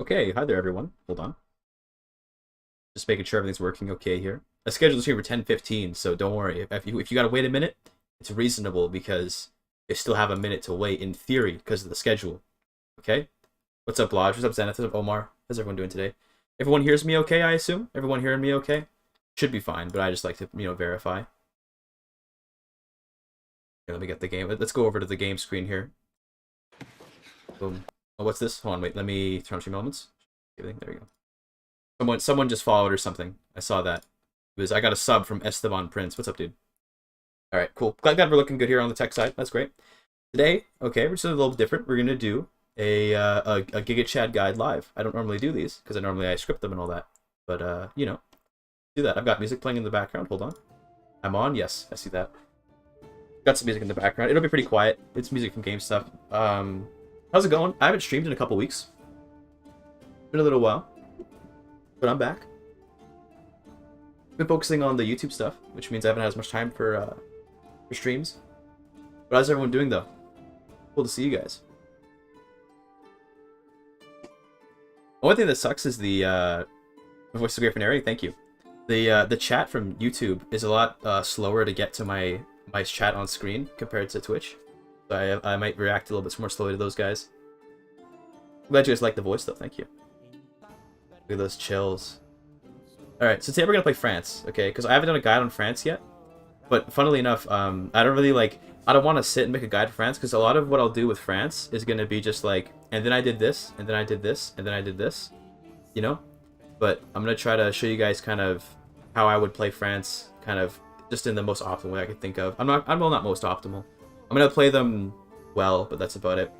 Okay, hi there everyone. Hold on. Just making sure everything's working okay here. I scheduled this here for 10:15, so don't worry. If you gotta wait a minute, it's reasonable because you still have a minute to wait in theory because of the schedule. Okay? What's up, Lodge? What's up, Zenith? What's up, Omar? How's everyone doing today? Everyone hears me okay, I assume? Everyone hearing me okay? Should be fine, but I just like to, verify. Here, let me get the game. Let's go over to the game screen here. Boom. Oh, what's this? Hold on, wait. Let me turn on 2 moments. There we go. Someone just followed or something. I saw that. I got a sub from Esteban Prince. What's up, dude? All right, cool. Glad we're looking good here on the tech side. That's great. Today, okay, we're just a little different. We're gonna do a GigaChad guide live. I don't normally do these because I script them and all that. But do that. I've got music playing in the background. Hold on. I'm on. Yes, I see that. Got some music in the background. It'll be pretty quiet. It's music from game stuff. How's it going? I haven't streamed in a couple weeks. Been a little while. But I'm back. Been focusing on the YouTube stuff, which means I haven't had as much time for streams. But how's everyone doing though? Cool to see you guys. One thing that sucks is the voice of Great Fanary. Thank you. The chat from YouTube is a lot slower to get to my chat on screen compared to Twitch. So I might react a little bit more slowly to those guys. Glad you guys like the voice though. Thank you. Look at those chills. Alright, so today we're gonna play France, okay? Because I haven't done a guide on France yet. But funnily enough, I don't want to sit and make a guide for France, because a lot of what I'll do with France is gonna be just like, and then I did this, and then I did this, and then I did this, you know? But I'm gonna try to show you guys kind of how I would play France, kind of just in the most optimal way I could think of. I'm not most optimal. I'm gonna play them well, but that's about it.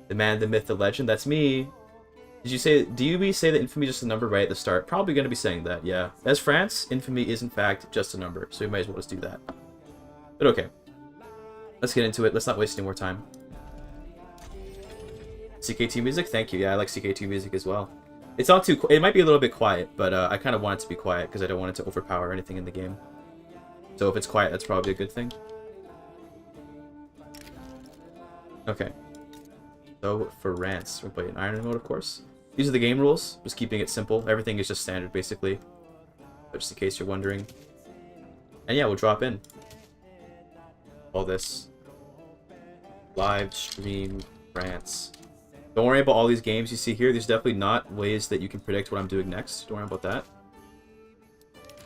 The man, the myth, the legend, that's me. Do you say that infamy is just a number right at the start? Probably going to be saying that, yeah. As France, infamy is in fact just a number, so we might as well just do that. But okay. Let's get into it. Let's not waste any more time. CK2 music? Thank you. Yeah, I like CK2 music as well. It's not too... It might be a little bit quiet, but I kind of want it to be quiet because I don't want it to overpower anything in the game. So if it's quiet, that's probably a good thing. Okay. So, for France, we'll play in Iron mode, of course. These are the game rules, just keeping it simple. Everything is just standard, basically. But just in case you're wondering. And yeah, we'll drop in. All this. Live stream France. Don't worry about all these games you see here. There's definitely not ways that you can predict what I'm doing next. Don't worry about that.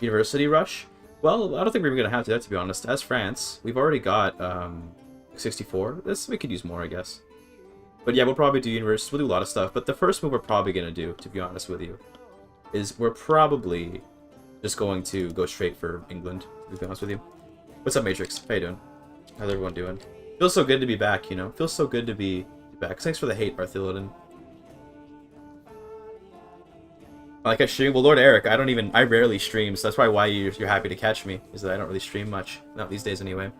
University Rush? Well, I don't think we're going to have to be honest. As France, we've already got 64. We could use more, I guess. But yeah, we'll probably do university. We'll do a lot of stuff. But the first move we're probably going to do, to be honest with you, is we're probably just going to go straight for England, to be honest with you. What's up, Matrix? How you doing? How's everyone doing? Feels so good to be back, you know? Feels so good to be back. Thanks for the hate, Barthilodin. Like I stream? Well, Lord Eric, I rarely stream, so that's probably why you're happy to catch me, is that I don't really stream much. Not these days, anyway.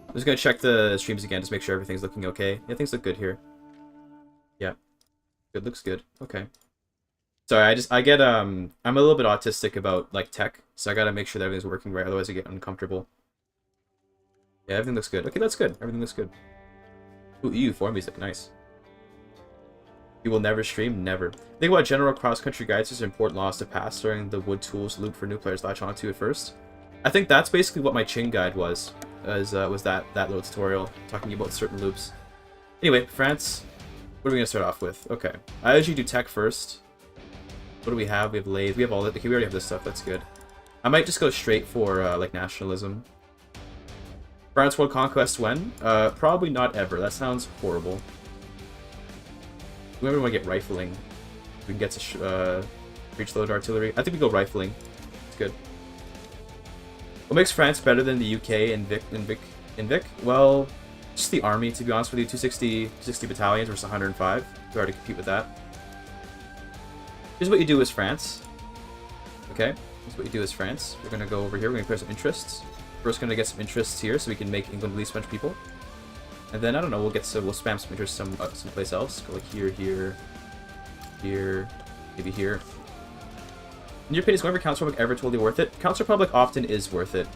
I'm just gonna check the streams again, just make sure everything's looking okay. Yeah, things look good here. Yeah. Good, looks good. Okay. Sorry, I'm a little bit autistic about, like, tech, so I gotta make sure that everything's working right, otherwise I get uncomfortable. Yeah, everything looks good. Okay, that's good. Everything looks good. Ooh, EU4 music, nice. You will never stream? Never. Think about general cross-country guides. There's important laws to pass during the wood tools loop for new players latch onto at first. I think that's basically what my Chin guide was that little tutorial talking about certain loops. Anyway, France. What are we gonna start off with? Okay, I usually do tech first. What do we have? We have lathe. We have all that. Okay, we already have this stuff. That's good. I might just go straight for like nationalism. France world conquest when? Probably not ever. That sounds horrible. We want to get rifling. We can get to breech load artillery. I think we go rifling. It's good. What makes France better than the UK in Vic? Well, just the army, to be honest with you. 260 battalions versus 105. We already compete with that. Here's what you do as France. Okay, here's what you do as France. We're going to go over here. We're going to clear some interests. First, going to get some interests here so we can make England release a bunch of people. And then, I don't know, we'll spam some interests someplace else. Go like here, maybe here. In your opinion, is whenever Council Republic ever totally worth it? Council Republic often is worth it.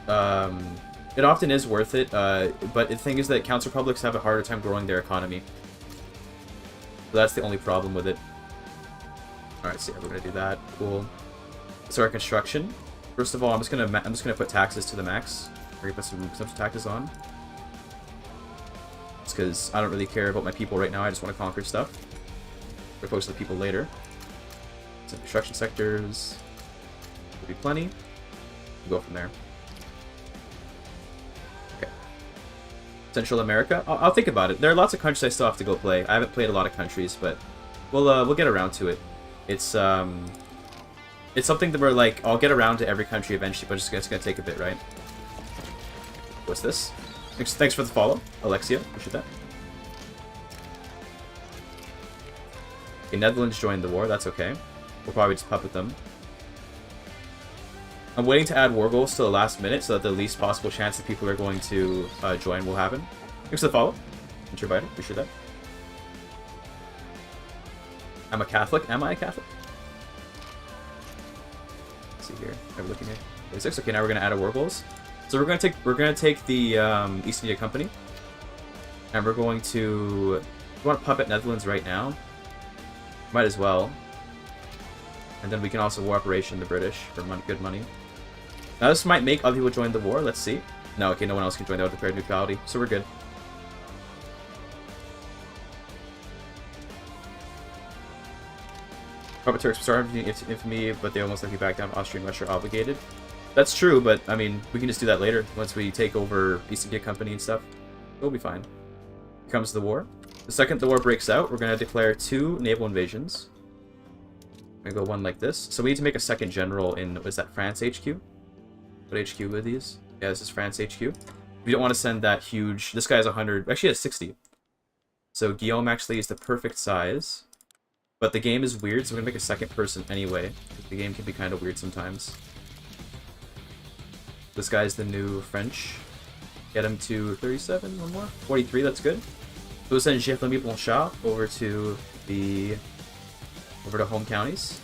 It often is worth it, but the thing is that Council Republics have a harder time growing their economy. So that's the only problem with it. Alright, so yeah, we're gonna do that. Cool. So our construction. First of all, I'm just gonna put taxes to the max. We're gonna put some taxes on. It's because I don't really care about my people right now. I just want to conquer stuff. We're opposed to the people later. Some construction sectors. Will be plenty. We'll go from there. Okay. Central America. I'll think about it. There are lots of countries I still have to go play. I haven't played a lot of countries, but we'll get around to it. It's something that we're like, I'll get around to every country eventually, but it's gonna take a bit, right? What's this? Thanks for the follow, Alexia. Appreciate that. Okay, Netherlands joined the war. That's okay. We'll probably just puppet them. I'm waiting to add war goals to the last minute so that the least possible chance that people are going to join will happen. Thanks for the follow. Introverted. Appreciate that. I'm a Catholic. Am I a Catholic? Let's see here. I'm looking at 36. Okay, now we're gonna add a war goals. So we're gonna take the East India Company, and we're going to. We want to puppet Netherlands right now. Might as well. And then we can also war operation the British for good money. Now this might make other people join the war. Let's see. No, okay, no one else can join. That would declare neutrality, so we're good. Puppet Turks started infamy, but they almost let me back down. Austria and Russia are obligated. That's true, but I mean, we can just do that later once we take over East India Company and stuff. We'll be fine. Here comes the war. The second the war breaks out, we're gonna declare 2 naval invasions. We're gonna go one like this. So we need to make a second general in, what is that, France HQ? What HQ are these? Yeah, this is France HQ. We don't want to send that huge. This guy has 100. Actually, he has 60. So Guillaume actually is the perfect size. But the game is weird, so we're gonna make a second person anyway. The game can be kind of weird sometimes. This guy's the new French. Get him to 37, one more. 43, that's good. So we'll send Jeremy Blanchard over to home counties.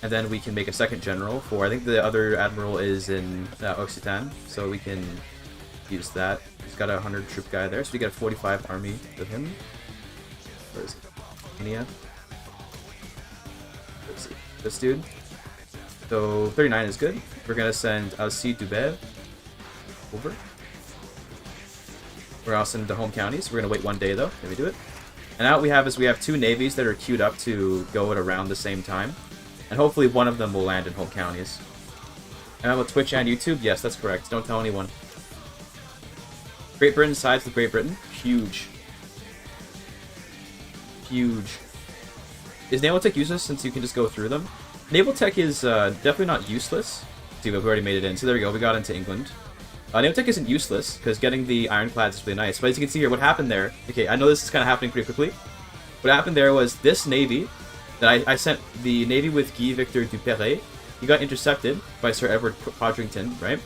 And then we can make a second general for, I think the other admiral is in Occitan, so we can use that. He's got a 100 troop guy there, so we get a 45 army with him. Where is it? India. Let's see. This dude. So 39 is good. We're gonna send Alcide Dubé over. We're gonna send the home counties. We're gonna wait 1 day though. Let me do it. And now what we have is we have 2 navies that are queued up to go at around the same time. And hopefully one of them will land in home counties. And I'm on Twitch and YouTube? Yes, that's correct. Don't tell anyone. Great Britain sides with Great Britain. Huge. Huge. Is naval tech useless since you can just go through them? Naval tech is definitely not useless. See, we've already made it in. So there we go. We got into England. Naval tech isn't useless because getting the ironclads is really nice. But as you can see here, what happened there... Okay, I know this is kind of happening pretty quickly. What happened there was this navy... that I sent the navy with Guy Victor Duperrey. He got intercepted by Sir Edward Podrington, right?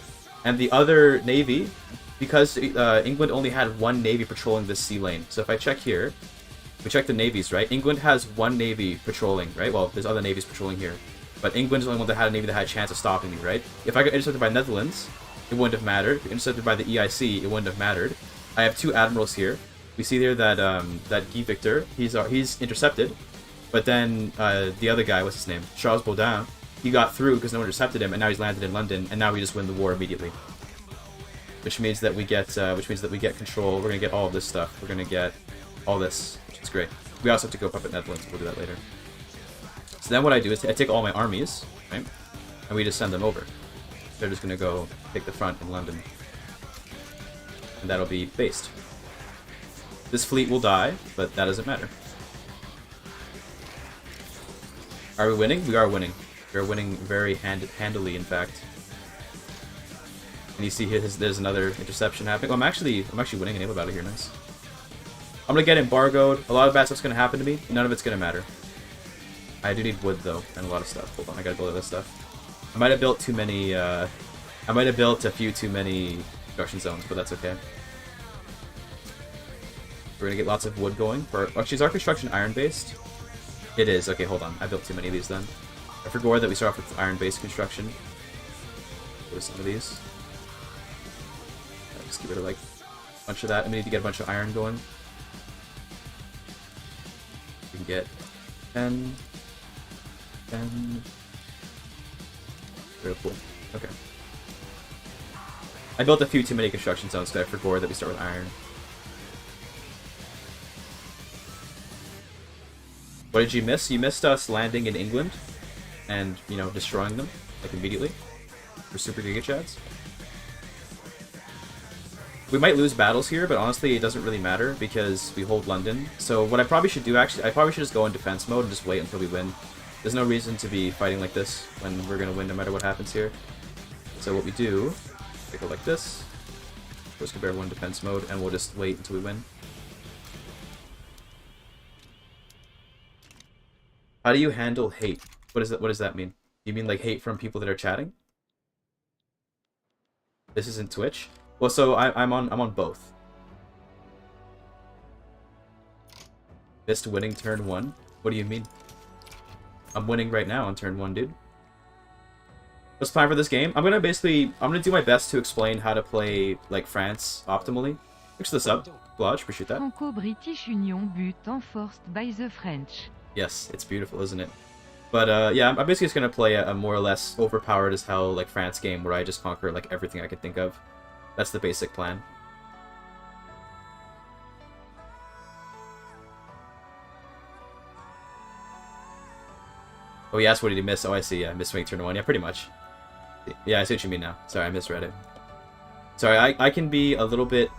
And the other navy, because England only had 1 navy patrolling this sea lane. So if I check here, we check the navies, right? England has 1 navy patrolling, right? Well, there's other navies patrolling here. But England's the only one that had a navy that had a chance of stopping me, right? If I got intercepted by Netherlands, it wouldn't have mattered. If intercepted by the EIC, it wouldn't have mattered. I have 2 admirals here. We see there that that Guy Victor, he's intercepted. But then the other guy, what's his name? Charles Baudin, he got through because no one intercepted him, and now he's landed in London, and now we just win the war immediately. Which means that we get control. We're gonna get all of this stuff. We're gonna get all this, which is great. We also have to go puppet Netherlands. We'll do that later. So then what I do is I take all my armies, right, and we just send them over. They're just gonna go take the front in London, and that'll be based. This fleet will die, but that doesn't matter. Are we winning? We are winning. We are winning very handily, in fact. And you see here, there's another interception happening. Oh, I'm actually winning a naval battle here. Nice. I'm gonna get embargoed. A lot of bad stuff's gonna happen to me. None of it's gonna matter. I do need wood though, and a lot of stuff. Hold on, I gotta build this stuff. I might have built too many. I might have built a few too many construction zones, but that's okay. We're gonna get lots of wood going. Actually, is our construction iron-based? It is. Okay, hold on. I built too many of these then. I forgot that we start off with iron-based construction. Go some of these. Just get rid of like a bunch of that. And we need to get a bunch of iron going. get 10, 10. Very cool. Okay. I built a few too many construction zones because I forgot that we start with iron. What did you miss? You missed us landing in England and, you know, destroying them, like, immediately for super GigaChads. We might lose battles here, but honestly, it doesn't really matter because we hold London. So what I probably should do, actually, I probably should just go in defense mode and just wait until we win. There's no reason to be fighting like this when we're going to win no matter what happens here. So what we do, we go like this. First compare one defense mode, and we'll just wait until we win. How do you handle hate? What does that mean? You mean like hate from people that are chatting? This isn't Twitch? Well, so I'm on both. Missed winning turn 1? What do you mean? I'm winning right now on turn 1, dude. What's the plan for this game? I'm gonna do my best to explain how to play like France optimally. Thanks for the sub, Blodge, appreciate that. Franco-British Union but enforced by the French. Yes, it's beautiful, isn't it? But yeah, I'm basically just gonna play a more or less overpowered as hell like France game where I just conquer like everything I could think of. That's the basic plan. Oh, yes, what did he miss? Oh, I see. Yeah, missed turn 1. Yeah, pretty much. Yeah, I see what you mean now. Sorry, I misread it. Sorry, I can be a little bit.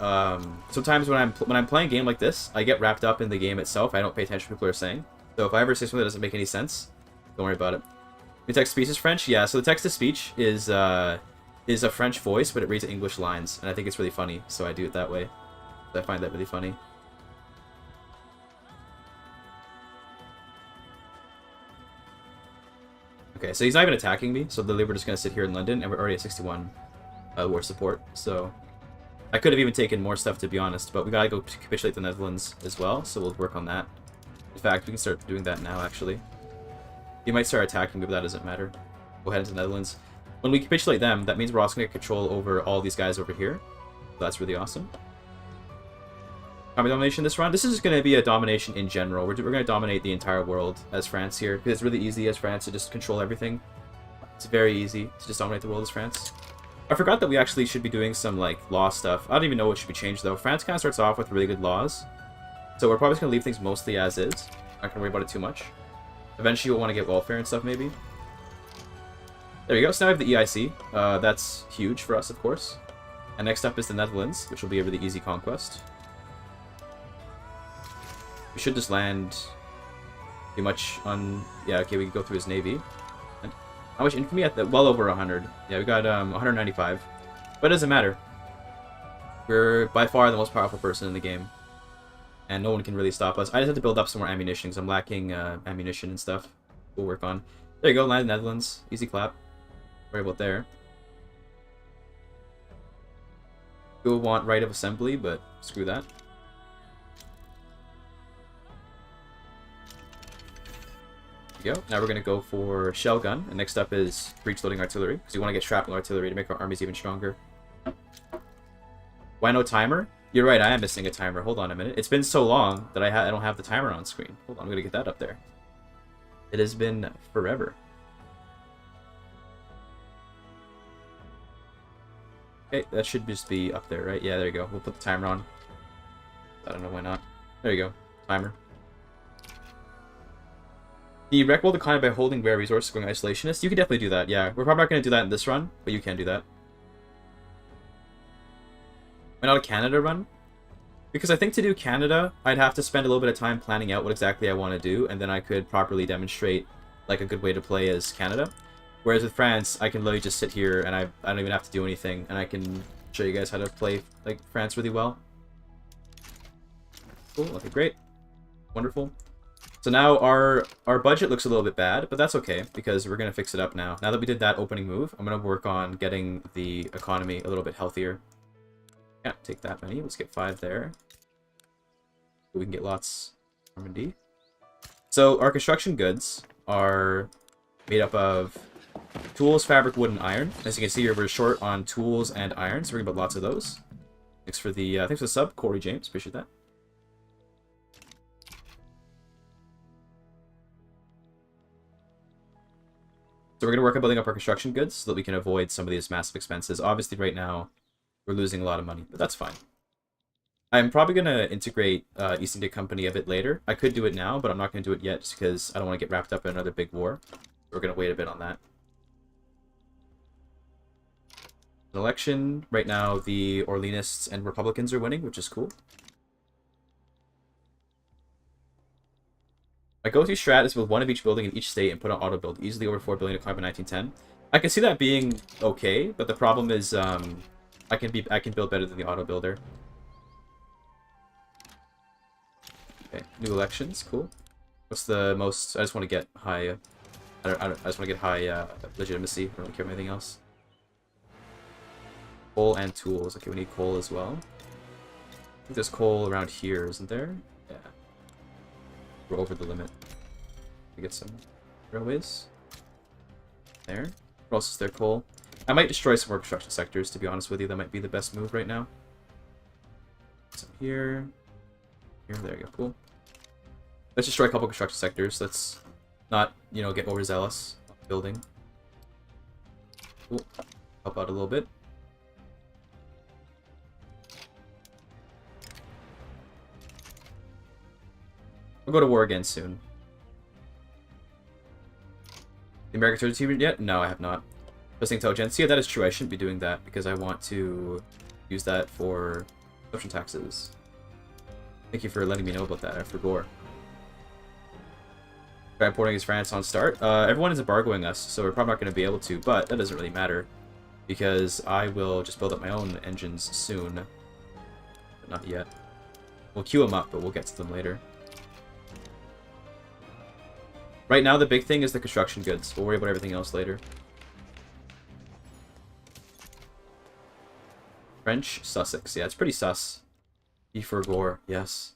Sometimes when I'm playing a game like this, I get wrapped up in the game itself. I don't pay attention to what people are saying. So if I ever say something that doesn't make any sense, don't worry about it. The text-to-speech is French. Yeah, so the text-to-speech is a French voice, but it reads English lines, and I think it's really funny. So I do it that way. I find that really funny. Okay, so he's not even attacking me, so literally we're just going to sit here in London, and we're already at 61 war support, so I could have even taken more stuff, to be honest, but we gotta go capitulate the Netherlands as well, so we'll work on that. In fact, we can start doing that now, actually. He might start attacking me, but that doesn't matter. Go ahead into the Netherlands. When we capitulate them, that means we're also going to get control over all these guys over here, so that's really awesome. Economic domination this round? This is just going to be a domination in general. We're going to dominate the entire world as France here, because it's really easy as France to just control everything. It's very easy to just dominate the world as France. I forgot that we actually should be doing some, like, law stuff. I don't even know what should be changed, though. France kind of starts off with really good laws. So we're probably just going to leave things mostly as is. Not going to worry about it too much. Eventually we'll want to get welfare and stuff, maybe. There we go. So now we have the EIC. That's huge for us, of course. And next up is the Netherlands, which will be a really easy conquest. We should just land pretty much on... Yeah, okay, we can go through his navy. And how much infamy at that? Well over 100. Yeah, we got 195. But it doesn't matter. We're by far the most powerful person in the game. And no one can really stop us. I just have to build up some more ammunition, because I'm lacking ammunition and stuff. We'll work on. There you go, land Netherlands. Easy clap. Worry about there. We'll want right of assembly, but screw that. There you go. Now we're going to go for shell gun, and next up is breach loading artillery, because we want to get shrapnel artillery to make our armies even stronger. Why no timer? You're right, I am missing a timer. Hold on a minute. It's been so long that I don't have the timer on screen. Hold on, I'm going to get that up there. It has been forever. Okay, that should just be up there, right? Yeah, there you go. We'll put the timer on. I don't know why not. There you go. Timer. Can you wreck world economy by holding rare resources going isolationist? You can definitely do that, yeah. We're probably not going to do that in this run, but you can do that. Why not a Canada run? Because I think to do Canada, I'd have to spend a little bit of time planning out what exactly I want to do, and then I could properly demonstrate like a good way to play as Canada. Whereas with France, I can literally just sit here and I don't even have to do anything, and I can show you guys how to play like France really well. Cool, okay, great. Wonderful. So now our budget looks a little bit bad, but that's okay, because we're going to fix it up now. Now that we did that opening move, I'm going to work on getting the economy a little bit healthier. Can't take that many. Let's get 5 there. We can get lots R&D. So our construction goods are made up of tools, fabric, wood, and iron. As you can see here, we're short on tools and iron, so we're gonna get lots of those. Thanks for the sub, Corey James. Appreciate that. So we're going to work on building up our construction goods so that we can avoid some of these massive expenses. Obviously, right now, we're losing a lot of money, but that's fine. I'm probably going to integrate East India Company a bit later. I could do it now, but I'm not going to do it yet just because I don't want to get wrapped up in another big war. We're going to wait a bit on that. An election. Right now, the Orleanists and Republicans are winning, which is cool. My go-to strat is build one of each building in each state and put on auto build, easily over 4 billion economy by 1910. I can see that being okay, but the problem is I can build better than the auto builder. Okay, new elections, cool. What's the most? I just want to get high. I just want to get high legitimacy. I don't really care about anything else. Coal and tools. Okay, we need coal as well. I think there's coal around here, isn't there? Yeah. We're over the limit. We get some railways. There. Where else is there coal? I might destroy some more construction sectors, to be honest with you. That might be the best move right now. Some here. Here, there you go. Cool. Let's destroy a couple construction sectors. Let's not, you know, get overzealous building. Cool. Help out a little bit. We'll go to war again soon. The American Tourist Team yet? No, I have not. Listening intelligentsia, that is true. I shouldn't be doing that because I want to use that for consumption taxes. Thank you for letting me know about that after Gore. Try importing his France on start. Everyone is embargoing us, so we're probably not going to be able to, but that doesn't really matter because I will just build up my own engines soon. But not yet. We'll queue them up, but we'll get to them later. Right now, the big thing is the construction goods. We'll worry about everything else later. French, Sussex. Yeah, it's pretty sus. E for gore, yes.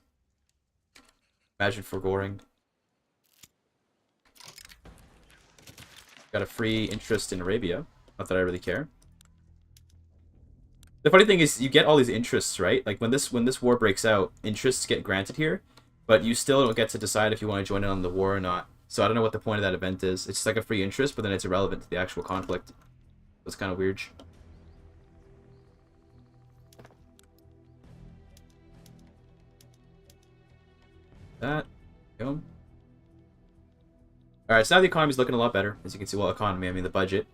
Imagine for goring. Got a free interest in Arabia. Not that I really care. The funny thing is, you get all these interests, right? Like when this war breaks out, interests get granted here, but you still don't get to decide if you want to join in on the war or not. So I don't know what the point of that event is. It's just like a free interest, but then it's irrelevant to the actual conflict. It's kind of weird. That. Go. Alright, so now the economy's looking a lot better. As you can see, well, economy, I mean the budget.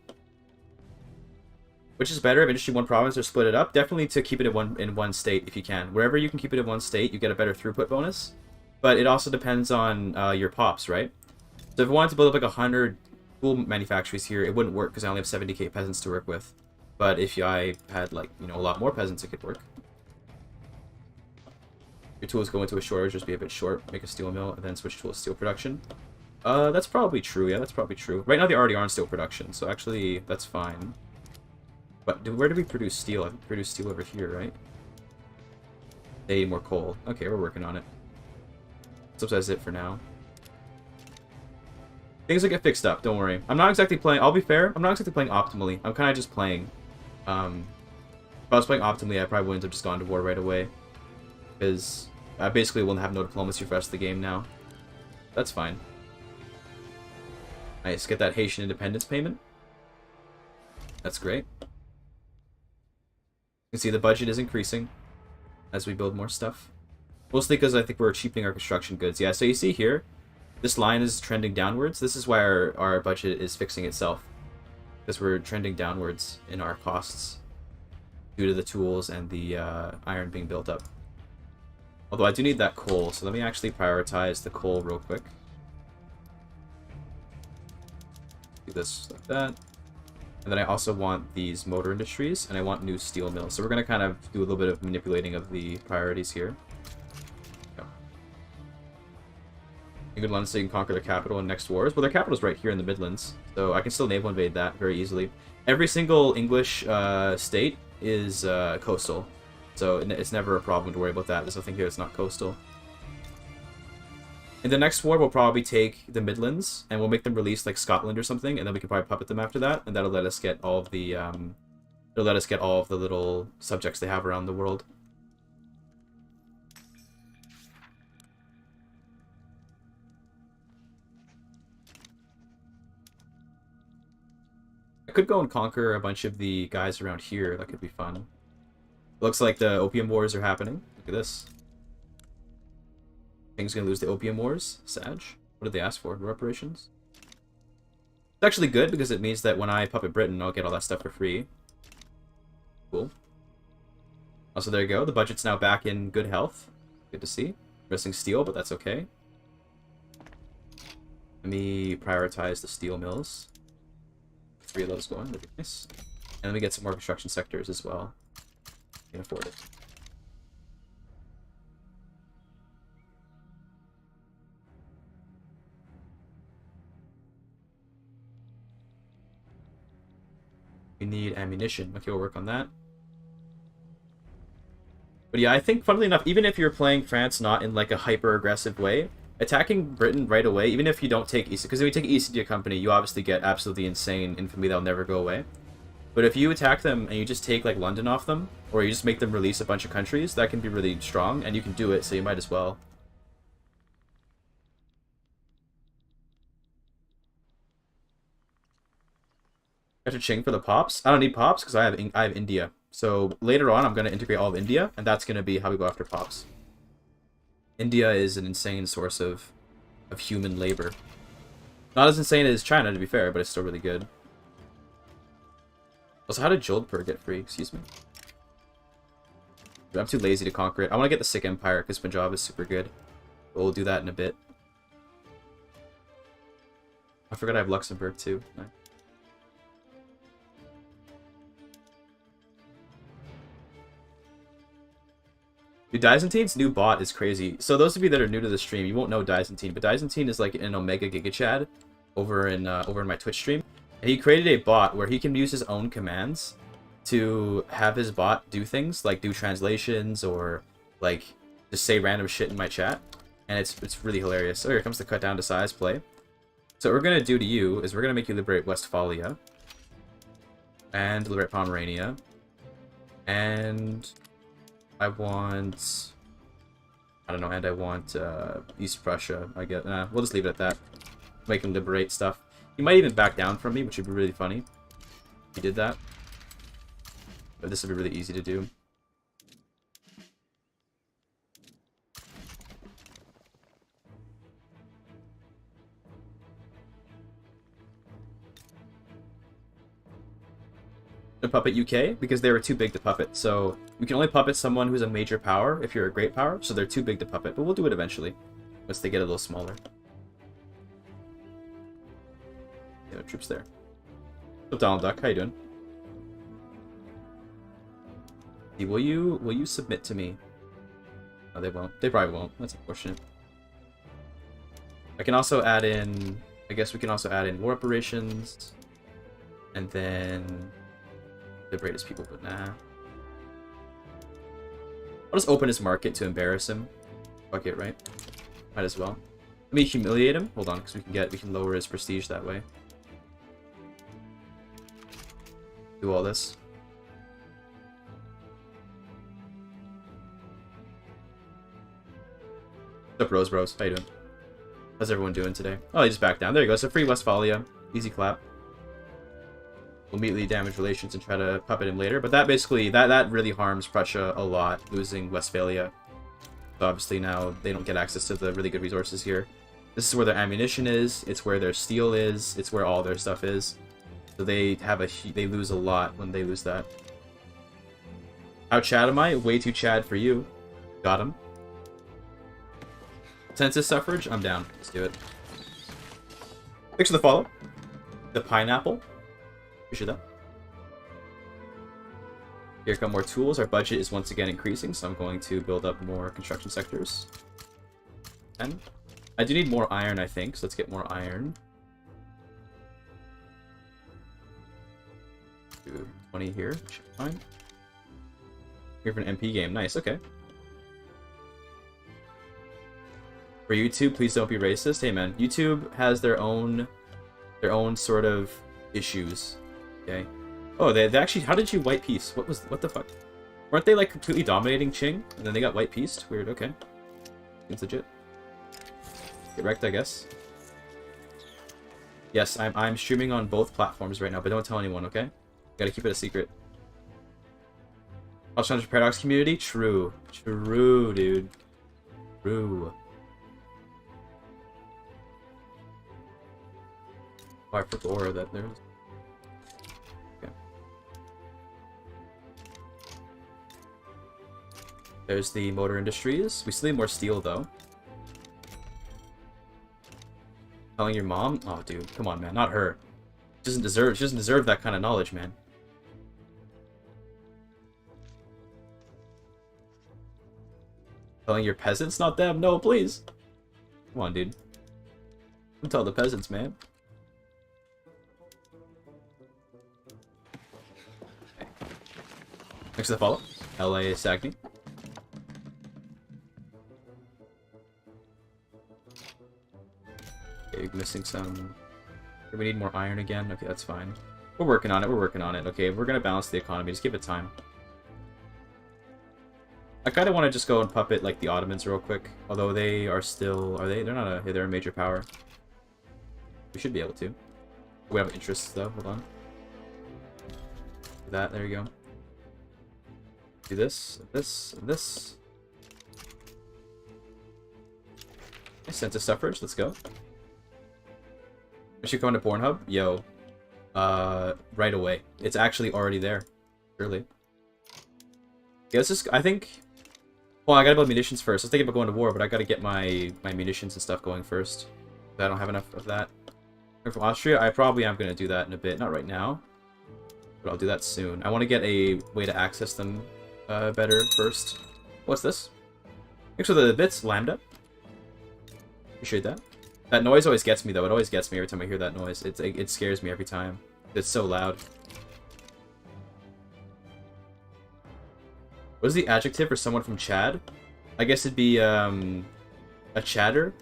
Which is better, if it's just one province or split it up? Definitely to keep it in one state if you can. Wherever you can keep it in one state, you get a better throughput bonus. But it also depends on your pops, right? So if I wanted to build up like 100 tool manufacturers here, it wouldn't work because I only have 70k peasants to work with. But if I had like, you know, a lot more peasants, it could work. Your tools go into a shortage, just be a bit short, make a steel mill, and then switch to a steel production. That's probably true. Yeah, that's probably true. Right now they already are in steel production, so actually that's fine. But where do we produce steel? I think we produce steel over here, right? They need more coal. Okay, we're working on it. That's it for now. Things will get fixed up, don't worry. I'm not exactly playing, I'll be fair, I'm not exactly playing optimally. I'm kind of just playing. If I was playing optimally, I probably wouldn't have just gone to war right away. Because I basically will have no diplomacy for the rest of the game now. That's fine. Nice, get that Haitian independence payment. That's great. You can see the budget is increasing as we build more stuff. Mostly because I think we're cheapening our construction goods. Yeah, so you see here, this line is trending downwards. This is why our budget is fixing itself. Because we're trending downwards in our costs due to the tools and the iron being built up. Although I do need that coal, so let me actually prioritize the coal real quick. Do this like that. And then I also want these motor industries, and I want new steel mills. So we're going to kind of do a little bit of manipulating of the priorities here. England, London, so you can conquer their capital in next wars. Well, their capital is right here in the Midlands, so I can still naval invade that very easily. Every single English state is coastal, so it's never a problem to worry about that. There's nothing here that's not coastal. In the next war, we'll probably take the Midlands, and we'll make them release like Scotland or something, and then we can probably puppet them after that, and that'll let us get all of the little subjects they have around the world. could go and conquer a bunch of the guys around here. That could be fun. Looks like the opium wars are happening. Look at this. King's gonna lose the opium wars. Sag. What did they ask for? Reparations? It's actually good because it means that when I puppet Britain, I'll get all that stuff for free. Cool. Also, there you go. The budget's now back in good health. Good to see. Missing steel, but that's okay. Let me prioritize the steel mills. 3 of those going. That'd be nice. And let me get some more construction sectors as well. Can't afford it. We need ammunition. Okay, we'll work on that. But yeah, I think, funnily enough, even if you're playing France not in like a hyper-aggressive way, attacking Britain right away, even if you don't take East... Because if you take East India Company, you obviously get absolutely insane infamy that'll never go away. But if you attack them and you just take like London off them, or you just make them release a bunch of countries, that can be really strong, and you can do it, so you might as well. After Ching for the pops? I don't need pops because I have India. So later on, I'm going to integrate all of India, and that's going to be how we go after pops. India is an insane source of human labor. Not as insane as China, to be fair, but it's still really good. Also, how did Jodhpur get free? Excuse me. I'm too lazy to conquer it. I want to get the Sikh Empire because Punjab is super good. But we'll do that in a bit. I forgot I have Luxembourg too. Nice. Dude, Byzantine's new bot is crazy. So those of you that are new to the stream, you won't know Byzantine, but Byzantine is like an Omega GigaChad over in my Twitch stream. And he created a bot where he can use his own commands to have his bot do things like do translations or like just say random shit in my chat. And it's really hilarious. So here comes the cut down to size play. So what we're gonna do to you is we're gonna make you liberate Westphalia and liberate Pomerania. And I want, I don't know, and I want East Prussia, I guess. We'll just leave it at that. Make him liberate stuff. He might even back down from me, which would be really funny if he did that. But this would be really easy to do. To puppet UK because they were too big to puppet. So we can only puppet someone who's a major power if you're a great power. So they're too big to puppet, but we'll do it eventually once they get a little smaller. Yeah, troops there. What's up, Donald Duck? How you doing? Hey, will you submit to me? No, they won't. They probably won't. That's unfortunate. I can also add in. I guess we can also add in war operations, and then liberate his people, but nah. I'll just open his market to embarrass him. Fuck it, right? Might as well. Let me humiliate him. Hold on, because we can lower his prestige that way. Do all this. What's up, Rose Bros? How you doing? How's everyone doing today? Oh, he just backed down. There you go. So free Westphalia. Easy clap. We'll immediately damage relations and try to puppet him later. But that basically, that really harms Prussia a lot, losing Westphalia. So obviously now they don't get access to the really good resources here. This is where their ammunition is. It's where their steel is. It's where all their stuff is. So they lose a lot when they lose that. How Chad am I? Way too Chad for you. Got him. Census suffrage? I'm down. Let's do it. Thanks for the follow. The pineapple. Appreciate that. Here come more tools. Our budget is once again increasing, so I'm going to build up more construction sectors. 10. I do need more iron, I think, so let's get more iron. 20 here. Should be fine. Here for an MP game. Nice, okay. For YouTube, please don't be racist. Hey man, YouTube has their own sort of issues. Okay. Oh, they actually, how did you white peace? What the fuck? Weren't they like completely dominating Qing and then they got white peaced? Weird. Okay. Seems legit. Get wrecked, I guess. Yes, I'm streaming on both platforms right now, but don't tell anyone, okay? Gotta keep it a secret. I'll challenge the Paradox community? True. True, dude. True. Oh, I forgot aura that there's... Okay. There's the motor industries. We still need more steel, though. Telling your mom? Oh, dude, come on, man. Not her. She doesn't deserve that kind of knowledge, man. Telling your peasants? Not them. No, please. Come on, dude. Don't tell the peasants, man. Okay. Next to the follow. LA Sagni. Okay, missing some... We need more iron again. Okay, that's fine. We're working on it. We're working on it. Okay, we're gonna balance the economy. Just give it time. I kind of want to just go and puppet like the Ottomans real quick. Although they are still... Are they? They're not a... They're a major power. We should be able to. We have interests though. Hold on. Do that. There you go. Do this. This. And this. Okay, census suffrage. Let's go. We should go into Pornhub? Yo. Right away. It's actually already there. Surely. Yeah, let's just... I think... Well, I gotta build munitions first. I was thinking about going to war, but I gotta get my munitions and stuff going first. I don't have enough of that. From Austria, I probably am gonna do that in a bit. Not right now. But I'll do that soon. I want to get a way to access them better first. What's this? Thanks for the bits, Lambda. Appreciate that. That noise always gets me, though. It always gets me every time I hear that noise. It scares me every time. It's so loud. What is the adjective for someone from Chad? I guess it'd be, a chatter.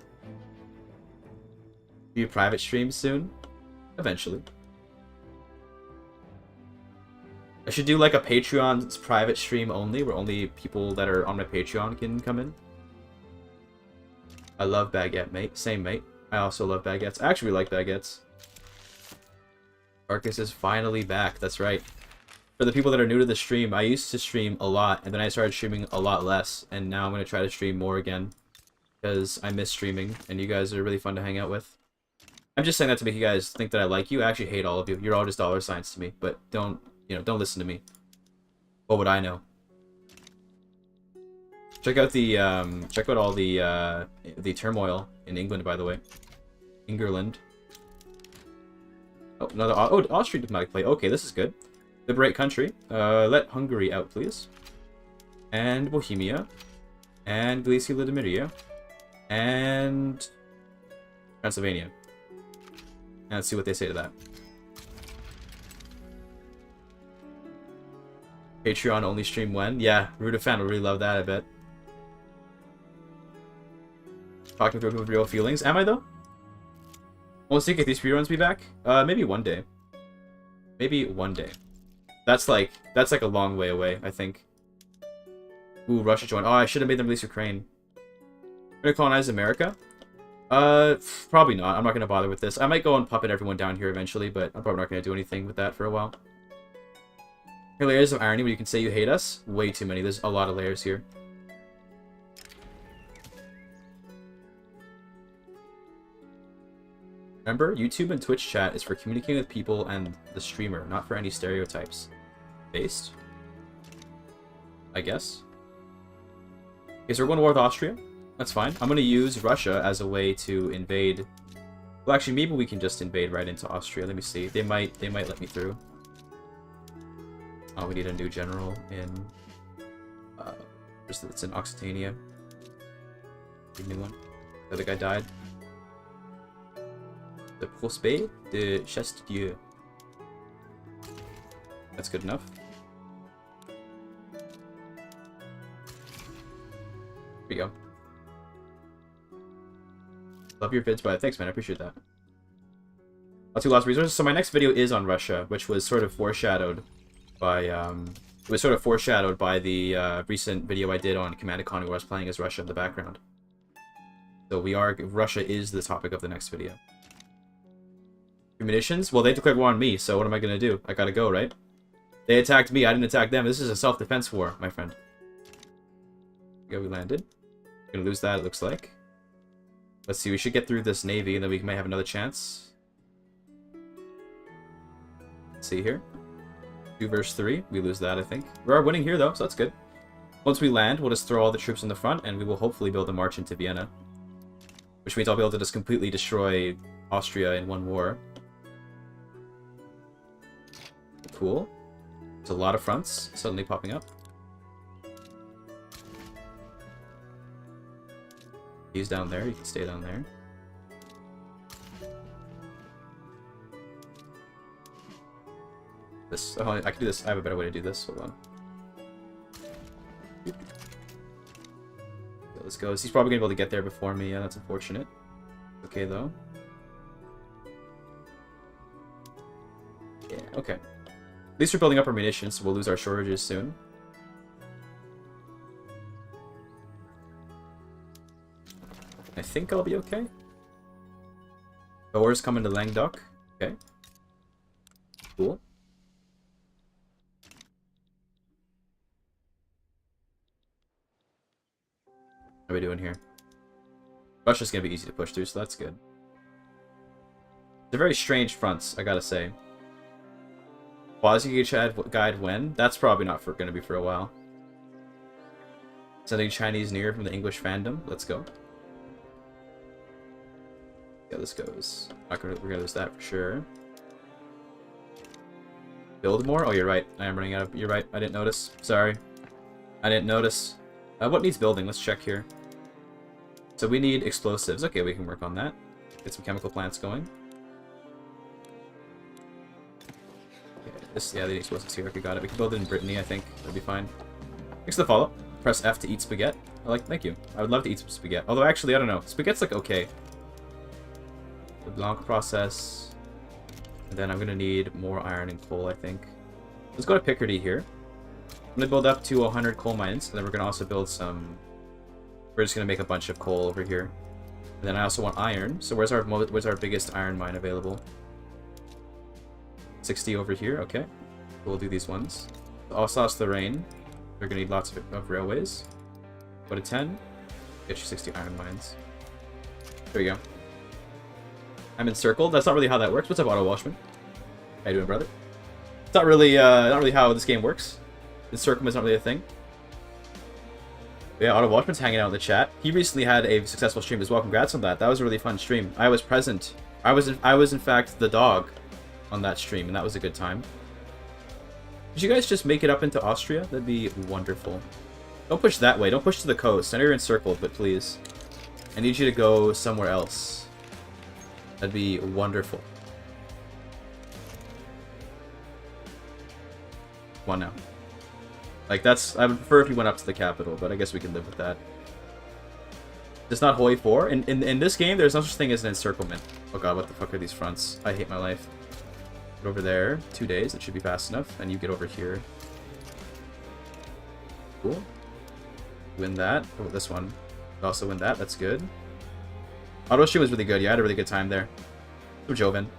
Be a private stream soon. Eventually. I should do, like, a Patreon's private stream only, where only people that are on my Patreon can come in. I love baguette, mate. Same, mate. I also love baguettes. I actually like baguettes. Arcus is finally back. That's right. For the people that are new to the stream, I used to stream a lot, and then I started streaming a lot less, and now I'm going to try to stream more again. Because I miss streaming, and you guys are really fun to hang out with. I'm just saying that to make you guys think that I like you. I actually hate all of you. You're all just dollar signs to me, but don't don't listen to me. What would I know? Check out all the turmoil in England, by the way. England. Oh, another Austrian diplomatic play. Okay, this is good. Liberate country. Let Hungary out, please. And Bohemia. And Galicia Lidomeria. And Transylvania. And let's see what they say to that. Patreon only stream when? Yeah, Ruda fan would really love that, I bet. Talking to people with real feelings. Am I, though? We'll see if these reruns be back. Maybe one day. Maybe one day. That's like a long way away, I think. Ooh, Russia joined. Oh, I should have made them release Ukraine. We're gonna colonize America? Probably not. I'm not gonna bother with this. I might go and puppet everyone down here eventually, but I'm probably not gonna do anything with that for a while. Here, layers of irony where you can say you hate us? Way too many. There's a lot of layers here. Remember, YouTube and Twitch chat is for communicating with people and the streamer, not for any stereotypes. Based? I guess. Okay, so we're going to war with Austria. That's fine. I'm going to use Russia as a way to invade. Well, actually, maybe we can just invade right into Austria. Let me see. They might let me through. Oh, we need a new general in... it's in Occitania. A new one. The other guy died. The Prospect de Chastidieu. That's good enough. There you go. Love your vids, but thanks, man. I appreciate that. I'll do lots of resources. So my next video is on Russia, which was sort of foreshadowed by it was sort of foreshadowed by the recent video I did on Command & Conquer where I was playing as Russia in the background. So Russia is the topic of the next video. Munitions? Well, they declared war on me, so what am I gonna do? I gotta go, right? They attacked me, I didn't attack them. This is a self-defense war, my friend. Yeah, we landed. Gonna lose that, it looks like. Let's see, we should get through this navy, and then we might have another chance. Let's see here. 2 versus 3. We lose that, I think. We are winning here, though, so that's good. Once we land, we'll just throw all the troops in the front, and we will hopefully be able to march into Vienna. Which means I'll be able to just completely destroy Austria in one war. Cool. There's a lot of fronts suddenly popping up. He's down there, you can stay down there. This, oh, I can do this. I have a better way to do this. Hold on. Okay, let's go. He's probably gonna be able to get there before me. Yeah, that's unfortunate. Okay, though. Yeah, okay. At least we're building up our munitions, so we'll lose our shortages soon. I think I'll be okay. Boers coming to Languedoc. Okay. Cool. How are we doing here? Russia's gonna be easy to push through, so that's good. They're very strange fronts, I gotta say. Quasi-GigaChad guide when? That's probably not gonna be for a while. Sending Chinese near from the English fandom. Let's go. Yeah, this goes. We're gonna lose that for sure. Build more? Oh, you're right. I am running out of... You're right. I didn't notice. Sorry. I didn't notice. What needs building? Let's check here. So we need explosives. Okay, we can work on that. Get some chemical plants going. Yeah, the explosives here. Okay, got it. We can build it in Brittany, I think. That'd be fine. Thanks for the follow. Press F to eat spaghetti. Thank you. I would love to eat some spaghetti. Although, actually, I don't know. Spaghetti's, like, okay. The Blanc process. And then I'm gonna need more iron and coal, I think. Let's go to Picardy here. I'm gonna build up to 100 coal mines, and then we're gonna also build some... We're just gonna make a bunch of coal over here. And then I also want iron. So where's our biggest iron mine available? 60 over here, okay. We'll do these ones. Alsace-Lorraine. We're gonna need lots of railways. Go to 10. Get you 60 iron mines. There we go. I'm encircled. That's not really how that works. What's up, Otto Walshman? How you doing, brother? It's not really how this game works. Encirclement is not really a thing. But yeah, Otto Walshman's hanging out in the chat. He recently had a successful stream as well. Congrats on that. That was a really fun stream. I was present. I was in fact the dog on that stream, and that was a good time. Did you guys just make it up into Austria? That'd be wonderful. Don't push that way. Don't push to the coast. I know you're encircled, but please. I need you to go somewhere else. That'd be wonderful. Come on now. Like, that's... I would prefer if you went up to the capital, but I guess we can live with that. It's not Hoi 4. In this game, there's no such thing as an encirclement. Oh god, what the fuck are these fronts? I hate my life. Get over there. 2 days. It should be fast enough. And you get over here. Cool. Win that. Oh, this one. Also win that. That's good. Auto stream was really good. Yeah, I had a really good time there. So Joven.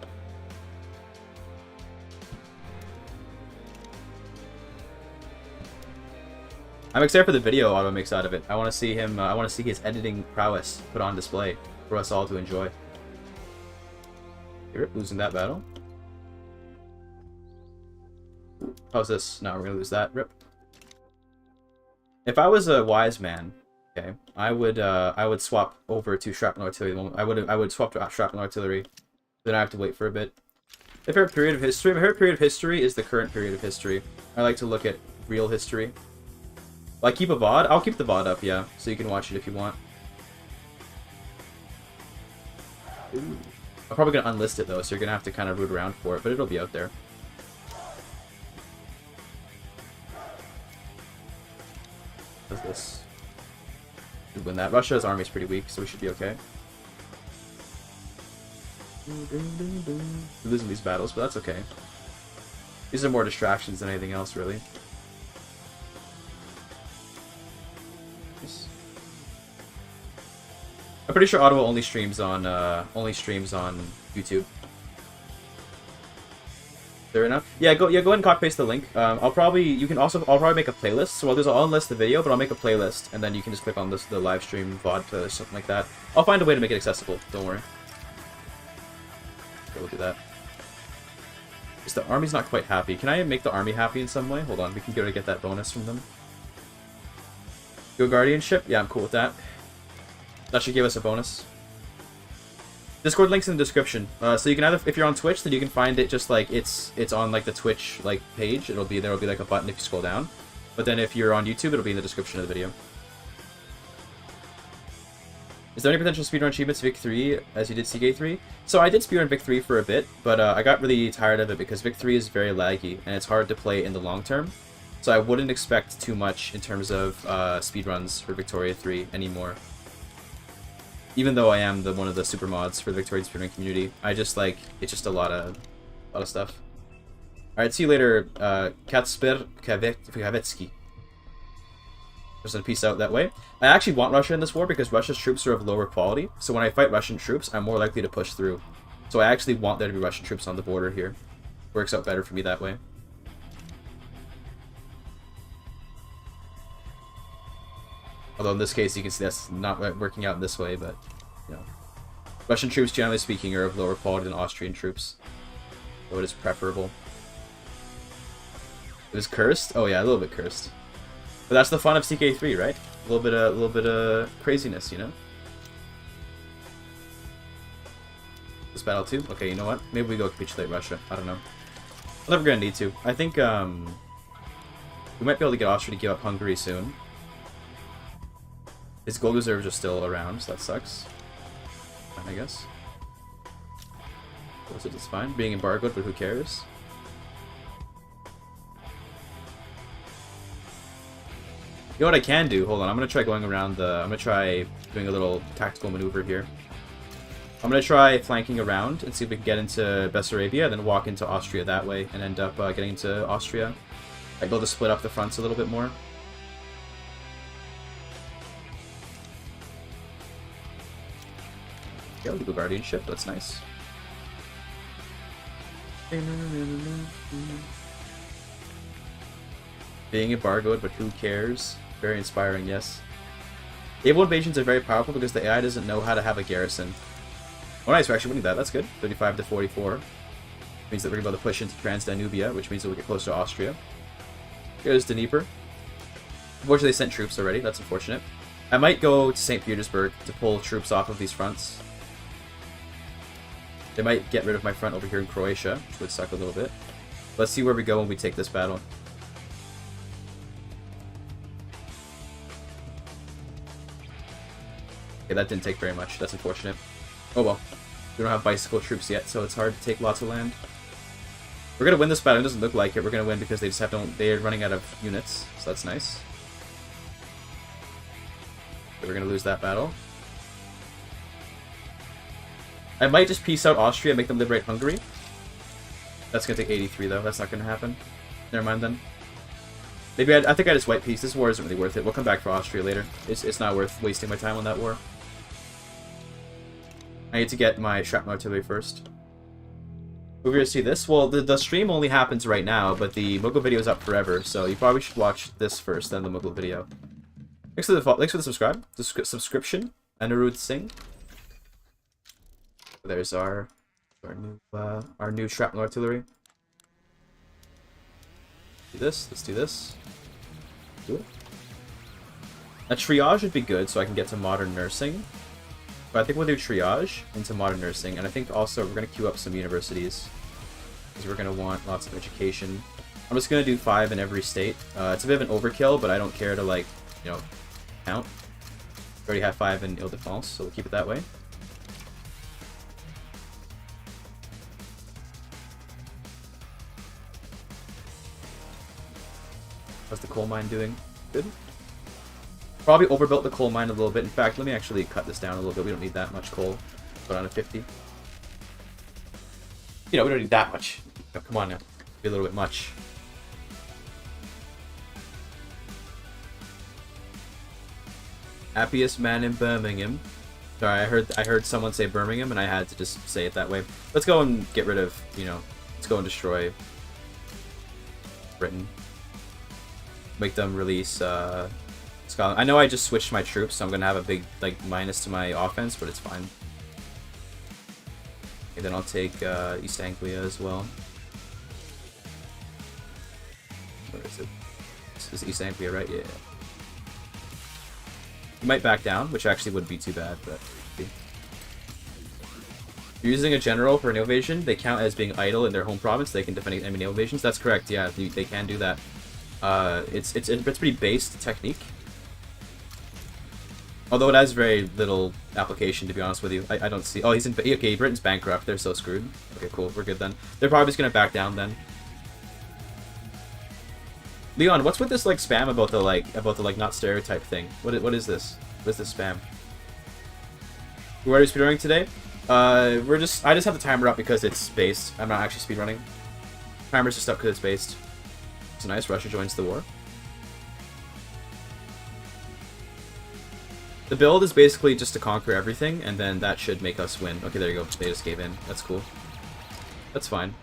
I'm excited for the video Auto makes out of it. I want to see him. I want to see his editing prowess put on display for us all to enjoy. You're losing that battle. How's this? No, we're gonna lose that. Rip. If I was a wise man, okay, I would swap over to shrapnel artillery. I would swap to shrapnel artillery. Then I have to wait for a bit. My favorite period of history. My favorite period of history is the current period of history. I like to look at real history. Will I keep a VOD? I'll keep the VOD up, yeah, so you can watch it if you want. Ooh. I'm probably gonna unlist it though, so you're gonna have to kind of root around for it, but it'll be out there. What's this? Should win that. Russia's army is pretty weak, so we should be okay. We're losing these battles, but that's okay. These are more distractions than anything else, really. I'm pretty sure Ottawa only streams on YouTube. Fair enough. Yeah, go ahead and copy paste the link. I'll probably make a playlist. So I'll unlist the video, but I'll make a playlist, and then you can just click on the live stream VOD playlist, something like that. I'll find a way to make it accessible. Don't worry. Okay, we'll do that. Is the army's not quite happy? Can I make the army happy in some way? Hold on, we can go to get that bonus from them. Go guardianship. Yeah, I'm cool with that. That should give us a bonus. Discord link's in the description, so you can either, if you're on Twitch, then you can find it just like it's on like the Twitch like page. There'll be like a button if you scroll down. But then if you're on YouTube, it'll be in the description of the video. Is there any potential speedrun achievements Vic 3 as you did CK 3? So I did speedrun Vic 3 for a bit, but I got really tired of it because Vic 3 is very laggy and it's hard to play in the long term. So I wouldn't expect too much in terms of speedruns for Victoria 3 anymore. Even though I am one of the super mods for the Victorian speedrun community, I just like it's just a lot of stuff. All right, see you later, Kacper Kavetsky. Just gonna peace out that way. I actually want Russia in this war because Russia's troops are of lower quality, so when I fight Russian troops, I'm more likely to push through. So I actually want there to be Russian troops on the border here. Works out better for me that way. Although in this case, you can see that's not working out in this way, but, you know. Russian troops, generally speaking, are of lower quality than Austrian troops. So it is preferable. It was cursed? Oh yeah, a little bit cursed. But that's the fun of CK3, right? A little bit of craziness, you know? This battle too? Okay, you know what? Maybe we go capitulate Russia. I don't know. I'm never gonna need to. I think, we might be able to get Austria to give up Hungary soon. His gold reserves are still around, so that sucks. I guess. It's fine. Being embargoed, but who cares? You know what I can do? Hold on, I'm gonna try going around the... I'm gonna try doing a little tactical maneuver here. I'm gonna try flanking around and see if we can get into Bessarabia, then walk into Austria that way, and end up getting into Austria. I'd be able to split up the fronts a little bit more. Yeah, legal guardianship, that's nice. Being embargoed, but who cares? Very inspiring, yes. Naval invasions are very powerful because the AI doesn't know how to have a garrison. Oh nice, we're actually winning that, that's good. 35 to 44. Means that we're about to push into Transdanubia, which means that we'll get close to Austria. Here's Dnieper. Unfortunately, they sent troops already, that's unfortunate. I might go to St. Petersburg to pull troops off of these fronts. They might get rid of my front over here in Croatia, which would suck a little bit. Let's see where we go when we take this battle. Okay, that didn't take very much. That's unfortunate. Oh well. We don't have bicycle troops yet, so it's hard to take lots of land. We're gonna win this battle. It doesn't look like it. We're gonna win because they just they're running out of units, so that's nice. Okay, we're gonna lose that battle. I might just peace out Austria and make them liberate Hungary. That's gonna take 83 though. That's not gonna happen. Never mind then. Maybe I think I just white peace. This war isn't really worth it. We'll come back for Austria later. It's not worth wasting my time on that war. I need to get my shrapnel artillery first. We're gonna see this. Well, the stream only happens right now, but the Mughal video is up forever, so you probably should watch this first, then the Mughal video. Thanks for the subscription. Anirudh Singh. There's our new shrapnel artillery. Do this. Let's do this. Do it. A triage would be good, so I can get to modern nursing. But I think we'll do triage into modern nursing, and I think also we're gonna queue up some universities because we're gonna want lots of education. I'm just gonna do 5 in every state. It's a bit of an overkill, but I don't care to count. We already have 5 in Ile-de-France, so we'll keep it that way. How's the coal mine doing? Good. Probably overbuilt the coal mine a little bit. In fact, let me actually cut this down a little bit. We don't need that much coal. Put on a 50. We don't need that much. Oh, come on now. Be a little bit much. Happiest man in Birmingham. Sorry, I heard someone say Birmingham, and I had to just say it that way. Let's go and get rid of, let's go and destroy Britain. Make them release Scotland. I know I just switched my troops, so I'm gonna have a big like minus to my offense, but it's fine. Okay, then I'll take East Anglia as well. Where is it? This is East Anglia, right? Yeah. You might back down, which actually wouldn't be too bad, but you're using a general for an invasion. They count as being idle in their home province. They can defend enemy invasions. That's correct. Yeah, they can do that. It's pretty based technique. Although it has very little application, to be honest with you. I don't see... Oh, he's in... Okay, Britain's bankrupt. They're so screwed. Okay, cool. We're good then. They're probably just gonna back down then. Leon, what's with this like spam about the like not stereotype thing? What is this? What is this spam? Who are you speedrunning today? I just have the timer up because it's based. I'm not actually speedrunning. Timer's just up because it's based. It's nice. Russia joins the war. The build is basically just to conquer everything, and then that should make us win. Okay, there you go. They just gave in. That's cool. That's fine.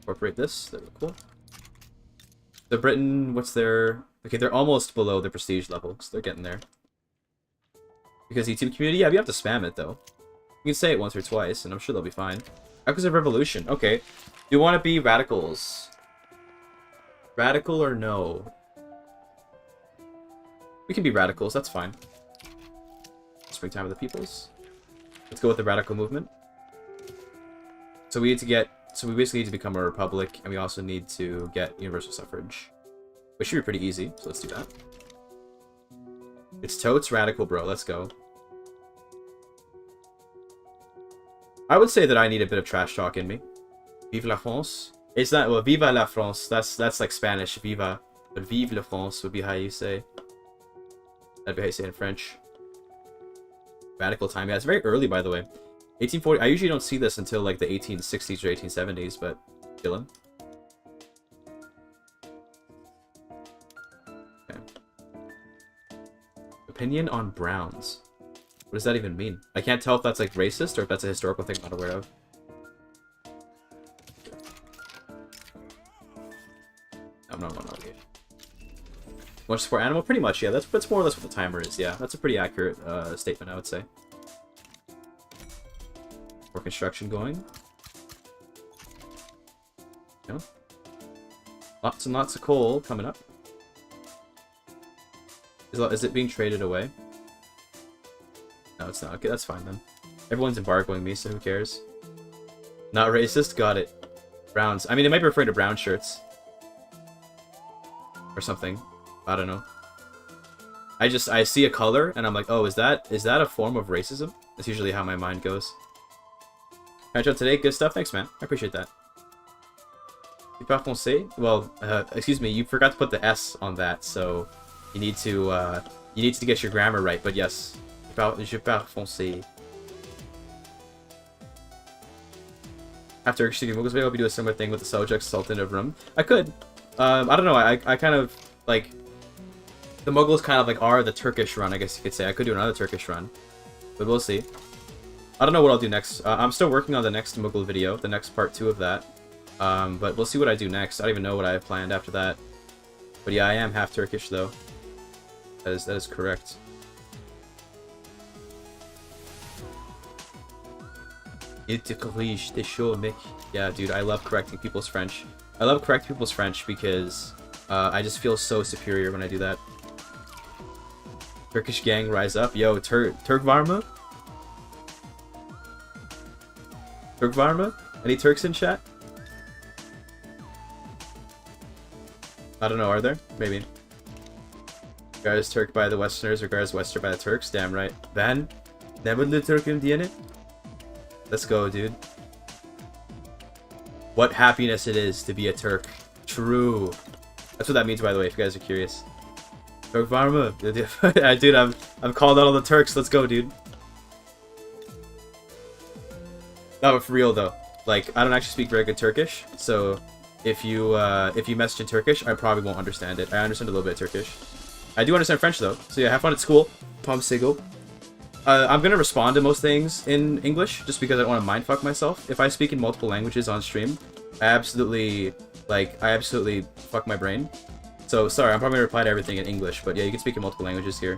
Incorporate this. There we go. Cool. The Britain, what's their... Okay, they're almost below the prestige level, so they're getting there. Because YouTube community? Yeah, you have to spam it, though. You can say it once or twice, and I'm sure they'll be fine. Echoes of Revolution. Okay. Do you want to be radicals? Radical or no? We can be radicals, that's fine. Springtime of the Peoples. Let's go with the radical movement. So we need to get... So we basically need to become a republic, and we also need to get universal suffrage. Which should be pretty easy, so let's do that. It's totes radical, bro. Let's go. I would say that I need a bit of trash talk in me. Vive la France. It's not... Well, Viva la France. That's like Spanish. Viva. But Vive la France would be how you say... That'd be how you say it in French. Radical time. Yeah, it's very early, by the way. 1840. I usually don't see this until like the 1860s or 1870s, but chillin'. Okay. Opinion on Browns. What does that even mean? I can't tell if that's like racist or if that's a historical thing I'm not aware of. No. Okay. Much support animal? Pretty much, yeah. That's more or less what the timer is. Yeah, that's a pretty accurate statement, I would say. More construction going. Yeah. Lots and lots of coal coming up. Is it being traded away? No, it's not. Okay, that's fine then. Everyone's embargoing me, so who cares? Not racist? Got it. Browns. I mean, they might be referring to brown shirts. Or something. I don't know. I see a color, and I'm like, oh, is that a form of racism? That's usually how my mind goes. Catch up today? Good stuff? Thanks, man. I appreciate that. You parles français? Well, excuse me, you forgot to put the S on that, so you need to get your grammar right, but yes. Je parle français. After executing Mughals, maybe I'll be doing a similar thing with the Seljuk Sultan of Rum. I could. I don't know, I kind of, like... The Mughals kind of, like, are the Turkish run, I guess you could say. I could do another Turkish run. But we'll see. I don't know what I'll do next. I'm still working on the next Mughal video, the next part 2 of that. But we'll see what I do next. I don't even know what I have planned after that. But yeah, I am half Turkish, though. That is correct. Yeah, dude, I love correcting people's French. I love correcting people's French because I just feel so superior when I do that. Turkish gang, rise up. Yo, Turk Varma? Turk Varma? Any Turks in chat? I don't know, are there? Maybe. Regards Turk by the Westerners, regards Western by the Turks. Damn right. Ben? Never the Turk'üm diyene? Let's go, dude. What happiness it is to be a Turk. True. That's what that means, by the way, if you guys are curious. Turk Varma. Dude, I've called out all the Turks. Let's go, dude. No, but for real, though. Like, I don't actually speak very good Turkish, so if you message in Turkish, I probably won't understand it. I understand a little bit of Turkish. I do understand French, though. So yeah, have fun at school. Tom Sigo. I'm gonna respond to most things in English, just because I don't want to mindfuck myself. If I speak in multiple languages on stream, I absolutely fuck my brain. So sorry, I'm probably gonna reply to everything in English, but yeah, you can speak in multiple languages here.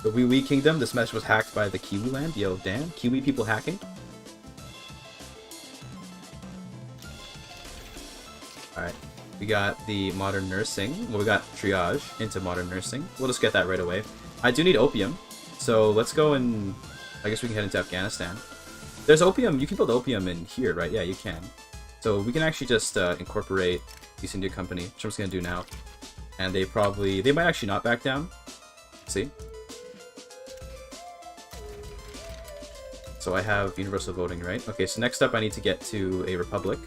The Wee Wee Kingdom, this message was hacked by the Kiwi land. Yo, damn, Kiwi people hacking. Alright, we got the modern nursing. Well, we got triage into modern nursing. We'll just get that right away. I do need opium, so let's go and... I guess we can head into Afghanistan. There's opium, you can build opium in here, right? Yeah, you can. So we can actually just incorporate East India Company, which I'm just going to do now. And they might actually not back down. See? So I have universal voting, right? Okay, so next up I need to get to a republic,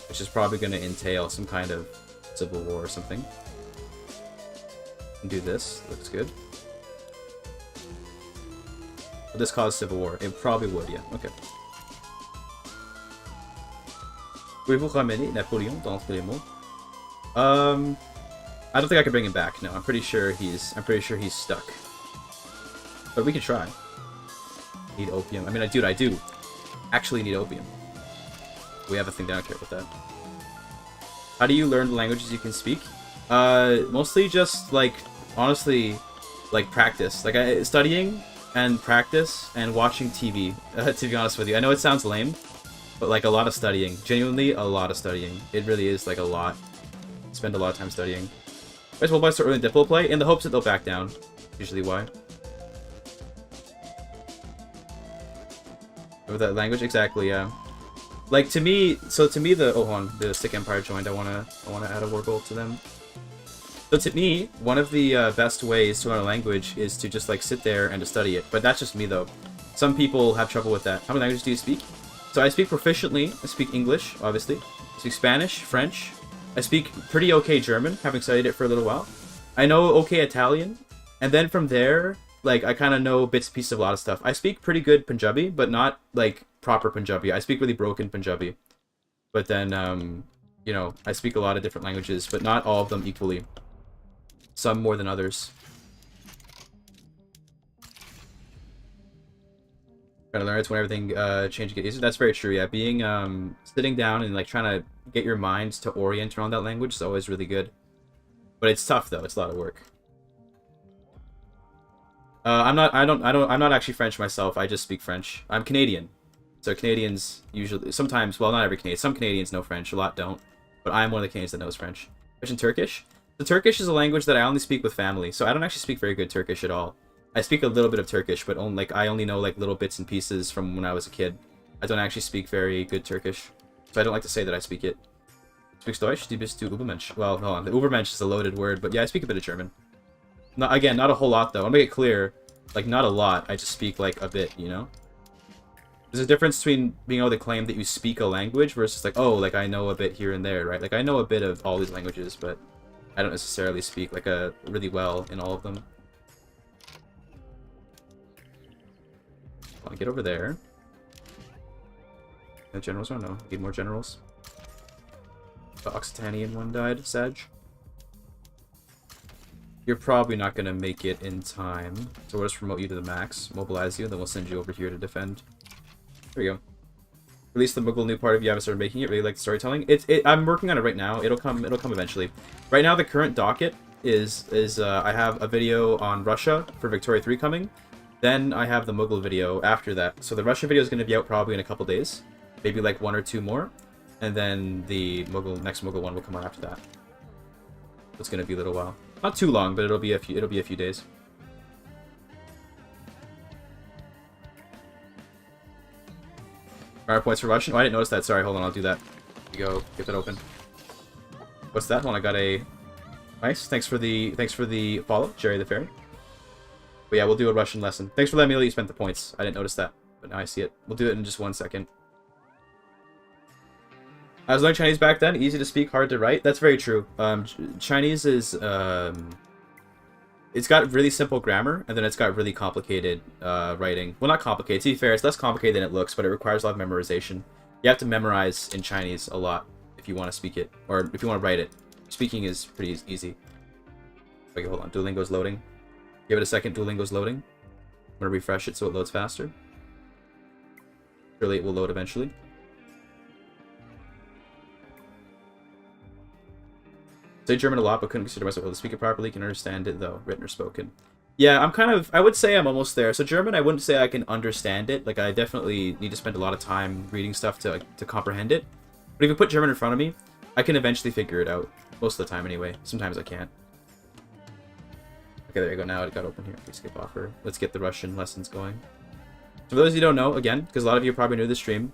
which is probably going to entail some kind of civil war or something. Do this, looks good. Would this cause civil war? It probably would, yeah. Okay. Pouvez-vous ramener Napoléon dans les mots? I don't think I can bring him back. No, I'm pretty sure he's stuck. But we can try. Need opium. I mean, I do actually need opium. We have a thing down. I don't care about that. How do you learn the languages you can speak? Mostly just like, honestly, like practice. Like studying and practice and watching TV. To be honest with you, I know it sounds lame, but like a lot of studying. Genuinely, a lot of studying. It really is like a lot. Spend a lot of time studying. Guys, we'll start early Diplo play in the hopes that they'll back down. Usually why. With that language, exactly, yeah. Like to me, the Sick Empire joined. I wanna add a war goal to them. So to me, one of the best ways to learn a language is to just like sit there and to study it. But that's just me though. Some people have trouble with that. How many languages do you speak? So I speak proficiently. I speak English, obviously. I speak Spanish, French. I speak pretty okay German, having studied it for a little while. I know okay Italian, and then from there, like I kind of know bits and pieces of a lot of stuff. I speak pretty good Punjabi, but not like proper Punjabi. I speak really broken Punjabi. But then, you know, I speak a lot of different languages, but not all of them equally. Some more than others. Trying to learn it's when everything changes get easier. That's very true, yeah. Being sitting down and like trying to get your mind to orient around that language is always really good. But it's tough though, it's a lot of work. I'm not actually French myself, I just speak French. I'm Canadian. So Canadians usually, sometimes, well not every Canadian, some Canadians know French, a lot don't. But I'm one of the Canadians that knows French. Mention Turkish? The Turkish is a language that I only speak with family, so I don't actually speak very good Turkish at all. I speak a little bit of Turkish, but only, like, I only know like little bits and pieces from when I was a kid. I don't actually speak very good Turkish, so I don't like to say that I speak it. Speaks Deutsch? Die bist du Übermensch? Well, hold on, the Übermensch is a loaded word, but yeah, I speak a bit of German. Not, again, not a whole lot though. I want to make it clear, like not a lot. I just speak like a bit, you know. There's a difference between being able to claim that you speak a language versus like, oh, like I know a bit here and there, right? Like I know a bit of all these languages, but I don't necessarily speak like really well in all of them. I'll get over there. No generals? Oh no, need more generals. The Occitanian one died, Sag. You're probably not going to make it in time, so we'll just promote you to the max, mobilize you, and then we'll send you over here to defend. There you go. Release the Mughal new part if you haven't started making it. Really like the storytelling. I'm working on it right now. It'll come eventually. Right now the current docket is I have a video on Russia for Victoria 3 coming. Then I have the Mughal video after that. So the Russia video is going to be out probably in a couple days. Maybe like 1 or 2 more. And then the next Mughal one will come out after that. It's going to be a little while. Not too long, but it'll be a few days. Alright, points for Russian. Oh, I didn't notice that. Sorry, hold on, I'll do that. Here you go, get that open. What's that one? I got a nice. Thanks for the follow, Jerry the Fairy. But yeah, we'll do a Russian lesson. Thanks for letting me know you spent the points. I didn't notice that, but now I see it. We'll do it in just 1 second. I was learning Chinese back then. Easy to speak, hard to write. That's very true. Chinese is it's got really simple grammar, and then it's got really complicated writing. Well, not complicated. To be fair, it's less complicated than it looks, but it requires a lot of memorization. You have to memorize in Chinese a lot if you want to speak it, or if you want to write it. Speaking is pretty easy. Okay, hold on. Duolingo's loading. Give it a second. Duolingo's loading. I'm gonna refresh it so it loads faster. Surely it will load eventually. Say German a lot, but couldn't consider myself able to speak it properly. Can understand it though, written or spoken. Yeah, I would say I'm almost there. So German, I wouldn't say I can understand it. Like, I definitely need to spend a lot of time reading stuff to comprehend it. But if you put German in front of me, I can eventually figure it out. Most of the time, anyway. Sometimes I can't. Okay, there you go. Now it got open here. We skip offer. Let's get the Russian lessons going. So for those of you who don't know, again, because a lot of you are probably new to the stream,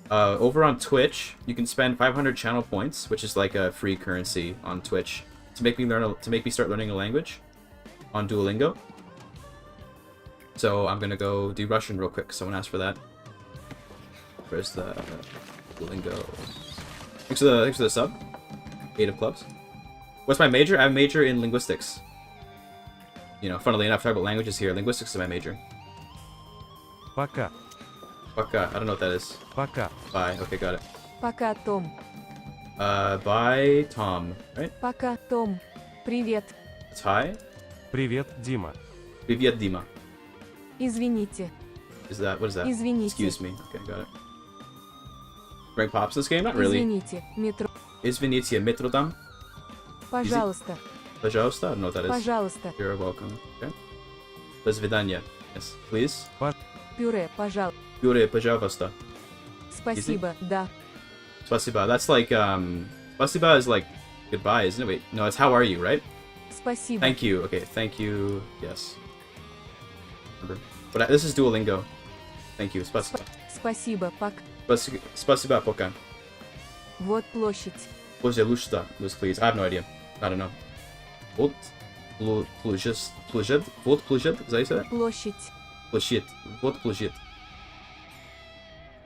over on Twitch, you can spend 500 channel points, which is like a free currency on Twitch, to make me start learning a language on Duolingo. So I'm gonna go do Russian real quick. Someone asked for that. Where's the Duolingo? Thanks for the sub. 8 of clubs. What's my major? I have a major in linguistics. You know, funnily enough, talk about languages here. Linguistics is my major. Пока. Пока. I don't know what that is. Пока. Bye. Okay, got it. Пока, Том. Bye, Tom. Right? Пока, Том. Привет. It's hi. Привет, Дима. Привет, Dima. Извините. What is that? Извините. Excuse me. Okay, got it. Rank pops in this game? Not really. Извините. Метро. Извините, метро там? Пожалуйста. Пожалуйста? I don't know what that is. Пожалуйста. You're welcome. Okay. До свидания. Yes, please. Пюре, пожалуйста. Пюре, пожалуйста. Спасибо, да. Спасибо. That's like, Спасибо is like goodbye, isn't it? Wait, no, it's how are you, right? Спасибо. Thank you. Okay, thank you. Yes. Remember. But this is Duolingo. Thank you. Спасибо. Спасибо, пока. Спасибо, пока. Вот площадь. Пожалуйста, please. I have no idea. I don't know. Вот площадь. Вот площадь. Is that how you say that? Площадь. Площадь. Вот площадь.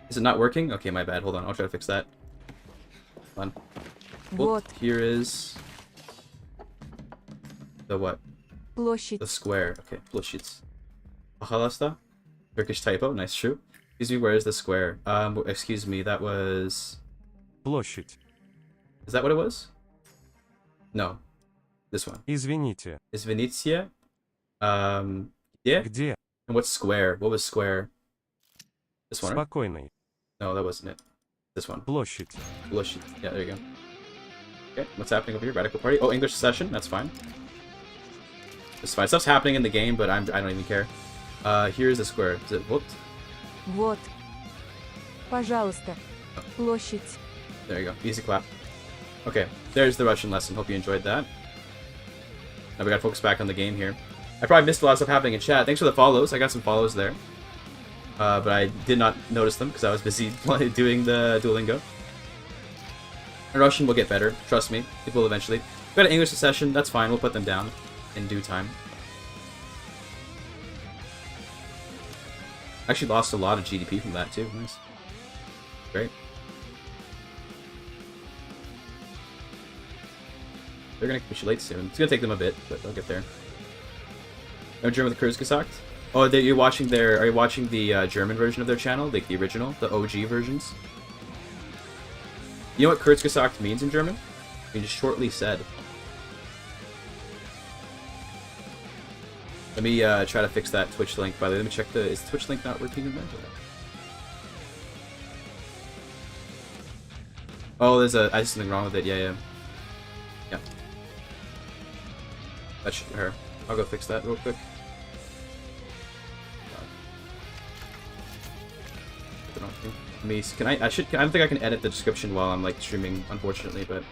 Is it not working? Okay, my bad. Hold on. I'll try to fix that. Hold on. Вот. Here is the what? Площадь. The square. Okay, площадь. Пожалуйста. Turkish typo. Nice, true. Excuse me, where is the square? Excuse me, that was... Площадь. Is that what it was? No. This one. Извините. Is Venetia? Yeah? Где? And what's square? What was square? This one, right? Спокойный. No, that wasn't it. This one. Площадь. Площадь. Yeah, there you go. Okay, what's happening over here? Radical party. Oh, English session. That's fine. It's fine. Stuff's happening in the game, but I don't even care. Here's the square. Is it whooped? Вот. Пожалуйста. Площадь. There you go. Easy clap. Okay, there's the Russian lesson. Hope you enjoyed that. Now we gotta focus back on the game here. I probably missed a lot of stuff happening in chat. Thanks for the follows. I got some follows there. But I did not notice them because I was busy doing the Duolingo. And Russian will get better. Trust me. It will eventually. We've got an English session. That's fine. We'll put them down in due time. Actually lost a lot of GDP from that too. Nice. Great. They're gonna capitulate soon. It's gonna take them a bit, but they'll get there. No German with Kurzgesagt? Oh, you're watching their... Are you watching the German version of their channel? Like the original? The OG versions? You know what Kurzgesagt means in German? It means shortly said. Let me try to fix that Twitch link. By the way, let me check the... Is the Twitch link not working in there? Oh, there's something wrong with it. Yeah. That should be her. I'll go fix that real quick. Let me. Can I? I don't think I can edit the description while I'm like streaming, unfortunately. But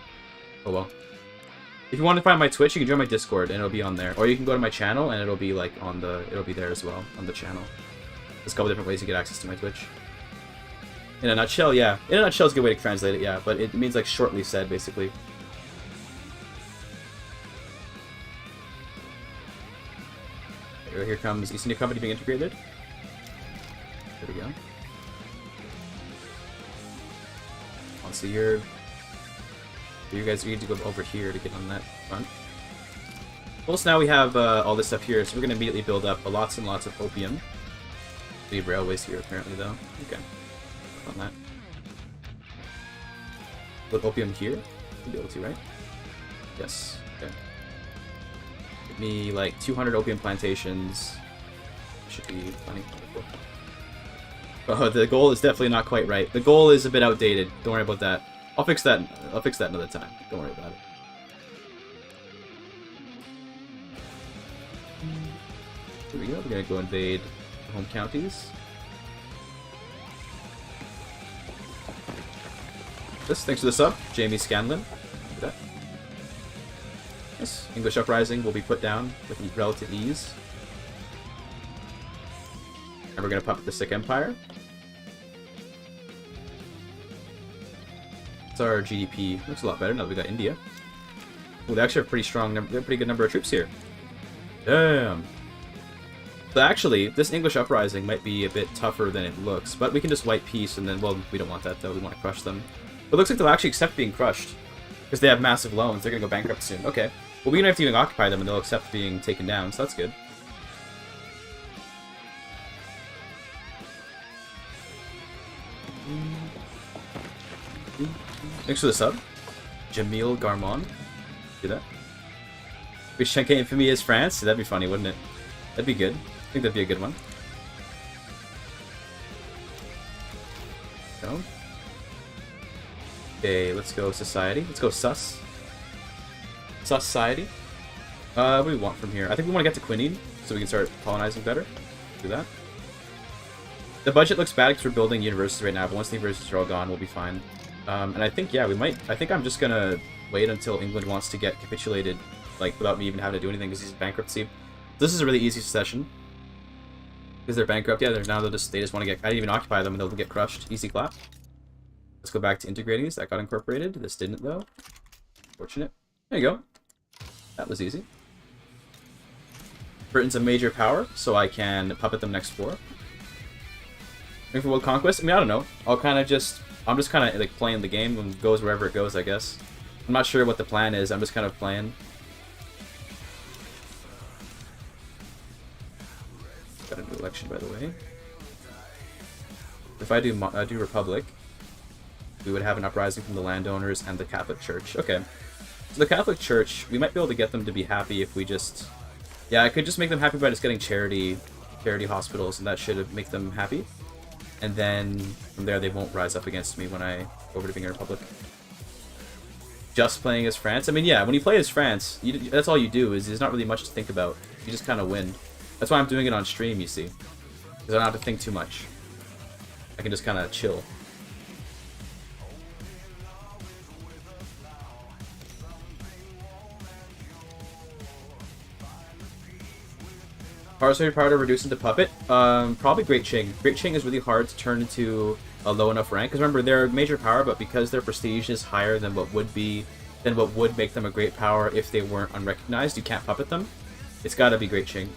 oh well. If you want to find my Twitch, you can join my Discord and it'll be on there. Or you can go to my channel and it'll be like on the. It'll be there as well on the channel. There's a couple different ways to get access to my Twitch. In a nutshell, yeah. In a nutshell is a good way to translate it, yeah. But it means like shortly said, basically. Here comes. You see your company being integrated. There we go. So you guys need to go over here to get on that front. Well, so now we have all this stuff here, so we're going to immediately build up lots and lots of opium. We need railways here, apparently, though. Okay. Work on that. Put opium here? We'll be able to, right? Yes. Okay. Give me, like, 200 opium plantations. Should be plenty. Oh, the goal is definitely not quite right. The goal is a bit outdated. Don't worry about that. I'll fix that. I'll fix that another time. Don't worry about it. Here we go. We're gonna go invade the home counties. Thanks for the sub, Jamie Scanlon. Look at that. Yes, English Uprising will be put down with relative ease. And we're gonna puppet the Sikh Empire. It's our GDP. Looks a lot better now that we got India. Ooh, they actually have a pretty strong number, pretty good number of troops here. Damn. So actually, this English Uprising might be a bit tougher than it looks, but we can just wipe peace and then, well, we don't want that though, we want to crush them. But it looks like they'll actually accept being crushed. Because they have massive loans, they're gonna go bankrupt soon. Okay. Well, we don't have to even occupy them and they'll accept being taken down, so that's good. Thanks for the sub. Jamil Garmon. Do that. Bishenke Infamy is France? That'd be funny, wouldn't it? That'd be good. I think that'd be a good one. No. Okay, let's go Society. Let's go Sus. Society. What do we want from here? I think we want to get to quinine, so we can start colonizing better. Do that. The budget looks bad because we're building universities right now, but once the universities are all gone, we'll be fine. And I think, yeah, we might... I think I'm just gonna wait until England wants to get capitulated, like, without me even having to do anything, because he's bankruptcy. This is a really easy secession. Because they're bankrupt. Yeah, now they just want to get... I didn't even occupy them, and they'll get crushed. Easy clap. Let's go back to integrating these. That got incorporated. This didn't, though. Fortunate. There you go. That was easy. Britain's a major power, so I can puppet them next war. Looking for world conquest? I mean, I don't know. I'll kind of just... I'm just kind of like playing the game and goes wherever it goes, I guess. I'm not sure what the plan is. I'm just kind of playing. Got a new election, by the way. If I do Republic, we would have an uprising from the landowners and the Catholic Church. Okay. So the Catholic Church, we might be able to get them to be happy if we just... Yeah, I could just make them happy by just getting charity hospitals, and that should make them happy. And then from there, they won't rise up against me when I go over to being a republic. Just playing as France? I mean, yeah, when you play as France, that's all you do. There's not really much to think about. You just kind of win. That's why I'm doing it on stream, you see. Because I don't have to think too much. I can just kind of chill. Hardest power to reduce into puppet? Probably Great Qing. Great Qing is really hard to turn into a low enough rank. Because remember, they're a major power, but because their prestige is higher than what would make them a great power if they weren't unrecognized, you can't puppet them. It's gotta be Great Qing.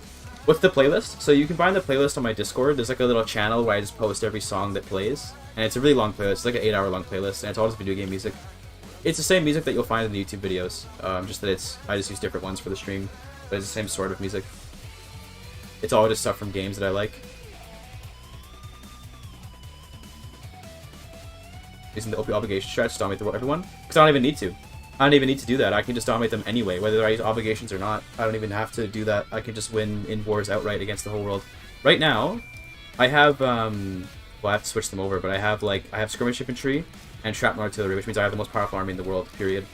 What's the playlist? So you can find the playlist on my Discord. There's like a little channel where I just post every song that plays. And it's a really long playlist. It's like an 8-hour long playlist, and it's all just video game music. It's the same music that you'll find in the YouTube videos. Just that I just use different ones for the stream. But it's the same sort of music. It's all just stuff from games that I like. Using the obligation strat to dominate everyone? Because I don't even need to. I don't even need to do that. I can just dominate them anyway, whether I use obligations or not. I don't even have to do that. I can just win in wars outright against the whole world. Right now, I have, well, I have to switch them over, but I have skirmish infantry and shrapnel artillery, which means I have the most powerful army in the world, period.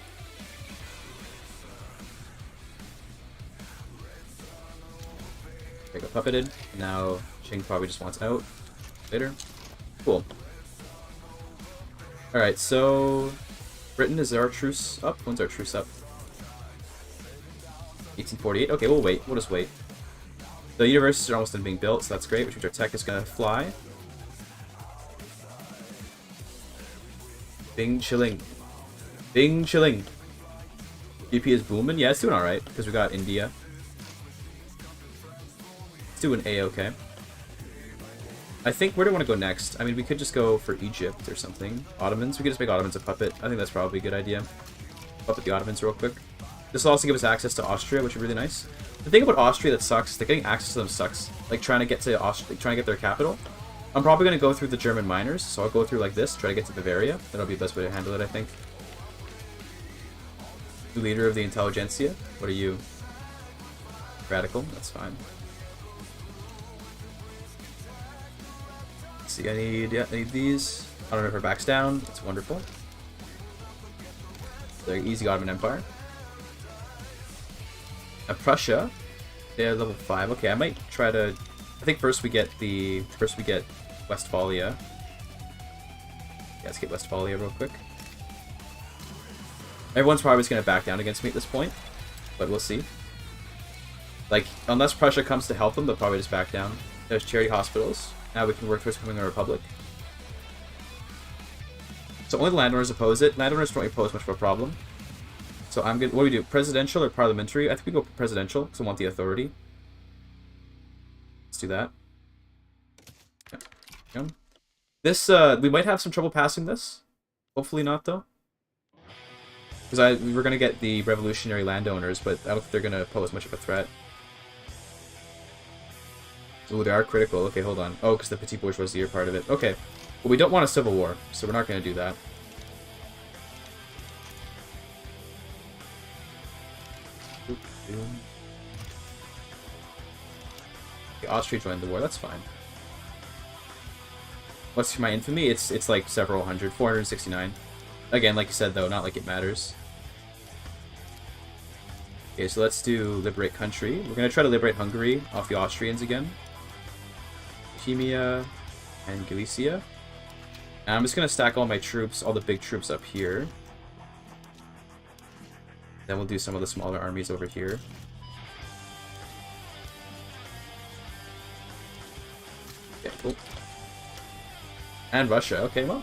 I got puppeted. Now Qing probably just wants out later. Cool. Alright, so Britain, is our truce up? When's our truce up? 1848. Okay, we'll wait. We'll just wait. The universities are almost done being built, so that's great, which means our tech is gonna fly. Bing chilling. Bing chilling. GP is booming. Yeah, it's doing alright, because we got India. Let's do an A-okay. I think, where do I want to go next? I mean, we could just go for Egypt or something. Ottomans? We could just make Ottomans a puppet. I think that's probably a good idea. Puppet the Ottomans real quick. This will also give us access to Austria, which is really nice. The thing about Austria that sucks is that getting access to them sucks. Like, trying to get to Austria, like, trying to get their capital. I'm probably going to go through the German miners, so I'll go through like this, try to get to Bavaria. That'll be the best way to handle it, I think. The leader of the intelligentsia? What are you? Radical? That's fine. See, I need these. I don't know if her back's down. That's wonderful. Very easy Ottoman Empire. Prussia. Yeah, level 5. Okay, I might try to... I think first we get Westphalia. Yeah, let's get Westphalia real quick. Everyone's probably just going to back down against me at this point, but we'll see. Like, unless Prussia comes to help them, they'll probably just back down. There's charity hospitals. Now we can work towards becoming a republic. So only the landowners oppose it. Landowners don't really pose much of a problem. So I'm good. What do we do? Presidential or parliamentary? I think we go presidential, because I want the authority. Let's do that. Yeah. This, we might have some trouble passing this. Hopefully not, though. Because we were going to get the revolutionary landowners, but I don't think they're going to pose much of a threat. Oh, they are critical. Okay, hold on. Oh, because the petit bourgeoisie are part of it. Okay. Well, we don't want a civil war, so we're not going to do that. Okay, Austria joined the war. That's fine. What's my infamy? It's like several hundred. 469. Again, like you said, though, not like it matters. Okay, so let's do liberate country. We're going to try to liberate Hungary off the Austrians again. Bohemia and Galicia. And I'm just going to stack all my troops, all the big troops up here. Then we'll do some of the smaller armies over here. Okay, cool. And Russia. Okay, well,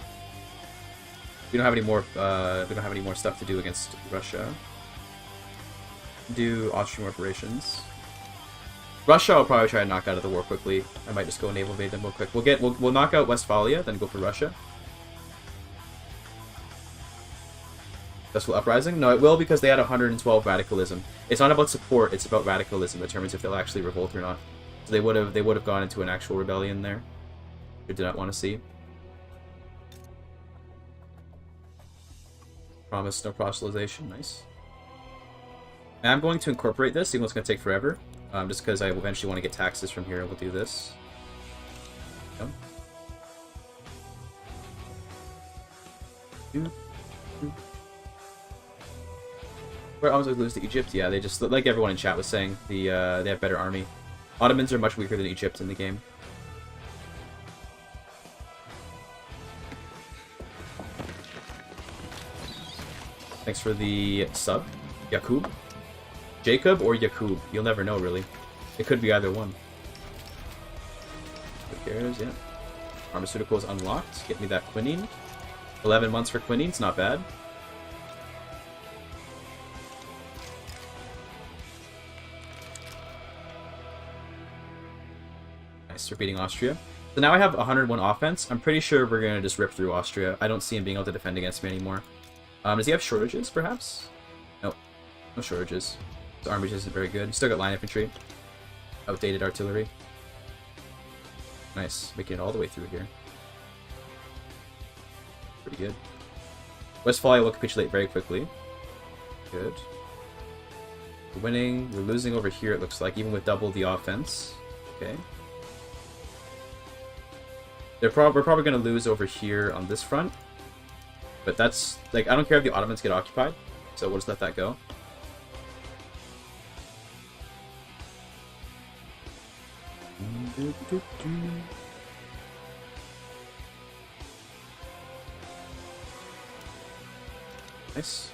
we don't have any more. We don't have any more stuff to do against Russia. Do Austrian reparations. Russia, I'll probably try to knock out of the war quickly. I might just go naval invade them real quick. We'll knock out Westphalia, then go for Russia. Successful uprising? No, it will because they had 112 radicalism. It's not about support; it's about radicalism. It determines if they'll actually revolt or not. So they would have gone into an actual rebellion there. They did not want to see. Promise no proselytization. Nice. And I'm going to incorporate this, even though it's going to take forever. Just because I eventually want to get taxes from here. We'll do this. Yep. Where almost lose to Egypt? Yeah, they just, like everyone in chat was saying, they have better army. Ottomans are much weaker than Egypt in the game. Thanks for the sub, Yakub. Jacob or Yakub? You'll never know, really. It could be either one. Who cares? Yeah. Pharmaceuticals unlocked. Get me that quinine. 11 months for quinine. It's not bad. Nice. We're beating Austria. So now I have 101 offense. I'm pretty sure we're going to just rip through Austria. I don't see him being able to defend against me anymore. Does he have shortages, perhaps? No. No shortages. His army just isn't very good. He's still got line infantry. Outdated artillery. Nice. Making it all the way through here. Pretty good. Westphalia will capitulate very quickly. Good. We're winning. We're losing over here, it looks like, even with double the offense. Okay. We're probably going to lose over here on this front. But that's, like, I don't care if the Ottomans get occupied. So we'll just let that go. Nice.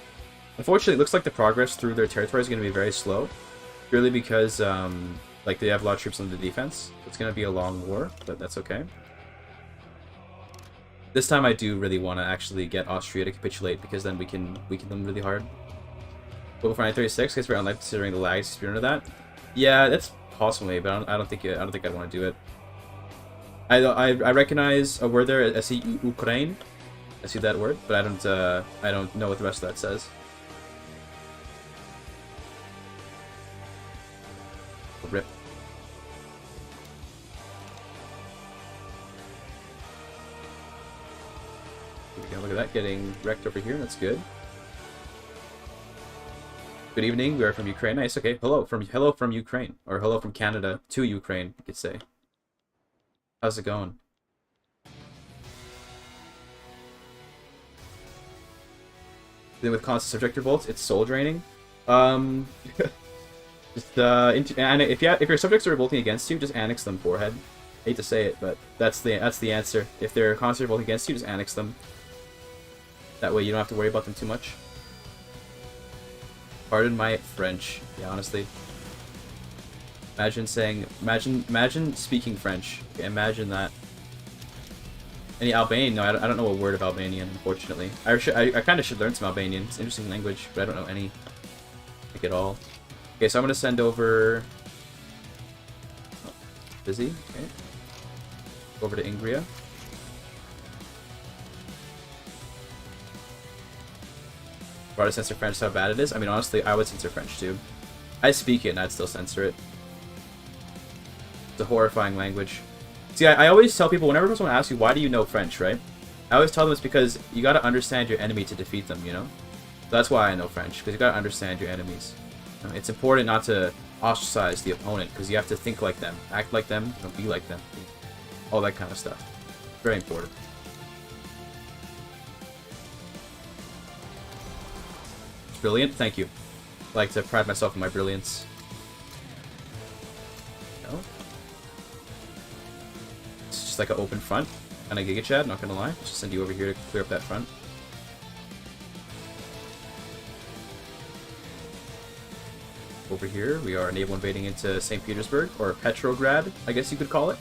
Unfortunately, it looks like the progress through their territory is going to be very slow. Purely because, like, they have a lot of troops on the defense. It's going to be a long war, but that's okay. This time I do really want to actually get Austria to capitulate, because then we can weaken them really hard. But for 936, guess we're on life considering the lag speed of that. Yeah, that's possibly, but I don't think I'd want to do it. I recognize a word there. I see Ukraine. I see that word, but I don't know what the rest of that says. Rip. Here we go. Look at that, getting wrecked over here. That's good. Good evening. We are from Ukraine. Nice. Okay. Hello from Ukraine, or hello from Canada to Ukraine, you could say. How's it going? Then with constant subjector bolts, it's soul draining. Just if your subjects are revolting against you, just annex them. Forehead. Hate to say it, but that's the answer. If they're constantly revolting against you, just annex them. That way you don't have to worry about them too much. Pardon my French. Yeah, honestly. Imagine speaking French. Okay, imagine that. Any Albanian? No, I don't know a word of Albanian, unfortunately. I kind of should learn some Albanian. It's an interesting language, but I don't know any, like, at all. Okay, so I'm gonna send over. Oh, busy. Okay. Over to Ingria. Why to censor French? How bad it is? I mean, honestly, I would censor French too. I speak it, and I'd still censor it. It's a horrifying language. See, I always tell people, whenever someone asks you, why do you know French, right? I always tell them it's because you gotta understand your enemy to defeat them, you know? So that's why I know French, because you gotta understand your enemies. It's important not to ostracize the opponent, because you have to think like them, act like them, be like them. All that kind of stuff. Very important. Brilliant, thank you. I like to pride myself in my brilliance. No? It's just like an open front. Kind of GigaChad, not gonna lie. Just send you over here to clear up that front. Over here, we are naval invading into St. Petersburg, or Petrograd, I guess you could call it.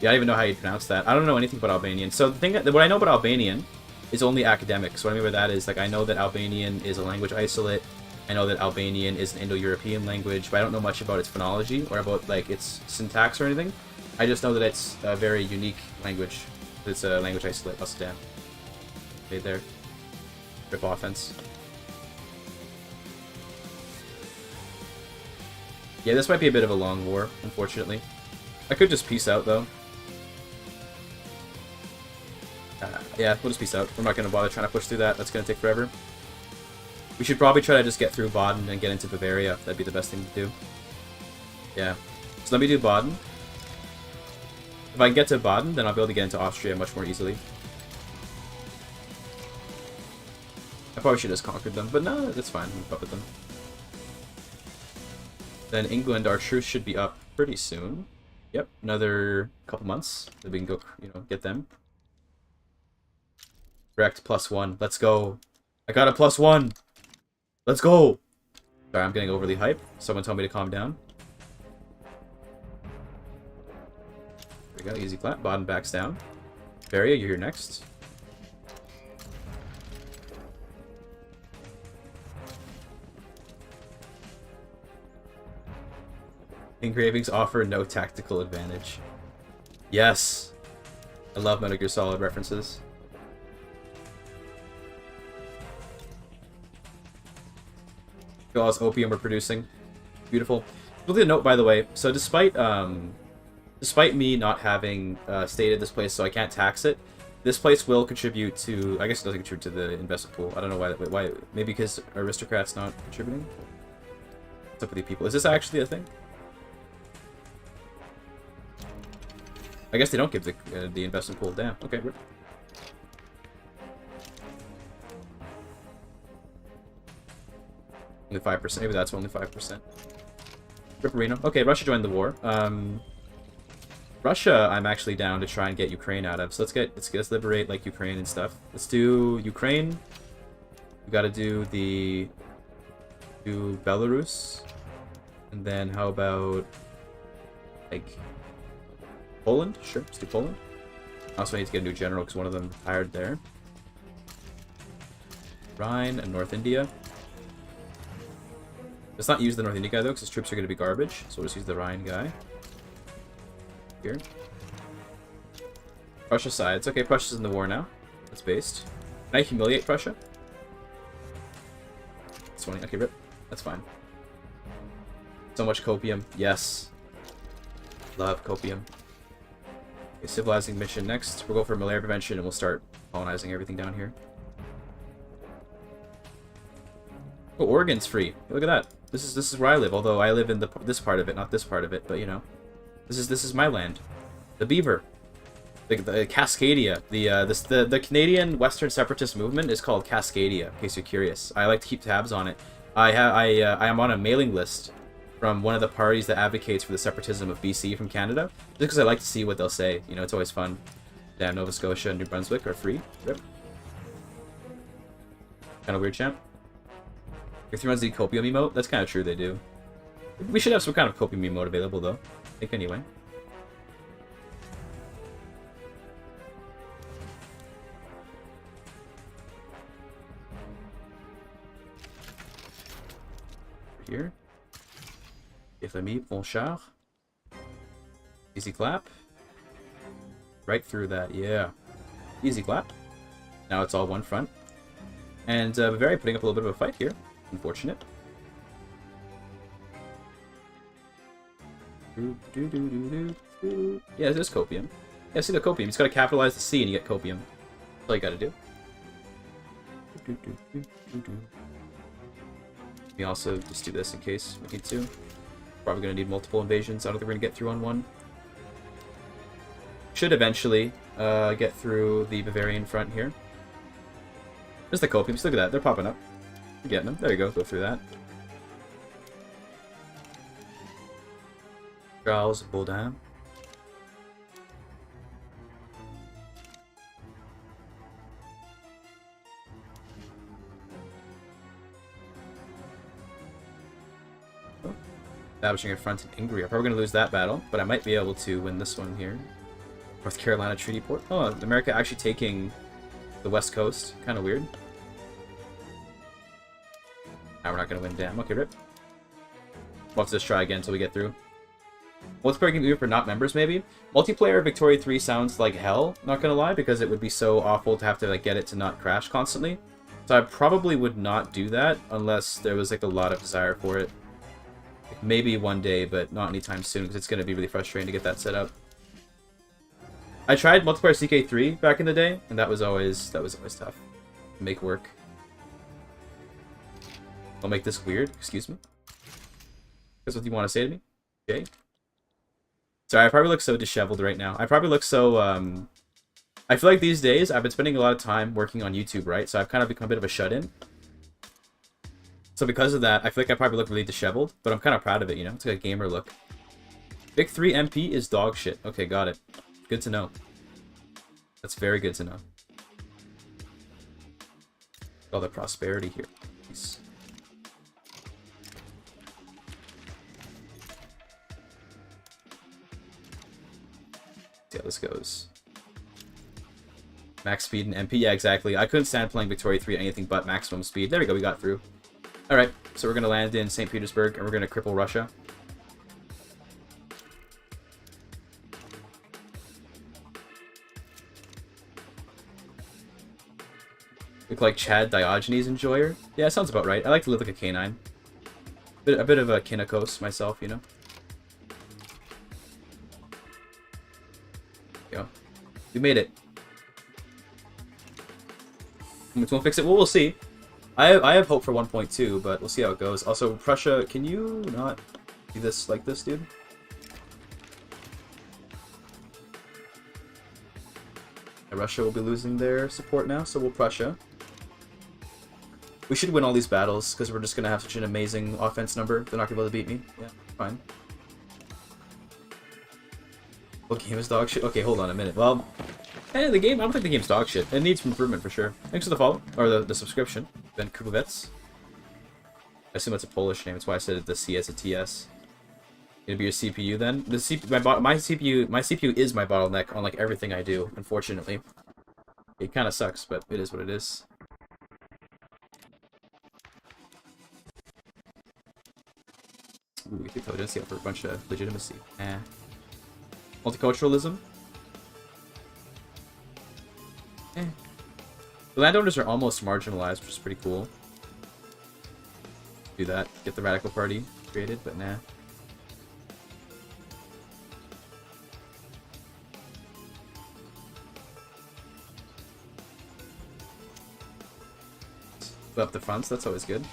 Yeah, I don't even know how you pronounce that. I don't know anything about Albanian. So the thing, what I know about Albanian is only academic. So what I mean by that is, like, I know that Albanian is a language isolate. I know that Albanian is an Indo-European language, but I don't know much about its phonology or about, like, its syntax or anything. I just know that it's a very unique language. It's a language isolate. Bust it down. Okay, there. Rip offense. Yeah, this might be a bit of a long war, unfortunately. I could just peace out, though. Yeah, we'll just peace out. We're not going to bother trying to push through that. That's going to take forever. We should probably try to just get through Baden and get into Bavaria. That'd be the best thing to do. Yeah. So let me do Baden. If I can get to Baden, then I'll be able to get into Austria much more easily. I probably should have just conquered them, but no, that's fine. We'll puppet them. Then England, our truce should be up pretty soon. Yep, another couple months. Then we can go, get them. Correct, +1. Let's go. I got a +1. Let's go. Sorry, I'm getting overly hyped. Someone told me to calm down. There we go, easy clap. Baden backs down. Bavaria, you're here next. Engravings offer no tactical advantage. Yes! I love Metal Gear Solid references. All this opium we're producing. Beautiful. Really a note, by the way. So despite me not having stated this place, so I can't tax it, this place will contribute to. I guess it doesn't contribute to the investment pool. I don't know why. Why? Maybe because aristocrats not contributing. What's up with you people? Is this actually a thing? I guess they don't give the investment pool. Damn. Okay. Only 5%. Maybe that's only 5%. Ripperino. Okay, Russia joined the war. Russia, I'm actually down to try and get Ukraine out of. So let's liberate like Ukraine and stuff. Let's do Ukraine. We got to do Belarus, and then how about like Poland? Sure, let's do Poland. Also, I need to get a new general because one of them hired there. Rhine and North India. Let's not use the North India guy though, because his troops are going to be garbage. So we'll just use the Rhine guy. Here. Prussia sides. Okay, Prussia's in the war now. That's based. Can I humiliate Prussia? That's 20. Okay, rip. That's fine. So much copium. Yes. Love copium. Okay, civilizing mission next. We'll go for malaria prevention and we'll start colonizing everything down here. Oh, Oregon's free. Look at that. This is where I live. Although I live in this part of it, not this part of it. But this is my land. The beaver. The Cascadia. The Canadian Western separatist movement is called Cascadia, in case you're curious. I like to keep tabs on it. I am on a mailing list from one of the parties that advocates for the separatism of BC from Canada, just because I like to see what they'll say. You know, it's always fun. Damn, Nova Scotia and New Brunswick are free. Yep. Kind of weird, champ. Your 3 runs the copium emote? That's kind of true, they do. We should have some kind of copium emote available, though. I think, anyway. Here. Effemi, bon char. Easy clap. Right through that, yeah. Easy clap. Now it's all one front. And Bavaria putting up a little bit of a fight here. Unfortunate. Yeah, there's copium. Yeah, see the copium. You just gotta capitalize the C and you get copium. That's all you gotta do. We also just do this in case we need to. Probably gonna need multiple invasions. I don't think we're gonna get through on one. Should eventually get through the Bavarian front here. There's the copiums. Look at that. They're popping up. You're getting them. There you go. Go through that. Charles Baudin. Establishing a front in Ingria. Probably going to lose that battle, but I might be able to win this one here. North Carolina Treaty Port. Oh, America actually taking the West Coast. Kind of weird. Now we're not going to win. Damn. Okay, rip. We'll have to just try again until we get through. Multiplayer can be for not members, maybe? Multiplayer Victoria 3 sounds like hell, not going to lie, because it would be so awful to have to like get it to not crash constantly. So I probably would not do that unless there was like a lot of desire for it. Maybe one day, but not anytime soon, because it's going to be really frustrating to get that set up. I tried multiplayer CK3 back in the day, and that was always tough to make work. I'll make this weird. Excuse me. That's what you want to say to me? Okay. Sorry, I probably look so disheveled right now. I probably look so, I feel like these days I've been spending a lot of time working on YouTube, right? So I've kind of become a bit of a shut-in. So because of that, I feel like I probably look really disheveled, but I'm kind of proud of it, you know? It's like a gamer look. Big 3 MP is dog shit. Okay, got it. Good to know. That's very good to know. All the prosperity here. Nice. See how this goes. Max speed and MP. Yeah, exactly. I couldn't stand playing Victoria 3 at anything but maximum speed. There we go, we got through. Alright, so we're going to land in St. Petersburg, and we're going to cripple Russia. Look like Chad Diogenes enjoyer? Yeah, sounds about right. I like to live like a canine. A bit of a kinnikos myself, you know? Yo. We made it. Which won't fix it? Well, we'll see. I have hope for 1.2, but we'll see how it goes. Also, Prussia, can you not do this like this, dude? Russia will be losing their support now, so will Prussia. We should win all these battles, because we're just going to have such an amazing offense number. They're not going to be able to beat me. Yeah, fine. What game is dog shit? Okay, hold on a minute. Well, the game, I don't think the game's dog shit. It needs improvement for sure. Thanks for the follow, or the subscription. Ben Kubovets. I assume that's a Polish name, that's why I said the C as a TS. It'll be your CPU then? The my CPU is my bottleneck on like everything I do, unfortunately. It kind of sucks, but it is what it is. Ooh, we could potency up for a bunch of legitimacy. Eh. Multiculturalism? Eh. The landowners are almost marginalized, which is pretty cool. Do that. Get the Radical Party created, but nah. Put up the fronts, that's always good.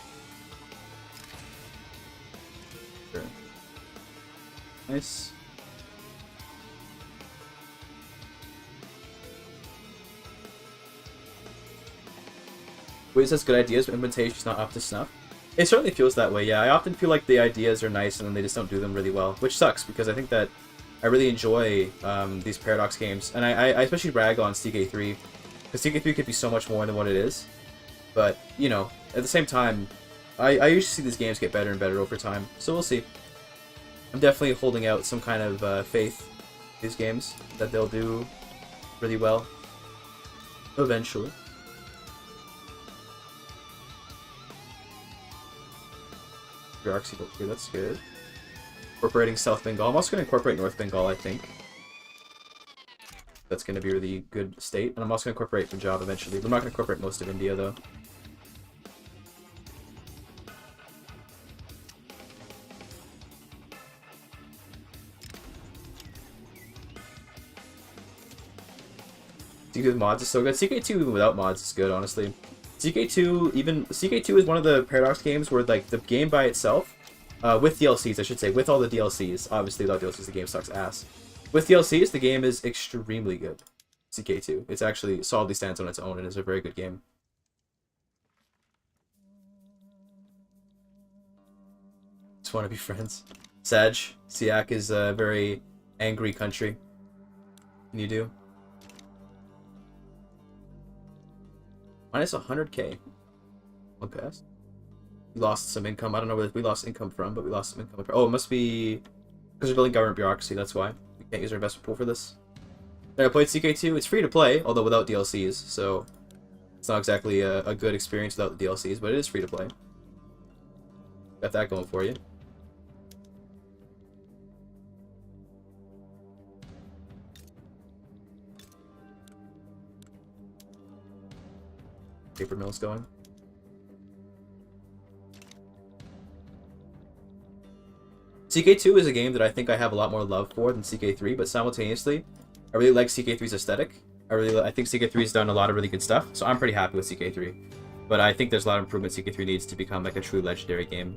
Sure. Nice. Waze has good ideas, but implementation's not up to snuff. It certainly feels that way, yeah. I often feel like the ideas are nice and then they just don't do them really well, which sucks because I think that I really enjoy these Paradox games, and I especially rag on CK3 because CK3 could be so much more than what it is. But you know, at the same time, I usually see these games get better and better over time, so we'll see. I'm definitely holding out some kind of faith in these games that they'll do really well eventually. Bureaucracy, okay, that's good. Incorporating South Bengal. I'm also going to incorporate North Bengal, I think. That's going to be a really good state. And I'm also going to incorporate Punjab eventually. I'm not going to incorporate most of India, though. CK2 with mods is so good. CK2 even without mods is good, honestly. CK2 is one of the Paradox games where like the game by itself, with DLCs I should say, with all the DLCs, obviously without DLCs the game sucks ass. With DLCs the game is extremely good. CK2. It's actually solidly stands on its own and is a very good game. Just want to be friends. Sag, Siak is a very angry country. And you do. Minus 100k. One pass. We lost some income. I don't know where we lost income from, but we lost some income. Oh, it must be because we're building government bureaucracy. That's why we can't use our investment pool for this. I played CK2. It's free to play, although without DLCs, so it's not exactly a good experience without the DLCs, but it is free to play. Got that going for you. Paper mill's going. CK2 is a game that I think I have a lot more love for than CK3, but simultaneously, I really like CK3's aesthetic. I think CK3's done a lot of really good stuff, so I'm pretty happy with CK3. But I think there's a lot of improvement CK3 needs to become like a true legendary game.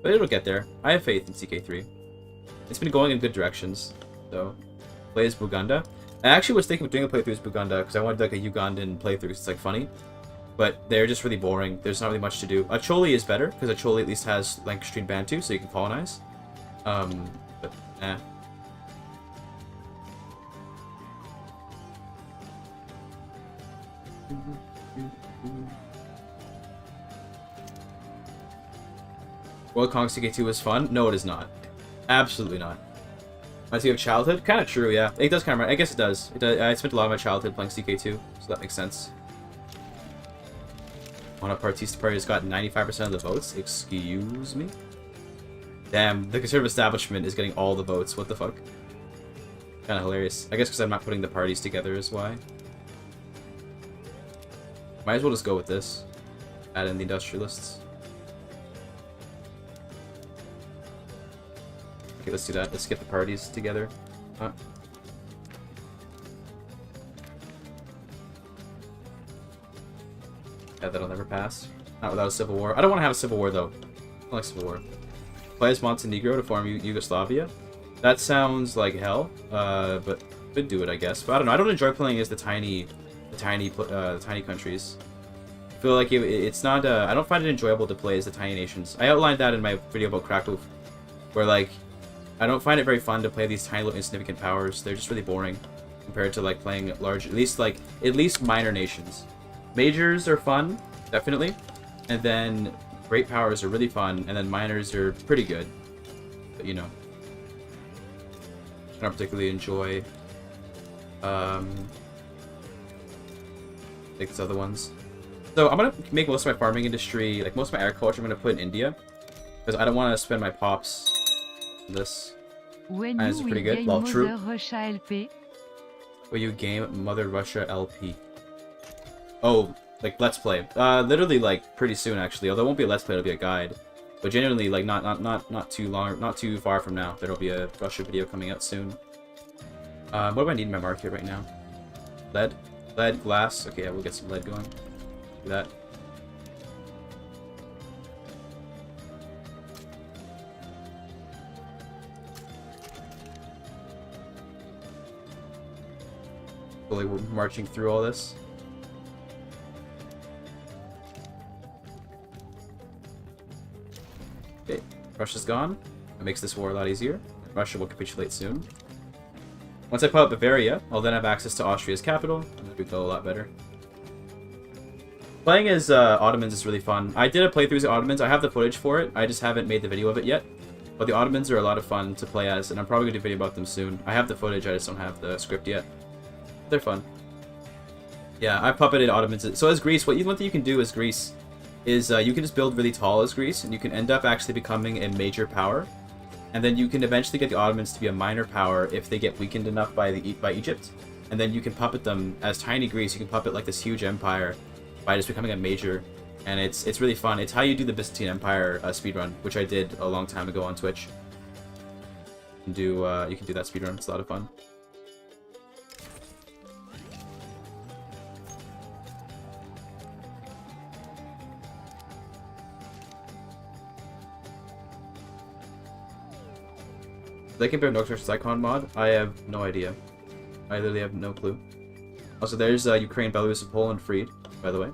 But it'll get there. I have faith in CK3. It's been going in good directions, so play as Buganda. I actually was thinking of doing a playthrough as Buganda because I wanted like a Ugandan playthrough. It's like funny, but they're just really boring. There's not really much to do. Acholi is better because Acholi at least has like extreme Bantu, so you can colonize. But eh. World Kong CK2 was fun? No, it is not. Absolutely not. Reminds me of childhood? Kind of true, yeah. It does kind of. I guess it does. I spent a lot of my childhood playing CK2, so that makes sense. Partista Party has got 95% of the votes. Excuse me? Damn, the conservative establishment is getting all the votes. What the fuck? Kind of hilarious. I guess because I'm not putting the parties together is why. Might as well just go with this. Add in the industrialists. Okay, let's do that. Let's get the parties together. Huh? Yeah, that'll never pass. Not without a civil war. I don't want to have a civil war, though. I don't like civil war. Play as Montenegro to form Yugoslavia. That sounds like hell, but could do it, I guess. But I don't know. I don't enjoy playing as the tiny countries. I feel like it's not. I don't find it enjoyable to play as the tiny nations. I outlined that in my video about Krakow, where like I don't find it very fun to play these tiny little insignificant powers. They're just really boring compared to like playing large, at least minor nations. Majors are fun, definitely, and then great powers are really fun, and then minors are pretty good. But you know, I don't particularly enjoy like these other ones. So I'm gonna make most of my farming industry, like most of my agriculture, I'm gonna put in India because I don't want to spend my pops on this. When This is you pretty will good. game Well, true. Mother Russia LP? Will you game Mother Russia LP? Oh, like Let's Play. Literally like pretty soon actually. Although it won't be a Let's Play, it'll be a guide. But genuinely, like not too long, not too far from now, there'll be a Russia video coming out soon. What do I need in my market right now? Lead, glass. Okay, yeah, we'll get some lead going. Do that. Slowly we're marching through all this. Okay, Russia's gone. It makes this war a lot easier. Russia will capitulate soon. Once I put up Bavaria, I'll then have access to Austria's capital, and then we go a lot better. Playing as Ottomans is really fun. I did a playthrough as Ottomans. I have the footage for it. I just haven't made the video of it yet. But the Ottomans are a lot of fun to play as, and I'm probably going to do a video about them soon. I have the footage, I just don't have the script yet. They're fun. Yeah, I puppeted Ottomans. So as Greece, one thing you can do as Greece is you can just build really tall as Greece, and you can end up actually becoming a major power. And then you can eventually get the Ottomans to be a minor power if they get weakened enough by Egypt. And then you can puppet them as tiny Greece. You can puppet like this huge empire by just becoming a major, and it's really fun. It's how you do the Byzantine Empire speedrun, which I did a long time ago on Twitch. You can do that speedrun. It's a lot of fun. They compare Nox versus Icon mod? I have no idea. I literally have no clue. Also, there's Ukraine, Belarus, and Poland freed, by the way.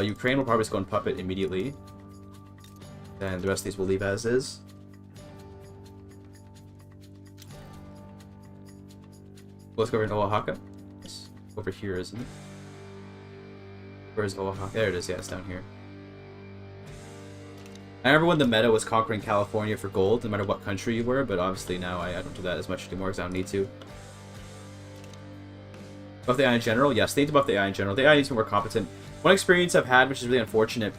Ukraine will probably just go and puppet immediately. Then the rest of these will leave as is. Let's go over in Oaxaca. It's over here, isn't it? Where's Oaxaca? There it is, yeah, it's down here. I remember when the meta was conquering California for gold, no matter what country you were, but obviously now I don't do that as much anymore because I don't need to. Buff the AI in general? Yes, they need to buff the AI in general. The AI needs to be more competent. One experience I've had, which is really unfortunate,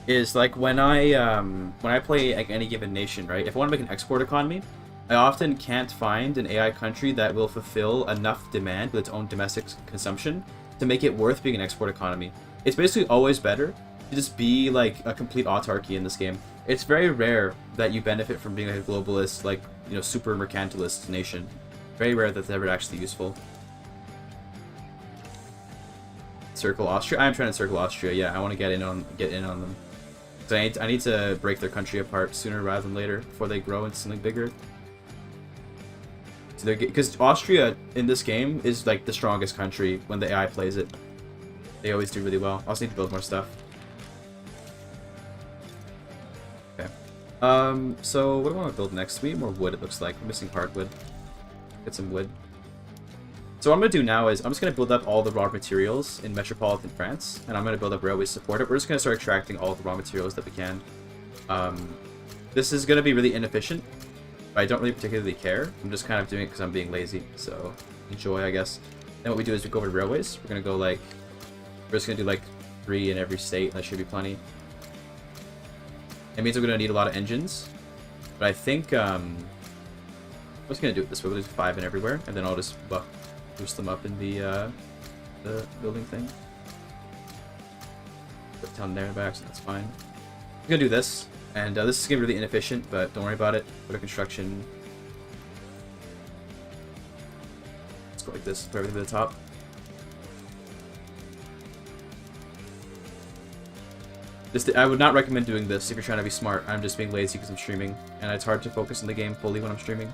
is like when I play like any given nation, right? If I want to make an export economy, I often can't find an AI country that will fulfill enough demand with its own domestic consumption to make it worth being an export economy. It's basically always better to just be like a complete autarky in this game. It's very rare that you benefit from being like a globalist, like, you know, super mercantilist nation. Very rare that's ever actually useful. Circle Austria. I'm trying to circle Austria. Yeah, I want to get in on them. So I need to break their country apart sooner rather than later before they grow into something bigger. So because Austria in this game is like the strongest country when the AI plays it. They always do really well. I also need to build more stuff. Okay. So what do I want to build next? We need more wood, it looks like. We're missing hardwood. Get some wood. So what I'm going to do now is I'm just going to build up all the raw materials in metropolitan France, and I'm going to build up railways to support it. We're just going to start extracting all the raw materials that we can. This is going to be really inefficient, but I don't really particularly care. I'm just kind of doing it because I'm being lazy, so enjoy, I guess. Then what we do is we go over to railways. We're going to go like, we're just going to do like 3 in every state, and that should be plenty. It means we're going to need a lot of engines, but I think I'm just going to do it this way. We'll do 5 in everywhere, and then I'll just boost them up in the building thing. Put down there in the back, so that's fine. I'm gonna do this, and this is gonna be really inefficient, but don't worry about it. Put a construction. Let's go like this. Put everything to the top. I would not recommend doing this if you're trying to be smart. I'm just being lazy because I'm streaming, and it's hard to focus on the game fully when I'm streaming.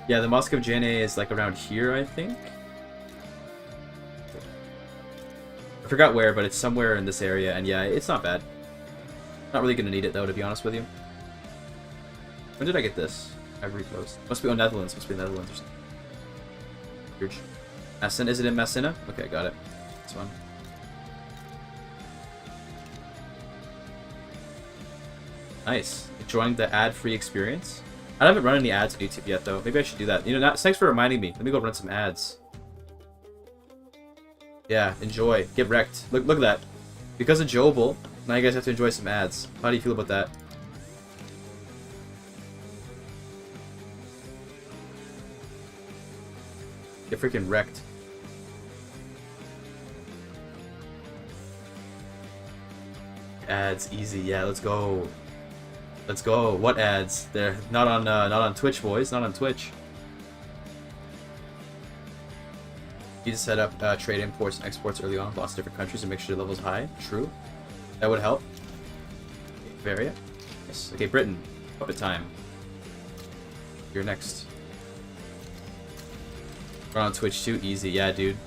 Yeah, the Mosque of Janneh is like around here, I think. I forgot where, but it's somewhere in this area, and yeah, it's not bad. Not really gonna need it though, to be honest with you. When did I get this? Ivory Coast. Must be Netherlands. Must be Netherlands or something. Huge. Messina? Is it in Messina? Okay, got it. That's fun. Nice. Enjoying the ad-free experience. I haven't run any ads on YouTube yet, though. Maybe I should do that. You know, thanks for reminding me. Let me go run some ads. Yeah, enjoy. Get wrecked. Look at that. Because of Jobel, now you guys have to enjoy some ads. How do you feel about that? Get freaking wrecked. Ads, easy. Yeah, let's go. Let's go. What ads? They're not on Twitch, boys. Not on Twitch. You just set up trade imports and exports early on, lots of different countries, and make sure the level's high. True. That would help. Okay, Bavaria. Yes. Okay, Britain. Puppet time. You're next. We're on Twitch too. Easy. Yeah, dude.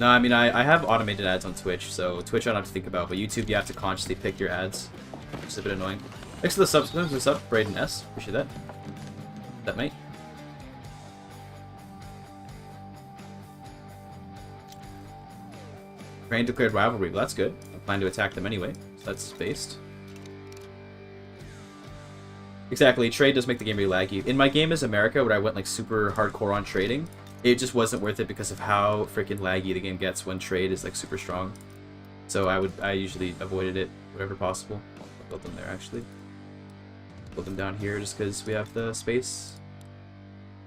No, I mean, I have automated ads on Twitch, so Twitch I don't have to think about, but YouTube you have to consciously pick your ads. Which is a bit annoying. Thanks for the sub, Braden S. Appreciate that. That mate. Ukraine declared rivalry. Well, that's good. I plan to attack them anyway, so that's spaced. Exactly, trade does make the game really laggy. In my game as America, where I went like super hardcore on trading, it just wasn't worth it because of how freaking laggy the game gets when trade is like super strong. So I usually avoided it wherever possible. I'll build them there actually. Build them down here just because we have the space.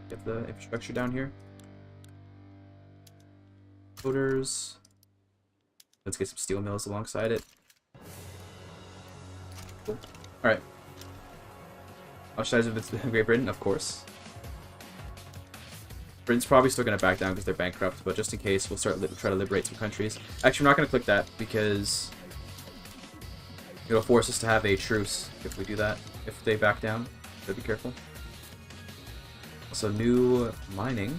We have the infrastructure down here. Coders. Let's get some steel mills alongside it. Cool. Alright. Ostracize of Great Britain, of course. Britain's probably still going to back down because they're bankrupt, but just in case, we'll try to liberate some countries. Actually, we're not going to click that because it'll force us to have a truce if we do that. If they back down, so be careful. Also, new mining.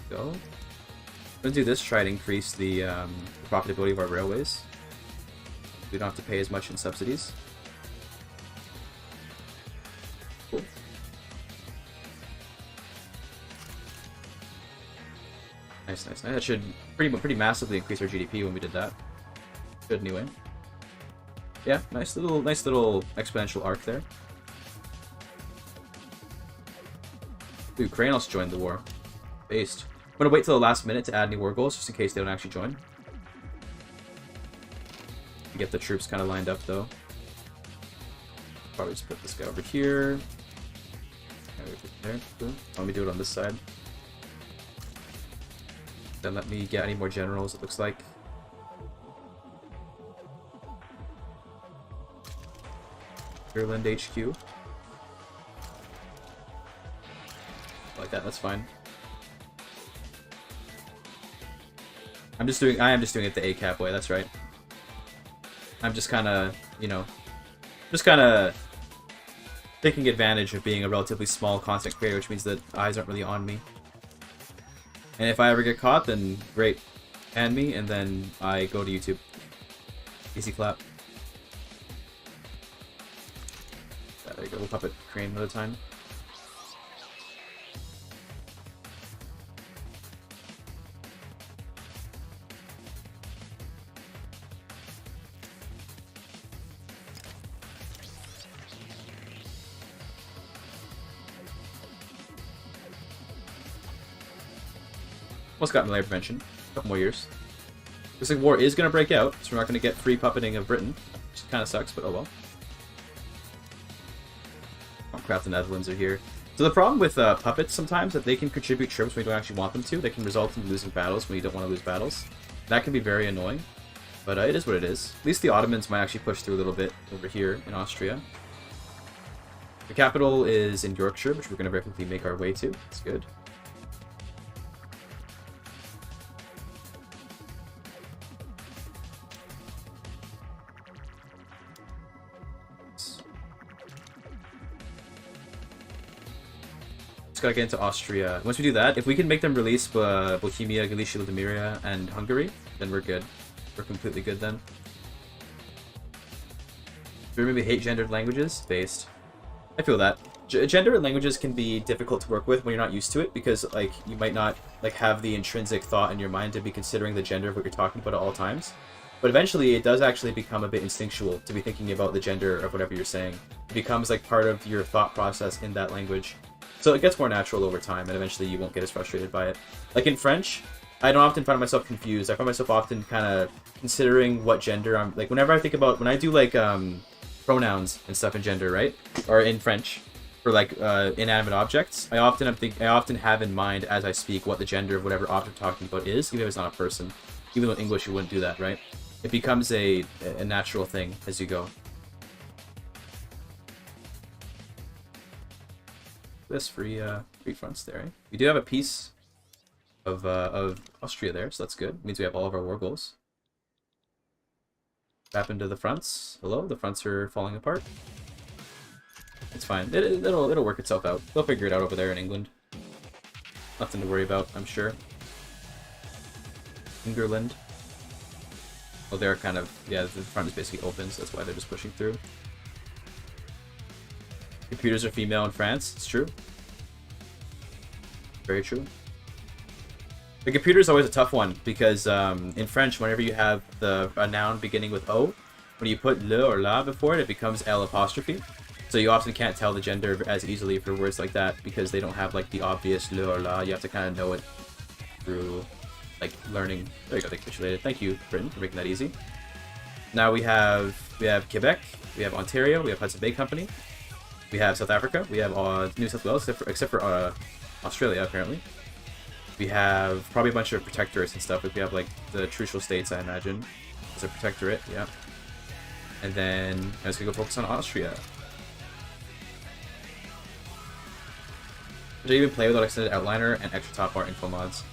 Go. I'm going to do this, try to increase the profitability of our railways. We don't have to pay as much in subsidies. Cool. Nice, nice, nice. That should pretty massively increase our GDP when we did that. Good anyway. Yeah, nice little exponential arc there. Ooh, Ukraine also joined the war. Based. I'm gonna wait till the last minute to add any war goals, just in case they don't actually join. Get the troops kind of lined up, though. Probably just put this guy over here. There. Cool. Let me do it on this side. Then let me get any more generals, it looks like. Ireland HQ. Like that, that's fine. I am just doing it the ACAP way, that's right. I'm just kinda, you know, taking advantage of being a relatively small content creator, which means that eyes aren't really on me. And if I ever get caught, then great. Hand me, and then I go to YouTube. Easy clap. There you go, we'll puppet crane another time. Almost got malaria prevention. A couple more years. Looks like war is going to break out, so we're not going to get free puppeting of Britain. Which kind of sucks, but oh well. Oh crap, the Netherlands are here. So the problem with puppets sometimes, that they can contribute troops when you don't actually want them to. They can result in losing battles when you don't want to lose battles. That can be very annoying. But it is what it is. At least the Ottomans might actually push through a little bit over here in Austria. The capital is in Yorkshire, which we're going to very quickly make our way to. That's good. Gotta get into Austria. Once we do that, if we can make them release Bohemia, Galicia, Lodomeria, and Hungary, then we're good. We're completely good then. Do you maybe hate gendered languages? Based. I feel that. Gendered languages can be difficult to work with when you're not used to it, because like you might not like have the intrinsic thought in your mind to be considering the gender of what you're talking about at all times. But eventually it does actually become a bit instinctual to be thinking about the gender of whatever you're saying. It becomes like part of your thought process in that language. So it gets more natural over time, and eventually you won't get as frustrated by it. Like in French, I don't often find myself confused. I find myself often kind of considering what gender I'm... Like, whenever I think about... When I do, like, pronouns and stuff in gender, right? Or in French, for, like, inanimate objects, I often have in mind, as I speak, what the gender of whatever object I'm talking about is, even if it's not a person. Even though in English you wouldn't do that, right? It becomes a natural thing as you go. This free fronts there. Eh? We do have a piece of Austria there, so that's good. It means we have all of our war goals. What happened to the fronts? Hello, the fronts are falling apart. It's fine. It'll work itself out. They'll figure it out over there in England. Nothing to worry about, I'm sure. England. Well, they're kind of, yeah, the front is basically open, so that's why they're just pushing through. Computers are female in France. It's true. Very true. The computer is always a tough one because in French, whenever you have a noun beginning with O, when you put le or la before it, it becomes L apostrophe. So you often can't tell the gender as easily for words like that because they don't have like the obvious le or la. You have to kind of know it through like learning. There you go, they capitulated. Thank you, Britain, for making that easy. Now we have Quebec, we have Ontario, we have Hudson Bay Company, we have South Africa, we have New South Wales, except for Australia apparently. We have probably a bunch of protectorates and stuff. Like we have like the trucial states, I imagine, as a protectorate. Yeah. And then I'm just gonna go focus on Austria. Did I even play without extended outliner and extra top bar info mods?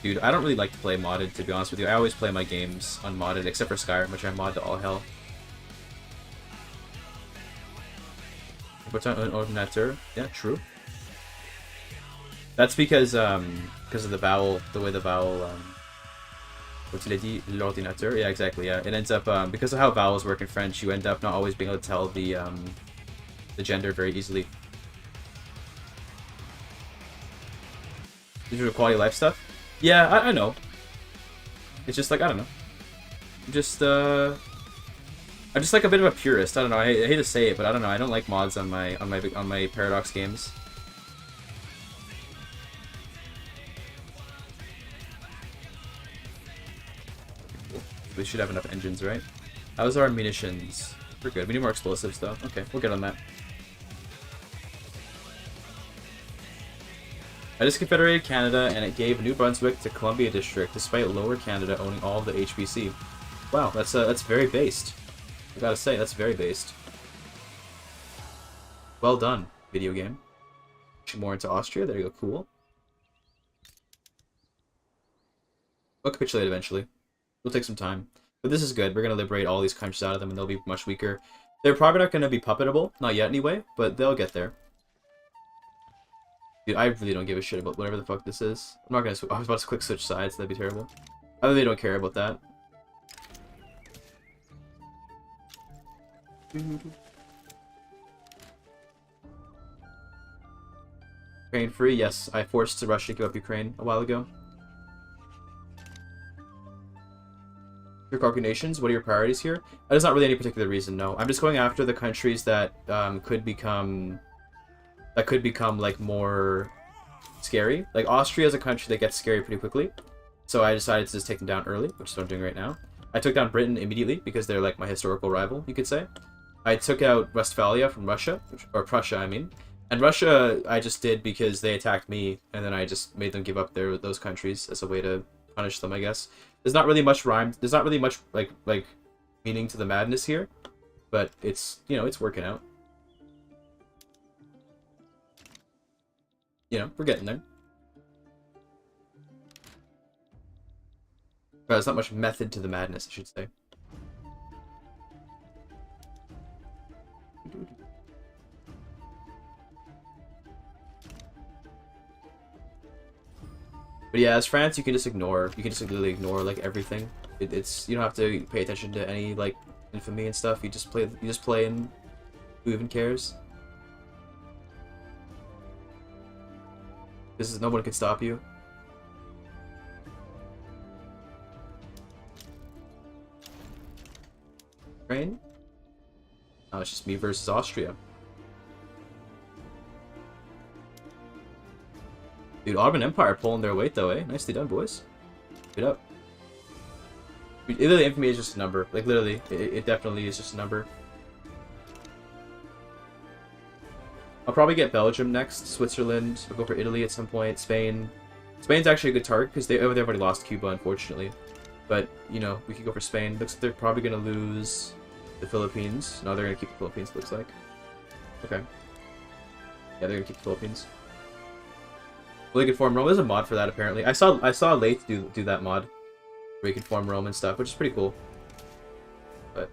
Dude, I don't really like to play modded, to be honest with you. I always play my games unmodded, except for Skyrim, which I mod to all hell. What's on an ordinateur? Yeah, true. That's because of the vowel, the way the vowel, what did I dit? L'ordinateur? Yeah, exactly, yeah. It ends up, because of how vowels work in French, you end up not always being able to tell the gender very easily. These are quality of life stuff? Yeah, I know. It's just like, I don't know. I'm just like a bit of a purist. I don't know. I hate to say it, but I don't know. I don't like mods on my Paradox games. We should have enough engines, right? How's our munitions? We're good. We need more explosives, though. Okay, we'll get on that. I just confederated Canada, and it gave New Brunswick to Columbia District, despite Lower Canada owning all of the HBC. Wow, that's very based. I gotta say, that's very based. Well done, video game. More into Austria. There you go. Cool. We'll capitulate eventually. It'll take some time. But this is good. We're going to liberate all these countries out of them, and they'll be much weaker. They're probably not going to be puppetable. Not yet, anyway. But they'll get there. Dude, I really don't give a shit about whatever the fuck this is. I'm not going to... I was about to quick switch sides. That'd be terrible. I really don't care about that. Ukraine free? Yes, I forced Russia to give up Ukraine a while ago. Your Caucasian nations, what are your priorities here? There's not really any particular reason, no. I'm just going after the countries that could become like more scary. Like Austria is a country that gets scary pretty quickly. So I decided to just take them down early, which is what I'm doing right now. I took down Britain immediately because they're like my historical rival, you could say. I took out Westphalia from Russia, or Prussia, I mean. And Russia I just did because they attacked me, and then I just made them give up those countries as a way to punish them, I guess. There's not really much rhyme. There's not really much like meaning to the madness here, but it's, you know, it's working out. You know, we're getting there. But there's not much method to the madness, I should say. But yeah, as France, you can just ignore. You can just literally ignore like everything. It's you don't have to pay attention to any like infamy and stuff. You just play. You just play, and who even cares? This is no one can stop you. Ukraine? No, it's just me versus Austria. Dude, Ottoman Empire pulling their weight though, eh? Nicely done, boys. Get up. Dude, literally, infamy is just a number. Like, literally, it definitely is just a number. I'll probably get Belgium next, Switzerland, I'll go for Italy at some point, Spain. Spain's actually a good target, because they've already lost Cuba, unfortunately. But, you know, we could go for Spain. Looks like they're probably going to lose the Philippines. No, they're going to keep the Philippines, it looks like. Okay. Yeah, they're going to keep the Philippines. Well, they can form Rome. There's a mod for that, apparently. I saw Lathe do that mod, where you can form Rome and stuff, which is pretty cool. But,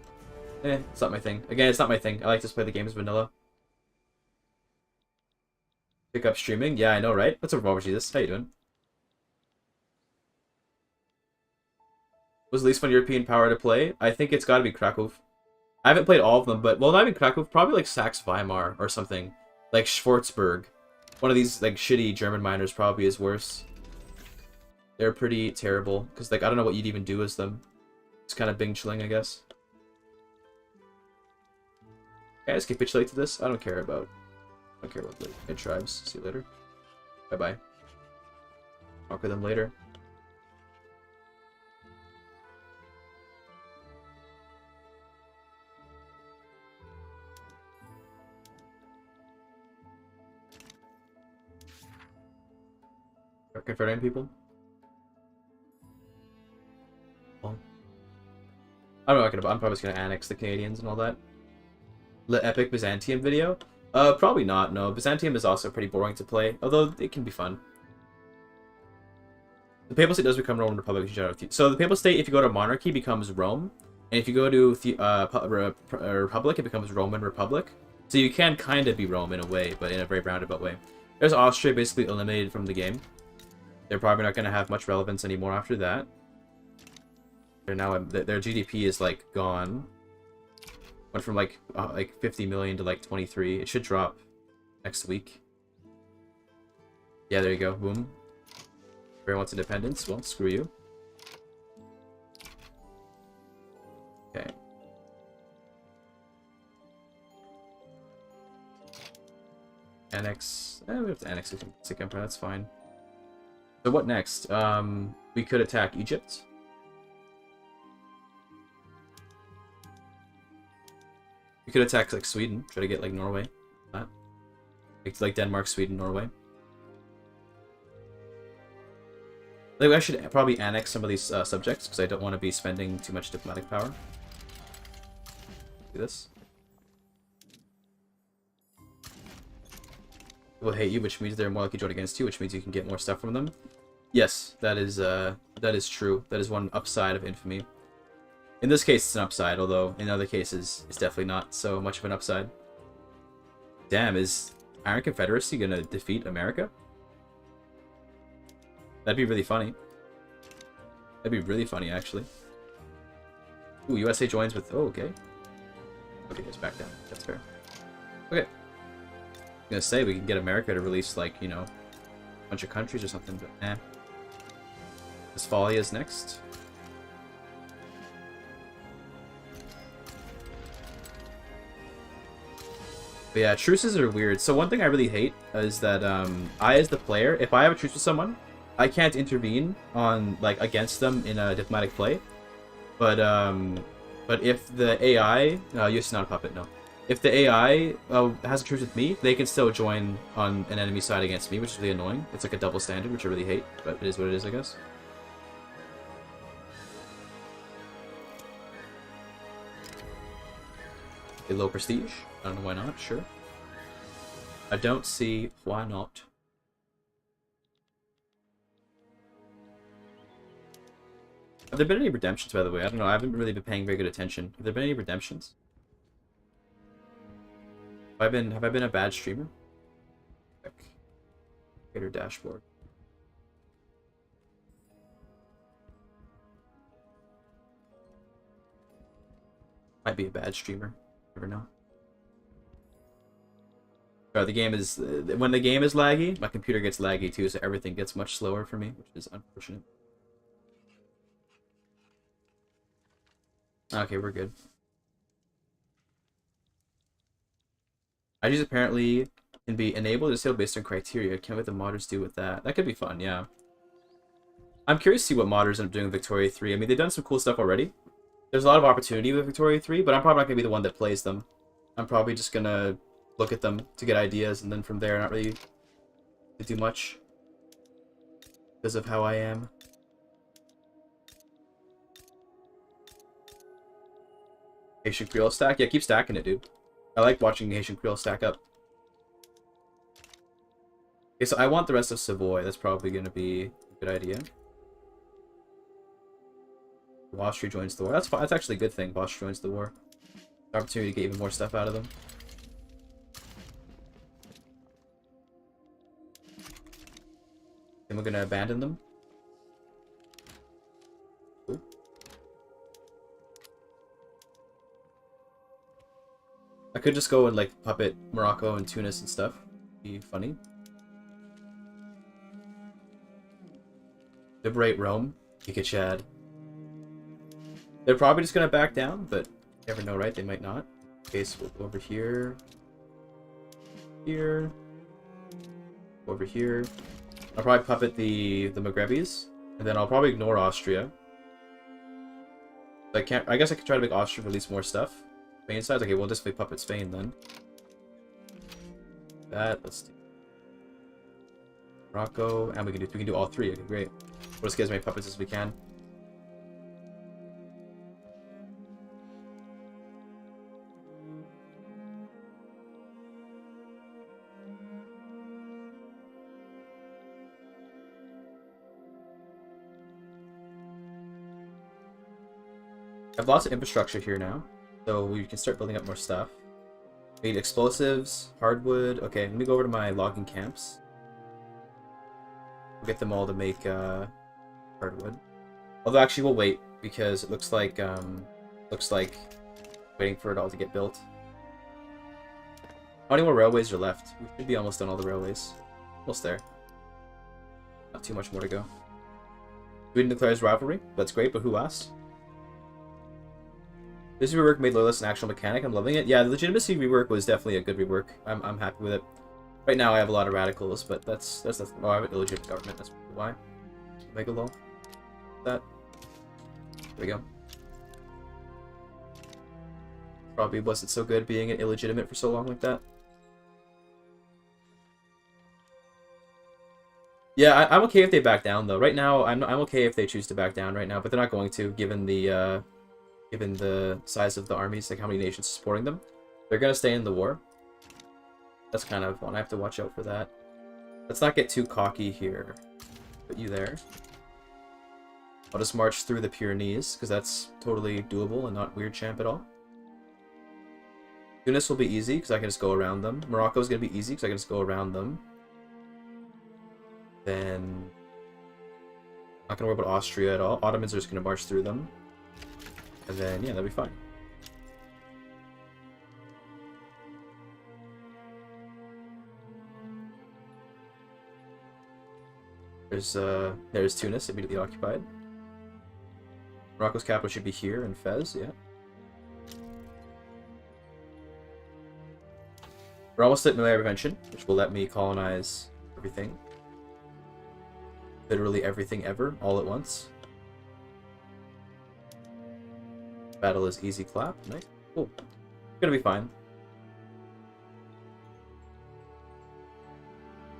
it's not my thing. Again, it's not my thing. I like to play the games vanilla. Pick up streaming? Yeah, I know, right? What's up, Robert Jesus? How you doing? Was the least fun European power to play? I think it's got to be Krakow. I haven't played all of them, but well, not even Krakow. Probably like Saxe Weimar or something, like Schwarzburg. One of these like shitty German miners probably is worse. They're pretty terrible because like I don't know what you'd even do as them. It's kind of Bing chilling, I guess. Can I just capitulate to this? I don't care about the tribes. See you later. Bye bye. Conquer them later. Confronting people. Well, I don't know. I'm probably just gonna annex the Canadians and all that. The epic Byzantium video? Probably not. No, Byzantium is also pretty boring to play, although it can be fun. The Papal State does become Roman Republic. So the Papal State, if you go to monarchy, becomes Rome, and if you go to Republic, it becomes Roman Republic. So you can kind of be Rome in a way, but in a very roundabout way. There's Austria basically eliminated from the game. They're probably not going to have much relevance anymore after that. They're now their GDP is like gone. Went from like 50 million to like 23. It should drop next week. Yeah, there you go. Boom. Everyone wants independence. Well, screw you. Okay. Annex. We have to annex the Sick Empire. That's fine. So what next? We could attack Egypt. We could attack like Sweden. Try to get like Norway. That. Like Denmark, Sweden, Norway. Like, I should probably annex some of these subjects because I don't want to be spending too much diplomatic power. Do this. People hate you, which means they're more likely to join against you, which means you can get more stuff from them. Yes, that is true. That is one upside of infamy. In this case, it's an upside, although in other cases, it's definitely not so much of an upside. Damn, is Iron Confederacy gonna defeat America? That'd be really funny. That'd be really funny, actually. Ooh, USA joins with... Oh, okay. Okay, just back down. That's fair. Okay. I'm gonna say we can get America to release, like, you know, a bunch of countries or something, but eh. Westphalia is next. But yeah, truces are weird. So one thing I really hate is that I, as the player, if I have a truce with someone, I can't intervene on like against them in a diplomatic play. But if the AI, you're not a puppet, no. If the AI has a truce with me, they can still join on an enemy side against me, which is really annoying. It's like a double standard, which I really hate, but it is what it is, I guess. A low prestige. I don't know why not, sure. I don't see why not. Have there been any redemptions, by the way? I don't know, I haven't really been paying very good attention. Have there been any redemptions? Have I been a bad streamer? Creator dashboard. Might be a bad streamer. Never know. Bro, the game is... when the game is laggy, my computer gets laggy too, so everything gets much slower for me, which is unfortunate. Okay, we're good. IGs apparently can be enabled or disabled based on criteria. Can't what the modders do with that. That could be fun, yeah. I'm curious to see what modders end up doing with Victoria 3. I mean, they've done some cool stuff already. There's a lot of opportunity with Victoria 3, but I'm probably not going to be the one that plays them. I'm probably just going to look at them to get ideas, and then from there, not really do much. Because of how I am. Haitian Creole stack? Yeah, keep stacking it, dude. I like watching Haitian Creole stack up. Okay, so I want the rest of Savoy. That's probably going to be a good idea. Austria joins the war. That's fine. That's actually a good thing. Austria joins the war. Opportunity to get even more stuff out of them. Then we're gonna abandon them. Cool. could just go and like puppet Morocco and Tunis and stuff. Be funny. Liberate Rome. GigaChad. They're probably just gonna back down, but you never know, right? They might not. Okay, so we'll go over here. Here. Over here. I'll probably puppet the Maghrebis, and then I'll probably ignore Austria. I guess I could try to make Austria release more stuff. Spain sides? Okay, we'll just puppet Spain then. Let's do Morocco, and we can do all three. Okay, great. We'll just get as many puppets as we can. I have lots of infrastructure here now, so we can start building up more stuff. We need explosives, hardwood. Okay, let me go over to my logging camps. We'll get them all to make hardwood. Although actually we'll wait, because it looks like waiting for it all to get built. How many more railways are left? We should be almost done all the railways. Almost there. Not too much more to go. Sweden declares rivalry. That's great, but who asked? This rework made Loyalist an actual mechanic. I'm loving it. Yeah, the legitimacy rework was definitely a good rework. I'm happy with it. Right now I have a lot of radicals, but that's oh, I have an illegitimate government. That's why. Mega lol. That. There we go. Probably wasn't so good being illegitimate for so long like that. Yeah, I'm okay if they back down though. Right now, I'm okay if they choose to back down right now, but they're not going to, given the size of the armies, like how many nations supporting them. They're gonna stay in the war. That's kind of fun. I have to watch out for that. Let's not get too cocky here. Put you there. I'll just march through the Pyrenees, because that's totally doable and not weird champ at all. Tunis will be easy, because I can just go around them. Morocco's gonna be easy, because I can just go around them. Then... not gonna worry about Austria at all. Ottomans are just gonna march through them. And then, yeah, that'll be fine. There's Tunis, immediately occupied. Morocco's capital should be here in Fez, yeah. We're almost at Malaria Prevention, which will let me colonize everything. Literally everything ever, all at once. Battle is easy clap. Nice. Cool. Gonna be fine.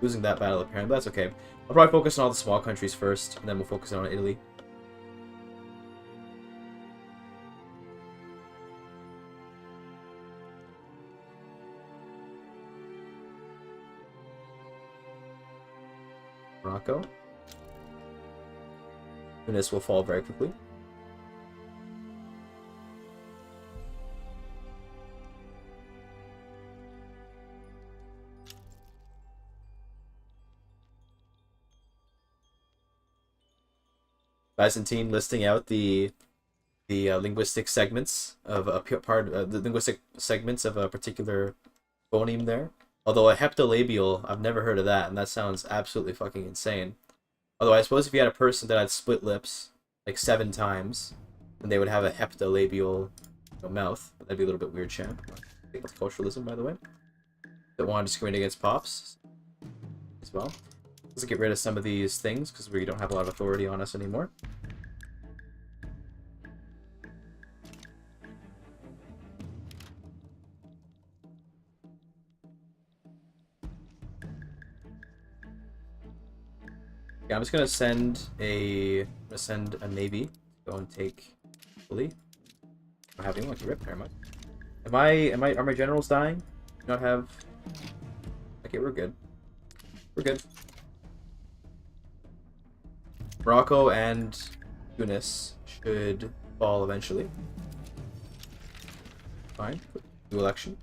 Losing that battle apparently, but that's okay. I'll probably focus on all the small countries first, and then we'll focus on Italy. Morocco. And this will fall very quickly. Byzantine listing out the linguistic segments of a the linguistic segments of a particular phoneme there. Although a heptalabial, I've never heard of that, and that sounds absolutely fucking insane. Although I suppose if you had a person that had split lips like 7 times, then they would have a heptalabial mouth. That'd be a little bit weird, champ. I think that's culturalism, by the way. Don't want to discriminate against pops as well. Let's get rid of some of these things because we don't have a lot of authority on us anymore. Yeah, I'm just gonna send a navy to go and take Italy. I'm having one. Rip, never mind. Are my generals dying? Do not have. Okay, we're good. We're good. Morocco and Tunis should fall eventually. Fine. New election.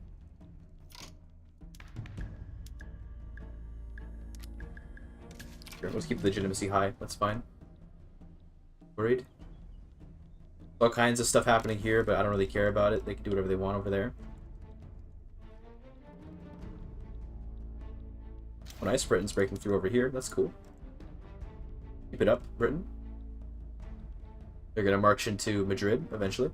Sure, let's keep legitimacy high. That's fine. Worried? All kinds of stuff happening here, but I don't really care about it. They can do whatever they want over there. Oh, nice. Britain's breaking through over here. That's cool. Keep it up, Britain. They're gonna march into Madrid eventually.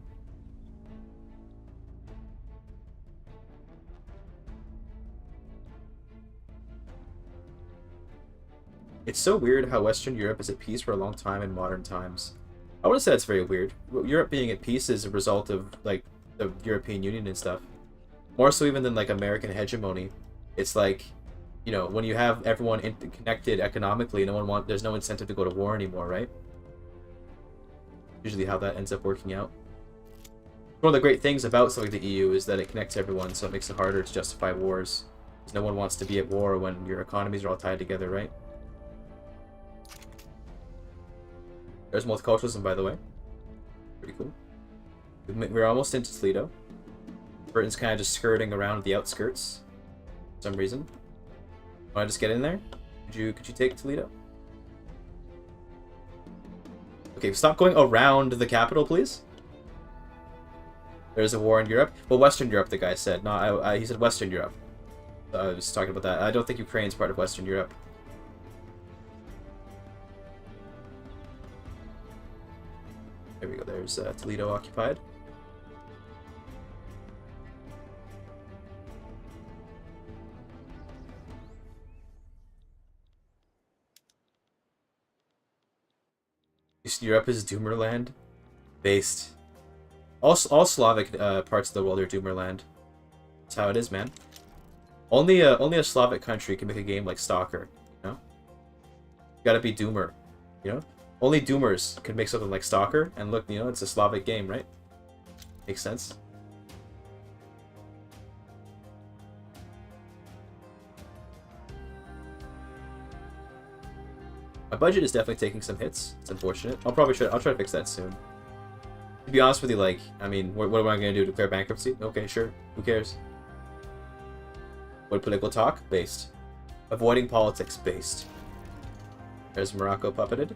It's so weird how Western Europe is at peace for a long time in modern times. I wouldn't say that's very weird. Europe being at peace is a result of, like, the European Union and stuff. More so even than, like, American hegemony. It's like, you know, when you have everyone connected economically, there's no incentive to go to war anymore, right? Usually how that ends up working out. One of the great things about something like the EU is that it connects everyone, so it makes it harder to justify wars. Because no one wants to be at war when your economies are all tied together, right? There's multiculturalism, by the way. Pretty cool. We're almost into Toledo. Britain's kind of just skirting around the outskirts. For some reason. Want to just get in there? Could you take Toledo? Okay, stop going around the capital, please. There's a war in Europe. Well, Western Europe, the guy said. No, he said Western Europe. I was talking about that. I don't think Ukraine's part of Western Europe. There we go. There's Toledo occupied. Eastern Europe is Doomerland. Based. All Slavic parts of the world are Doomerland. That's how it is, man. Only a Slavic country can make a game like Stalker, you know? You gotta be Doomer, you know? Only Doomers can make something like Stalker, and look, you know, it's a Slavic game, right? Makes sense. My budget is definitely taking some hits. It's unfortunate. I'll try to fix that soon. To be honest with you, like, I mean, what am I gonna do? Declare bankruptcy? Okay, sure. Who cares? What political talk? Based. Avoiding politics? Based. There's Morocco puppeted.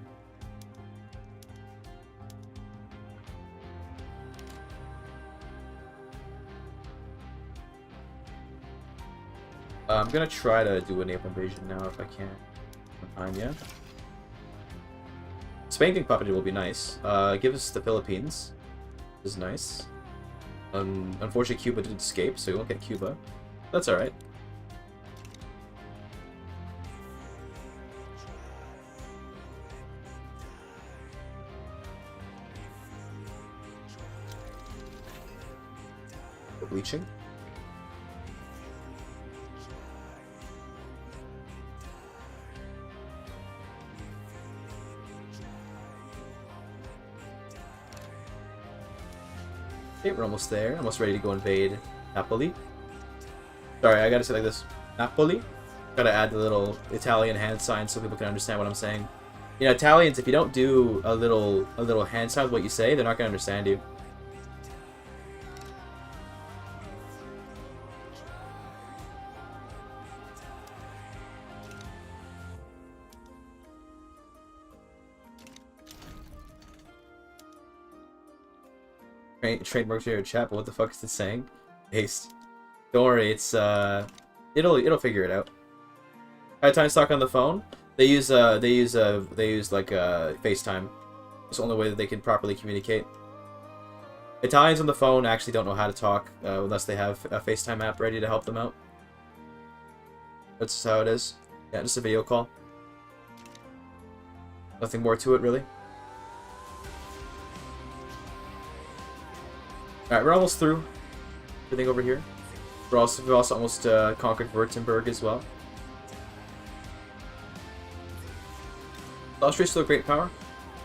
I'm gonna try to do a naval invasion now if I can. Time, yeah. Spain being puppeted will be nice. Give us the Philippines. This is nice. Unfortunately, Cuba did escape, so we won't get Cuba. That's alright. Bleaching. Okay, we're almost there. Almost ready to go invade Napoli. Sorry, I gotta say it like this. Napoli. Gotta add the little Italian hand sign so people can understand what I'm saying. You know, Italians, if you don't do a little hand sign with what you say, they're not gonna understand you. Trademarks here in chat, but what the fuck is it saying? Haste. Don't worry, it's it'll figure it out. High time stock on the phone. They use like FaceTime. It's the only way that they can properly communicate. Italians on the phone actually don't know how to talk unless they have a FaceTime app ready to help them out. That's how it is. Yeah, just a video call. Nothing more to it, really. Alright, we're almost through everything over here. We've also almost conquered Württemberg as well. Austria's still a great power.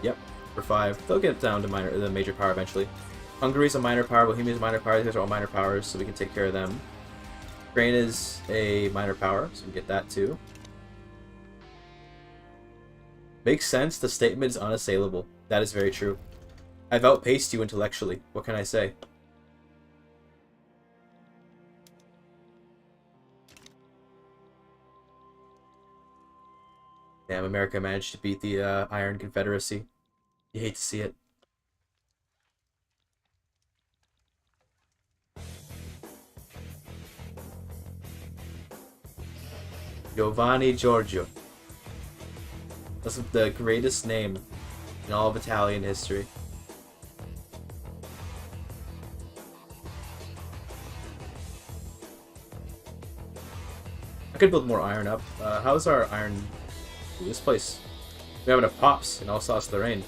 Yep, for 5. They'll get down to the major power eventually. Hungary's a minor power. Bohemia's a minor power. These guys are all minor powers, so we can take care of them. Ukraine is a minor power, so we get that too. Makes sense. The statement is unassailable. That is very true. I've outpaced you intellectually. What can I say? Damn, America managed to beat the Iron Confederacy. You hate to see it. Giovanni Giorgio. That's the greatest name in all of Italian history. I could build more iron up. How's our iron? Ooh, this place. We have enough pops and also the rain.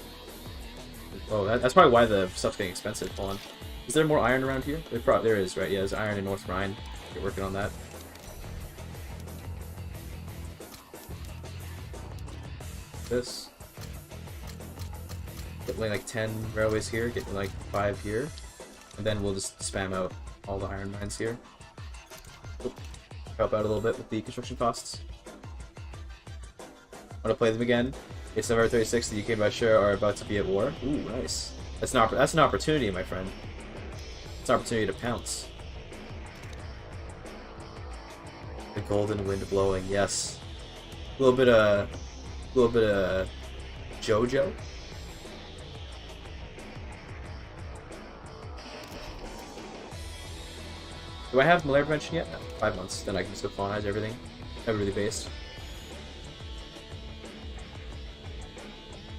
Oh, that's probably why the stuff's getting expensive. Hold on. Is there more iron around here? There is, right? Yeah, there's iron in North Rhine. Get working on that. This. Get like 10 railways here, get like 5 here. And then we'll just spam out all the iron mines here. Oop. Help out a little bit with the construction costs. Want to play them again? It's November 36th, the UK and Russia are about to be at war. Ooh, nice. That's an opportunity, my friend. It's an opportunity to pounce. The golden wind blowing, yes. A little bit of JoJo. Do I have malaria prevention yet? No, 5 months. Then I can just go colonize everything. Everybody based.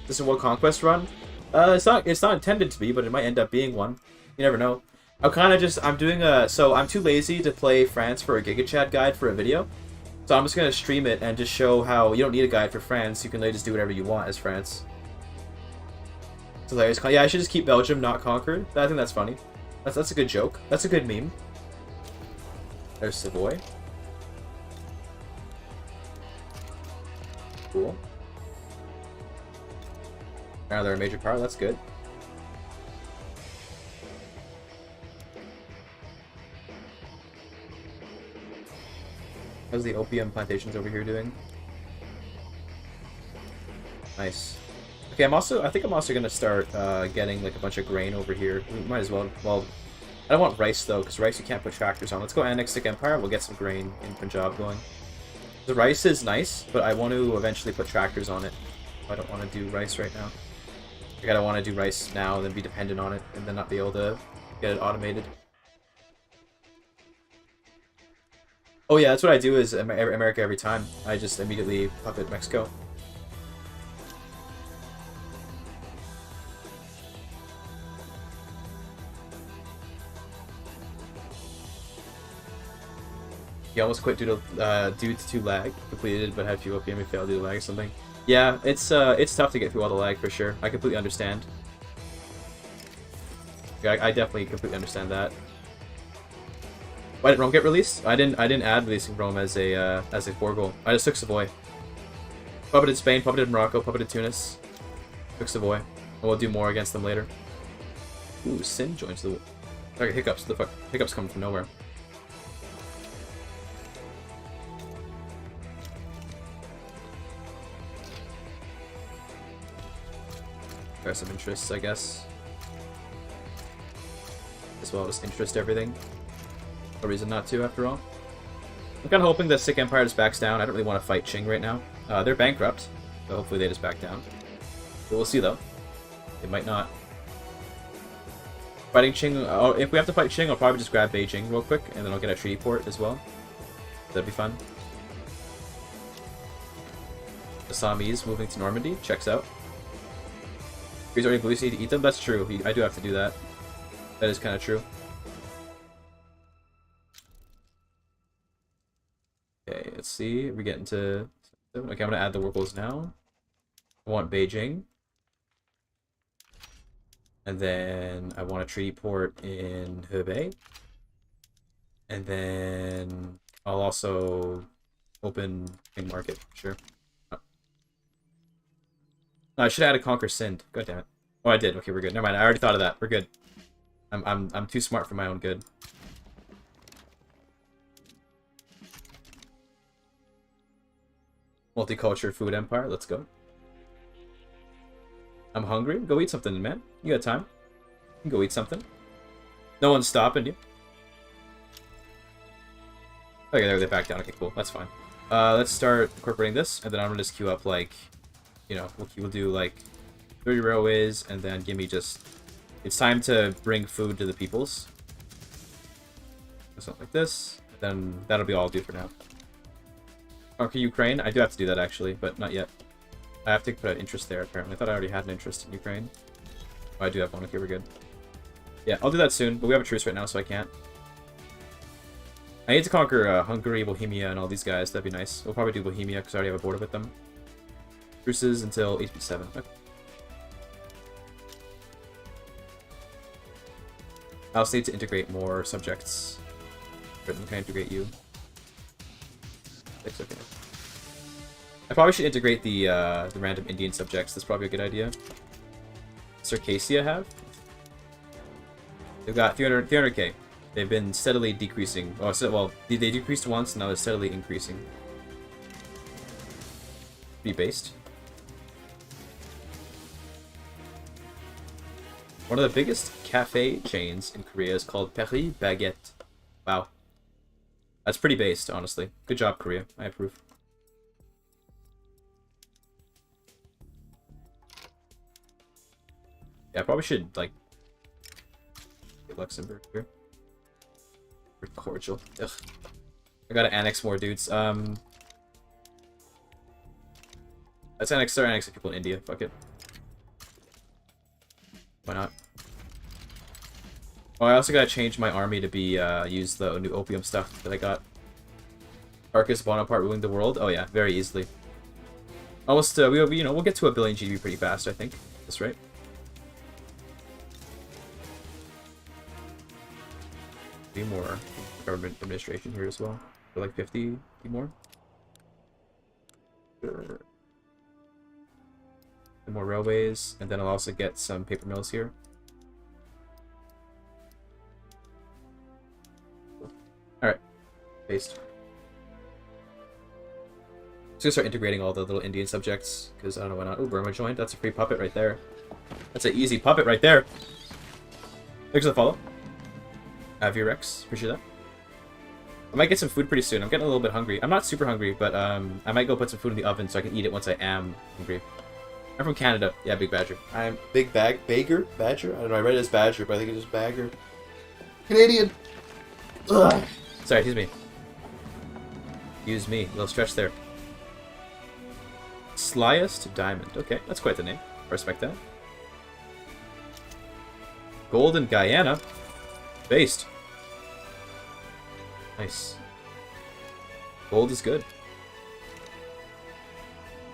This is a World Conquest run? It's not intended to be, but it might end up being one. You never know. I'm doing so I'm too lazy to play France for a GigaChad guide for a video. So I'm just gonna stream it and just show how you don't need a guide for France, you can just do whatever you want as France. So yeah, I should just keep Belgium not conquered. I think that's funny. That's a good joke. That's a good meme. There's Savoy. Cool. Now they're a major power, that's good. How's the opium plantations over here doing? Nice. Okay, I think I'm also gonna start getting like a bunch of grain over here. We might as well. Well, I don't want rice though, because rice you can't put tractors on. Let's go Annextic Empire. We'll get some grain in Punjab going. The rice is nice, but I want to eventually put tractors on it. I don't want to do rice right now. I gotta want to do rice now, then be dependent on it, and then not be able to get it automated. Oh yeah, that's what I do is America every time. I just immediately puppet Mexico. He almost quit due to lag. Completed, but had few opium and failed due to lag or something. Yeah, it's tough to get through all the lag for sure. I completely understand. I definitely completely understand that. Why didn't Rome get released? I didn't add releasing Rome as a core goal. I just took Savoy. Puppeted Spain, puppeted Morocco, puppeted Tunis. Took Savoy. And we'll do more against them later. Ooh, Sin joins the... Okay, hiccups. The fuck? Hiccups coming from nowhere. There's some interests, I guess. As well, just interest everything. No reason not to, after all. I'm kind of hoping that Sick Empire just backs down. I don't really want to fight Qing right now. They're bankrupt, so hopefully they just back down. But we'll see, though. They might not. Fighting Qing... if we have to fight Qing, I'll probably just grab Beijing real quick, and then I'll get a treaty port as well. That'd be fun. Assamese moving to Normandy. Checks out. He's already blue, so you need to eat them? That's true. I do have to do that. That is kind of true. Okay, let's see. We're getting to... Okay, I'm going to add the workloads now. I want Beijing. And then I want a treaty port in Hebei. And then I'll also open King Market, sure. No, I should add a Conquer Sind. God damn it. Oh, I did. Okay, we're good. Never mind. I already thought of that. We're good. I'm too smart for my own good. Multicultural food empire. Let's go. I'm hungry. Go eat something, man. You got time. You can go eat something. No one's stopping you. Okay, there they back down. Okay, cool. That's fine. Let's start incorporating this, and then I'm gonna just queue up like, you know, we'll do like 30 railways, and then give me just... It's time to bring food to the peoples. Something like this. Then that'll be all I'll do for now. Conquer Ukraine? I do have to do that, actually, but not yet. I have to put an interest there, apparently. I thought I already had an interest in Ukraine. Oh, I do have one. Okay, we're good. Yeah, I'll do that soon, but we have a truce right now, so I can't. I need to conquer Hungary, Bohemia, and all these guys. That'd be nice. We'll probably do Bohemia, because I already have a border with them. Truces until HP 7. Okay. I also need to integrate more subjects. Britain can integrate you. It's okay. I probably should integrate the random Indian subjects. That's probably a good idea. Circassia have? They've got 300k. They've been steadily decreasing. Oh, so, well, they decreased once, now they're steadily increasing. Be based. One of the biggest cafe chains in Korea is called Paris Baguette. Wow. That's pretty based, honestly. Good job, Korea. I approve. Yeah, I probably should, like, get Luxembourg here. We're cordial. Ugh. I gotta annex more dudes. Let's start annexing people in India. Fuck it. Why not? Oh, I also gotta change my army to be, use the new opium stuff that I got. Marcus Bonaparte ruling the world? Oh yeah, very easily. Almost, we'll get to 1 billion GDP pretty fast, I think. That's right. More government administration here as well. For like 50 more. Sure. And more railways, and then I'll also get some paper mills here. Alright. Based. Just gonna start integrating all the little Indian subjects, because I don't know why not. Oh, Burma joined. That's a free puppet right there. That's an easy puppet right there. Thanks for the follow. Avirex, appreciate that. I might get some food pretty soon. I'm getting a little bit hungry. I'm not super hungry, but I might go put some food in the oven so I can eat it once I am hungry. I'm from Canada. Yeah, Big Badger. I'm Big Bagger? Badger? I don't know. I read it as Badger, but I think it's just Bagger. Canadian! Ugh. Sorry, excuse me. Excuse me. A little stretch there. Slyest Diamond. Okay, that's quite the name. I respect that. Golden Guyana. Based. Nice. Gold is good.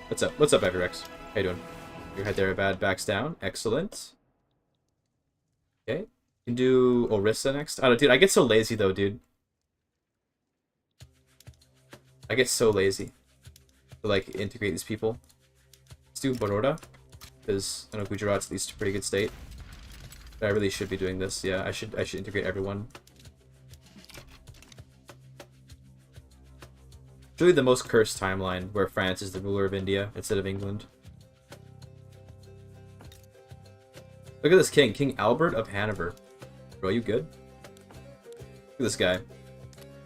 What's up? What's up, Avirex? How you doing? Your head there, bad backs down. Excellent. Okay. You can do Orissa next. Oh, dude, I get so lazy though, dude. I get so lazy to like integrate these people. Let's do Baroda, because I know Gujarat's at least a pretty good state. I really should be doing this. Yeah, I should integrate everyone. It's really the most cursed timeline where France is the ruler of India instead of England. Look at this king, King Albert of Hanover. Bro, you good? Look at this guy.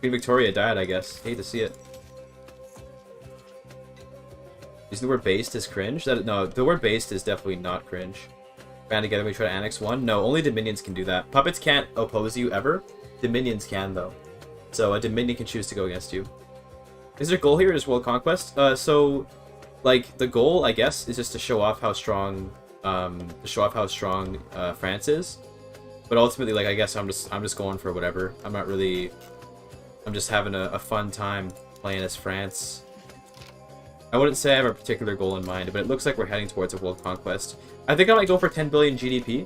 Queen Victoria died, I guess. Hate to see it. Is the word based is cringe? No, the word based is definitely not cringe. Band together, we try to annex one? No, only Dominions can do that. Puppets can't oppose you ever. Dominions can, though. So a Dominion can choose to go against you. Is there a goal here? Is world conquest? So, like, the goal, I guess, is just to show off how strong, France is. But ultimately, like, I guess I'm just going for whatever. I'm not really... I'm just having a fun time playing as France. I wouldn't say I have a particular goal in mind, but it looks like we're heading towards a world conquest. I think I might go for 10 billion GDP.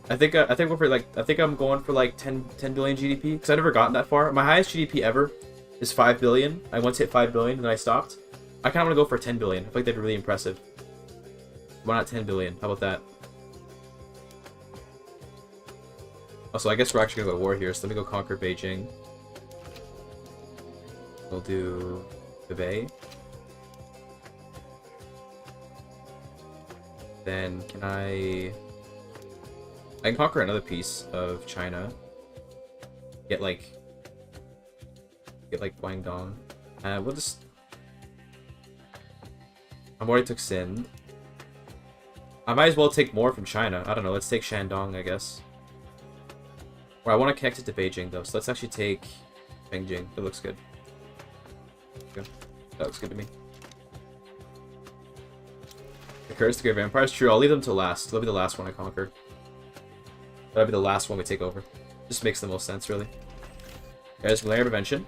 I think I'm going for like 10 billion GDP because I've never gotten that far. My highest GDP ever is 5 billion. I once hit 5 billion and then I stopped. I kind of want to go for 10 billion. I feel like that'd be really impressive. Why not 10 billion? How about that? Also, I guess we're actually gonna go to war here, so let me go conquer Beijing. We'll do Hebei. Then can I can conquer another piece of China. Get like Guangdong. We'll just I've already took Sind. I might as well take more from China. I don't know, let's take Shandong, I guess. Or I want to connect it to Beijing though, so let's actually take Beijing. It looks good. That looks good to me. The Curse, the Great Vampires. True, I'll leave them to last. That'll be the last one I conquer. That'll be the last one we take over. Just makes the most sense, really. There's Malaria Prevention.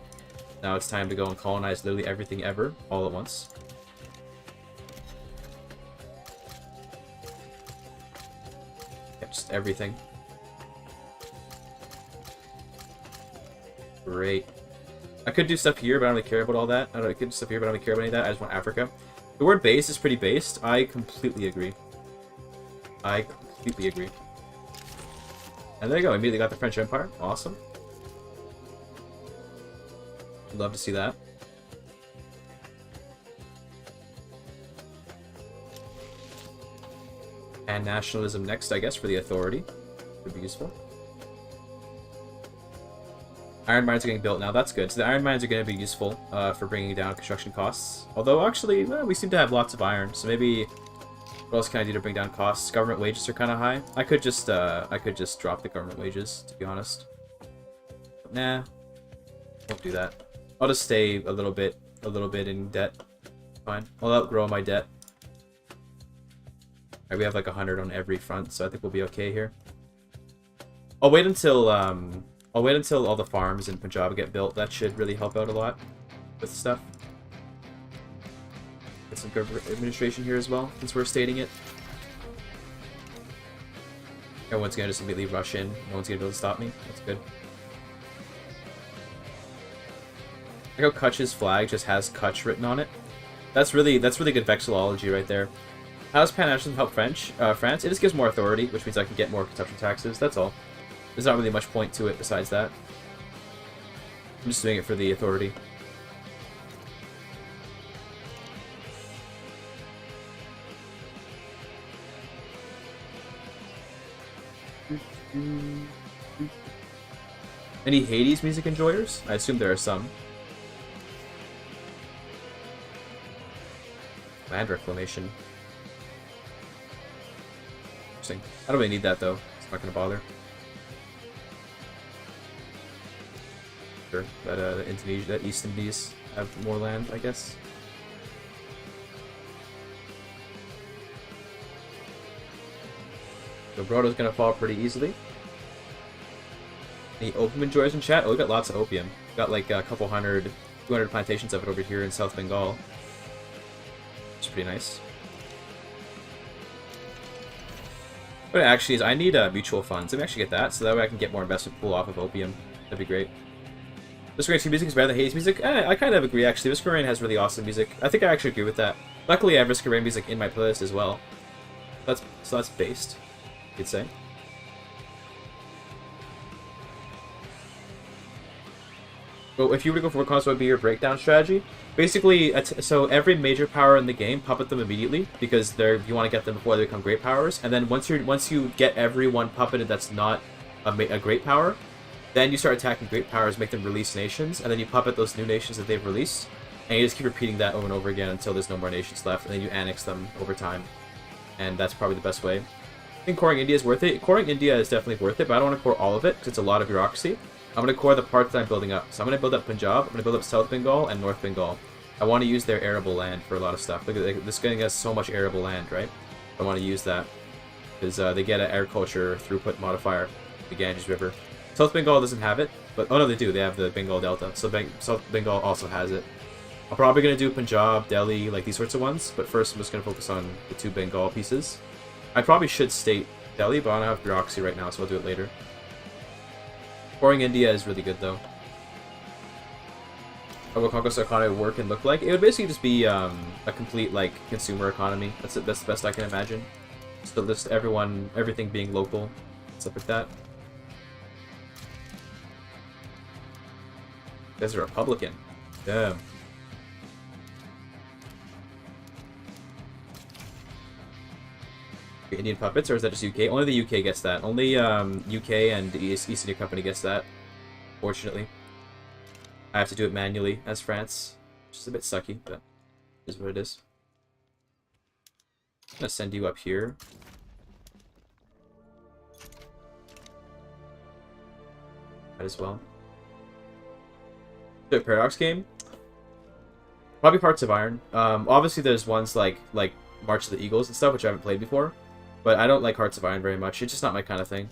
Now it's time to go and colonize literally everything ever, all at once. Yeah, just everything. Great. I could do stuff here, but I don't really care about all that. I could do stuff here, but I don't really care about any of that. I just want Africa. The word base is pretty based. I completely agree. I completely agree. And there you go. Immediately got the French Empire. Awesome. Love to see that. And nationalism next, I guess, for the authority. Would be useful. Iron mines are getting built now. That's good. So the iron mines are going to be useful for bringing down construction costs. Although, actually, well, we seem to have lots of iron. So maybe... What else can I do to bring down costs? Government wages are kind of high. I could just drop the government wages, to be honest. But nah. Won't do that. I'll just stay a little bit in debt. Fine. I'll outgrow my debt. Right, we have like 100 on every front, so I think we'll be okay here. I'll wait until all the farms in Punjab get built. That should really help out a lot with stuff. Get some good administration here as well, since we're stating it. Everyone's gonna just immediately rush in. No one's gonna be able to stop me. That's good. Like how Kutch's flag just has Kutch written on it. That's really good vexillology right there. How does Pan-Africanism help France? It just gives more authority, which means I can get more consumption taxes. That's all. There's not really much point to it besides that. I'm just doing it for the authority. Any Hades music enjoyers? I assume there are some. Land reclamation. Interesting. I don't really need that though. It's not gonna bother. Sure, that Indonesia, that East Indies have more land, I guess. So Brodo's gonna fall pretty easily. Any opium enjoyers in chat? Oh, we got lots of opium. We got like a couple 200 plantations of it over here in South Bengal. It's pretty nice. What it actually is, I need mutual funds. Let me actually get that, so that way I can get more investment pool off of opium. That'd be great. Viscount music is better than Hades music? I kind of agree, actually. Viscount has really awesome music. I think I actually agree with that. Luckily, I have Viscount music in my playlist as well. So that's based, you could say. But if you were to go for what would be your breakdown strategy? Basically, so every major power in the game, puppet them immediately, because you want to get them before they become great powers. And then once you get everyone puppeted that's not a great power, then you start attacking great powers, make them release nations, and then you puppet those new nations that they've released, and you just keep repeating that over and over again until there's no more nations left, and then you annex them over time. And that's probably the best way. I think coring India is worth it. Coring India is definitely worth it, but I don't want to core all of it, because it's a lot of bureaucracy. I'm going to core the parts that I'm building up. So I'm going to build up Punjab, I'm going to build up South Bengal, and North Bengal. I want to use their arable land for a lot of stuff. Look at this, getting us so much arable land, right? I want to use that, because they get an agriculture throughput modifier, the Ganges River. South Bengal doesn't have it, but oh no, they do. They have the Bengal Delta. So South Bengal also has it. I'm probably going to do Punjab, Delhi, like these sorts of ones, but first I'm just going to focus on the 2 Bengal pieces. I probably should state Delhi, but I don't have bureaucracy right now, so I'll do it later. Coring India is really good, though. How will Conquest economy work and look like? It would basically just be a complete, like, consumer economy. That's the best I can imagine. So just everything being local, stuff like that. You guys are Republican. Damn. Indian puppets, or is that just UK? Only the UK gets that. Only UK and the East India Company gets that. Fortunately, I have to do it manually as France, which is a bit sucky, but it is what it is. I'm gonna send you up here. Might as well. The Paradox game. Probably Hearts of Iron. Obviously there's ones like March of the Eagles and stuff, which I haven't played before. But I don't like Hearts of Iron very much. It's just not my kind of thing.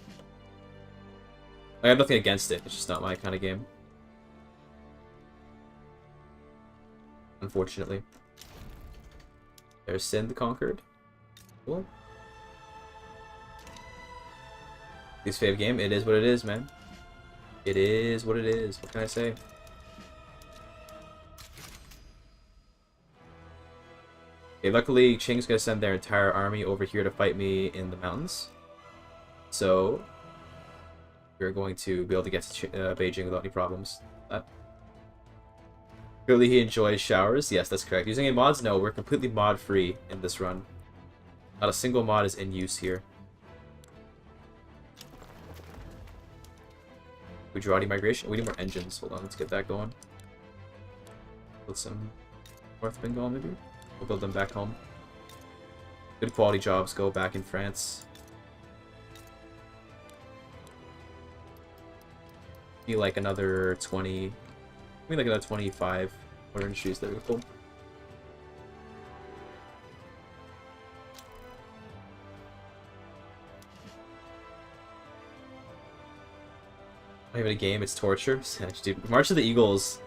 I have nothing against it. It's just not my kind of game. Unfortunately. There's Sin the Conquered. Cool. Least fave game. It is what it is, man. It is what it is. What can I say? Okay, luckily, Qing's gonna send their entire army over here to fight me in the mountains. So, we're going to be able to get to Beijing without any problems. Clearly he enjoys showers. Yes, that's correct. Using any mods? No, we're completely mod-free in this run. Not a single mod is in use here. Gujarati migration? We need more engines. Hold on, let's get that going. Build some North Bengal, maybe? We'll build them back home. Good quality jobs go back in France. Be like another 20... Maybe like another 25 motor industries there. Cool. Not even a game, it's torture. Dude, March of the Eagles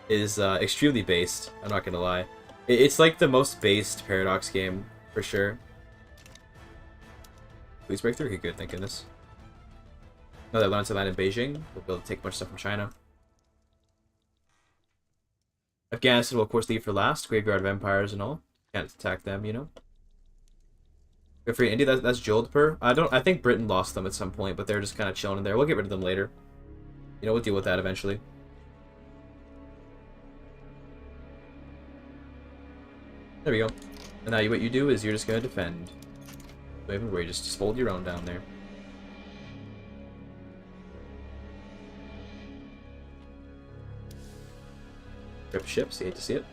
is extremely based, I'm not gonna lie. It's like the most based Paradox game, for sure. Please break through? Okay, good, thank goodness. Now that I learned to land in Beijing, we'll be able to take a bunch of stuff from China. Afghanistan will of course leave for last, Graveyard of Empires and all. Can't attack them, you know. Good for India, that's Jodhpur. I think Britain lost them at some point, but they're just kind of chilling in there. We'll get rid of them later. You know, we'll deal with that eventually. There we go. And now what you do is you're just going to defend. Don't even worry, just hold your own down there. Rip ships, you hate to see it.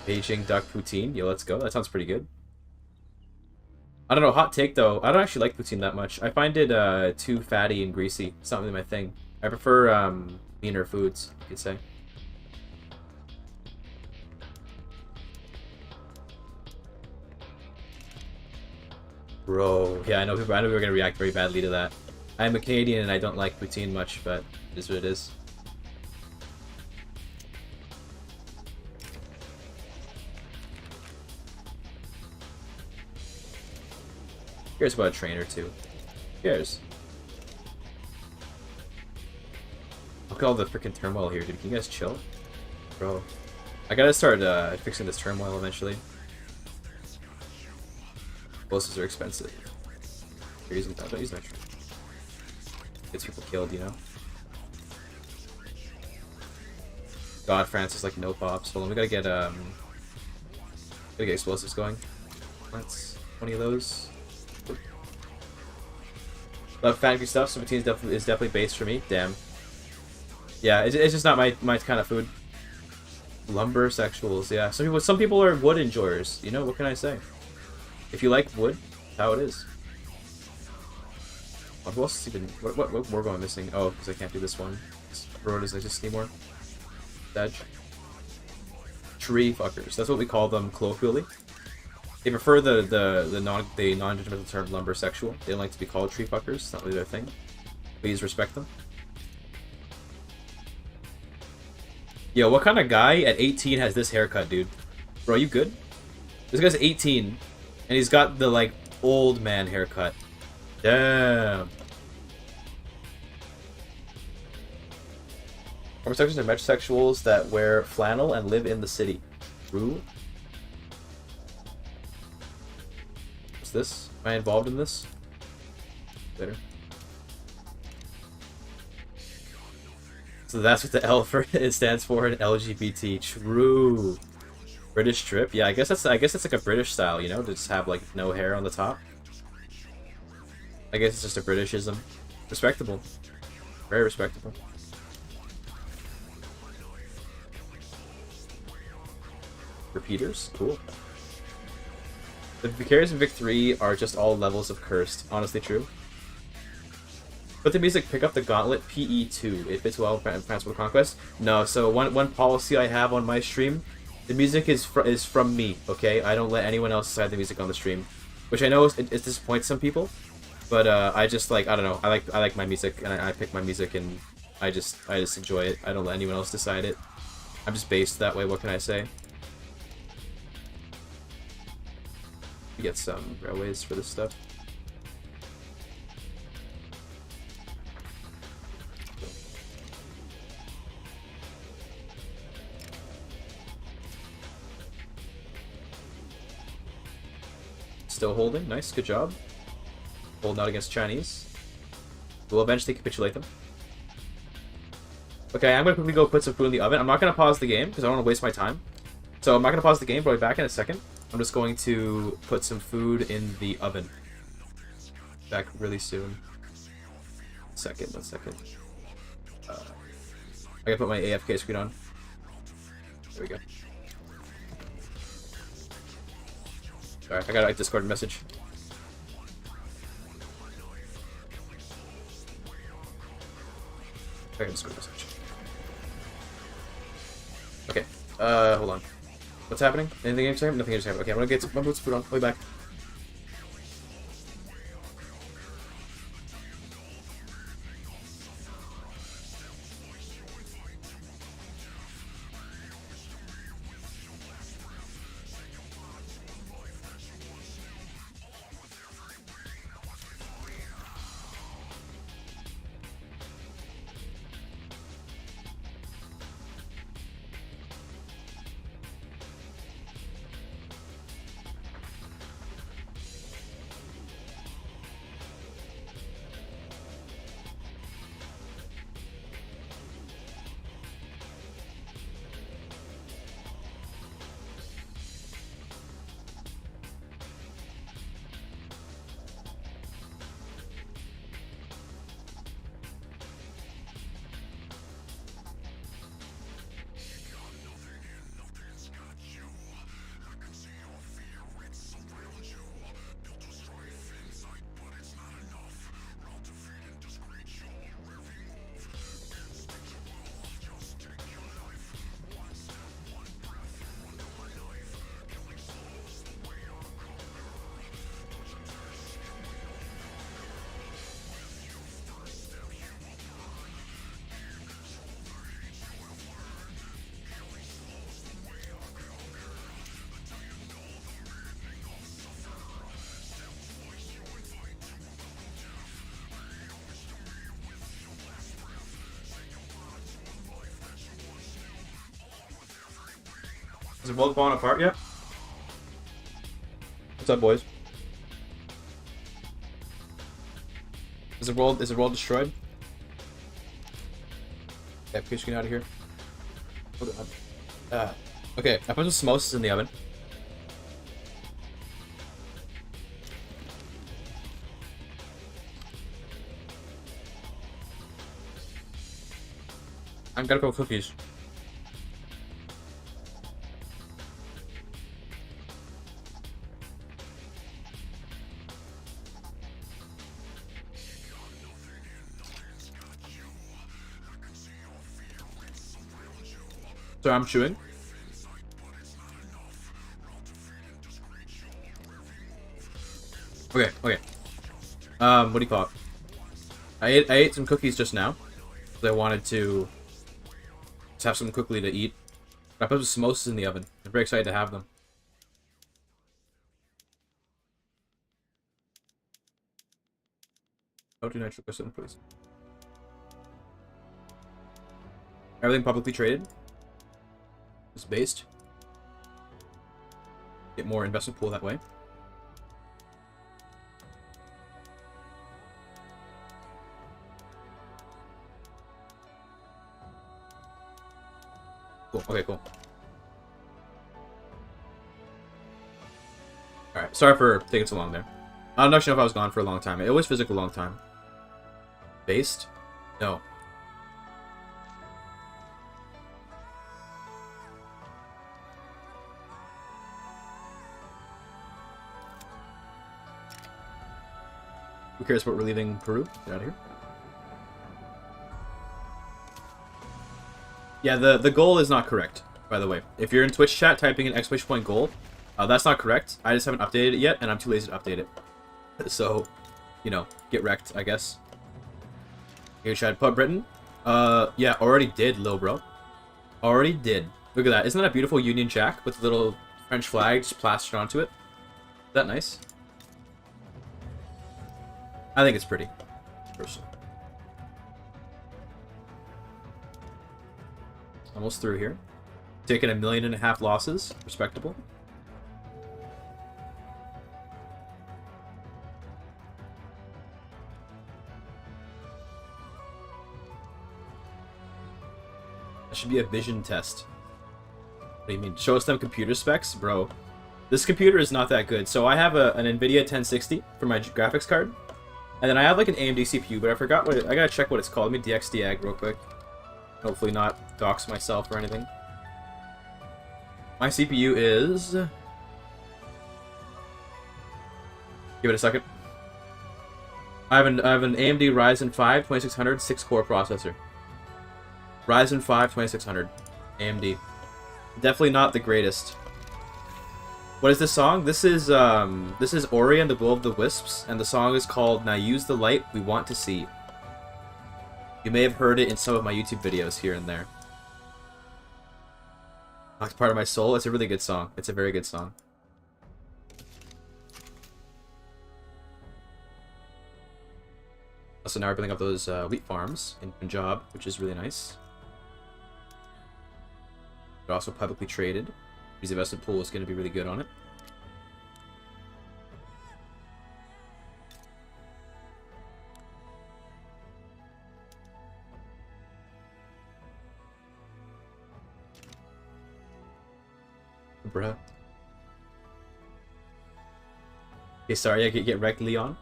Beijing duck poutine. Yo, let's go. That sounds pretty good. I don't know, hot take though. I don't actually like poutine that much. I find it too fatty and greasy. It's not really my thing. I prefer leaner foods, you could say. Bro, yeah, I know people are gonna react very badly to that. I'm a Canadian and I don't like poutine much, but it is what it is. Here's about a train or two. Cheers. Look at all the freaking turmoil here, dude. Can you guys chill? Bro. I gotta start fixing this turmoil eventually. Explosives are expensive. You're using that. Don't use that. Gets people killed, you know? God, France is like no pops. Hold on, we gotta get explosives going. Let's 20 of those. Love factory stuff, so poutine is definitely based for me. Damn. Yeah, it's just not my kind of food. Lumber sexuals, yeah. Some people are wood enjoyers. You know, what can I say? If you like wood, that's how it is. Oh, who else is even... What war going missing? Oh, because I can't do this one. This road is just need more. Edge. Tree fuckers. That's what we call them colloquially. They prefer the non-judgmental term lumber sexual. They don't like to be called tree fuckers. It's not really their thing. Please respect them. Yo, what kind of guy at 18 has this haircut, dude? Bro, you good? This guy's 18, and he's got the, like, old man haircut. Damn. Homosexuals are metrosexuals that wear flannel and live in the city. True. What's this? Am I involved in this? Better. So that's what the L for it stands for in LGBT. True. British strip. Yeah, I guess that's like a British style, you know, to just have like no hair on the top. I guess it's just a Britishism. Respectable. Very respectable. Repeaters? Cool. The Vicarious and Vic 3 are just all levels of cursed. Honestly true. Put the music, pick up the gauntlet, PE2. It fits well with Principal Conquest. No, so one policy I have on my stream, the music is from me, okay? I don't let anyone else decide the music on the stream. Which I know it disappoints some people, but I just like, I don't know, I like my music, and I pick my music, and I just enjoy it. I don't let anyone else decide it. I'm just based that way, what can I say? We get some railways for this stuff. Still holding. Nice. Good job. Holding out against Chinese. We'll eventually capitulate them. Okay, I'm going to quickly go put some food in the oven. I'm not going to pause the game because I don't want to waste my time. So I'm not going to pause the game, but I'll be back in a second. I'm just going to put some food in the oven. Back really soon. One second. I gotta put my AFK screen on. There we go. Alright, I got a Discord message. I got a Discord message. Okay, hold on. What's happening? Anything interesting? Nothing interesting. Okay, I'm gonna put some food on. I'll be back. Is it both falling apart yet? What's up, boys? Is the world destroyed? Yeah, please get out of here. Hold on. Okay, I put some samosas in the oven. I'm gonna cook cookies. So I'm chewing. Okay. What do you call it? I ate some cookies just now because I wanted to just have something quickly to eat. I put some samosas in the oven. I'm very excited to have them. Oh, do nitroglycerin, please. Everything publicly traded. Is based. Get more investment pool that way. Cool. Okay, cool. Alright, sorry for taking so long there. I don't actually know if I was gone for a long time. It always feels like a long time. Based? No. Who cares what we're leaving Peru? Get out of here. Yeah, the goal is not correct, by the way. If you're in Twitch chat typing in !goal, that's not correct. I just haven't updated it yet, and I'm too lazy to update it. So, you know, get wrecked, I guess. GigaChad, put Britain? Yeah, already did, lil bro. Already did. Look at that. Isn't that a beautiful Union Jack with a little French flag just plastered onto it? Is that nice? I think it's pretty, personally. Almost through here. Taking 1.5 million losses. Respectable. That should be a vision test. What do you mean? Show us them computer specs? Bro, this computer is not that good. So I have an NVIDIA 1060 for my graphics card. And then I have like an AMD CPU, but I forgot what I gotta check what it's called. Let me DXDag real quick. Hopefully not dox myself or anything. My CPU is... Give it a second. I have an AMD Ryzen 5 2600 6-core processor. Ryzen 5 2600 AMD. Definitely not the greatest. What is this song? This is Ori and the Will of the Wisps, and the song is called Now Use the Light We Want to See. You may have heard it in some of my YouTube videos here and there. It's part of my soul. It's a really good song. It's a very good song. Also, now we're building up those wheat farms in Punjab, which is really nice. They're also publicly traded. His investment pool is going to be really good on it. Bruh. Okay, sorry, I get wrecked, Leon.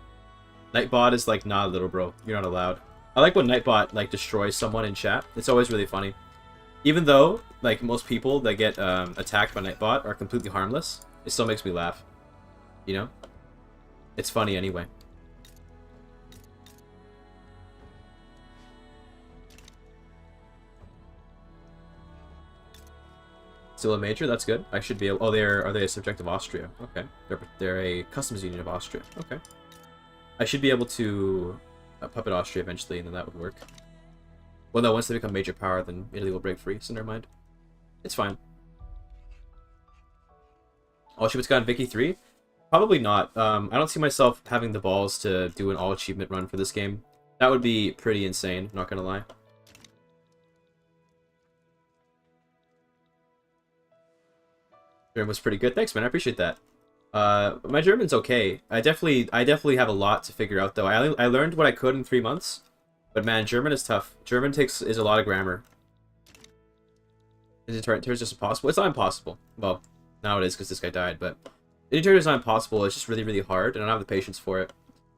Nightbot is like, nah, little bro, you're not allowed. I like when Nightbot like destroys someone in chat. It's always really funny. Even though, like, most people that get attacked by Nightbot are completely harmless, it still makes me laugh. You know? It's funny anyway. Still a major? That's good. I should be able... Oh, are they a subject of Austria? Okay. They're a customs union of Austria. Okay. I should be able to puppet Austria eventually, and then that would work. Well, no, once they become major power, then Italy will break free, so never mind. It's fine. All achievements got in Vicky 3? Probably not. I don't see myself having the balls to do an all-achievement run for this game. That would be pretty insane, not gonna lie. German was pretty good. Thanks, man. I appreciate that. My German's okay. I definitely have a lot to figure out, though. I learned what I could in 3 months. But man, German is tough. German is a lot of grammar. Is it just impossible? It's not impossible. Well, now it is because this guy died, but Integrator is not impossible. It's just really, really hard, and I don't have the patience for it.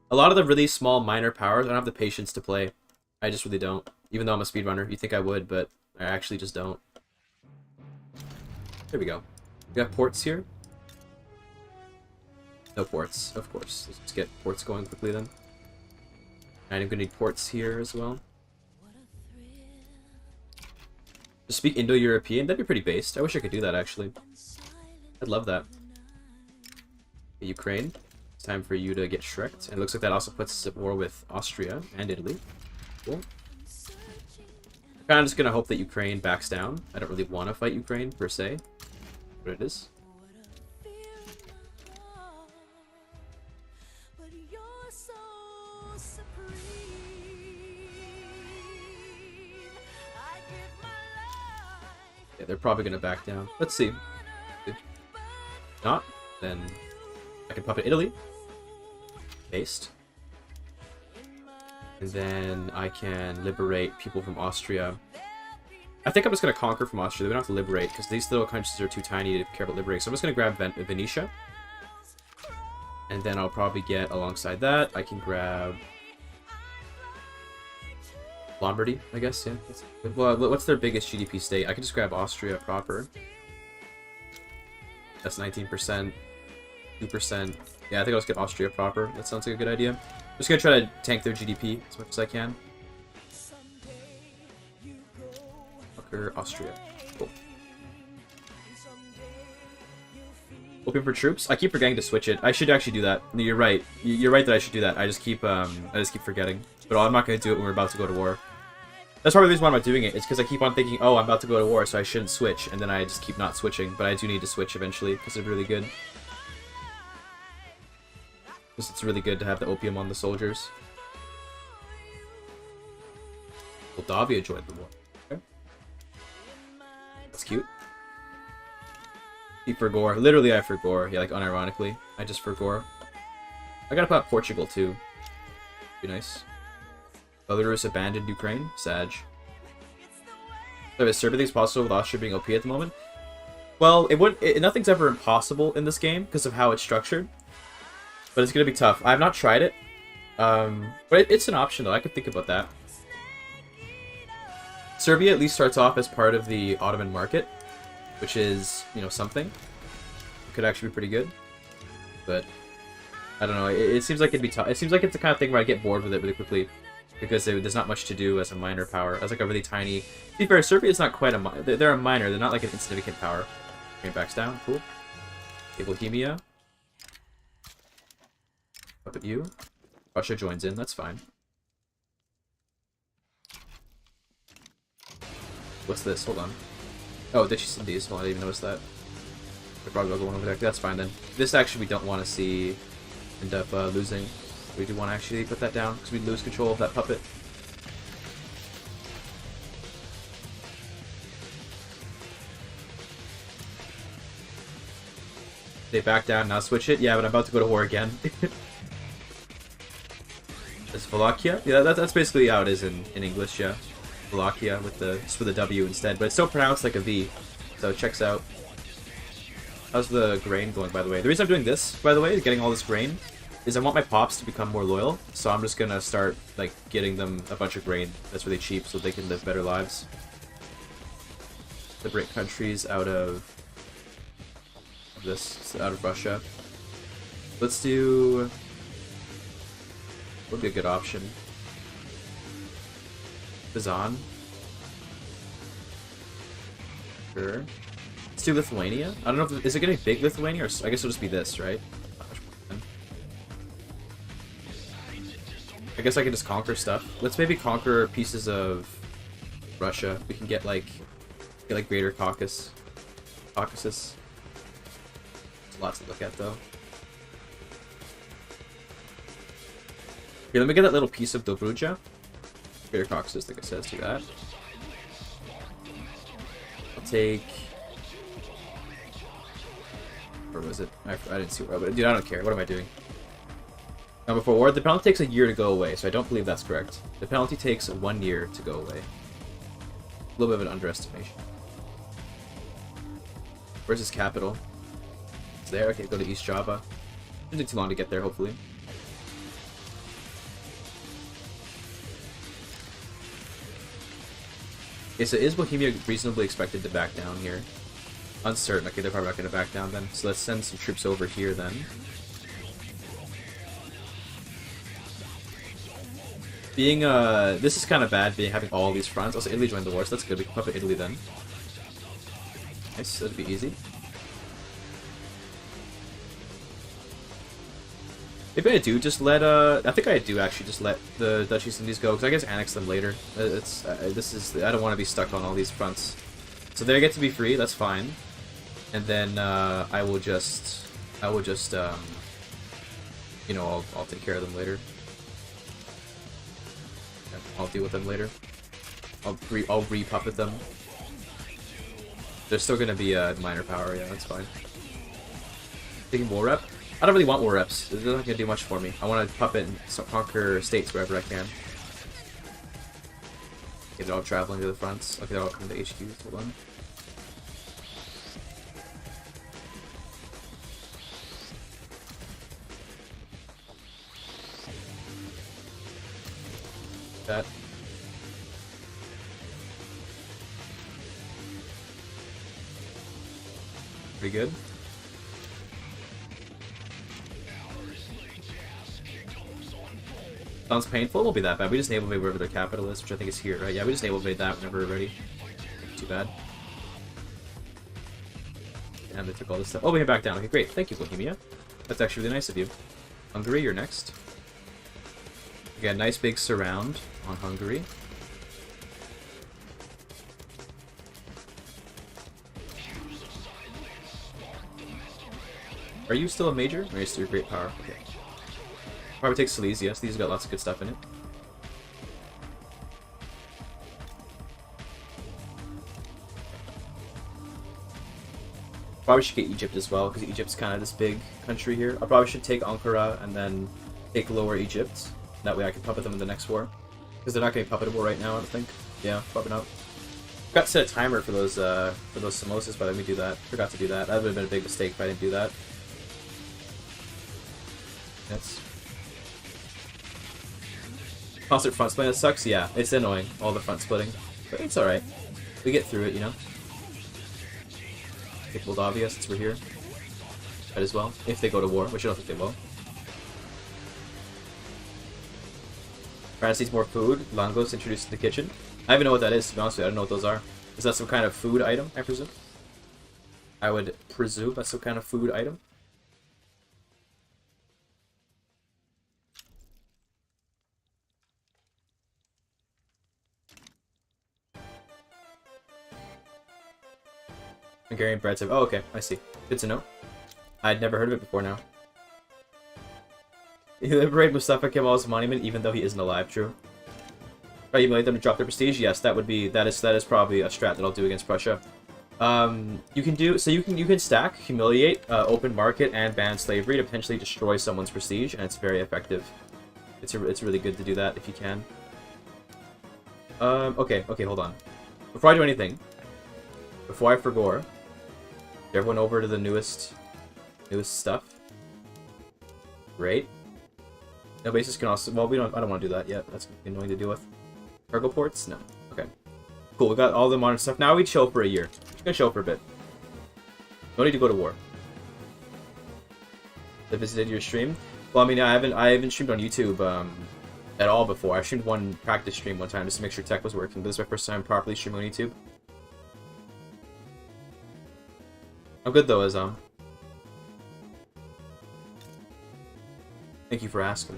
A lot of the really small, minor powers, I don't have the patience to play. I just really don't. Even though I'm a speedrunner, you'd think I would, but I actually just don't. There we go. We got ports here. No ports, of course. Let's just get ports going quickly then. And I'm gonna need ports here as well. To speak Indo-European, that'd be pretty based. I wish I could do that actually. I'd love that. Ukraine. It's time for you to get shreked. And it looks like that also puts us at war with Austria and Italy. Cool. I'm kind of just gonna hope that Ukraine backs down. I don't really want to fight Ukraine per se, but it is. Yeah, they're probably gonna back down. Let's see. If not, then I can puppet Italy. Based. And then I can liberate people from Austria. I think I'm just gonna conquer from Austria. We don't have to liberate, because these little countries are too tiny to care about liberating. So I'm just gonna grab Venetia. And then I'll probably get alongside that. I can grab Lombardy, I guess, yeah. Well, what's their biggest GDP state? I can just grab Austria proper. That's 19%, 2%. Yeah, I think I'll just get Austria proper. That sounds like a good idea. I'm just gonna try to tank their GDP as much as I can. conquer Austria. Cool. Open for troops? I keep forgetting to switch it. I should actually do that. No, you're right. You're right that I should do that. I just keep forgetting. But I'm not going to do it when we're about to go to war. That's probably the reason why I'm not doing it. It's because I keep on thinking, oh, I'm about to go to war, so I shouldn't switch. And then I just keep not switching. But I do need to switch eventually, because it's really good. Because it's really good to have the opium on the soldiers. Moldavia joined the war. Okay. That's cute. Keep for gore. Literally, I for gore. Yeah, like, unironically. I just for gore. I gotta put Portugal, too. Be nice. Belarus abandoned Ukraine. Sag. So is Serbia things possible with Austria being OP at the moment? Well, nothing's ever impossible in this game because of how it's structured. But it's gonna be tough. I have not tried it. But it's an option, though. I could think about that. Serbia at least starts off as part of the Ottoman market, which is, you know, something. It could actually be pretty good. But I don't know. It seems like it'd be tough. It seems like it's the kind of thing where I get bored with it really quickly. Because there's not much to do as a minor power. As like a really tiny... To be fair, Serbia is not quite a minor. They're a minor. They're not like an insignificant power. Okay, backs down. Cool. Okay, Bohemia. Up at you. Russia joins in. That's fine. What's this? Hold on. Oh, Ditchy Indies. Well, I didn't even notice that. They're probably going over there. That's fine then. This actually we don't want to see end up losing. We do want to actually put that down because we lose control of that puppet. They back down, now switch it? Yeah, but I'm about to go to war again. Is Wallachia? Yeah, that's basically how it is in English, yeah. Wallachia with the W instead, but it's still pronounced like a V, so it checks out. How's the grain going, by the way? The reason I'm doing this, by the way, getting all this grain, is I want my pops to become more loyal, so I'm just gonna start, like, getting them a bunch of grain that's really cheap so they can live better lives. Liberate countries out of this, out of Russia. Let's do... What would be a good option? Kazan. Sure. Let's do Lithuania. I don't know if... Is it getting big Lithuania, or... I guess it'll just be this, right? I guess I can just conquer stuff. Let's maybe conquer pieces of Russia. We can get like Greater Caucasus. There's a lot to look at though. Here, let me get that little piece of Dobruja. Greater Caucasus, like I said, let's do that. I'll take... Where was it? I didn't see where, but dude, I don't care. What am I doing? Now, before war, the penalty takes a year to go away, so I don't believe that's correct. The penalty takes 1 year to go away. A little bit of an underestimation. Where's his capital? It's there? Okay, go to East Java. Shouldn't take too long to get there, hopefully. Okay, so is Bohemia reasonably expected to back down here? Uncertain. Okay, they're probably not going to back down then. So let's send some troops over here then. Being, this is kind of bad, having all these fronts. Also, Italy joined the war, so that's good. We can puppet Italy then. Nice, that'd be easy. Maybe I do just let, I think I do actually just let the Dutch East Indies go, because I guess annex them later. I don't want to be stuck on all these fronts. So they get to be free, that's fine. And then, I will just, you know, I'll take care of them later. I'll deal with them later. I'll re-puppet them. They're still gonna be a minor power, yeah, that's fine. Taking war rep? I don't really want war reps. They're not gonna do much for me. I want to puppet and conquer states wherever I can. Okay, they're all traveling to the fronts. Okay, they're all coming to HQ. Hold on. That. Pretty good. Sounds painful. It won't be that bad. We just naval invade wherever their capital is, which I think is here, right? Yeah, we just naval invade that whenever we're ready. too bad. And they took all this stuff. Oh, we can back down. Okay, great. Thank you, Bohemia. That's actually really nice of you. Hungary, you're next. Again, nice big surround on Hungary. Are you still a major? Or are you still a great power? Okay. Probably take Silesia. Silesia's got lots of good stuff in it. Probably should get Egypt as well, because Egypt's kind of this big country here. I probably should take Ankara and then take Lower Egypt. That way I can puppet them in the next war. Because they're not going to be puppetable right now, I don't think. Yeah, probably not. Forgot to set a timer for those samosas, but let me do that. Forgot to do that. That would have been a big mistake if I didn't do that. That's... Constant front splitting, that sucks? Yeah, it's annoying, all the front splitting. But it's alright. We get through it, you know? Take Moldavia since we're here. Might as well. If they go to war, which I don't think they will. France needs more food. Langos introduced in the kitchen. I don't even know what that is, to be honest with you. I don't know what those are. Is that some kind of food item, I presume? I would presume that's some kind of food item. Hungarian bread type. Oh, okay. I see. Good to know. I'd never heard of it before now. You liberate Mustafa Kemal's monument even though he isn't alive, true. Right, you made them to drop their prestige? Yes, that is probably a strat that I'll do against Prussia. You can stack, humiliate, open market, and ban slavery to potentially destroy someone's prestige, and it's very effective. It's really good to do that if you can. Okay, hold on. Before I do anything, before I forgore, everyone over to the newest stuff. Great. No bases can also. Well, I don't want to do that yet. That's annoying to deal with. Cargo ports? No. Okay. Cool. We got all the modern stuff. Now we chill for a year. We're gonna chill for a bit. No need to go to war. I visited your stream. Well, I mean, I haven't streamed on YouTube at all before. I streamed one practice stream one time just to make sure tech was working. But this is my first time properly streaming on YouTube. I'm good though, Azam. Thank you for asking.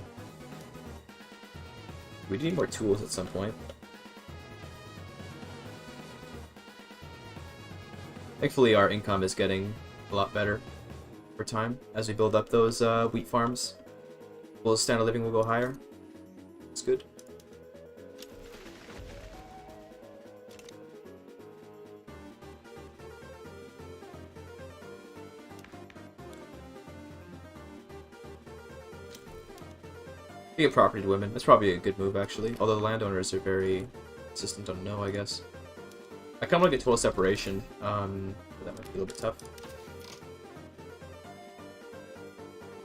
We need more tools at some point. Thankfully, our income is getting a lot better over time as we build up those wheat farms. Well, standard of living will go higher. It's good. Give property to women. That's probably a good move, actually. Although the landowners are very insistent on no, I guess. I kind of want to get total separation. But that might be a little bit tough.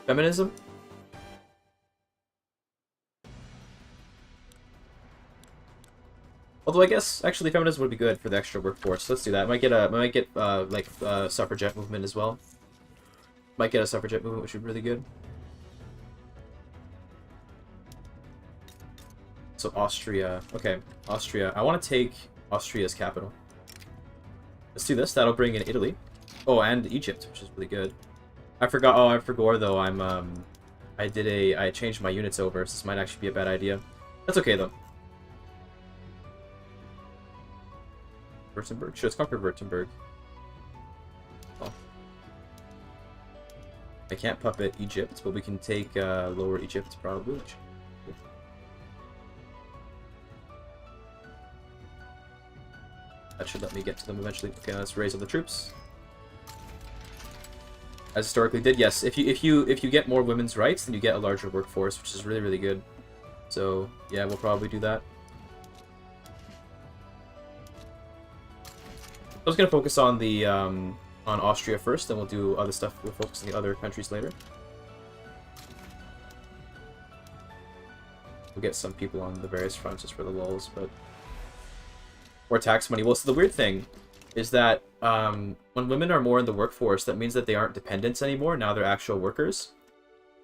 Feminism? Although I guess actually feminism would be good for the extra workforce. Let's do that. Might get like suffragette movement as well. Might get a suffragette movement, which would be really good. So Austria. Okay, Austria. I want to take Austria's capital. Let's do this. That'll bring in Italy. Oh, and Egypt, which is really good. I forgot. Oh, I forgot though. I changed my units over, so this might actually be a bad idea. That's okay though. Württemberg. Sure, let's conquer Württemberg. Oh. I can't puppet Egypt, but we can take Lower Egypt probably. That should let me get to them eventually. Okay, let's raise all the troops. As historically did, yes. If you get more women's rights, then you get a larger workforce, which is really, really good. So yeah, we'll probably do that. I was gonna focus on the on Austria first, then we'll do other stuff. We'll focus on the other countries later. We'll get some people on the various fronts just for the lulz, but or tax money. Well, so the weird thing is that when women are more in the workforce, that means that they aren't dependents anymore. Now they're actual workers.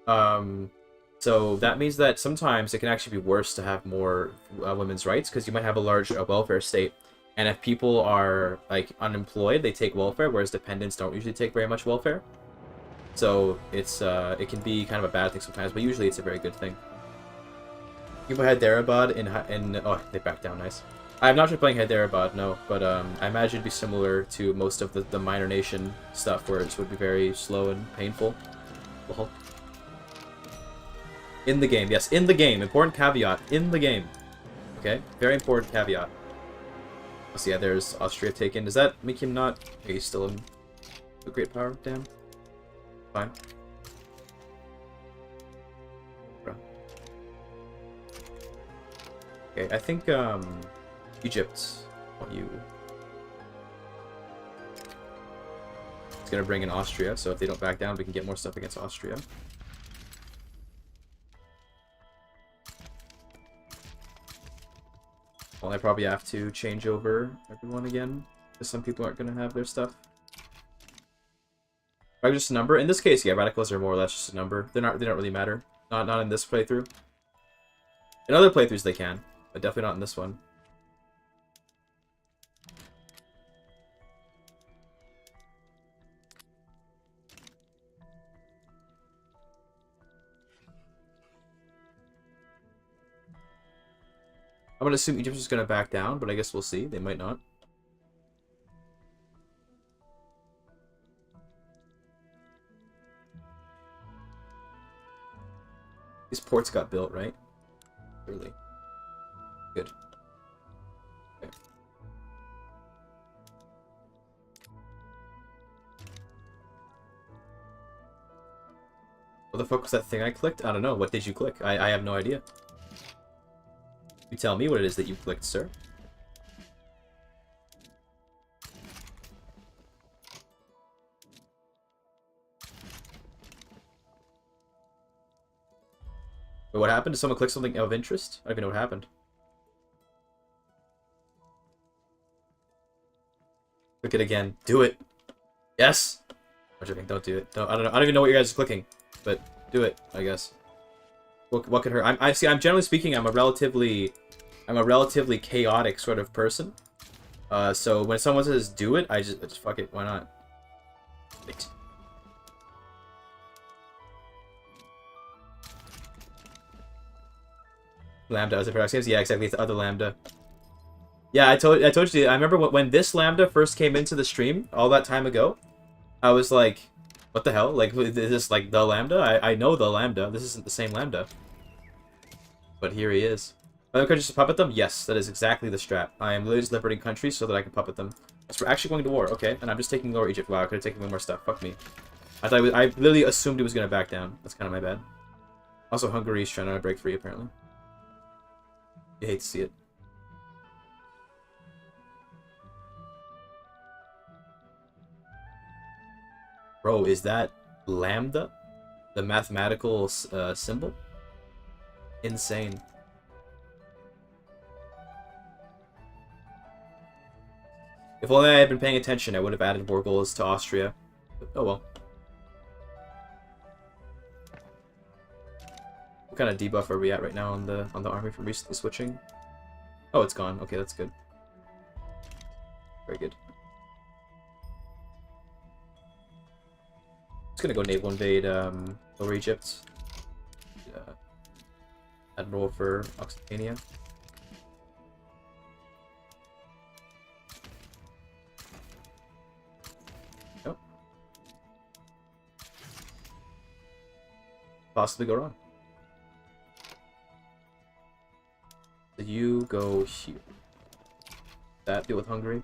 So that means that sometimes it can actually be worse to have more women's rights because you might have a large welfare state And if people are like unemployed, they take welfare, whereas dependents don't usually take very much welfare. So it's it can be kind of a bad thing sometimes, but usually it's a very good thing. People had Darabad in oh, they backed down, nice. I'm not sure playing Hyderabad, no, but I imagine it'd be similar to most of the minor nation stuff, where it would be very slow and painful. Lol. In the game, yes, in the game. Important caveat, in the game. Okay, very important caveat. So yeah, there's Austria taken. Does that make him not? Okay, he's still in a great power. Damn. Fine. Bro. Okay, I think Egypt. Want you? It's gonna bring in Austria, so if they don't back down, we can get more stuff against Austria. Well, I probably have to change over everyone again, because some people aren't going to have their stuff. Right, just a number. In this case, yeah, radicals are more or less just a number. They don't really matter. Not in this playthrough. In other playthroughs they can, but definitely not in this one. I'm gonna assume Egypt's just gonna back down, but I guess we'll see. They might not. These ports got built, right? Really. Good. Okay. What the fuck was that thing I clicked? I don't know. What did you click? I have no idea. You tell me what it is that you clicked, sir. Wait, what happened? Did someone click something of interest? I don't even know what happened. Click it again. Do it. Yes. I'm joking. Don't do it. Don't. I don't know. I don't even know what you guys are clicking, but do it. I guess. What could hurt? I'm generally speaking, I'm a relatively chaotic sort of person. So when someone says do it, I just fuck it. Why not? Wait. Lambda as a paradox games? Yeah, exactly. It's the other Lambda. Yeah, I told you. I remember when this Lambda first came into the stream all that time ago. I was like, what the hell? Like, is this like the Lambda? I know the Lambda. This isn't the same Lambda. But here he is. Could I just puppet them? Yes, that is exactly the strat. I am literally just liberating countries so that I can puppet them. So we're actually going to war, okay? And I'm just taking Lower Egypt. Wow, I could have taken way more stuff. Fuck me. I literally assumed he was going to back down. That's kind of my bad. Also, Hungary's trying to break free, apparently. You hate to see it. Bro, is that Lambda? The mathematical symbol? Insane. If only I had been paying attention, I would have added more goals to Austria. But, oh well. What kind of debuff are we at right now on the army from recently switching? Oh, it's gone. Okay, that's good. Very good. Just gonna go naval invade Lower Egypt. Admiral for Occitania. Nope. Possibly go wrong. So you go here. That deal with Hungary.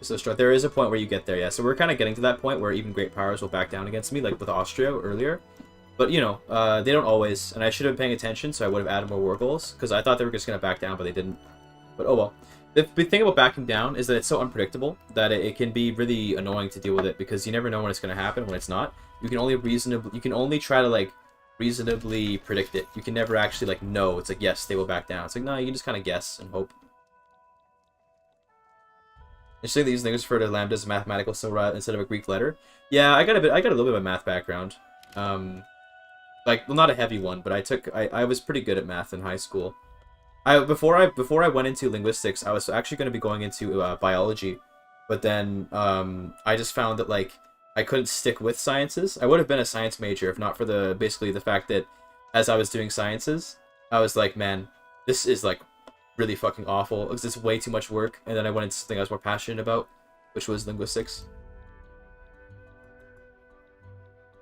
So there is a point where you get there, yeah. So we're kind of getting to that point where even great powers will back down against me, like with Austria earlier. But, you know, they don't always. And I should have been paying attention, so I would have added more war goals. Because I thought they were just going to back down, but they didn't. But oh well. The big thing about backing down is that it's so unpredictable that it can be really annoying to deal with it. Because you never know when it's going to happen, when it's not. You can only try to, like, reasonably predict it. You can never actually, like, know. It's like, yes, they will back down. It's like, no, you can just kind of guess and hope. Interesting that these things refer to lambda as a mathematical symbol instead of a Greek letter. Yeah, I got a little bit of a math background. Like, well, not a heavy one, but I was pretty good at math in high school. Before I went into linguistics, I was actually going to be going into biology, but then I just found that like I couldn't stick with sciences. I would have been a science major if not for basically the fact that as I was doing sciences, I was like, man, this is like really fucking awful. It's just way too much work. And then I went into something I was more passionate about, which was linguistics.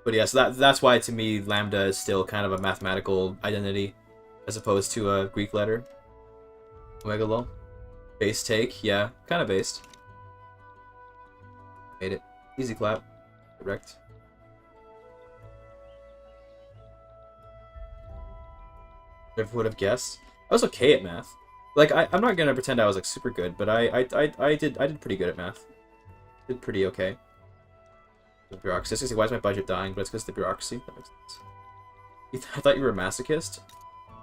But yeah, so that's why to me lambda is still kind of a mathematical identity as opposed to a Greek letter. Omega lol. Base take, yeah, kind of based. Made it. Easy clap. Correct. Never would have guessed. I was okay at math. Like I'm not gonna pretend I was like super good, but I did pretty good at math. Did pretty okay. The bureaucracy. Why is my budget dying? But it's because of the bureaucracy. That makes sense. I thought you were a masochist.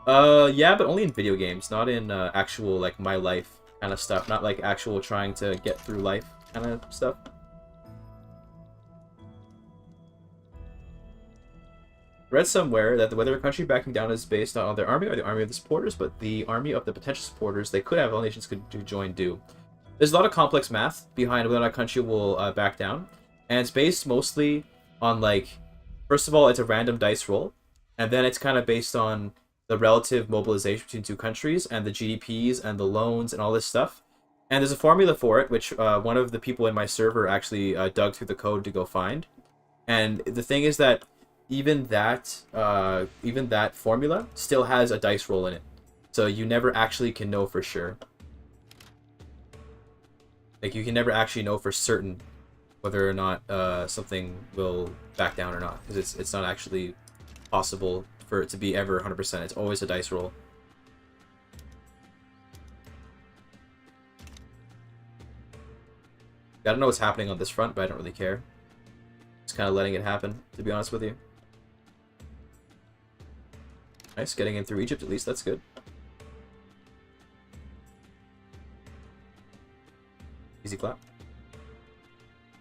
Yeah, but only in video games, not in actual like my life kind of stuff. Not like actual trying to get through life kind of stuff. Read somewhere that whether a country backing down is based on their army or the army of the supporters, but the army of the potential supporters they could have, all nations could join do. There's a lot of complex math behind whether a country will back down, and it's based mostly on like, first of all, it's a random dice roll, and then it's kind of based on the relative mobilization between two countries and the GDPs and the loans and all this stuff. And there's a formula for it, which one of the people in my server actually dug through the code to go find. And the thing is that even that formula still has a dice roll in it, so you never actually can know for sure. Like you can never actually know for certain whether or not something will back down or not, because it's not actually possible for it to be ever 100%. It's always a dice roll. I don't know what's happening on this front, but I don't really care. Just kind of letting it happen, to be honest with you. Nice, getting in through Egypt at least, that's good. Easy clap.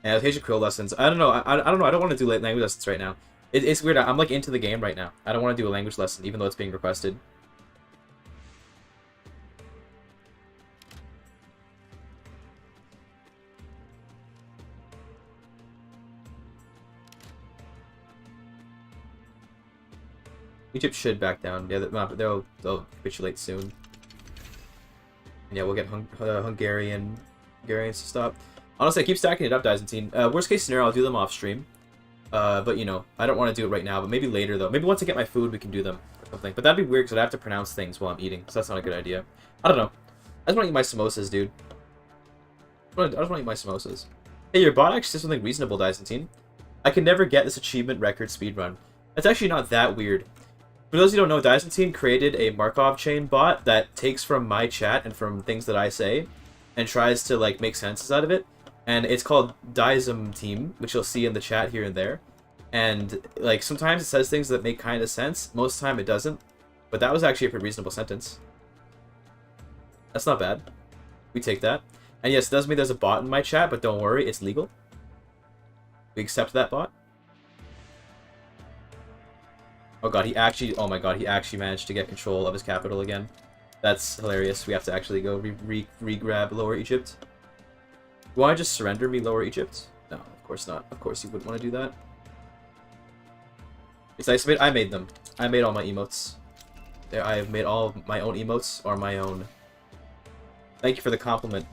And Asian Creole lessons. I don't know. I don't know. I don't want to do language lessons right now. It's weird. I'm like into the game right now. I don't want to do a language lesson, even though it's being requested. Egypt should back down. Yeah, they'll capitulate soon. And yeah, we'll get Hungarians to stop. Honestly, I keep stacking it up, Byzantine. Worst case scenario, I'll do them off stream. But you know, I don't want to do it right now. But maybe later though. Maybe once I get my food, we can do them or something. But that'd be weird because I'd have to pronounce things while I'm eating. So that's not a good idea. I don't know. I just want to eat my samosas, dude. I just want to eat my samosas. Hey, your bot actually says something reasonable, Byzantine. I can never get this achievement record speedrun. That's actually not that weird. For those who don't know, Byzantine created a Markov chain bot that takes from my chat and from things that I say and tries to like make senses out of it. And it's called Dizem Team, which you'll see in the chat here and there. And like sometimes it says things that make kind of sense. Most of the time it doesn't. But that was actually a pretty reasonable sentence. That's not bad. We take that. And yes, it does mean there's a bot in my chat, but don't worry, it's legal. We accept that bot. Oh god, oh my god, he actually managed to get control of his capital again. That's hilarious. We have to actually go re-grab Lower Egypt. You want to just surrender me Lower Egypt? No, of course not. Of course you wouldn't want to do that. It's nice. I made them. I made all my emotes. I have made all of my own emotes are my own. Thank you for the compliment.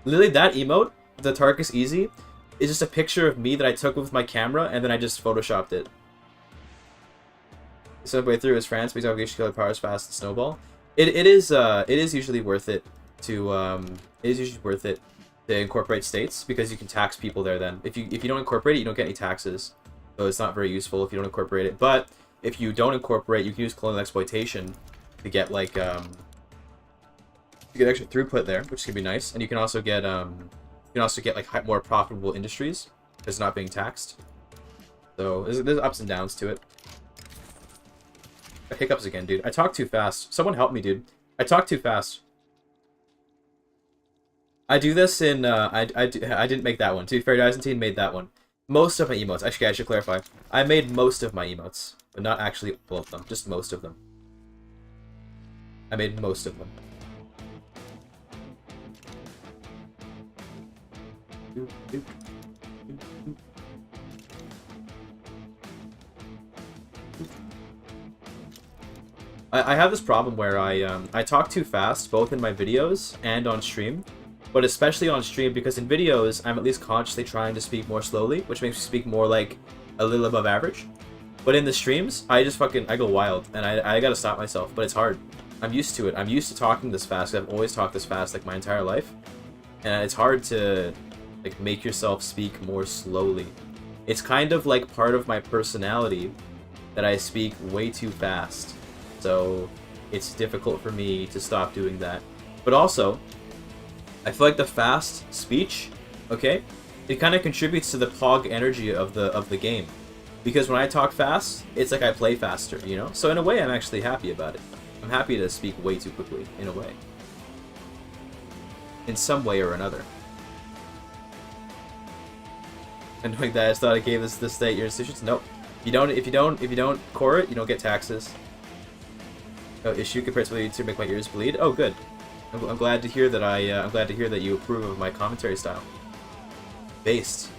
Literally, that emote, the Tarkus Easy, is just a picture of me that I took with my camera, and then I just photoshopped it. Subway through is France, because obligation to kill powers fast and snowball. It is usually worth it to incorporate states because you can tax people there. Then if you don't incorporate it, you don't get any taxes, so it's not very useful if you don't incorporate it. But if you don't incorporate, you can use colonial exploitation to get like to get extra throughput there, which can be nice, and you can also get like more profitable industries because it's not being taxed. So there's ups and downs to it. Hiccups again, dude. I talk too fast. Someone help me, dude. I talk too fast. I do this in, I didn't make that one. To be fair, Byzantine made that one. Most of my emotes. Actually, I should clarify. I made most of my emotes, but not actually all of them. Just most of them. I made most of them. I have this problem where I talk too fast, both in my videos and on stream. But especially on stream, because in videos, I'm at least consciously trying to speak more slowly, which makes me speak more like a little above average. But in the streams, I go wild, and I gotta stop myself, but it's hard. I'm used to it. I'm used to talking this fast. I've always talked this fast, like, my entire life. And it's hard to, like, make yourself speak more slowly. It's kind of like part of my personality that I speak way too fast. So it's difficult for me to stop doing that. But also, I feel like the fast speech, okay, it kind of contributes to the pog energy of the game. Because when I talk fast, it's like I play faster, you know? So in a way, I'm actually happy about it. I'm happy to speak way too quickly, in a way. In some way or another. And doing that, I just thought I gave this state your institutions. Nope. If you don't core it, you don't get taxes. No issue compared to to make my ears bleed. Oh, good. I'm glad to hear that I'm glad to hear that you approve of my commentary style. Based.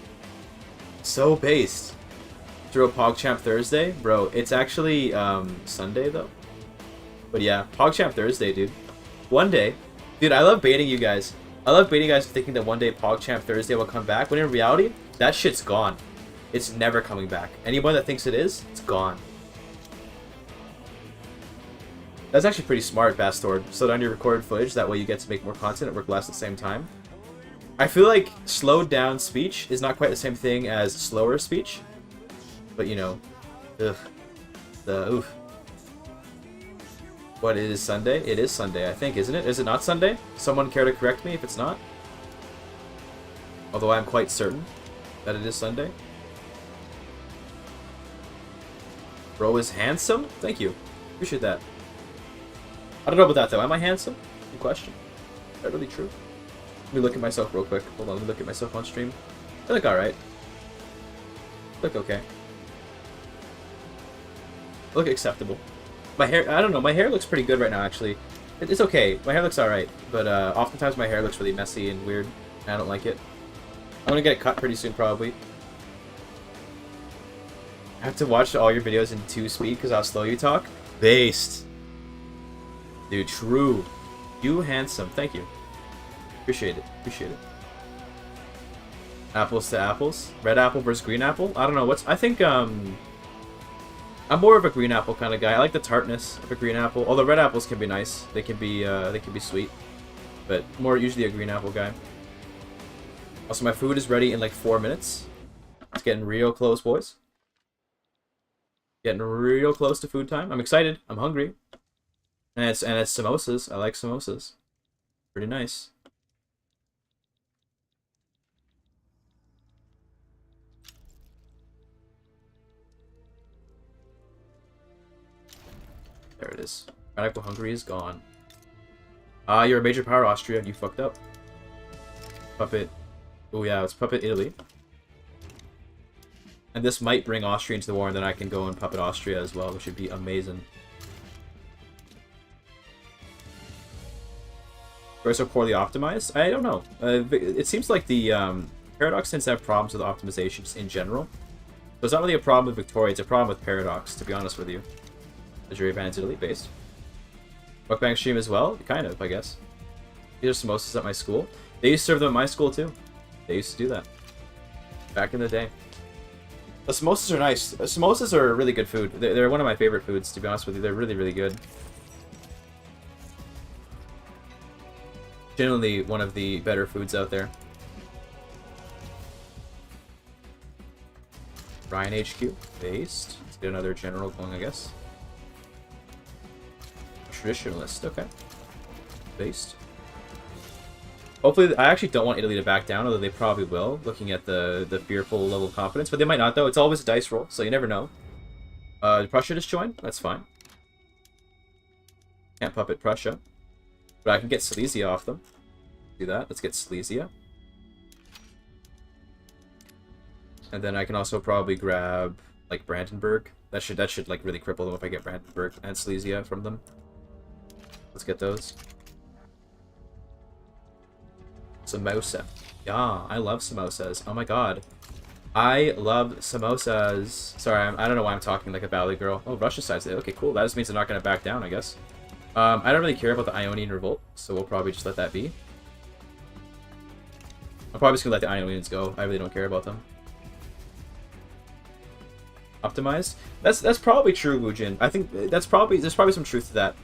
So based. Through a PogChamp Thursday? Bro, it's actually Sunday though. But yeah, PogChamp Thursday, dude. One day. Dude, I love baiting you guys. I love baiting you guys thinking that one day PogChamp Thursday will come back, when in reality, that shit's gone. It's never coming back. Anyone that thinks it is, it's gone. That's actually pretty smart, Bastord. Slow down your recorded footage, that way you get to make more content and work less at the same time. I feel like slowed down speech is not quite the same thing as slower speech. But you know, oof. What, it is Sunday? It is Sunday, I think, isn't it? Is it not Sunday? Someone care to correct me if it's not? Although I'm quite certain that it is Sunday. Bro is handsome? Thank you. Appreciate that. I don't know about that, though. Am I handsome? Good question. Is that really true? Let me look at myself real quick. Hold on, let me look at myself on stream. I look alright. Look okay. Look acceptable. My hair, I don't know, my hair looks pretty good right now, actually. It's okay. My hair looks alright. But oftentimes my hair looks really messy and weird. And I don't like it. I'm gonna get it cut pretty soon, probably. I have to watch all your videos in 2 speed because how slow you talk. Based. Dude, true. You handsome. Thank you. Appreciate it. Appreciate it. Apples to apples. Red apple versus green apple. I don't know. I think I'm more of a green apple kind of guy. I like the tartness of a green apple. Although red apples can be nice. They can be sweet. But more usually a green apple guy. Also, my food is ready in like 4 minutes. It's getting real close, boys. Getting real close to food time. I'm excited. I'm hungry. And it's samosas. I like samosas. Pretty nice. There it is. Radical Hungary is gone. Ah, you're a major power, Austria. You fucked up. Puppet. Oh yeah, it's Puppet Italy. And this might bring Austria into the war, and then I can go and puppet Austria as well, which would be amazing. We're so poorly optimized? I don't know. It seems like the Paradox tends to have problems with optimizations in general. So it's not really a problem with Victoria, it's a problem with Paradox, to be honest with you. The jury ban is Italy based. Mukbang stream as well? Kind of, I guess. These are samosas at my school. They used to serve them at my school too. They used to do that. Back in the day. The samosas are nice. Samosas are really good food. They're one of my favorite foods, to be honest with you. They're really, really good. Generally one of the better foods out there. Ryan HQ. Based. Let's get another general going, I guess. Traditionalist. Okay. Based. Hopefully, I actually don't want Italy to back down, although they probably will, looking at the fearful level of confidence. But they might not, though. It's always a dice roll, so you never know. Prussia just joined? That's fine. Can't puppet Prussia. But I can get Silesia off them. Do that. Let's get Silesia. And then I can also probably grab, like, Brandenburg. That should like, really cripple them if I get Brandenburg and Silesia from them. Let's get those. Samosa. Yeah, I love samosas. Oh my god. I love samosas. Sorry, I don't know why I'm talking like a valley girl. Oh, Russia side's there. Okay, cool. That just means they're not going to back down, I guess. I don't really care about the Ionian Revolt, so we'll probably just let that be. I'm probably just going to let the Ionians go. I really don't care about them. Optimized? That's probably true, Wujin. I think there's probably some truth to that.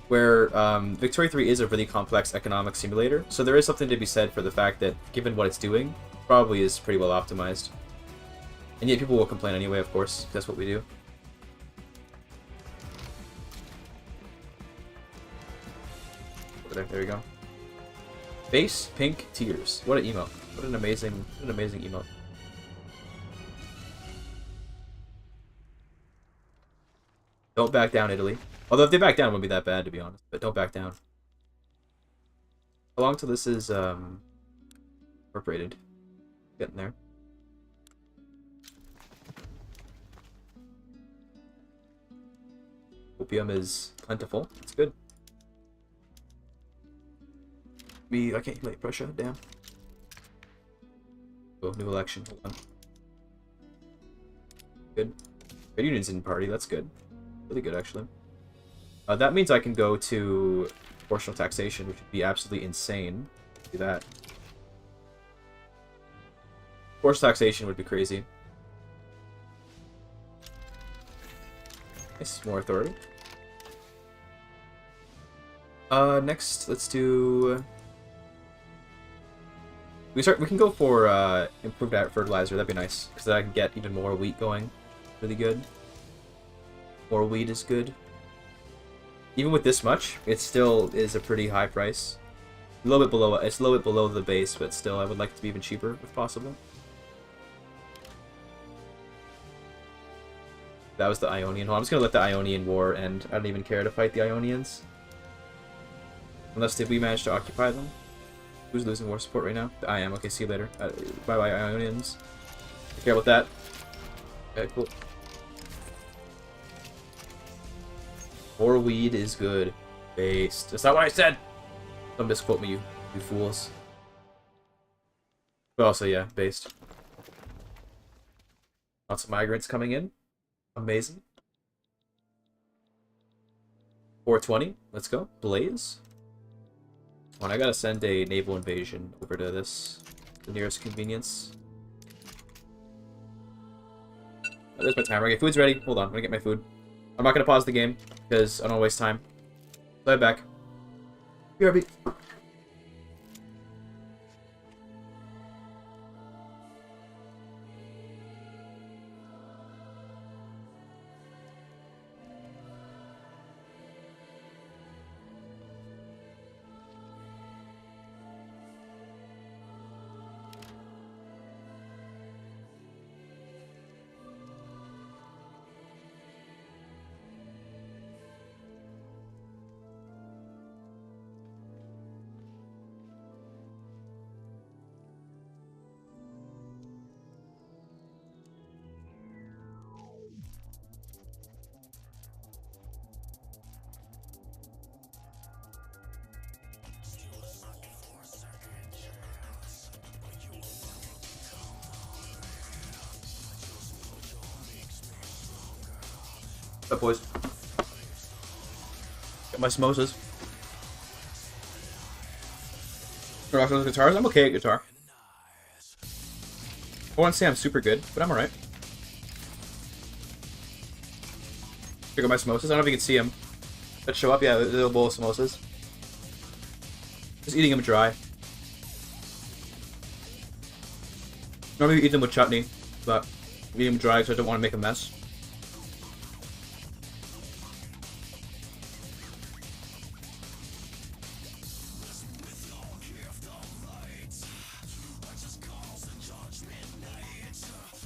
Where Victoria 3 is a really complex economic simulator, so there is something to be said for the fact that, given what it's doing, probably is pretty well optimized. And yet people will complain anyway, of course, 'cause that's what we do. Over there we go. Base pink tears. What an emote. What an amazing emote. Don't back down, Italy. Although if they back down, it wouldn't be that bad, to be honest. But don't back down. How long till this is incorporated? Getting there. Opium is plentiful. It's good. I can't humiliate Prussia. Damn. Oh, new election. Hold on. Good. Trade unions in party. That's good. Really good, actually. That means I can go to proportional taxation, which would be absolutely insane. Do that. Proportional taxation would be crazy. Nice, more authority. Next, let's do... We can go for improved fertilizer. That'd be nice, because then I can get even more wheat going. Really good. More wheat is good. Even with this much, it still is a pretty high price. A little bit below. It's a little bit below the base, but still, I would like it to be even cheaper if possible. That was the Ionian. I'm just gonna let the Ionian War end. I don't even care to fight the Ionians, unless did we manage to occupy them. Who's losing war support right now? I am. Okay, see you later. Bye bye, Ionians. Take care about that. Okay, cool. More weed is good. Based. That's not what I said! Don't misquote me, you fools. But also, yeah, based. Lots of migrants coming in. Amazing. 420. Let's go. Blaze. Come on, I gotta send a naval invasion over to this. The nearest convenience. Oh, there's my timer. Okay, food's ready. Hold on, I'm gonna get my food. I'm not gonna pause the game, because I don't wanna waste time. So I'm back. BRB. What's up, boys? Got my samosas. For rocking those guitars, I'm okay at guitar. I won't say I'm super good, but I'm alright. Check out my samosas. I don't know if you can see them. Let's show up. Yeah, a little bowl of samosas. Just eating them dry. Normally we eat them with chutney, but I'm eating them dry because I don't want to make a mess.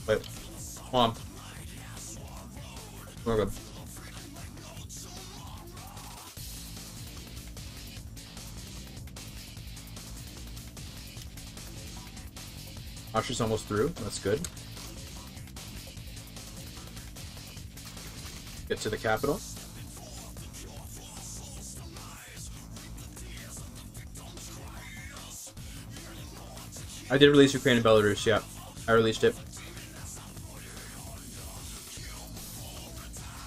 Wait, hold on. We're good. Archer's almost through. That's good. Get to the capital. I did release Ukraine and Belarus, yeah. I released it.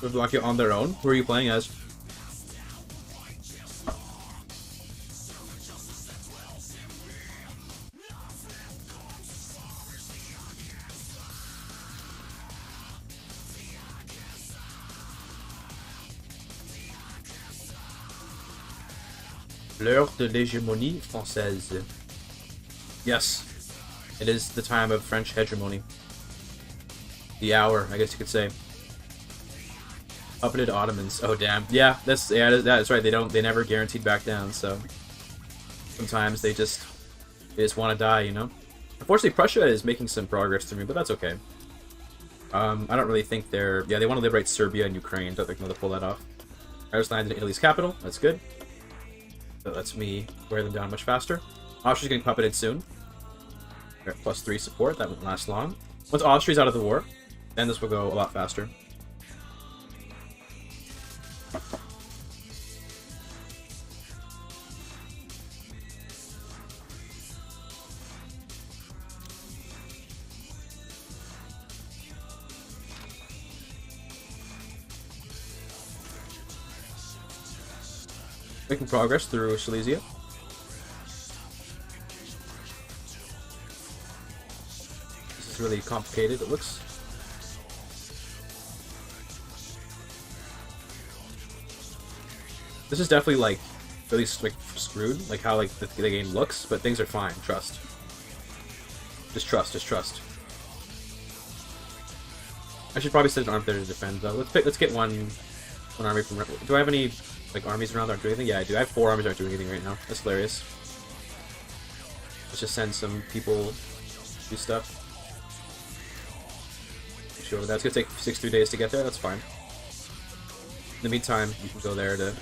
With Slovakia on their own? Who are you playing as? L'heure de l'hégémonie française. Yes. It is the time of French hegemony. The hour, I guess you could say. Puppeted Ottomans. Oh damn. Yeah, that's right. They never guaranteed back down, so sometimes they just want to die, you know? Unfortunately, Prussia is making some progress through me, but that's okay. I don't really think they're... Yeah, they want to liberate Serbia and Ukraine. Don't think they'll pull that off. I just landed in Italy's capital. That's good. That lets me wear them down much faster. Austria's getting puppeted soon. They're at +3 support. That won't last long. Once Austria's out of the war, then this will go a lot faster. Making progress through Silesia. This is really complicated, it looks. This is definitely like, at least like screwed, like how like the game looks, but things are fine. Trust. Just trust. Just trust. I should probably set an arm there to defend though. Let's get one army from. Do I have any like armies around that aren't doing anything? Yeah, I do. I have 4 armies that aren't doing anything right now. That's hilarious. Let's just send some people do stuff. Sure, that's gonna take 63 days to get there. That's fine. In the meantime, you can go there to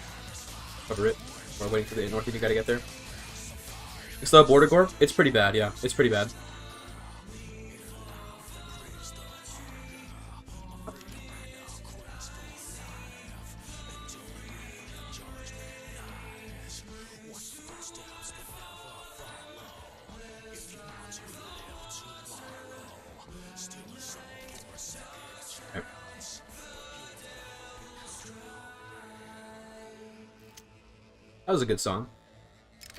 cover it. While waiting for the North, you gotta get there. You still have border gore? It's pretty bad. Yeah, it's pretty bad. That was a good song.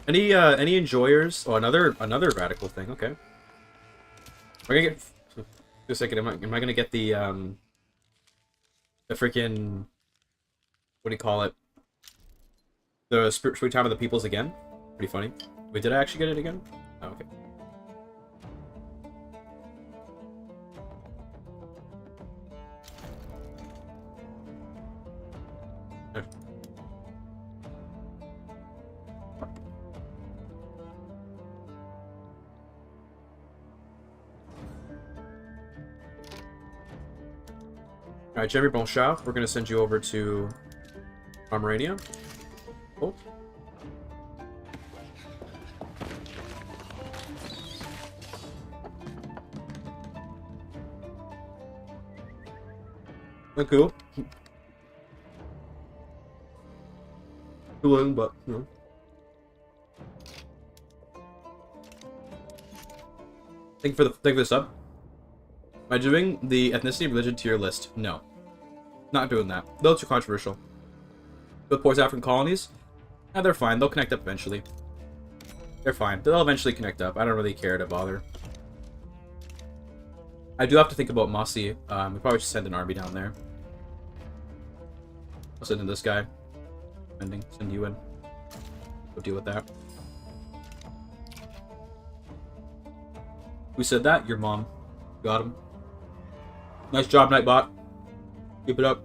Any enjoyers? Oh, another radical thing. Okay. Am I gonna get? Just a second. Am I gonna get the freaking, what do you call it? The spiritual time of the peoples again? Pretty funny. Wait, did I actually get it again? Oh, okay. Alright, Jeremy Blanchard, we're going to send you over to Pomerania. Cool. Cool. Cool, but, you know. Thank you for the sub. Am I doing the ethnicity and religion tier list? No. Not doing that. Those are too controversial. The poor African colonies? Yeah, they're fine. They'll connect up eventually. They're fine. They'll eventually connect up. I don't really care to bother. I do have to think about Mossy. We probably should send an army down there. I'll send in this guy. Send you in. Go deal with that. Who said that? Your mom. Got him. Nice job, Nightbot. Keep it up.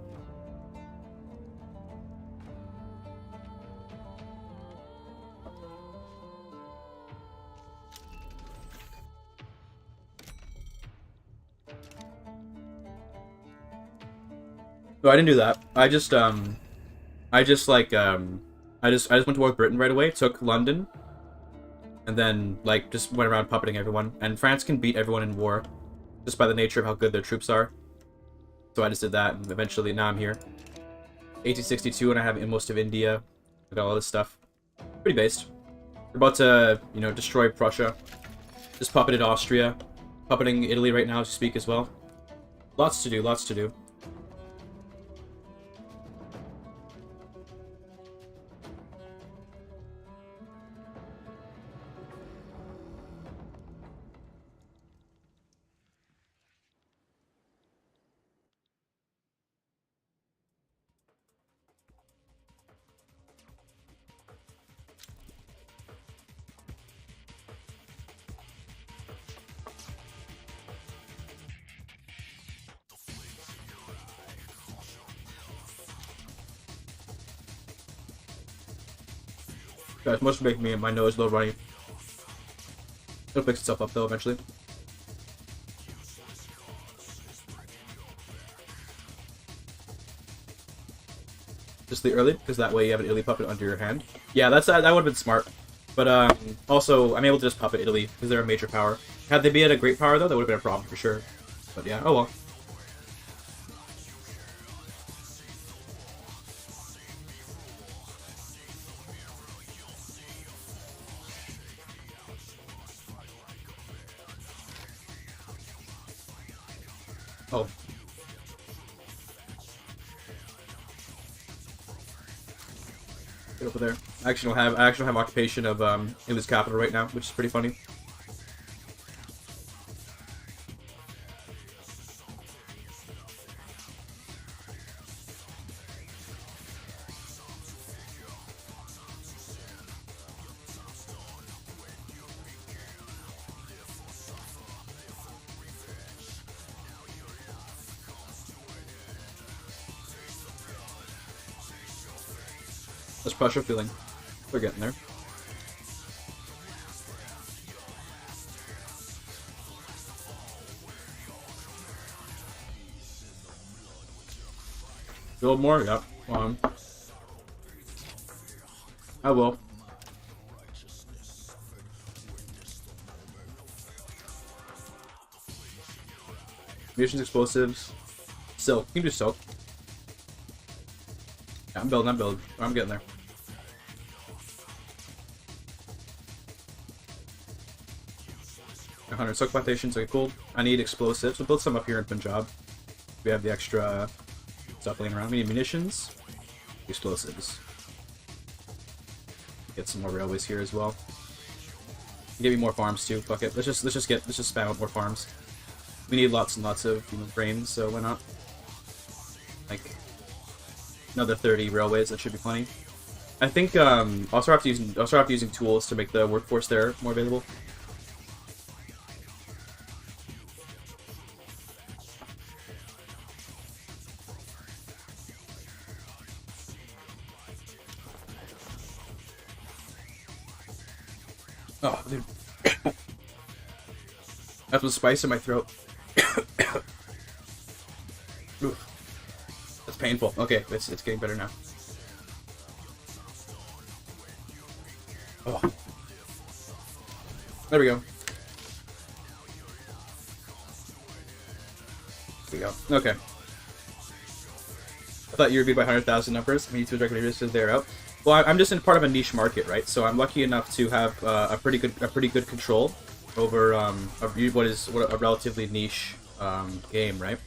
No, I didn't do that. I just went to war with Britain right away, took London, and then, like, just went around puppeting everyone. And France can beat everyone in war, just by the nature of how good their troops are. So I just did that, and eventually, now I'm here. 1862, and I have most of India. I got all this stuff. Pretty based. We're about to, you know, destroy Prussia. Just puppeted Austria. Puppeting Italy right now as we speak as well. Lots to do, lots to do. Guys, must make me my nose a little runny. It'll fix itself up though eventually. Just the early, because that way you have an Italy puppet under your hand. Yeah, that would have been smart. But also, I'm able to just puppet Italy because they're a major power. Had they been at a great power though, that would have been a problem for sure. But yeah, oh well. Oh. Get over there. I actually don't have occupation of Italy's capital right now, which is pretty funny. That's pressure feeling. We're getting there. Build more? Yep. I will. Munitions, explosives. Silk. You can do silk. Yeah, I'm building. I'm getting there. 100 silk plantations, okay, cool. I need explosives. We'll build some up here in Punjab. We have the extra stuff laying around. We need munitions, explosives. Get some more railways here as well. Give me more farms too. Fuck it. Let's just spam out more farms. We need lots and lots of grains, so why not? Like another 30 railways. That should be plenty. I think I'll start using tools to make the workforce there more available. Oh, dude. That's with spice in my throat. That's painful. Okay, it's getting better now. Oh. There we go. There we go. Okay. I thought you would be by 100,000 numbers. I mean, YouTube's recommendations they're out. Well, I'm just in part of a niche market, right? So I'm lucky enough to have a pretty good control over what is a relatively niche game, right?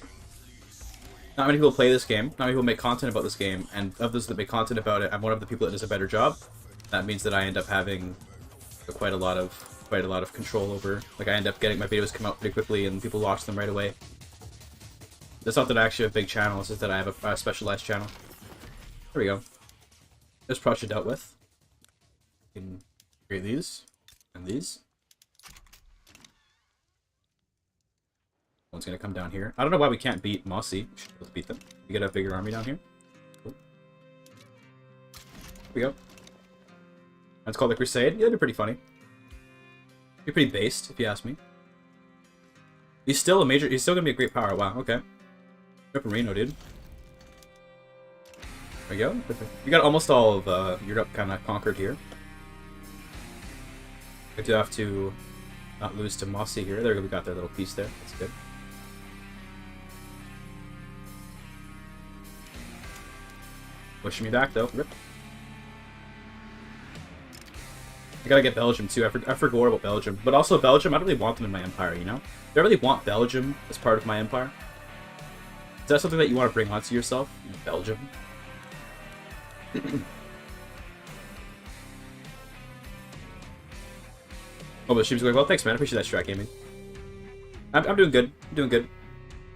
Not many people play this game. Not many people make content about this game, and of those that make content about it, I'm one of the people that does a better job. That means that I end up having quite a lot of control over. Like I end up getting my videos come out pretty quickly, and people watch them right away. It's not that I actually have a big channel. It's just that I have a specialized channel. There we go. This project dealt with. You can create these and these. One's gonna come down here. I don't know why we can't beat Mossy. We should be able to beat them. We get a bigger army down here. Cool. Here we go. That's called the Crusade. Yeah, it'd be pretty funny. Be pretty based, if you ask me. He's still gonna be a great power. Wow, okay. Rip Reno, dude. There we go. We got almost all of Europe kind of conquered here. We do have to not lose to Mossy here. There we got their little piece there. That's good. Pushing me back though. Rip. gotta get Belgium too. I forgot about Belgium, but also Belgium. I don't really want them in my empire. You know, do I really want Belgium as part of my empire? Is that something that you want to bring onto yourself, Belgium? Oh, but she's going well. Thanks, man. I appreciate that, Strat Gaming. I'm doing good. I'm doing good.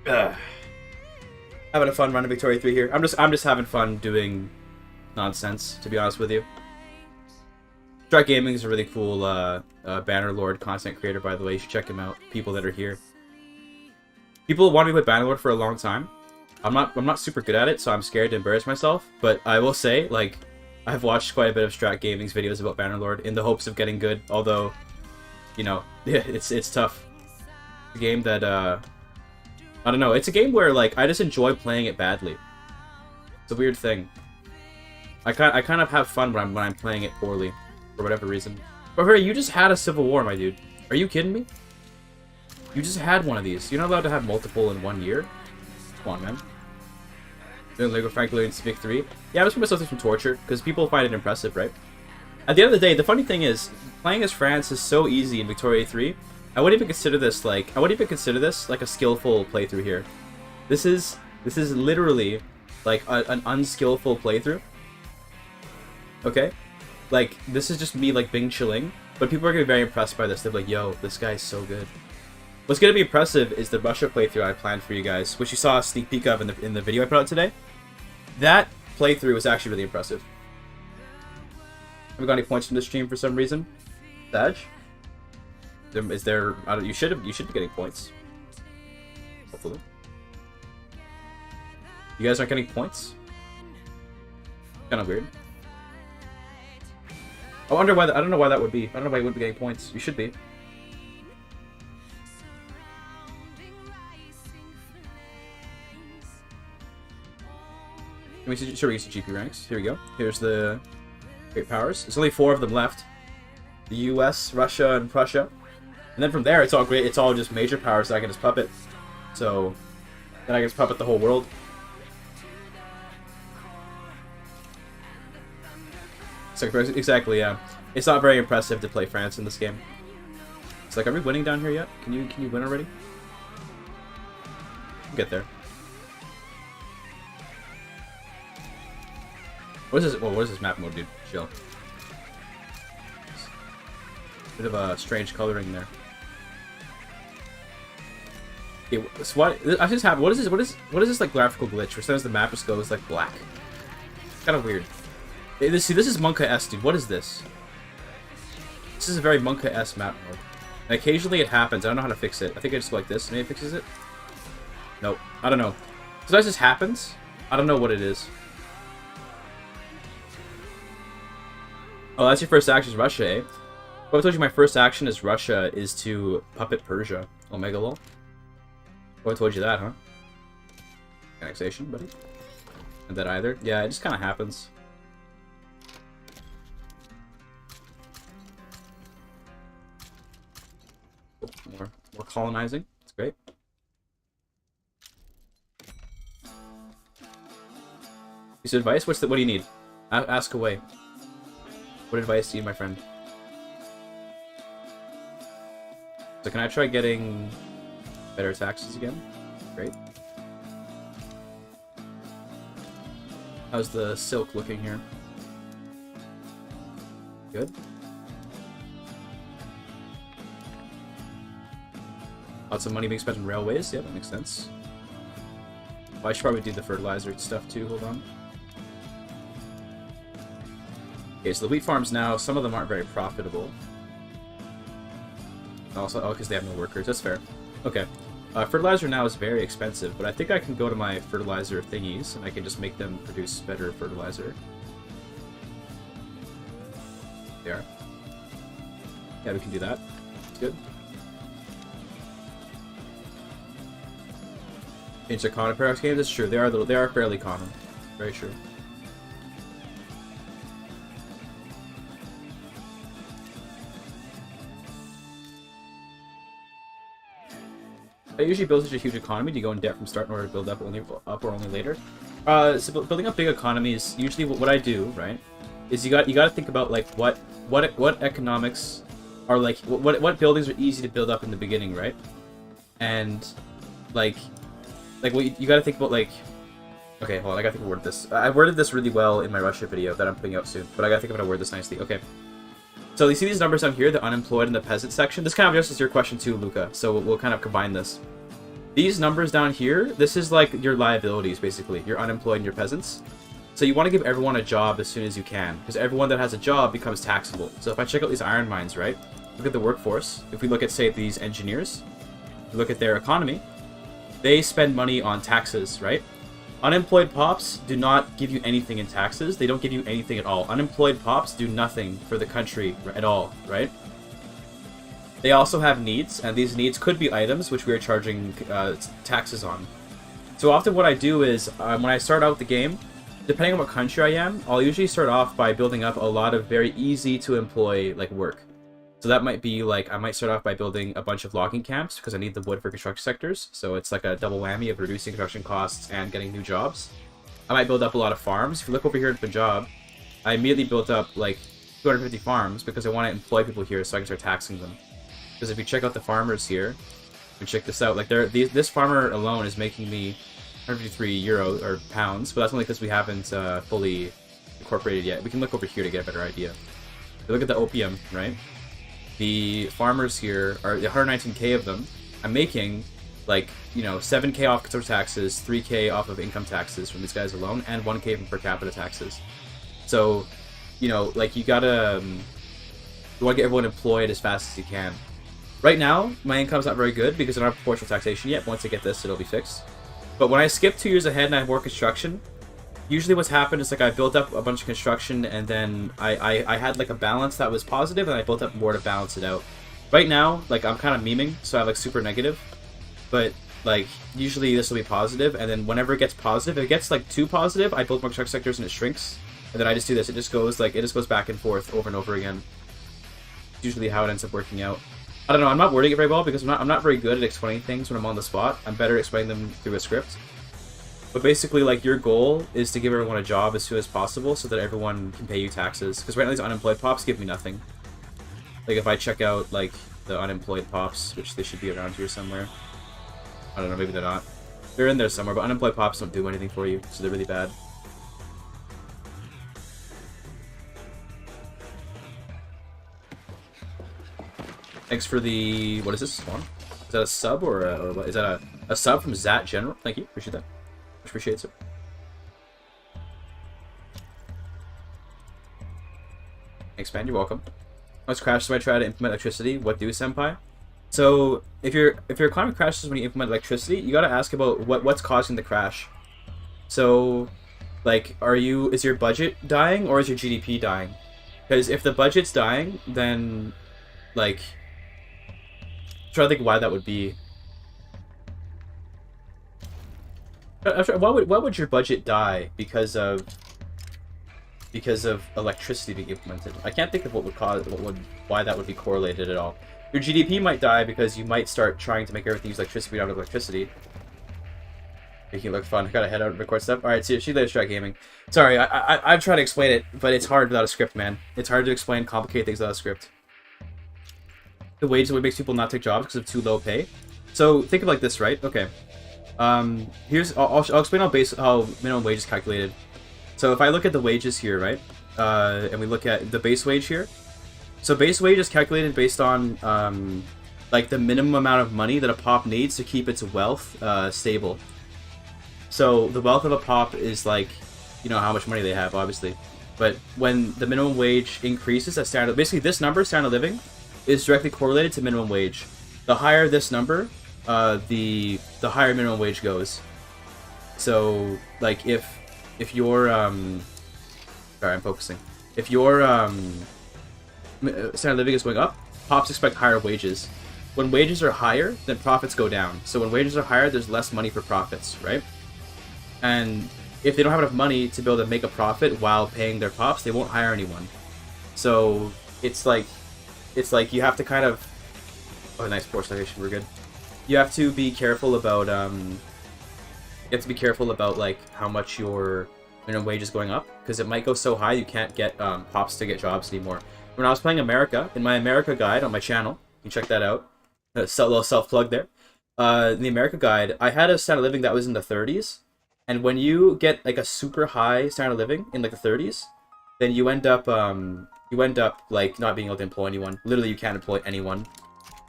Having a fun run of Victoria 3 here. I'm just having fun doing nonsense, to be honest with you. Strat Gaming is a really cool Bannerlord content creator, by the way. You should check him out. People that are here. People want me to play Bannerlord for a long time. I'm not super good at it, so I'm scared to embarrass myself. But I will say, like, I've watched quite a bit of Strat Gaming's videos about Bannerlord in the hopes of getting good. Although, you know, yeah, it's tough. It's a game that I don't know. It's a game where, like, I just enjoy playing it badly. It's a weird thing. I kind of have fun when I'm playing it poorly, for whatever reason. But Hurry, you just had a civil war, my dude. Are you kidding me? You just had one of these. You're not allowed to have multiple in 1 year. Come on, man. Doing Lego Franklin Civic 3. Yeah, I was putting myself through some torture because people find it impressive, right? At the end of the day, the funny thing is, playing as France is so easy in Victoria 3. I wouldn't even consider this like a skillful playthrough here. This is literally like an unskillful playthrough. Okay, like this is just me like Bing chilling, but people are gonna be very impressed by this. They're like, "Yo, this guy's so good." What's gonna be impressive is the Russia playthrough I planned for you guys, which you saw a sneak peek of in the video I put out today. That playthrough was actually really impressive. Haven't got any points from this stream for some reason. Sag? Is there? I don't, you should be getting points. Hopefully. You guys aren't getting points? Kind of weird. I wonder why. I don't know why that would be. I don't know why you wouldn't be getting points. You should be. Let me see. Sure, we use the GP ranks. Here we go. Here's the great powers. There's only 4 of them left. The U.S., Russia, and Prussia. And then from there, it's all great. It's all just major powers that I can just puppet. So then I can just puppet the whole world. Exactly, yeah. It's not very impressive to play France in this game. It's like, are we winning down here yet? Can you win already? We'll get there. What is this? Well, what is this map mode, dude? Chill. Bit of a strange coloring there. Okay, so what? I just have. What is this? What is this like graphical glitch? Where sometimes the map just goes like black. It's kind of weird. See, this is Monka S, dude. What is this? This is a very Monka S map mode. And occasionally it happens. I don't know how to fix it. I think I just go like this. Maybe it fixes it. Nope. I don't know. Sometimes this happens. I don't know what it is. Oh, that's your first action is Russia, eh? Well, I told you my first action is Russia is to puppet Persia. Omega lol. Well, I told you that, huh? Annexation, buddy. And that either. Yeah, it just kind of happens. More colonizing. That's great. Piece of advice? What do you need? Ask away. What advice do you need, my friend? So can I try getting better taxes again? Great. How's the silk looking here? Good. Lots of money being spent on railways. Yeah, that makes sense. Well, I should probably do the fertilizer stuff too. Hold on. Okay, so the wheat farms now, some of them aren't very profitable. Also, oh, because they have no workers. That's fair. Okay. Fertilizer now is very expensive, but I think I can go to my fertilizer thingies, and I can just make them produce better fertilizer. They are. Yeah, we can do that. That's good. Change their common paradox games. That's true. They are fairly common. Very true. I usually build such a huge economy. Do you go in debt from start in order to build up or only later? So building up big economies, usually what I do, right, is you got to think about like what economics are like, what buildings are easy to build up in the beginning, right? And like what you got to think about, like, okay, hold on, I gotta think of word this. I worded this really well in my Russia video that I'm putting out soon, but I gotta think of how to word this nicely. Okay. So you see these numbers down here, the unemployed and the peasant section? This kind of addresses your question too, Luca, so we'll kind of combine this. These numbers down here, this is like your liabilities, basically, your unemployed and your peasants. So you want to give everyone a job as soon as you can, because everyone that has a job becomes taxable. So if I check out these iron mines, right, look at the workforce. If we look at, say, these engineers, look at their economy, they spend money on taxes, right? Unemployed pops do not give you anything in taxes. They don't give you anything at all. Unemployed pops do nothing for the country at all, right? They also have needs, and these needs could be items which we are charging taxes on. So often what I do is, when I start out the game, depending on what country I am, I'll usually start off by building up a lot of very easy to employ like work. So that might be like, I might start off by building a bunch of logging camps because I need the wood for construction sectors. So it's like a double whammy of reducing construction costs and getting new jobs. I might build up a lot of farms. If you look over here at Punjab, I immediately built up like 250 farms because I want to employ people here so I can start taxing them. Because if you check out the farmers here, and check this out, like this farmer alone is making me 153 euro or pounds, but that's only because we haven't fully incorporated yet. We can look over here to get a better idea. If you look at the opium, right? The farmers here are 119k of them. I'm making like, you know, 7k off consumer taxes, 3k off of income taxes from these guys alone, and 1k from per capita taxes. So, you know, like you want to get everyone employed as fast as you can. Right now, my income's not very good because I don't have proportional taxation yet. Once I get this, it'll be fixed. But when I skip 2 years ahead and I have more construction, usually what's happened is like I built up a bunch of construction and then I had like a balance that was positive and I built up more to balance it out. Right now, like I'm kind of memeing, so I have like super negative. But like usually this will be positive, and then whenever it gets positive, if it gets like too positive, I build more construction sectors and it shrinks. And then I just do this. It just goes back and forth over and over again. It's usually how it ends up working out. I don't know, I'm not wording it very well because I'm not very good at explaining things when I'm on the spot. I'm better at explaining them through a script. But basically, like, your goal is to give everyone a job as soon as possible so that everyone can pay you taxes. Because right now these unemployed pops give me nothing. Like, if I check out, like, the unemployed pops, which they should be around here somewhere. I don't know, maybe they're not. They're in there somewhere, but unemployed pops don't do anything for you, so they're really bad. Thanks for the... what is this one? Is that a sub or is that a sub from Zat General? Thank you, appreciate that. Much appreciate it, sir. Expand, you're welcome. Once crashes when I try to implement electricity, what do, senpai? So if your economy crashes when you implement electricity, you gotta ask about what's causing the crash. So, like, is your budget dying or is your GDP dying? Because if the budget's dying, then like, try to think why that would be. Why would your budget die because of electricity being implemented? I can't think of why that would be correlated at all. Your GDP might die because you might start trying to make everything use electricity out of electricity. Making it look fun. I gotta head out and record stuff. Alright, see you later, Strat Gaming. Sorry, I'm trying to explain it, but it's hard without a script, man. It's hard to explain complicated things without a script. The wages are what makes people not take jobs because of too low pay. So think of it like this, right? Okay. I'll explain how minimum wage is calculated. So if I look at the wages here, right, and we look at the base wage here. So base wage is calculated based on like the minimum amount of money that a pop needs to keep its wealth stable. So the wealth of a pop is like, you know, how much money they have, obviously. But when the minimum wage increases, at standard, basically this number, standard of living, is directly correlated to minimum wage. The higher this number, the higher minimum wage goes. So like if your sorry, I'm focusing. If your standard of living is going up, pops expect higher wages. When wages are higher, then profits go down. So when wages are higher, there's less money for profits, right? And if they don't have enough money to be able to make a profit while paying their pops, they won't hire anyone. So it's like you have to kind of... Oh, nice port station, we're good. You have to be careful about like how much your wages going up, because it might go so high you can't get pops to get jobs anymore. When I was playing America, in my America guide on my channel, you can check that out. Little self-plug there. In the America guide, I had a standard of living that was in the 30s, and when you get like a super high standard of living in like the 30s, then you end up like not being able to employ anyone. Literally, you can't employ anyone.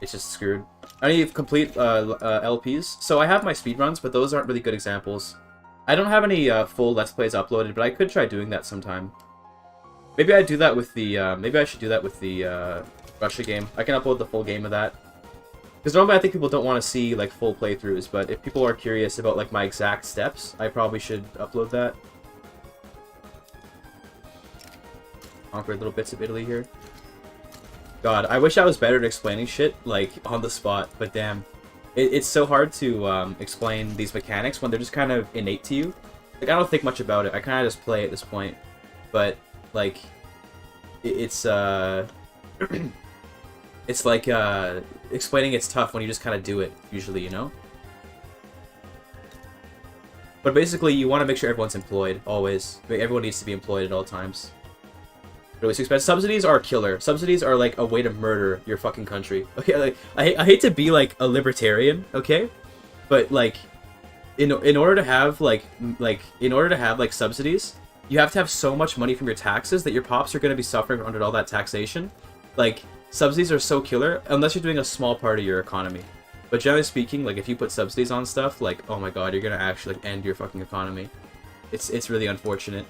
It's just screwed. I need complete LPs. So I have my speedruns, but those aren't really good examples. I don't have any full Let's Plays uploaded, but I could try doing that sometime. Maybe I do that with the. Maybe I should do that with the Russia game. I can upload the full game of that. Because normally I think people don't want to see like full playthroughs, but if people are curious about like my exact steps, I probably should upload that. Conquered little bits of Italy here. God, I wish I was better at explaining shit like on the spot, but damn. It's so hard to explain these mechanics when they're just kind of innate to you. Like, I don't think much about it. I kind of just play at this point. But, like, it's it's like, explaining it's tough when you just kind of do it, usually, you know? But basically, you want to make sure everyone's employed, always. Everyone needs to be employed at all times. But always expensive. Subsidies are killer. Subsidies are like a way to murder your fucking country. Okay, like, I hate to be like a libertarian, okay? But like, in order to have subsidies, you have to have so much money from your taxes that your pops are going to be suffering under all that taxation. Like, subsidies are so killer unless you're doing a small part of your economy. But generally speaking, like if you put subsidies on stuff, like, oh my god, you're gonna actually like, end your fucking economy. It's really unfortunate.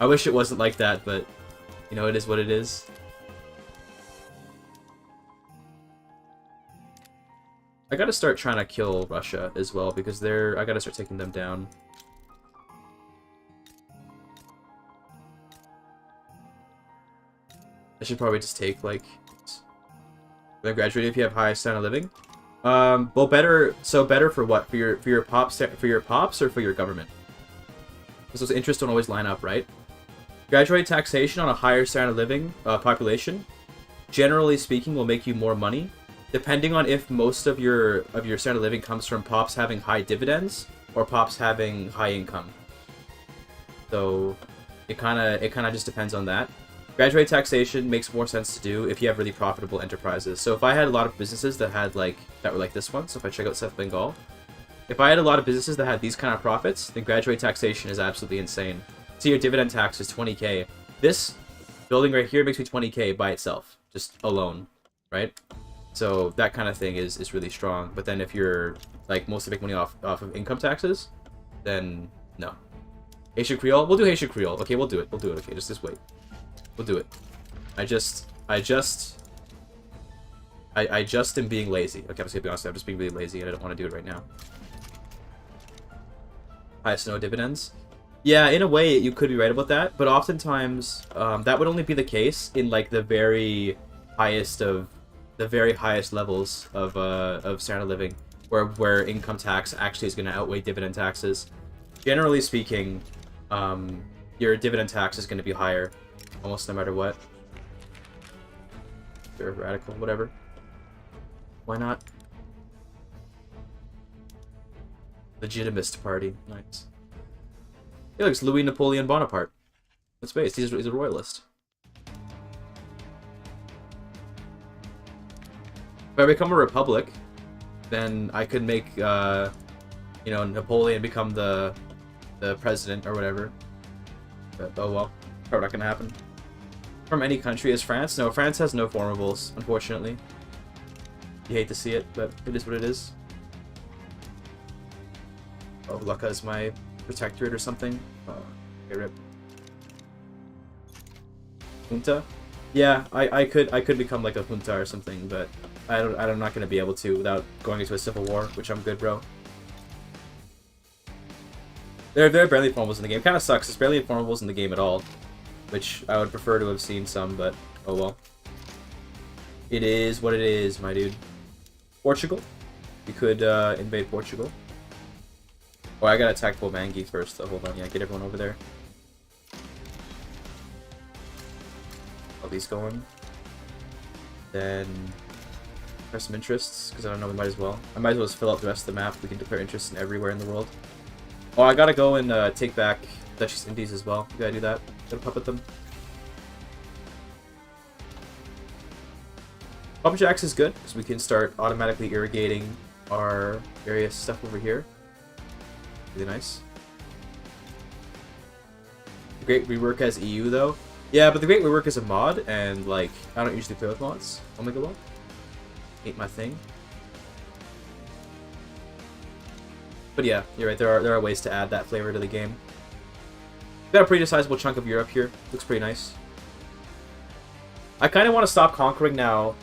I wish it wasn't like that, but you know, it is what it is. I gotta start trying to kill Russia as well, because I gotta start taking them down. I should probably just take, like... Then graduate if you have high standard of living. Well, better for what? For your pops or for your government? Because those interests don't always line up, right? Graduate taxation on a higher standard of living population, generally speaking, will make you more money, depending on if most of your standard of living comes from pops having high dividends or pops having high income. So it kind of just depends on that. Graduate taxation makes more sense to do if you have really profitable enterprises. So if I had a lot of businesses that were like this one, so if I check out South Bengal, if I had a lot of businesses that had these kind of profits, then graduate taxation is absolutely insane. So your dividend tax is 20k. This building right here makes me 20k by itself, just alone, right? So that kind of thing is really strong. But then if you're like mostly make money off of income taxes, then no. Haitian Creole, we'll do Haitian Creole. Okay, we'll do it. We'll do it. Okay, just wait. We'll do it. I just am being lazy. Okay, I'm just gonna be honest. I'm just being really lazy, and I don't want to do it right now. Highest no dividends. Yeah, in a way, you could be right about that, but oftentimes that would only be the case in like the very highest levels of standard of living, where income tax actually is going to outweigh dividend taxes. Generally speaking, your dividend tax is going to be higher, almost no matter what. They're radical, whatever. Why not? Legitimist party, nice. He looks Louis Napoleon Bonaparte. That's based. He's a royalist. If I become a republic, then I could make, you know, Napoleon become the president or whatever. But, oh well, probably not gonna happen. From any country is France? No, France has no formables, unfortunately. You hate to see it, but it is what it is. Oh, Lucca is my protectorate or something. Okay, rip. Junta? Yeah, I could become like a junta or something, but I'm not gonna be able to without going into a civil war, which I'm good, bro. There are barely formables in the game. Kind of sucks. There's barely formables in the game at all, which I would prefer to have seen some, but oh well. It is what it is, my dude. Portugal? You could invade Portugal. Oh, I gotta attack Bobangi first, though. Hold on, yeah, get everyone over there. All these going. Then press some interests, because I don't know, we might as well. I might as well just fill out the rest of the map. We can declare interests in everywhere in the world. Oh, I gotta go and take back Dutch East Indies as well. You gotta do that. Gotta puppet them. Pump jacks is good because we can start automatically irrigating our various stuff over here. Really nice. The Great Rework as EU though. Yeah, but the Great Rework is a mod, and like I don't usually play with mods. Omega Law. Ain't my thing. But yeah, you're right. There are ways to add that flavor to the game. Got a pretty sizable chunk of Europe here. Looks pretty nice. I kind of want to stop conquering now,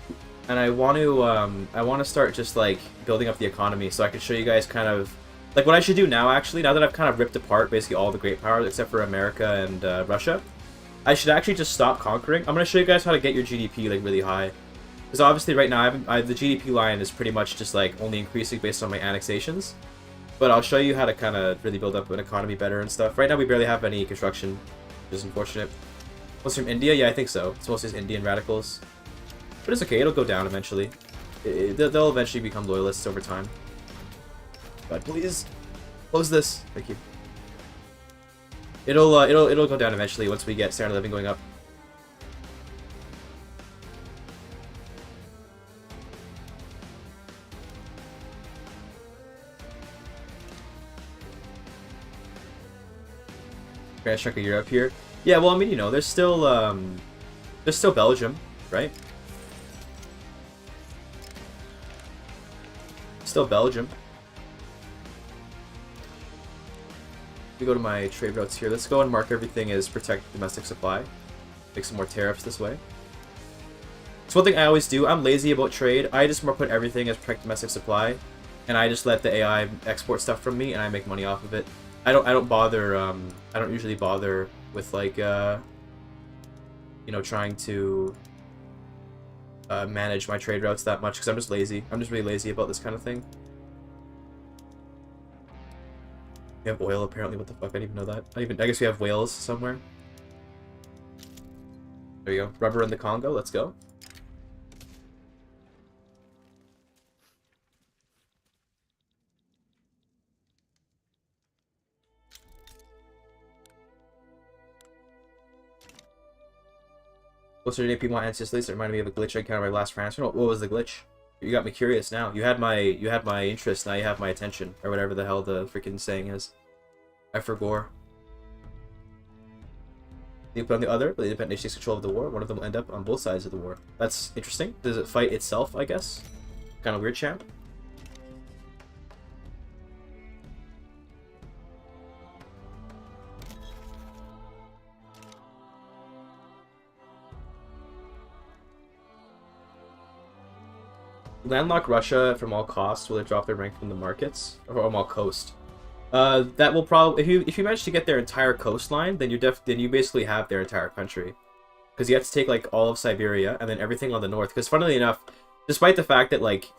and I want to start just like building up the economy so I can show you guys kind of like what I should do now. Actually, now that I've kind of ripped apart basically all the great powers except for America and Russia, I should actually just stop conquering. I'm gonna show you guys how to get your GDP like really high, because obviously right now the GDP line is pretty much just like only increasing based on my annexations. But I'll show you how to kind of really build up an economy better and stuff. Right now we barely have any construction, which is unfortunate. Was from India? Yeah, I think so. It's mostly Indian radicals. But it's okay, it'll go down eventually. They'll eventually become loyalists over time. God, please close this. Thank you. It'll go down eventually once we get standard living going up. Grand chunk of Europe here. Yeah, well, I mean, you know, there's still Belgium, right? Still Belgium. We go to my trade routes here. Let's go and mark everything as protect domestic supply. Make some more tariffs this way. So one thing I always do, I'm lazy about trade. I just more put everything as protect domestic supply, and I just let the AI export stuff from me, and I make money off of it. I don't bother. I don't usually bother with like you know, trying to manage my trade routes that much because I'm just lazy. I'm just really lazy about this kind of thing. We have oil apparently. What the fuck? I didn't even know that. I guess we have whales somewhere. There you go. Rubber in the Congo. Let's go. Closer to AP more ancestors. It reminded me of a glitch I encountered my last transfer. What was the glitch? You got me curious now. You had my interest. Now you have my attention, or whatever the hell the freaking saying is. I forgot. You put on the other, but the independent nation takes control of the war. One of them will end up on both sides of the war. That's interesting. Does it fight itself? I guess. Kind of weird, champ. Landlock Russia from all costs. Will it drop their rank from the markets or from all coast? That will probably if you manage to get their entire coastline, then you basically have their entire country, because you have to take like all of Siberia and then everything on the north. Because funnily enough, despite the fact that like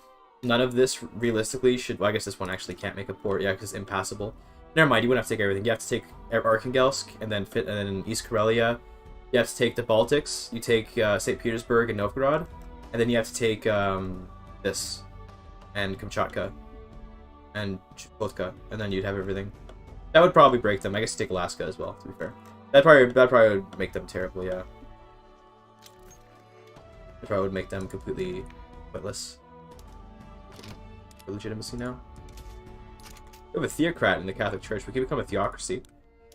none of this realistically should, well, I guess this one actually can't make a port, yeah, because it's impassable. Never mind, you wouldn't have to take everything. You have to take Arkhangelsk and then East Karelia. You have to take the Baltics. You take St. Petersburg and Novgorod, and then you have to take this and Kamchatka and Chukotka, and then you'd have everything. That would probably break them. I guess take Alaska as well, to be fair. That probably would make them terrible, yeah. That probably would make them completely pointless for legitimacy now. We have a theocrat in the Catholic Church. We can become a theocracy.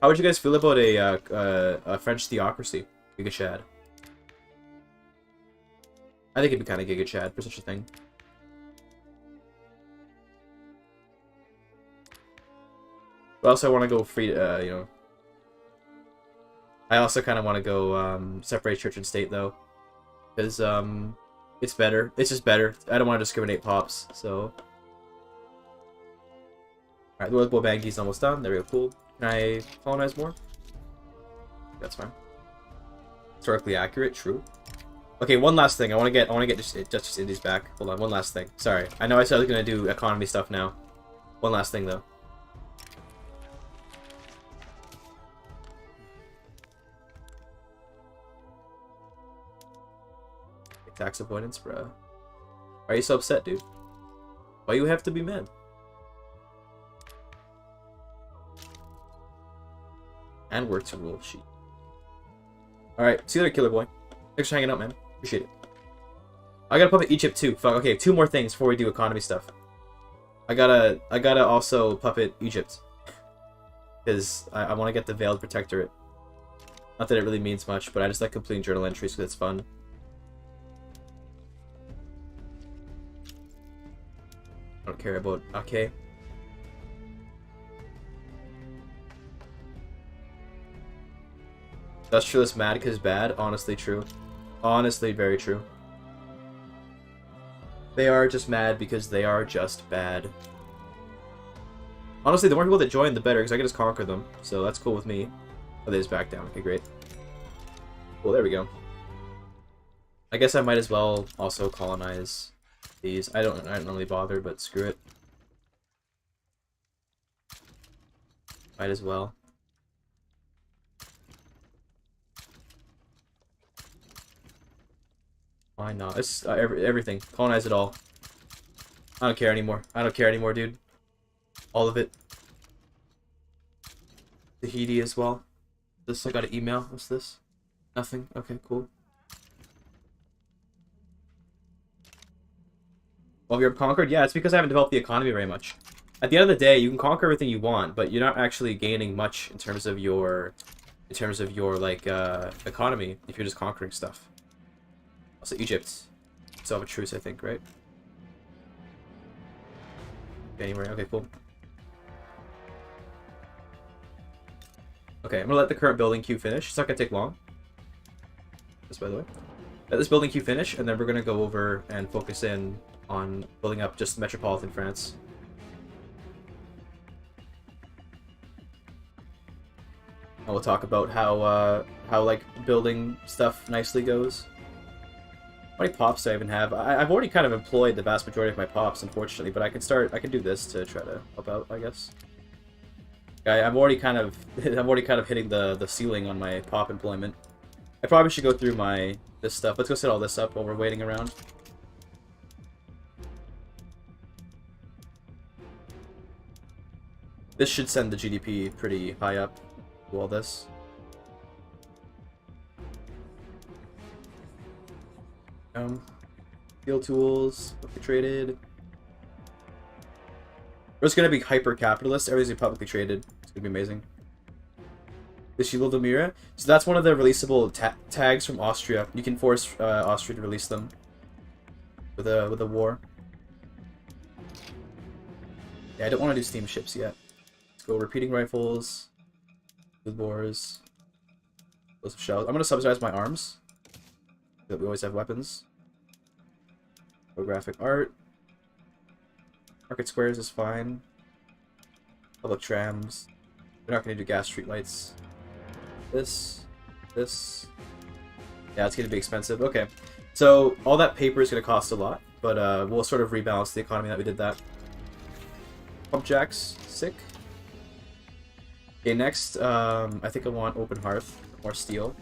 How would you guys feel about a French theocracy? GigaChad. I think it'd be kind of GigaChad for such a thing. But also I want to go free, you know. I also kind of want to go separate church and state though, because it's better. It's just better. I don't want to discriminate pops. So, all right, the World Bowl Bangi's almost done. There we go. Cool. Can I colonize more? That's fine. Historically accurate. True. Okay, one last thing. I want to get Justice Indies back. Hold on. One last thing. Sorry. I know I said I was gonna do economy stuff now. One last thing though. Tax avoidance, bro. Why are you so upset, dude? Why you have to be mad? And works rule sheet. Alright, see you later, Killer Boy. Thanks for hanging out, man. Appreciate it. I gotta puppet Egypt too. Fuck, okay, 2 more things before we do economy stuff. I gotta also puppet Egypt. Because I want to get the Veiled Protectorate. Not that it really means much, but I just like completing journal entries because it's fun. I don't care about okay. Industrialist mad because bad? Honestly true. Honestly very true. They are just mad because they are just bad. Honestly, the more people that join, the better, because I can just conquer them. So that's cool with me. Oh, they just back down. Okay, great. Cool, there we go. I guess I might as well also colonize these. I don't really bother, but screw it. Might as well. Why not? It's everything. Colonize it all. I don't care anymore. I don't care anymore, dude. All of it. Tahiti as well. This, I got an email. What's this? Nothing. Okay, cool. Well, you're conquered? Yeah, it's because I haven't developed the economy very much. At the end of the day, you can conquer everything you want, but you're not actually gaining much in terms of your like economy if you're just conquering stuff. Also, Egypt. Still have a truce, I think, right? January. Okay, cool. Okay, I'm gonna let the current building queue finish. It's not gonna take long. This, by the way. Let this building queue finish, and then we're gonna go over and focus in on building up just metropolitan France. And we'll talk about how like building stuff nicely goes. How many pops do I even have? I've already kind of employed the vast majority of my pops, unfortunately, but I can do this to try to help out, I guess. I'm already kind of hitting the ceiling on my pop employment. I probably should go through this stuff. Let's go set all this up while we're waiting around. This should send the GDP pretty high up to all this. Field tools, publicly traded. We're just gonna be hyper capitalist. Everything's gonna be publicly traded. It's gonna be amazing. The Shilo Domira. So that's one of the releasable tags from Austria. You can force Austria to release them with a war. Yeah, I don't want to do steamships yet. Let's go repeating rifles, food bores, explosive shells. I'm gonna subsidize my arms. That we always have weapons. Photographic art. Market squares is fine. Public trams. We're not going to do gas street lights. This. Yeah, it's going to be expensive. Okay. So, all that paper is going to cost a lot, but we'll sort of rebalance the economy that we did that. Pump jacks. Sick. Okay, next, I think I want open hearth. More steel.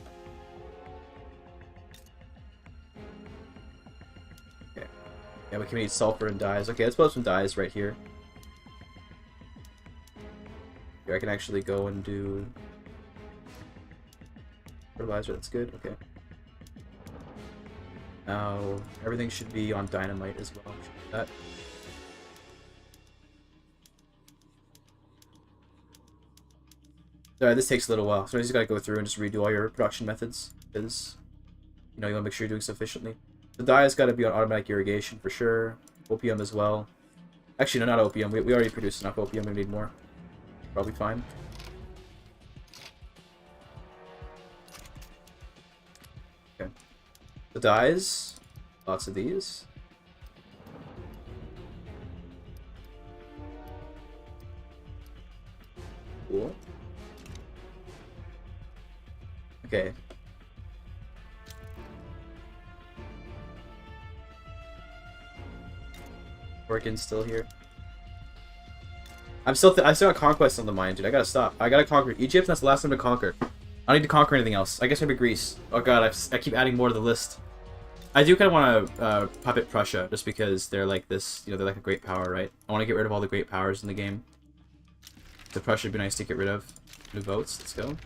Okay. Yeah, we can need sulfur and dyes. Okay, let's put some dyes right here. Here, I can actually go and do fertilizer. That's good. Okay. Now, everything should be on dynamite as well. That. Alright, this takes a little while. So you just gotta go through and just redo all your production methods. Because, you know, you wanna make sure you're doing stuff efficiently. The dye has gotta be on automatic irrigation for sure. Opium as well. Actually, no, not opium. We already produced enough opium. We need more. Probably fine. Okay. The dyes. Lots of these. Cool. Okay. Organ's still here. I still got conquest on the mind, dude. I gotta stop. I gotta conquer Egypt. That's the last time to conquer. I don't need to conquer anything else. I guess maybe Greece. Oh god, I keep adding more to the list. I do kind of want to puppet Prussia, just because they're like this, you know, they're like a great power, right? I want to get rid of all the great powers in the game. So Prussia would be nice to get rid of. New votes. Let's go.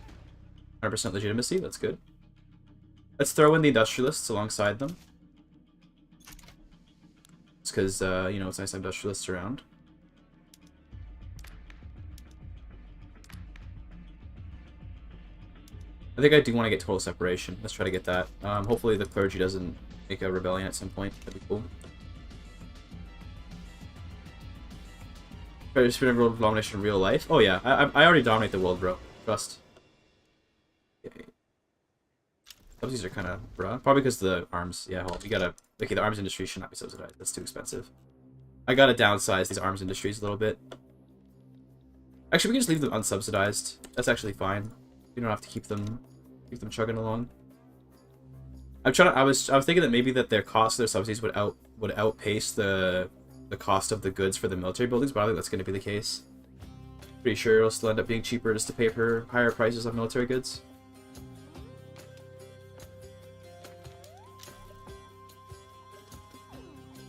100% legitimacy, that's good. Let's throw in the industrialists alongside them. It's because, you know, it's nice to have industrialists around. I think I do want to get total separation. Let's try to get that. Hopefully the clergy doesn't make a rebellion at some point. That'd be cool. Try to spin a world domination in real life. Oh yeah, I already dominate the world, bro. Trust. Okay. Subsidies are kind of bruh. Probably because the arms. Yeah, hold on. We gotta. Okay, the arms industry should not be subsidized. That's too expensive. I gotta downsize these arms industries a little bit. Actually, we can just leave them unsubsidized. That's actually fine. You don't have to keep them chugging along. I'm trying to. I was thinking that maybe that their cost, their subsidies would outpace the cost of the goods for the military buildings, but I don't think that's going to be the case. Pretty sure it'll still end up being cheaper just to pay for higher prices of military goods.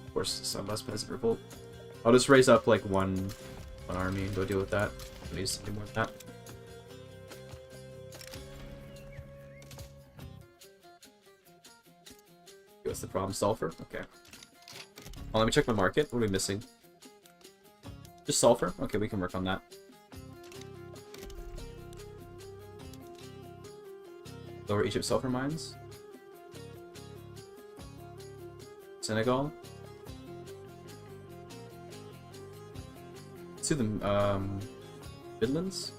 Of course, some less peasant revolt. I'll just raise up like one army and go deal with that. I need something more than that. What's the problem? Sulfur? Okay. Oh, let me check my market. What are we missing? Just sulfur? Okay, we can work on that. Lower Egypt sulfur mines. Senegal. Let's do the Midlands.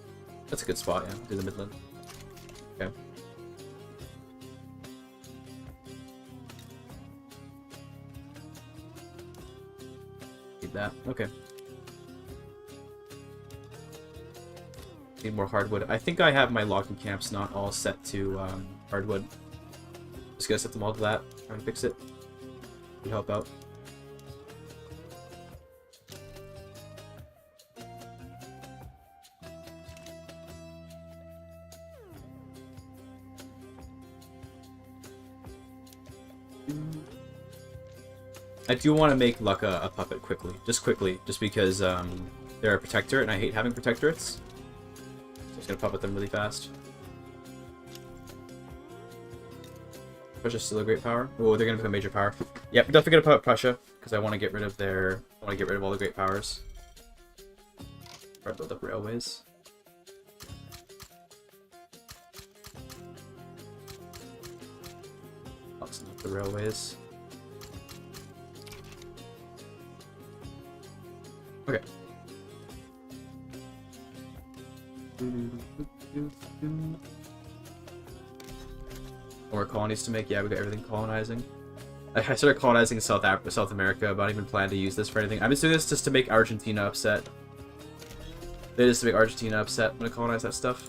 That's a good spot, yeah. Do the Midland. Okay. Need that. Okay. Need more hardwood. I think I have my logging camps not all set to hardwood. Just gonna set them all to that. Try and fix it. Would help out. I do want to make Lucca a puppet quickly. Just because they're a protectorate and I hate having protectorates. So I'm just gonna puppet them really fast. Prussia's still a great power. Oh, they're gonna become a major power. Yep, definitely gonna puppet Prussia because I want to get rid of their. I want to get rid of all the great powers. Try to build up railways. Lots of the railways. Okay. More colonies to make. Yeah, we got everything colonizing. I started colonizing South America, but I don't even plan to use this for anything. I'm just doing this just to make Argentina upset. They just to make Argentina upset when I colonize that stuff.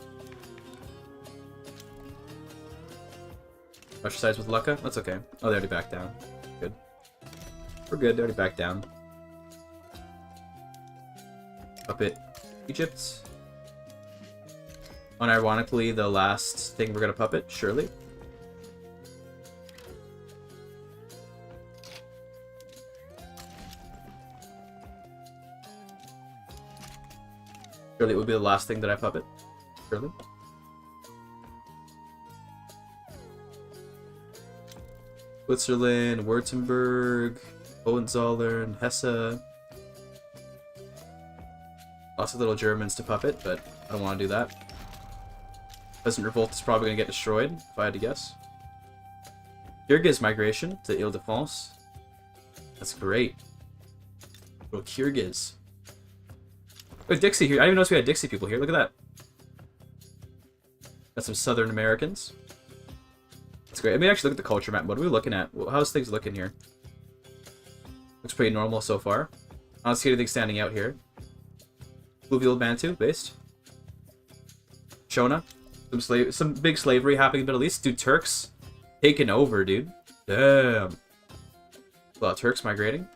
Ostracize with Lucca? That's okay. Oh, they already backed down. Good. We're good. They already backed down. Puppet Egypt. Unironically, the last thing we're gonna puppet, surely. Surely it would be the last thing that I puppet. Surely. Switzerland, Württemberg, Hohenzollern, Hesse. Lots of little Germans to puppet, but I don't want to do that. Peasant Revolt is probably going to get destroyed, if I had to guess. Kyrgyz migration to Ile-de-France. That's great. Little Kyrgyz. Oh, Dixie here. I didn't even notice we had Dixie people here. Look at that. Got some Southern Americans. That's great. I mean, actually look at the culture map. What are we looking at? How's things looking here? Looks pretty normal so far. I don't see anything standing out here. Fluvial Bantu based. Shona. Some big slavery happening in the Middle East. Dude, Turks taking over, dude. Damn. Well, Turks migrating.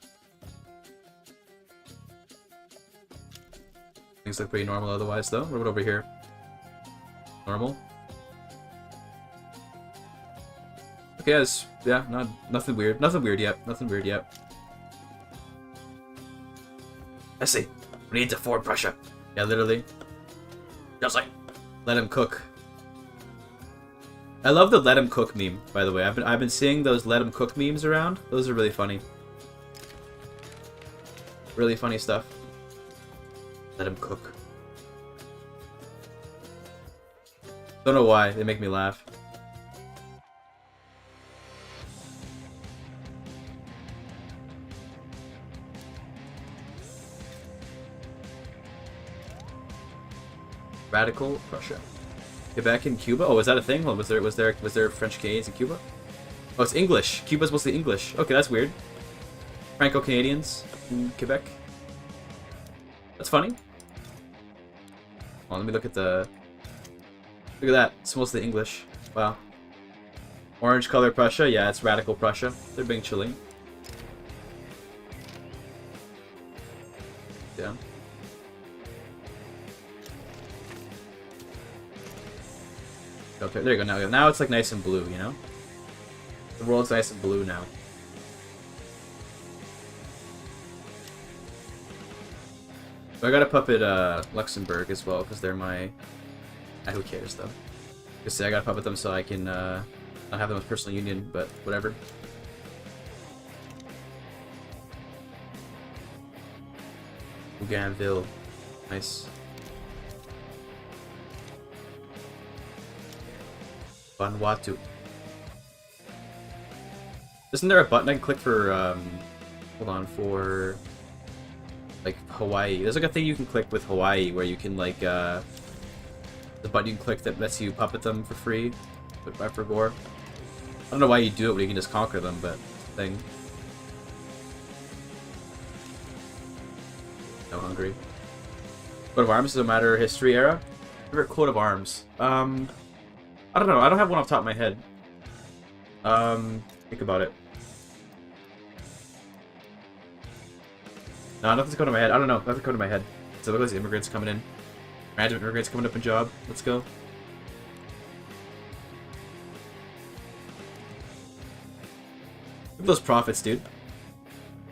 Things look pretty normal otherwise, though. What about over here? Normal. Okay, yeah, nothing weird. Nothing weird yet. Nothing weird yet. I see. We need to form Prussia. Yeah, literally. Just like, let him cook. I love the "let him cook" meme, by the way. I've been seeing those "let him cook" memes around. Those are really funny. Really funny stuff. Let him cook. Don't know why, they make me laugh. Radical Prussia. Quebec and Cuba? Oh, was that a thing? Was there French Canadians in Cuba? Oh, it's English. Cuba's mostly English. Okay, that's weird. Franco-Canadians in Quebec. That's funny. Oh, let me look at the... Look at that. It's mostly English. Wow. Orange color Prussia? Yeah, it's Radical Prussia. They're being chilling. Yeah. Okay, there you go. Now it's like nice and blue, you know? The world's nice and blue now. So I gotta puppet Luxembourg as well, because they're my... who cares, though? Just say I gotta puppet them so I can not have them as personal union, but whatever. Bougainville. Nice. Vanuatu. Isn't there a button I can click for, hold on, for, like, Hawaii? There's like a thing you can click with Hawaii where you can, like, the button you can click that lets you puppet them for free, but for gore. I don't know why you do it when you can just conquer them, but thing. So hungry. Coat of arms is a matter of history era. Favorite coat of arms. I don't know. I don't have one off the top of my head. Think about it. No, nothing's coming to my head. I don't know. Nothing's coming to my head. So look at these immigrants coming in. Random immigrants coming to Punjab. Let's go. Look at those profits, dude.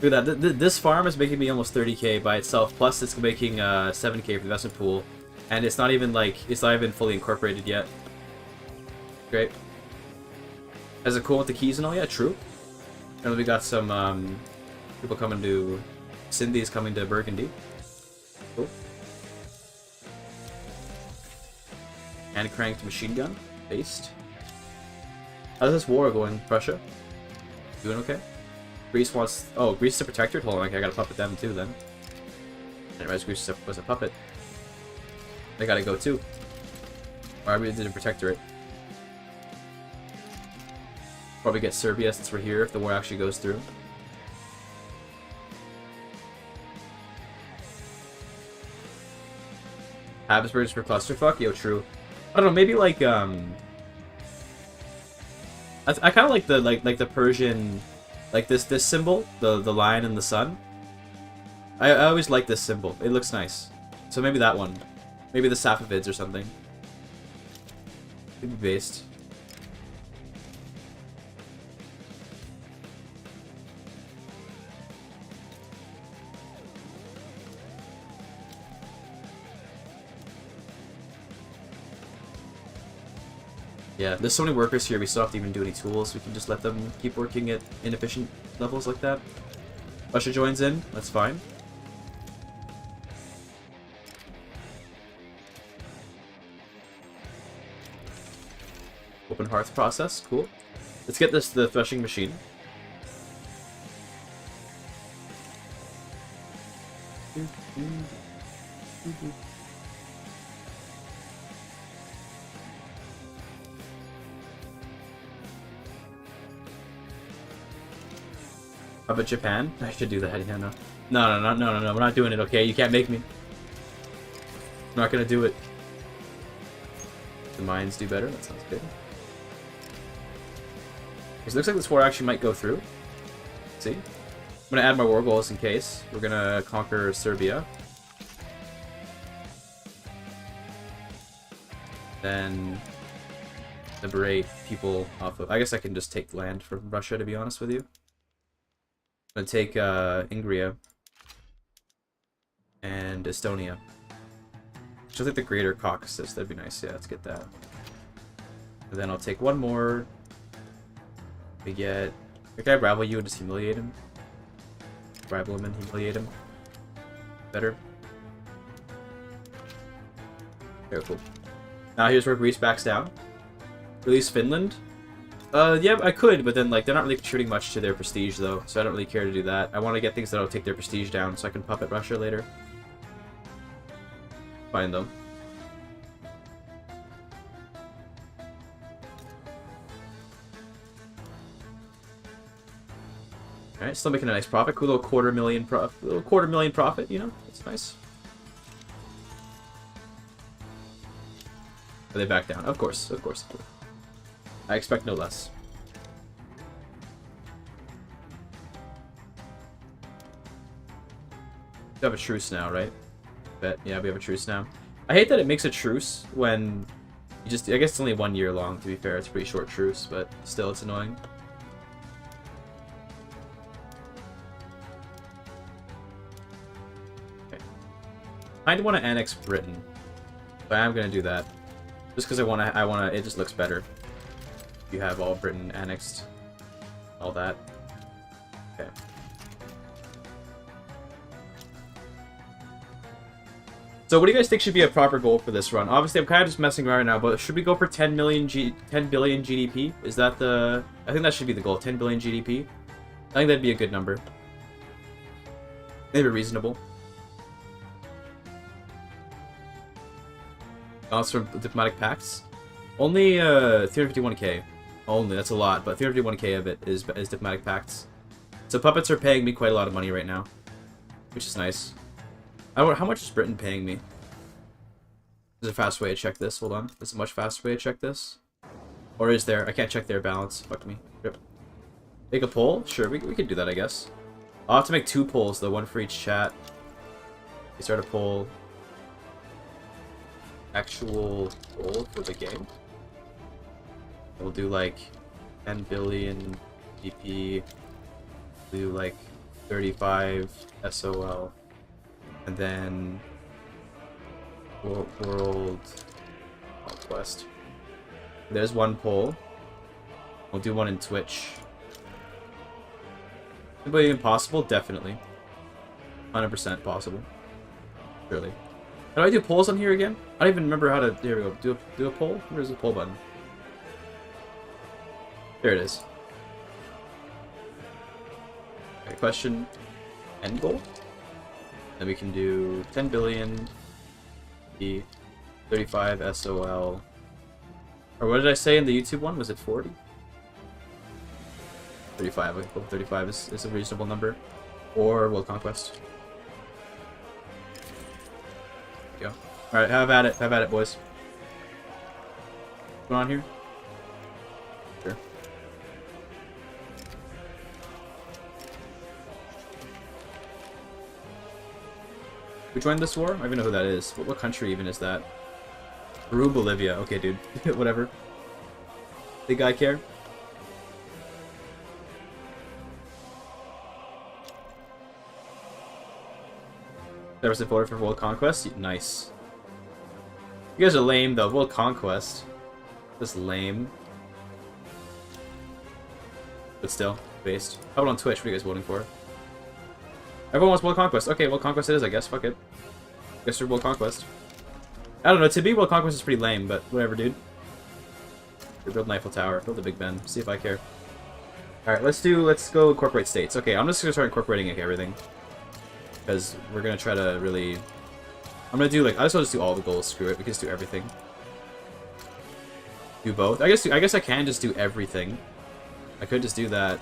Look at that. This farm is making me almost 30k by itself. Plus, it's making 7k for the investment pool, and it's not even fully incorporated yet. Great. Is it cool with the keys and all? Yeah, true. And then we got some people coming to... Cindy's coming to Burgundy. Cool. Hand-cranked machine gun. Based. How's this war going, Prussia? Doing okay? Greece wants... Oh, Greece is a protectorate? Hold on, okay, I gotta puppet them too then. I didn't realize Greece was a puppet. They gotta go too. Or we did a protectorate. Probably get Serbia since we're here if the war actually goes through. Habsburgs for clusterfuck? Yo, true. I don't know, maybe like I kind of like the Persian, like this symbol, the lion and the sun. I always like this symbol. It looks nice. So maybe that one. Maybe the Safavids or something. Could be based. Yeah, there's so many workers here, we still have to even do any tools. We can just let them keep working at inefficient levels like that. Russia joins in, that's fine. Open hearth process, cool. Let's get the threshing machine. How about Japan? I should do that, yeah, no. No, we're not doing it, okay? You can't make me. I'm not gonna do it. The mines do better, that sounds good. It looks like this war actually might go through. Let's see? I'm gonna add more war goals in case. We're gonna conquer Serbia. Then liberate people off of... I guess I can just take land from Russia, to be honest with you. I'm gonna take Ingria and Estonia. Just like the Greater Caucasus, that'd be nice. Yeah, let's get that. And then I'll take one more. We get... Can I rival you and just humiliate him? Rival him and humiliate him. Better. Very cool. Now here's where Greece backs down. Release Finland. Yeah, I could, but then, like, they're not really contributing much to their prestige, though, so I don't really care to do that. I want to get things that'll take their prestige down, so I can puppet Russia later. Fine, though. Alright, still making a nice profit. Cool little quarter million profit, you know? It's nice. But they back down. Of course, of course. I expect no less. We have a truce now, right? Bet. Yeah, we have a truce now. I hate that it makes a truce when you just... I guess it's only 1 year long, to be fair. It's a pretty short truce, but still, it's annoying. Okay. I want to annex Britain, but I'm gonna do that just because I wanna. It just looks better. You have all Britain annexed, all that. Okay. So what do you guys think should be a proper goal for this run? Obviously, I'm kind of just messing around now, but should we go for 10 billion GDP? Is that the... I think that should be the goal, 10 billion GDP. I think that'd be a good number. Maybe reasonable. Balance from diplomatic pacts. Only 351k. Only, that's a lot, but 351k of it is diplomatic pacts. So puppets are paying me quite a lot of money right now, which is nice. How much is Britain paying me? There's a fast way to check this. Hold on. There's a much faster way to check this. Or is there? I can't check their balance. Fuck me. Yep. Make a poll? Sure, we can do that, I guess. I'll have to make 2 polls, though. One for each chat. We start a poll. Actual goal for the game. We'll do like 10 billion GP. Do like 35 SOL. And then world conquest. There's one poll. We'll do one in Twitch. Anybody impossible? Definitely. 100% possible. Surely. How do I do polls on here again? I don't even remember how to... Here we go. Do a poll? Where's the poll button? There it is. Okay, question. End goal? Then we can do 10 billion, 35 SOL. Or what did I say in the YouTube one? Was it 40? 35. Okay, cool. 35 is a reasonable number. Or World Conquest. There you go. Alright, have at it. Have at it, boys. What's going on here? Sure. Who joined this war? I don't even know who that is. What country even is that? Peru, Bolivia. Okay, dude. Whatever. Big guy care? Never voted for World Conquest? Nice. You guys are lame, though. World Conquest. That's lame. But still, based. How about on Twitch? What are you guys voting for? Everyone wants World Conquest. Okay, World Conquest it is, I guess. Fuck it. Guess for World Conquest. I don't know. To be World Conquest is pretty lame, but whatever, dude. Build an Eiffel Tower. Build a Big Ben. See if I care. Alright, let's go incorporate states. Okay, I'm just gonna start incorporating like, everything. Because we're gonna try to really... I'm gonna do like... I just want to do all the goals. Screw it. We can just do everything. Do both. I guess I can just do everything. I could just do that.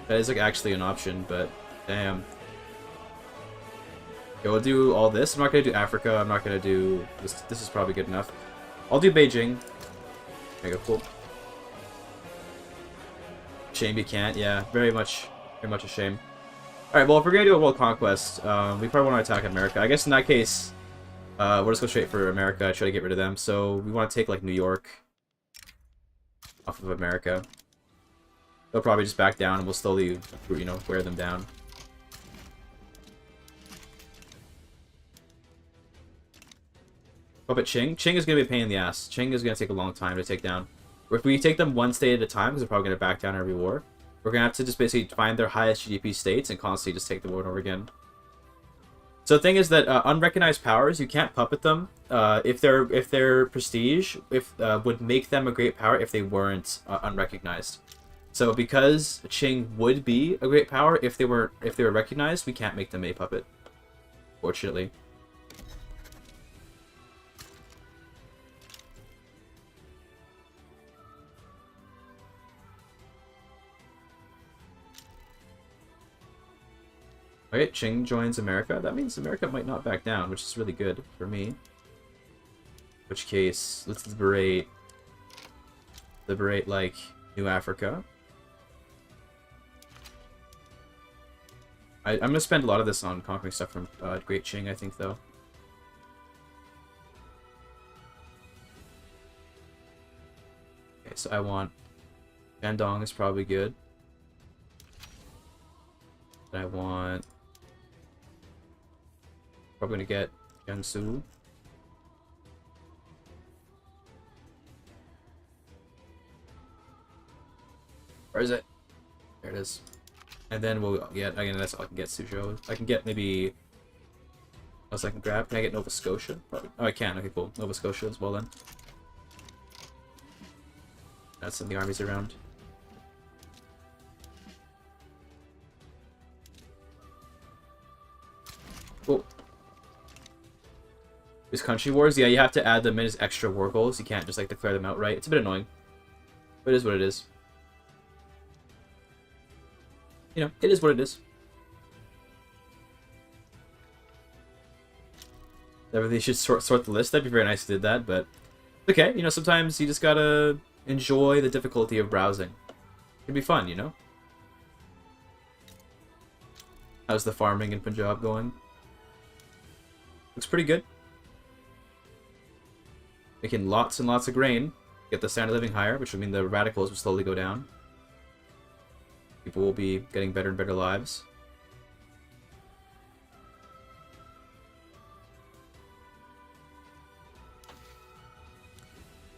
That is like actually an option, but... Damn. Okay, we'll do all this. I'm not gonna do Africa. I'm not gonna do... This is probably good enough. I'll do Beijing. There you go, cool. Shame you can't. Yeah, very much a shame. Alright, well, if we're gonna do a world conquest, we probably want to attack America. I guess in that case, we'll just go straight for America, try to get rid of them. So we want to take, like, New York off of America. They'll probably just back down, and we'll slowly, you know, wear them down. What about Qing? Qing is going to be a pain in the ass. Qing is going to take a long time to take down. If we take them one state at a time, because they're probably going to back down every war, we're going to have to just basically find their highest GDP states and constantly just take them over and over again. So the thing is that unrecognized powers, you can't puppet them. If their prestige would make them a great power if they weren't unrecognized. So because Qing would be a great power if they were recognized, we can't make them a puppet. Fortunately. Okay, Qing joins America. That means America might not back down, which is really good for me. In which case, let's liberate like New Africa. I'm gonna spend a lot of this on conquering stuff from Great Qing, I think, though. Okay, so I want Shandong is probably good. I want probably gonna get Jiangsu. Where is it? There it is. And then we'll get, again, that's all I can get, Suzhou. I can get maybe... What else I can grab? Can I get Nova Scotia? Probably. Oh, I can. Okay, cool. Nova Scotia as well, then. That's in the armies around. Cool. These country wars, yeah, you have to add them in as extra war goals. You can't just, like, declare them outright. It's a bit annoying. But it is what it is. You know, it is what it is. Everybody should sort the list. That'd be very nice if they did that, but... Okay, you know, sometimes you just gotta enjoy the difficulty of browsing. It'd be fun, you know? How's the farming in Punjab going? Looks pretty good. Making lots and lots of grain. Get the standard of living higher, which would mean the radicals will slowly go down. People will be getting better and better lives.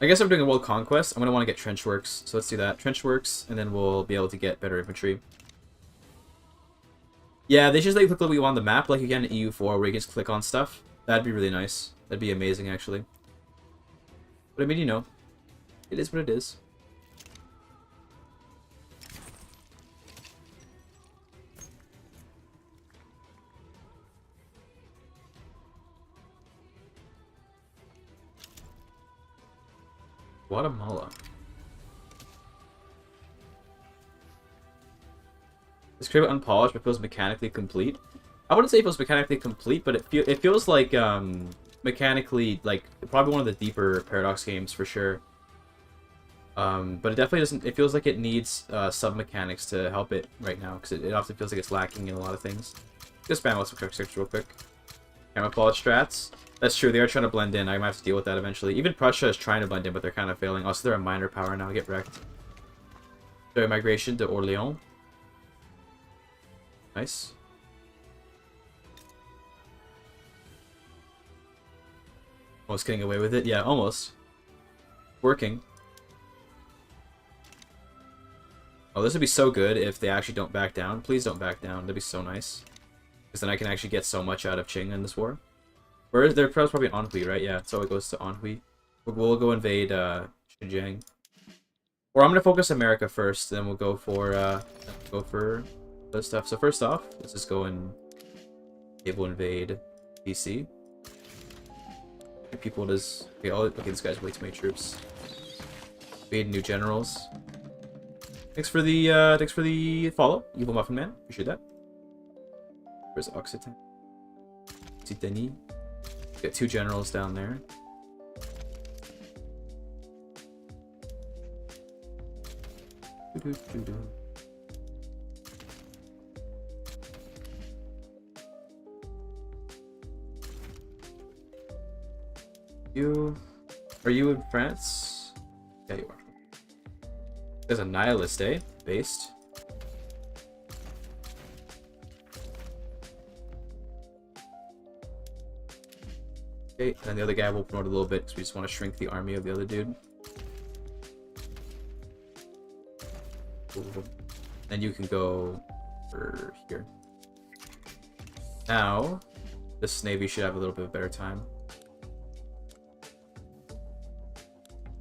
I guess I'm doing a world conquest. I'm going to want to get trench works. So let's do that. Trench works, and then we'll be able to get better infantry. Yeah, they should like look like we want on the map, like again in EU4, where you can just click on stuff. That'd be really nice. That'd be amazing, actually. But I mean, you know, it is what it is. Guatemala. This crib unpolished but feels mechanically complete. I wouldn't say it feels mechanically complete, but it feels like mechanically like probably one of the deeper Paradox games for sure. But it definitely doesn't. It feels like it needs sub mechanics to help it right now because it often feels like it's lacking in a lot of things. Just spam out some quick real quick. Camera polished strats. That's true, they are trying to blend in. I might have to deal with that eventually. Even Prussia is trying to blend in, but they're kind of failing. Also, they're a minor power now. Get wrecked. Their migration to Orléans. Nice. Almost getting away with it. Yeah, almost. Working. Oh, this would be so good if they actually don't back down. Please don't back down. That'd be so nice. Because then I can actually get so much out of Qing in this war. Where is their probably Anhui, right? Yeah, so it goes to Anhui. We'll go invade Xinjiang. Or I'm gonna focus America first, then we'll go for this stuff. So first off, let's just go and able invade BC. People does okay, this guy's way too many troops. Invade new generals. Thanks for the follow, Evil Muffin Man. Appreciate that. Where's Occitan? Occitanie. Got two generals down there. Are you in France? Yeah, you are. There's a nihilist, eh? Based. Okay, and the other guy will promote a little bit because we just want to shrink the army of the other dude. Then you can go for here. Now, this navy should have a little bit of a better time.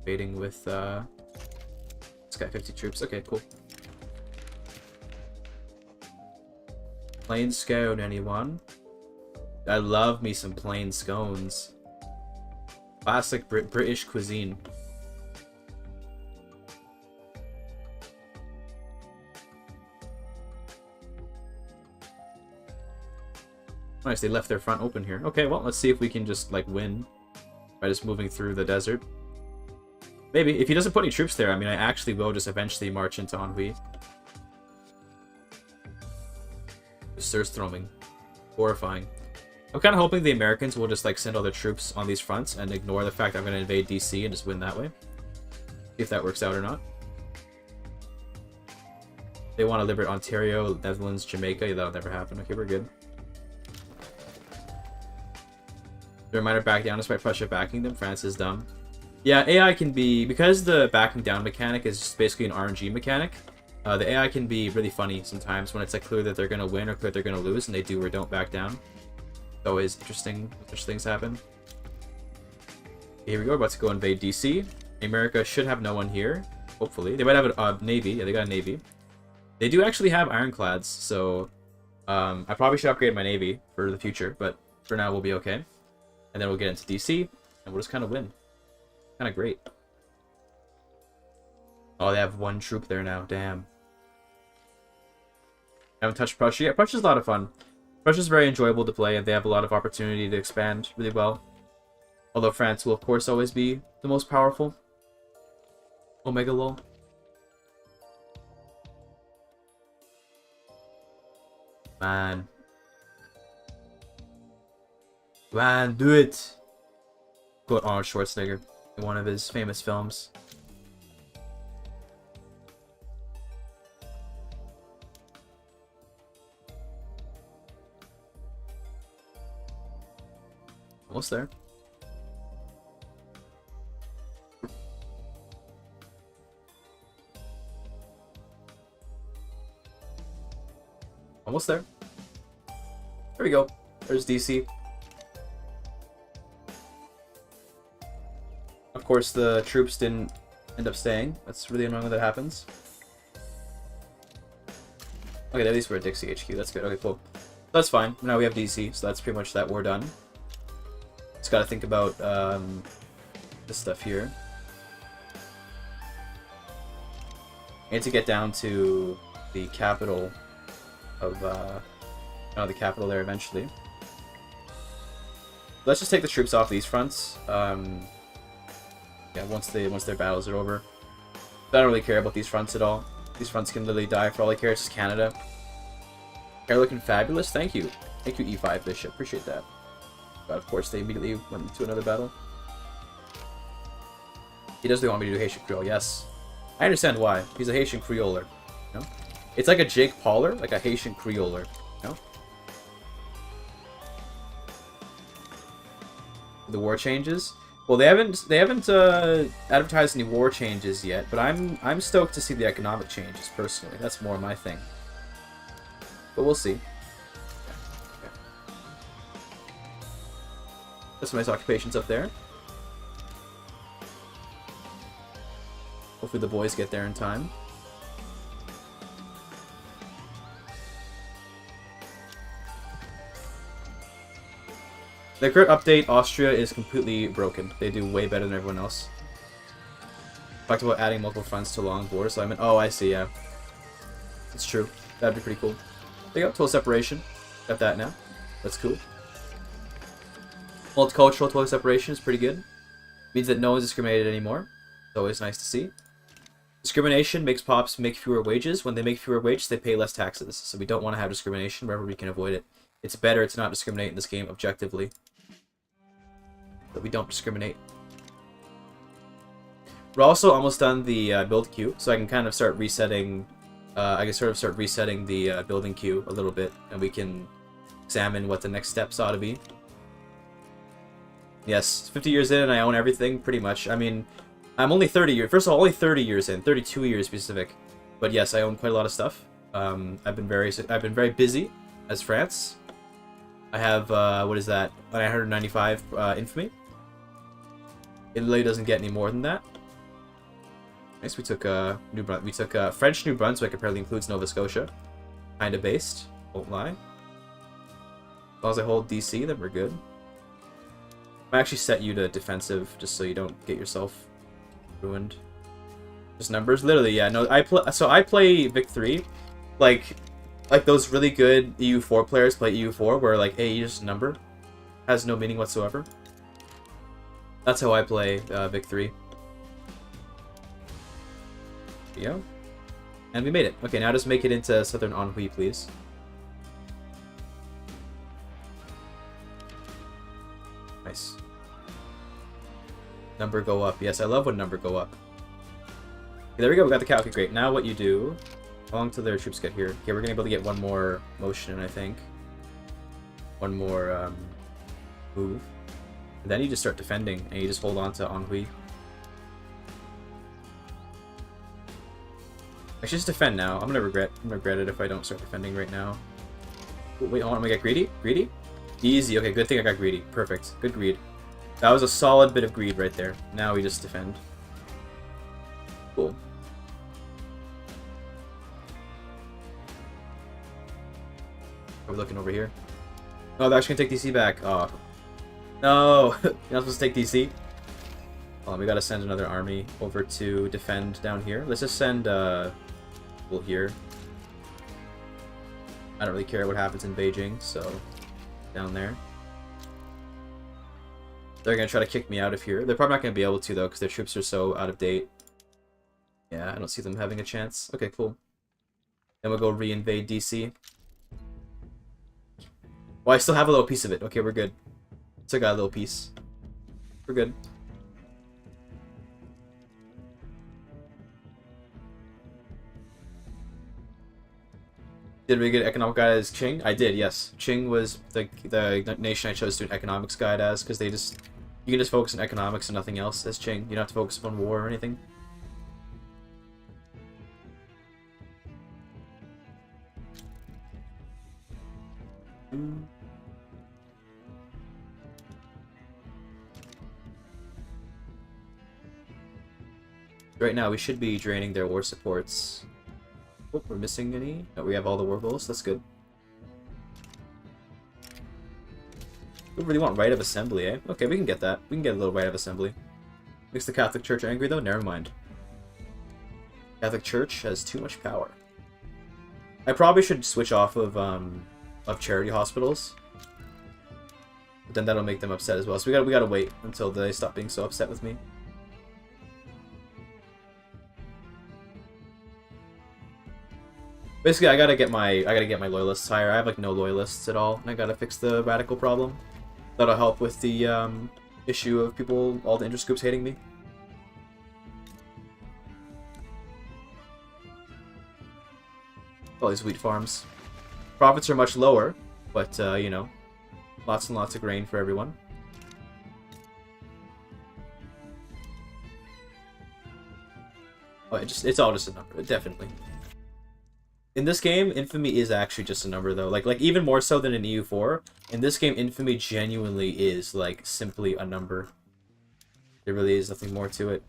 Waiting with, it's got 50 troops. Okay, cool. Plain scone, anyone? I love me some plain scones. Classic British cuisine. Nice, they left their front open here. Okay, well, let's see if we can just, like, win by just moving through the desert. Maybe. If he doesn't put any troops there, I mean, I actually will just eventually march into Ennui. Surstroming. Horrifying. I'm kind of hoping the Americans will just, like, send all their troops on these fronts and ignore the fact I'm going to invade DC and just win that way. See if that works out or not. They want to liberate Ontario, Netherlands, Jamaica. Yeah, that'll never happen. Okay, we're good. The reminder back down despite Prussia backing them. France is dumb. Yeah, AI can be... Because the backing down mechanic is just basically an RNG mechanic, the AI can be really funny sometimes when it's like clear that they're going to win or clear they're going to lose, and they do or don't back down. It's always interesting when such things happen. Here we go. We're about to go invade DC. America should have no one here. Hopefully. They might have a navy. Yeah, they got a navy. They do actually have ironclads, so I probably should upgrade my navy for the future, but for now we'll be okay. And then we'll get into DC, and we'll just kind of win. Kind of great. Oh, they have one troop there now. Damn. I haven't touched Prussia yet. Prussia's a lot of fun. Prussia's very enjoyable to play, and they have a lot of opportunity to expand really well. Although France will, of course, always be the most powerful. Omega lol. Man. Man, do it! Quote Arnold Schwarzenegger in one of his famous films. Almost there. Almost there. There we go. There's DC. Of course, the troops didn't end up staying. That's really annoying when that happens. Okay, at least we're at Dixie HQ. That's good. Okay, cool. That's fine. Now we have DC, so that's pretty much that war done. Just gotta think about this stuff here. I need to get down to the capital of the capital there eventually. Let's just take the troops off these fronts. Yeah, once their battles are over. I don't really care about these fronts at all. These fronts can literally die for all I care. It's just Canada. Hair looking fabulous. Thank you. Thank you, E5 Bishop. Appreciate that. But of course, they immediately went into another battle. He does really want me to do Haitian Creole. Yes. I understand why. He's a Haitian Creoler. You know? It's like a Jake Pauler, like a Haitian Creoler. You know? The war changes. Well, they haven't advertised any war changes yet, but I'm stoked to see the economic changes personally. That's more my thing. But we'll see. Okay. There's some nice occupations up there. Hopefully the boys get there in time. The current update, Austria is completely broken. They do way better than everyone else. Talked about adding multiple fronts to long borders, so I meant, oh, I see, yeah. It's true. That'd be pretty cool. There you go, total separation. Got that now. That's cool. Multicultural total separation is pretty good. Means that no one's discriminated anymore. It's always nice to see. Discrimination makes pops make fewer wages. When they make fewer wages, they pay less taxes. So we don't want to have discrimination wherever we can avoid it. It's better to not discriminate in this game objectively. But we don't discriminate. We're also almost done the build queue, so I can kind of start resetting. I can sort of start resetting the building queue a little bit, and we can examine what the next steps ought to be. Yes, 50 years in, and I own everything pretty much. I mean, I'm only 30 years. First of all, only 30 years in, 32 years specific. But yes, I own quite a lot of stuff. I've been very busy as France. I have what is that? 995 infamy. Italy doesn't get any more than that. Nice. We took French New Brunswick. Apparently includes Nova Scotia. Kind of based. Won't lie. As long as I hold DC, then we're good. I actually set you to defensive just so you don't get yourself ruined. Just numbers, literally, yeah. No, I play Vic 3, like those really good EU4 players play EU4, where like AE is just a number, has no meaning whatsoever. That's how I play Vic 3. There you go. And we made it. Okay, now just make it into Southern Anhui, please. Nice. Number go up. Yes, I love when number go up. Okay, there we go. We got the cow. Okay, great. Now what you do... How long till their troops get here? Okay, we're gonna be able to get one more motion, I think. One more move. And then you just start defending, and you just hold on to Anhui. I should just defend now. I'm gonna regret it if I don't start defending right now. Wait, hold on. I'm gonna get greedy? Greedy? Easy. Okay, good thing I got greedy. Perfect. Good greed. That was a solid bit of greed right there. Now we just defend. Cool. Are we looking over here? Oh, they're actually gonna take DC back. Oh. No! You're not supposed to take DC? Hold on, we gotta send another army over to defend down here. Let's just send, people here. I don't really care what happens in Beijing, so... Down there. They're gonna try to kick me out of here. They're probably not gonna be able to, though, because their troops are so out of date. Yeah, I don't see them having a chance. Okay, cool. Then we'll go re-invade DC. Well, I still have a little piece of it. Okay, we're good. Still got a little piece. We're good. Did we get economic guide as Qing? I did, yes. Qing was the nation I chose to do an economics guide as, because they just... You can just focus on economics and nothing else as Qing. You don't have to focus on war or anything. Right now, we should be draining their war supports. Oh, we're missing any? No, we have all the war goals. That's good. We really want right of assembly, eh? Okay, we can get that. We can get a little right of assembly. Makes the Catholic Church angry, though? Never mind. Catholic Church has too much power. I probably should switch off of charity hospitals. But then that'll make them upset as well. So we gotta wait until they stop being so upset with me. Basically, I gotta get my loyalists higher. I have like no loyalists at all, and I gotta fix the radical problem. That'll help with the issue of people, all the interest groups hating me. All these wheat farms. Profits are much lower, but you know, lots and lots of grain for everyone. Oh, it's all just a number, definitely. In this game, infamy is actually just a number, though. Like even more so than in EU4. In this game, infamy genuinely is, like, simply a number. There really is nothing more to it.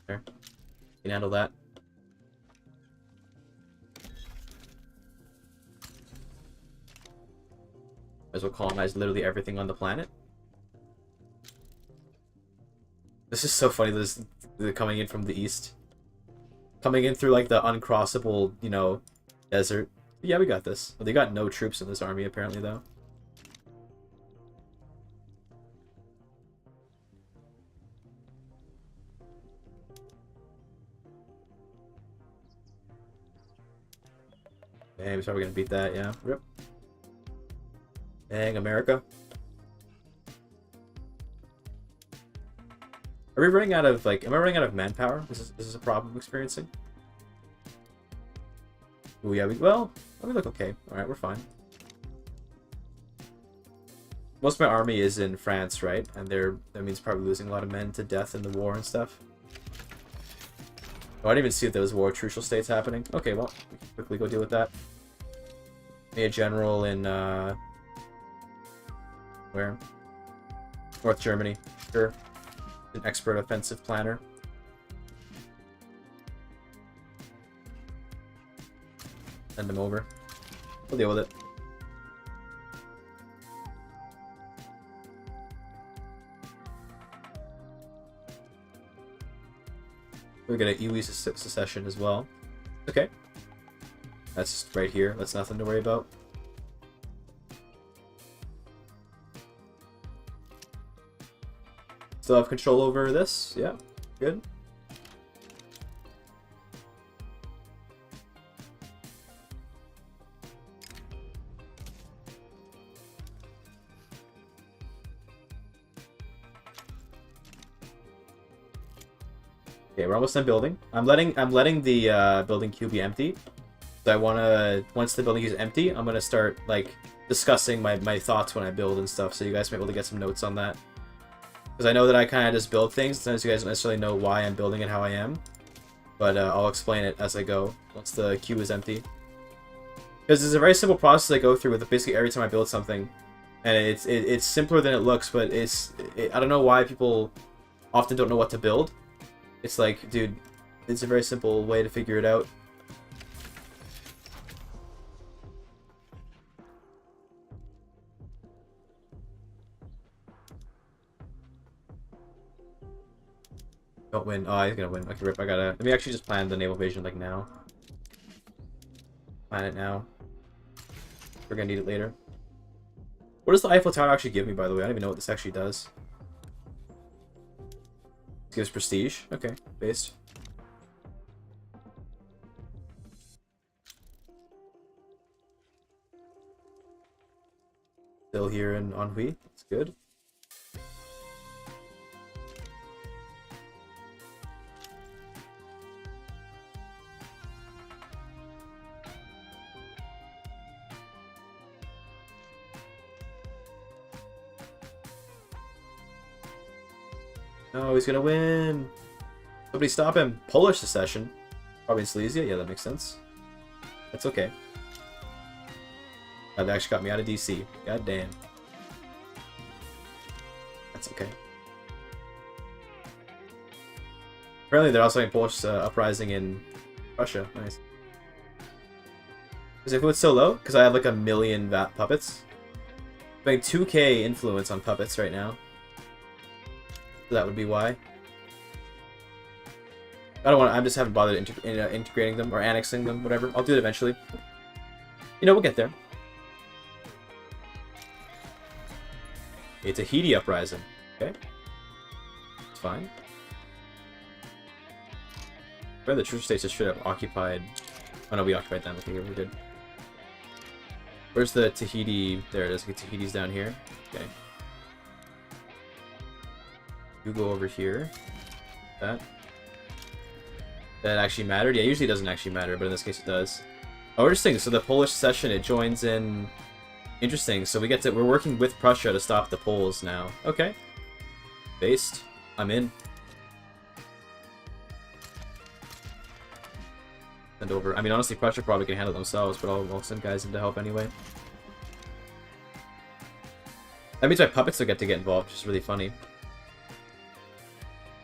There. You can handle that. Might as well colonize literally everything on the planet. This is so funny, they're coming in from the east. Coming in through, like, the uncrossable, you know, desert. Yeah, we got this. Well, they got no troops in this army, apparently, though. Dang, we're probably gonna beat that, yeah. Rip. Dang, America. Are we running out of, like, am I running out of manpower? Is this a problem I'm experiencing? Oh yeah, well, we look okay. Alright, we're fine. Most of my army is in France, right? And that means probably losing a lot of men to death in the war and stuff. Oh, I didn't even see if there was war trucial states happening. Okay, well, we can quickly go deal with that. Be a general in, where? North Germany. Sure. An expert offensive planner. Send him over. We'll deal with it. We're gonna uhhs secession as well. Okay. That's right here. That's nothing to worry about. Still have control over this. Yeah. Good. Okay, we're almost done building. I'm letting the building queue be empty. So I wanna, once the building queue is empty, I'm gonna start like discussing my thoughts when I build and stuff. So you guys might be able to get some notes on that. Because I know that I kind of just build things. Sometimes you guys don't necessarily know why I'm building it how I am. But I'll explain it as I go once the queue is empty. Because it's a very simple process I go through with basically every time I build something. And it's simpler than it looks, but I don't know why people often don't know what to build. It's like, dude, it's a very simple way to figure it out. Don't win. Oh, he's gonna win. Okay, rip. I gotta. Let me actually just plan the naval invasion like now. Plan it now. We're gonna need it later. What does the Eiffel Tower actually give me, by the way? I don't even know what this actually does. It gives prestige. Okay, based. Still here in Anhui. That's good. No, he's gonna win. Somebody stop him. Polish secession. Probably in Silesia. Yeah, that makes sense. That's okay. That actually got me out of DC. God damn. That's okay. Apparently they're also having Polish uprising in Russia. Nice. Is influence so low? Because I have like 1,000,000 puppets. I'm having 2k influence on puppets right now. So that would be why. I don't want. I just haven't bothered integrating them or annexing them. Whatever. I'll do it eventually. You know, we'll get there. It's a Tahiti uprising. Okay. It's fine. Where the truce states just straight up occupied. Oh no, we occupied them. Okay, we're good. Where's the Tahiti? There it is. Okay, Tahiti's down here. Okay. You go over here. That actually mattered? Yeah, usually it doesn't actually matter, but in this case it does. Oh, interesting. So the Polish session, it joins in. Interesting. So we're working with Prussia to stop the Poles now. Okay. Based. I'm in. Send over. I mean, honestly, Prussia probably can handle it themselves, but I'll send guys in to help anyway. That means my puppets will get involved, which is really funny.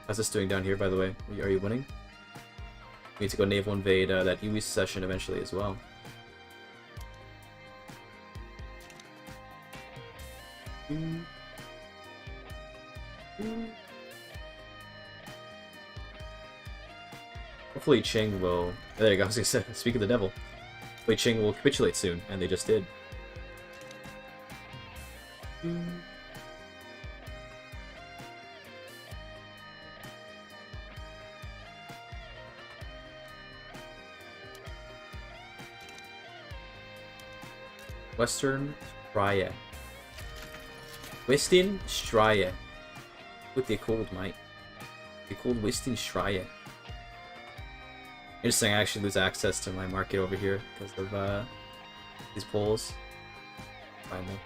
How's this doing down here, by the way? Are you winning? We need to go naval invade that uhhs session eventually as well. Hopefully Qing will... There you go, I was gonna say, speak of the devil. Hopefully Qing will capitulate soon, and they just did. Western Straya. Western Straya. What they called, mate? They called Western Straya. Interesting, I actually lose access to my market over here because of these poles. Fine though.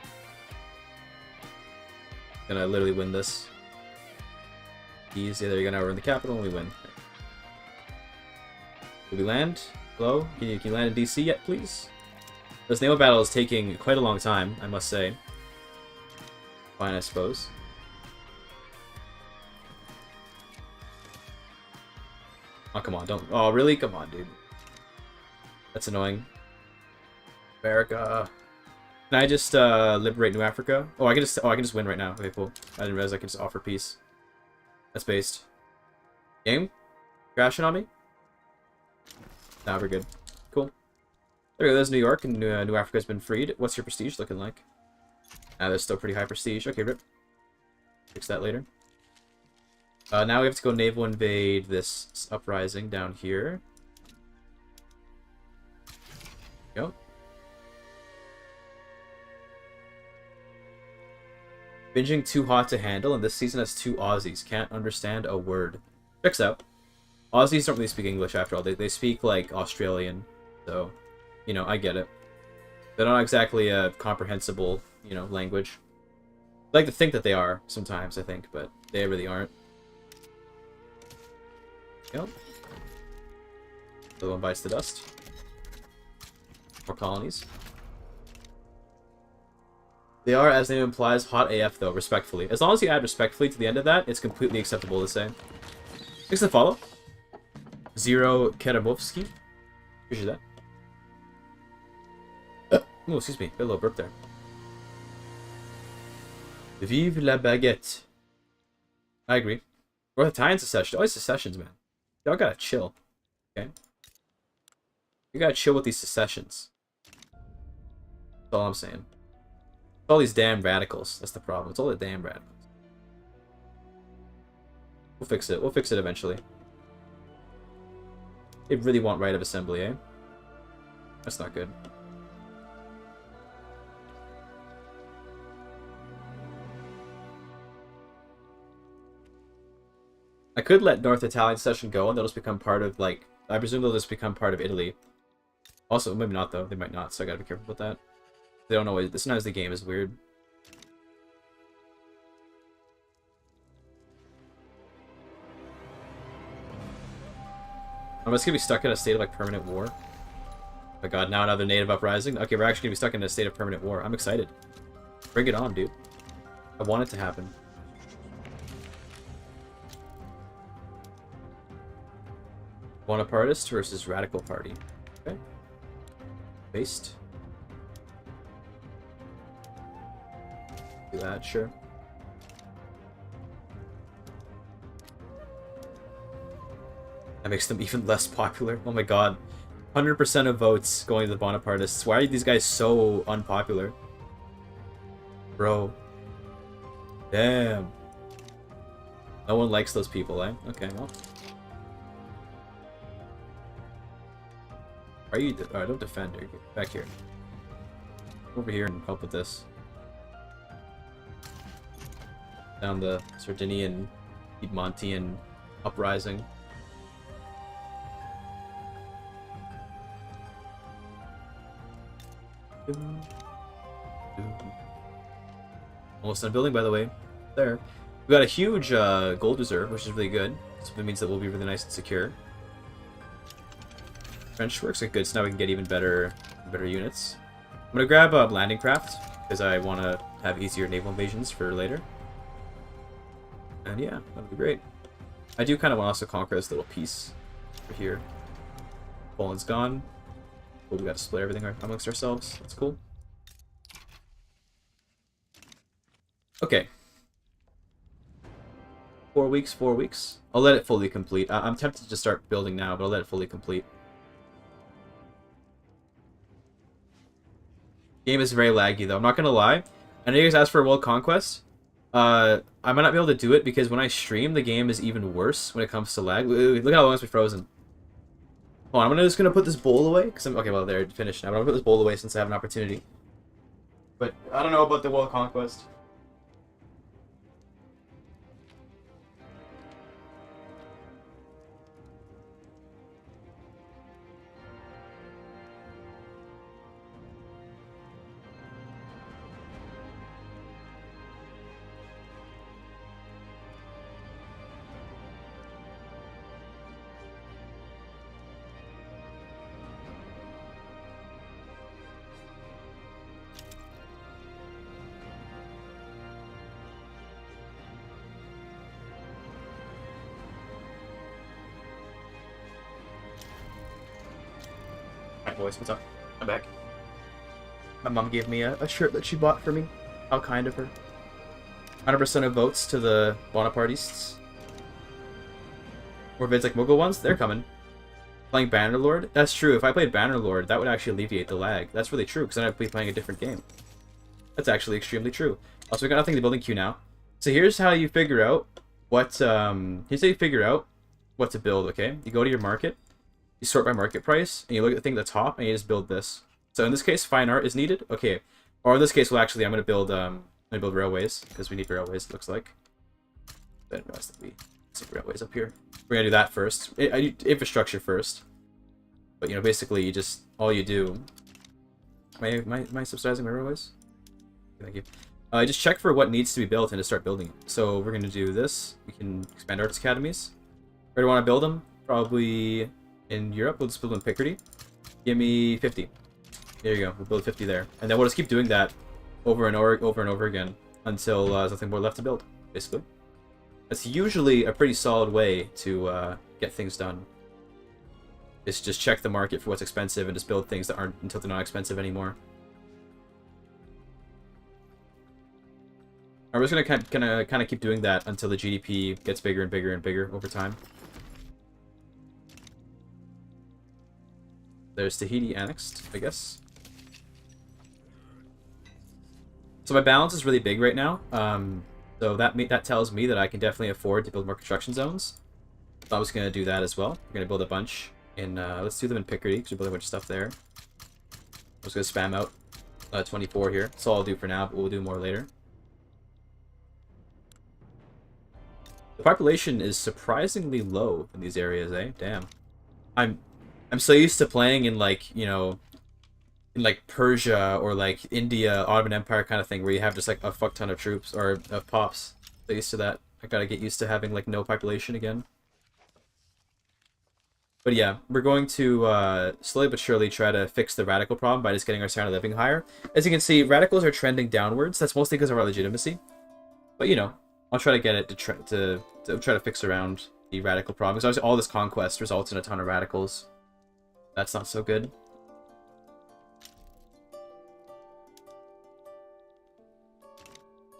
Gonna literally win this. Easy, there you go, now we're in the capital and we win. Did we land? Hello? Can you land in DC yet, please? This naval battle is taking quite a long time, I must say. Fine, I suppose. Oh, come on, don't... Oh, really? Come on, dude. That's annoying. America. Can I just liberate New Africa? Oh, I can just win right now. Okay, cool. I didn't realize I could just offer peace. That's based. Game? Crashing on me? Nah, we're good. Cool. There we go, there's New York, and New Africa's been freed. What's your prestige looking like? Ah, there's still pretty high prestige. Okay, rip. Fix that later. Now we have to go naval invade this uprising down here. Go. Binging too hot to handle, and this season has 2 Aussies. Can't understand a word. Checks out. Aussies don't really speak English after all. They speak, like, Australian. So, you know, I get it. They're not exactly a comprehensible, you know, language. I like to think that they are, sometimes, I think, but they really aren't. Yep. The one bites the dust. More colonies. They are, as the name implies, hot AF, though, respectfully. As long as you add respectfully to the end of that, it's completely acceptable to say. Thanks for the follow. Zero Keramovsky. Appreciate that. Oh, excuse me. Got a little burp there. Vive la baguette. I agree. North Italian secession. Always secessions, man. Y'all gotta chill. Okay? You gotta chill with these secessions. That's all I'm saying. All these damn radicals. That's the problem. It's all the damn radicals. We'll fix it. We'll fix it eventually. They really want right of assembly, eh? That's not good. I could let North Italian session go and they'll just become part of, like... I presume they'll just become part of Italy. Also, maybe not, though. They might not, so I gotta be careful with that. They don't always... Sometimes the game is weird. I'm just gonna be stuck in a state of, like, permanent war. Oh my god, now another native uprising? Okay, we're actually gonna be stuck in a state of permanent war. I'm excited. Bring it on, dude. I want it to happen. Bonapartist versus Radical Party. Okay. Based. Do that, sure. That makes them even less popular. Oh my god. 100% of votes going to the Bonapartists. Why are these guys so unpopular? Bro. Damn. No one likes those people, eh? Okay, well. Are you... Alright, don't defend her. Get back here. Over here and help with this. Down the Sardinian, Piedmontian uprising. Almost done building, by the way. There. We got a huge gold reserve, which is really good. So it means that we'll be really nice and secure. French works are good, so now we can get even better units. I'm gonna grab landing craft because I want to have easier naval invasions for later. And yeah, that'd be great. I do kind of want to also conquer this little piece over here. Poland's gone. Cool, we got to split everything amongst ourselves. That's cool. Okay. 4 weeks, 4 weeks. I'll let it fully complete. I'm tempted to start building now, but I'll let it fully complete. Game is very laggy, though. I'm not gonna lie. I know you guys asked for a world conquest. I might not be able to do it because when I stream, the game is even worse when it comes to lag. Look at how long it's been frozen. Hold on, I'm just gonna put this bowl away because I'm okay. Well, there, finished now. But I'm gonna put this bowl away since I have an opportunity. But I don't know about the world conquest. Alright, boys, what's up? I'm back. My mom gave me a shirt that she bought for me. How kind of her. 100% of votes to the Bonapartists. Or vids like Moogle ones, they're coming. Playing Bannerlord? That's true. If I played Bannerlord, that would actually alleviate the lag. That's really true, because then I'd be playing a different game. That's actually extremely true. Also, we got nothing in the building queue now. So here's how you figure out what what to build, okay? You go to your market, you sort by market price, and you look at the thing at the top, and you just build this. So in this case, fine art is needed. Okay. Or in this case, well, actually, I'm gonna build railways, because we need railways, it looks like. I didn't realize that we some railways up here. We're gonna do that first. Infrastructure first. But you know, basically, you just all you do. Am I subsidizing my railways? Thank you. Just check for what needs to be built and to start building it. So we're gonna do this. We can expand arts academies. Where do I want to build them? Probably in Europe. We'll just build them in Picardy. Give me 50. There you go. We'll build 50 there, and then we'll just keep doing that over and over again until there's nothing more left to build. Basically, that's usually a pretty solid way to get things done. Is just check the market for what's expensive and just build things that aren't until they're not expensive anymore. And we're just gonna kind of keep doing that until the GDP gets bigger and bigger and bigger over time. There's Tahiti annexed, I guess. So my balance is really big right now. So that tells me that I can definitely afford to build more construction zones. So I was gonna do that as well. We're gonna build a bunch in. Let's do them in Picardy because we build a bunch of stuff there. I was gonna spam out 24 here. That's all I'll do for now, but we'll do more later. The population is surprisingly low in these areas, eh? Damn. I'm so used to playing in like, you know, in like Persia or like India, Ottoman Empire kind of thing, where you have just like a fuck ton of troops or of pops. So used to that. I gotta get used to having like no population again. But yeah, we're going to slowly but surely try to fix the radical problem by just getting our standard of living higher. As you can see, radicals are trending downwards. That's mostly because of our legitimacy. But you know, I'll try to get it to try to fix around the radical problem. Because obviously all this conquest results in a ton of radicals. That's not so good.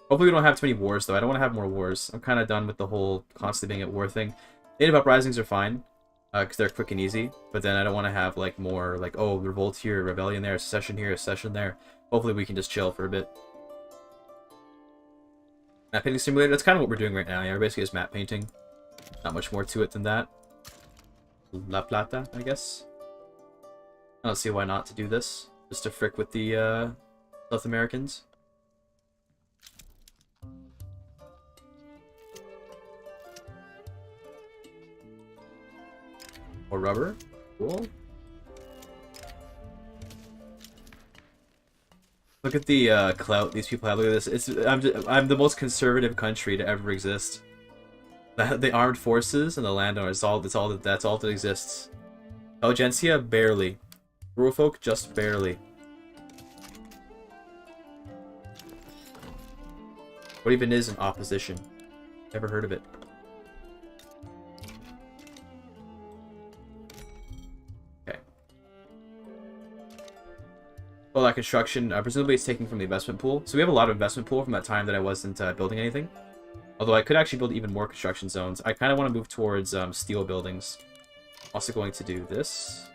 Hopefully we don't have too many wars, though. I don't want to have more wars. I'm kind of done with the whole constantly being at war thing. Native uprisings are fine, because they're quick and easy. But then I don't want to have, like, more, like, oh, revolt here, rebellion there, secession here, secession there. Hopefully we can just chill for a bit. Map painting simulator, that's kind of what we're doing right now. Yeah, we're basically just map painting. Not much more to it than that. La Plata, I guess. I don't see why not to do this. Just to frick with the South Americans. More rubber. Cool. Look at the clout these people have. Look at this. I'm the most conservative country to ever exist. The armed forces and the landowners. That's all that exists. Intelligentsia, barely. Rural folk, just barely. What even is an opposition? Never heard of it. Okay. Well, that construction, presumably it's taken from the investment pool. So we have a lot of investment pool from that time that I wasn't building anything. Although I could actually build even more construction zones. I kind of want to move towards steel buildings. Also going to do this,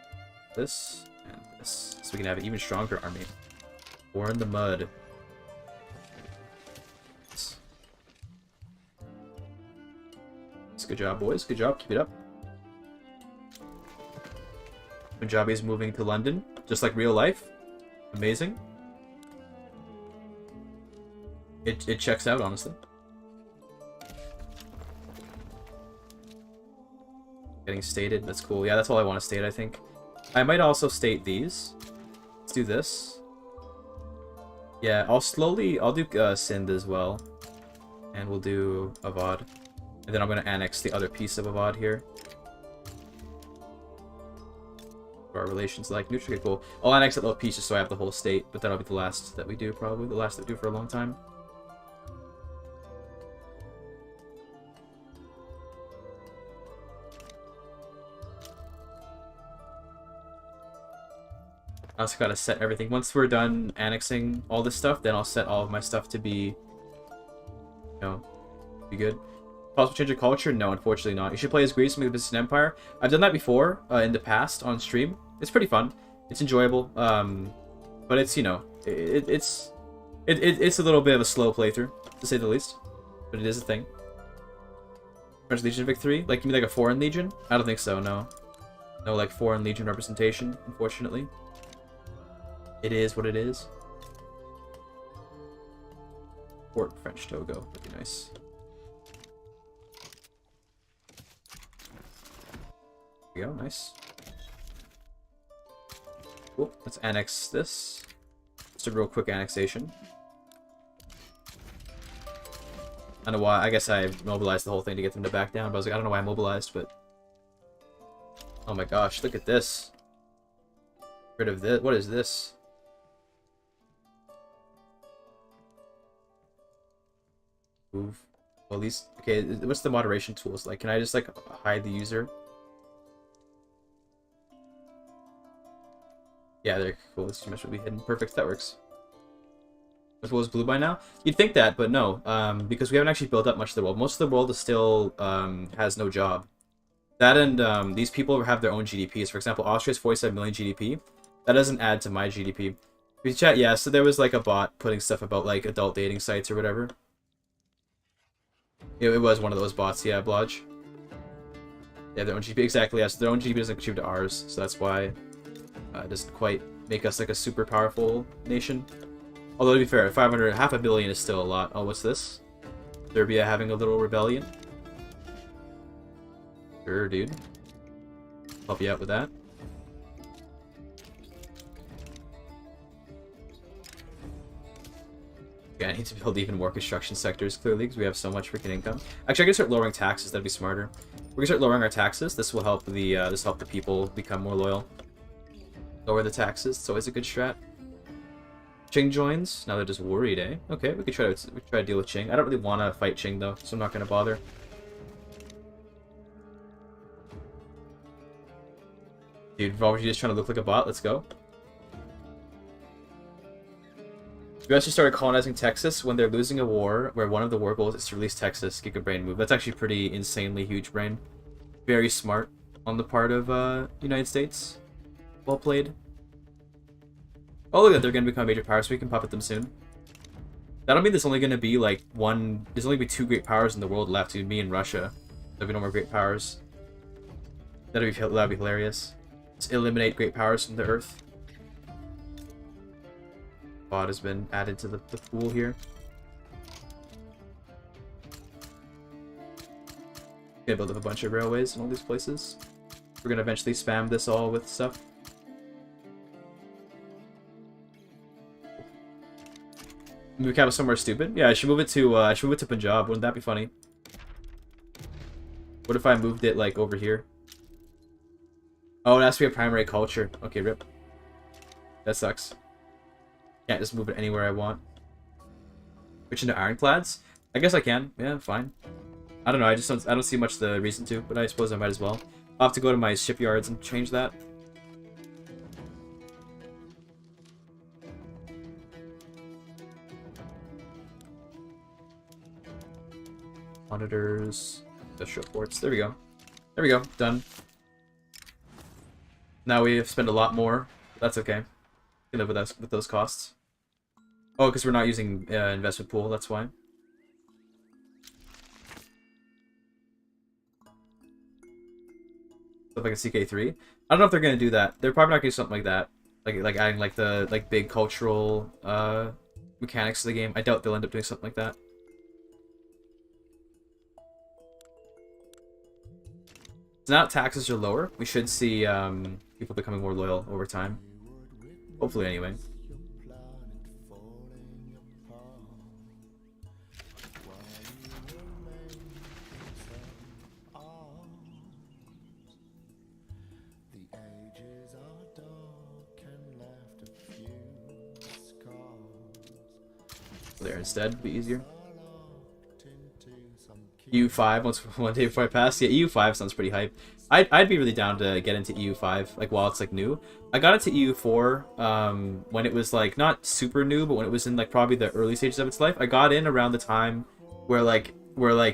this, and this. So we can have an even stronger army. War in the mud. Good job, boys. Good job. Keep it up. Punjabi's moving to London, just like real life. Amazing. It checks out, honestly. Getting stated. That's cool. Yeah, that's all I want to state, I think. I might also state these. Let's do this. Yeah, I'll do Sindh as well. And we'll do Avad. And then I'm going to annex the other piece of Avad here. Our relations like neutral. Okay, cool. I'll annex that little piece just so I have the whole state, but that'll be the last that we do, probably. The last that we do for a long time. I also gotta set everything. Once we're done annexing all this stuff, then I'll set all of my stuff to be, be good. Possible change of culture? No, unfortunately not. You should play as Greece and make the Byzantine Empire. I've done that before in the past on stream. It's pretty fun. It's enjoyable. But it's it's a little bit of a slow playthrough, to say the least. But it is a thing. French Legion victory? Like, you mean like a foreign legion? I don't think so, no. No, like, foreign legion representation, unfortunately. It is what it is. Port French Togo would be nice. There we go, nice. Cool, let's annex this. Just a real quick annexation. I don't know why, I guess I mobilized the whole thing to get them to back down, but I was like, I don't know why I mobilized, but... Oh my gosh, look at this. Rid of this, what is this? Move. Well, these, okay, what's the moderation tools like? Can I just, like, hide the user? Yeah, they're cool. This mesh will be hidden. Perfect, that works. As well as blue by now? You'd think that, but no, because we haven't actually built up much of the world. Most of the world is still has no job. That and these people have their own GDPs. For example, Austria has 47 million GDP. That doesn't add to my GDP. We chat, yeah, so there was like a bot putting stuff about like adult dating sites or whatever. It was one of those bots, yeah, Blodge. They have their own GDP, exactly, yes. Their own GDP doesn't contribute to ours, so that's why it doesn't quite make us like a super powerful nation. Although to be fair, 500, half a billion is still a lot. Oh, what's this? Serbia having a little rebellion? Sure, dude. Help you out with that. Yeah, I need to build even more construction sectors, clearly, because we have so much freaking income. Actually, I can start lowering taxes. That'd be smarter. We're gonna start lowering our taxes. This will help the people become more loyal. Lower the taxes. It's always a good strat. Ching joins. Now they're just worried, eh? Okay, we could try to deal with Ching. I don't really want to fight Ching though, so I'm not gonna bother. Dude, Volvo's just trying to look like a bot. Let's go. We actually started colonizing Texas when they're losing a war where one of the war goals is to release Texas. Giga brain move. That's actually pretty insanely huge brain. Very smart on the part of United States. Well played. Oh, look at that. They're going to become a major power, so we can puppet them soon. That'll mean there's only going to be like there's only be 2 great powers in the world left, dude. Me and Russia. There'll be no more great powers. That'd be hilarious. Just eliminate great powers from the Earth. Bot has been added to the pool here. Gonna build up a bunch of railways in all these places. We're gonna eventually spam this all with stuff. Move capital somewhere stupid? Yeah, I should move it to Punjab. Wouldn't that be funny? What if I moved it like over here? Oh, it has to be a primary culture. Okay, rip. That sucks. Can't just move it anywhere I want. Switch into ironclads? I guess I can. Yeah, fine. I don't know. I don't see much the reason to, but I suppose I might as well. I'll have to go to my shipyards and change that. Monitors, industrial ports. There we go. There we go. Done. Now we have to spend a lot more. That's okay. We can live with us with those costs. Oh, because we're not using investment pool. That's why. Stuff like a CK3. I don't know if they're gonna do that. They're probably not gonna do something like that. Like adding like the big cultural mechanics to the game. I doubt they'll end up doing something like that. So now taxes are lower. We should see people becoming more loyal over time. Hopefully, anyway. There instead, be easier. EU5 once one day before I pass. Yeah, EU5 sounds pretty hype. I'd be really down to get into EU5 like while it's like new. I got into EU4 when it was like not super new, but when it was in like probably the early stages of its life. I got in around the time where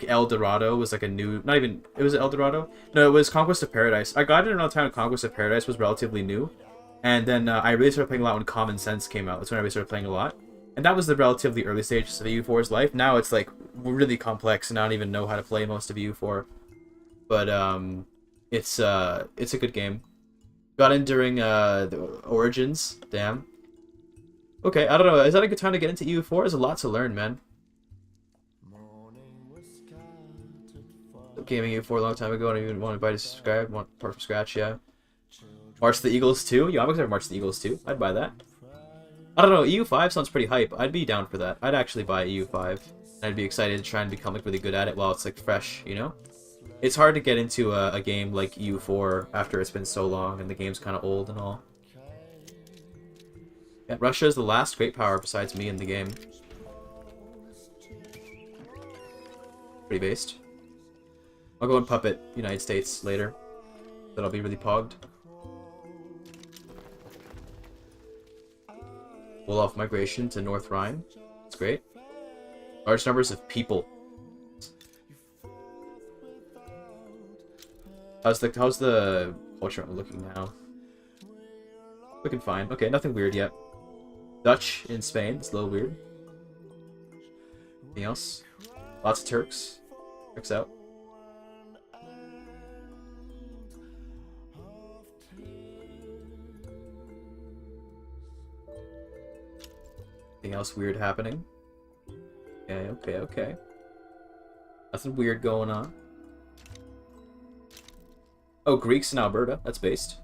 El Dorado was like a new, not even, it was El Dorado? No, it was Conquest of Paradise. I got in around the time when Conquest of Paradise was relatively new. And then I really started playing a lot when Common Sense came out. That's when I really started playing a lot. And that was the relatively early stages of EU4's life. Now it's like really complex and I don't even know how to play most of EU4. But it's a good game. Got in during the Origins. Damn. Okay, I don't know. Is that a good time to get into EU4? There's a lot to learn, man. Gaming EU4 a long time ago. I don't even want anybody to subscribe. Want part from scratch, yeah. March the Eagles 2? Yeah, I'm excited for March the Eagles 2. I'd buy that. I don't know, EU5 sounds pretty hype. I'd be down for that. I'd actually buy EU5. I'd be excited to try and become like really good at it while it's like fresh, you know? It's hard to get into a game like EU4 after it's been so long and the game's kind of old and all. Yeah, Russia is the last great power besides me in the game. Pretty based. I'll go and puppet United States later. That'll be really pogged. Wolof migration to North Rhine. That's great. Large numbers of people. How's the culture looking now? Looking fine. Okay, nothing weird yet. Dutch in Spain. It's a little weird. Anything else? Lots of Turks. Checks out. Anything else weird happening? Okay. Nothing weird going on. Oh, Greeks in Alberta. That's based.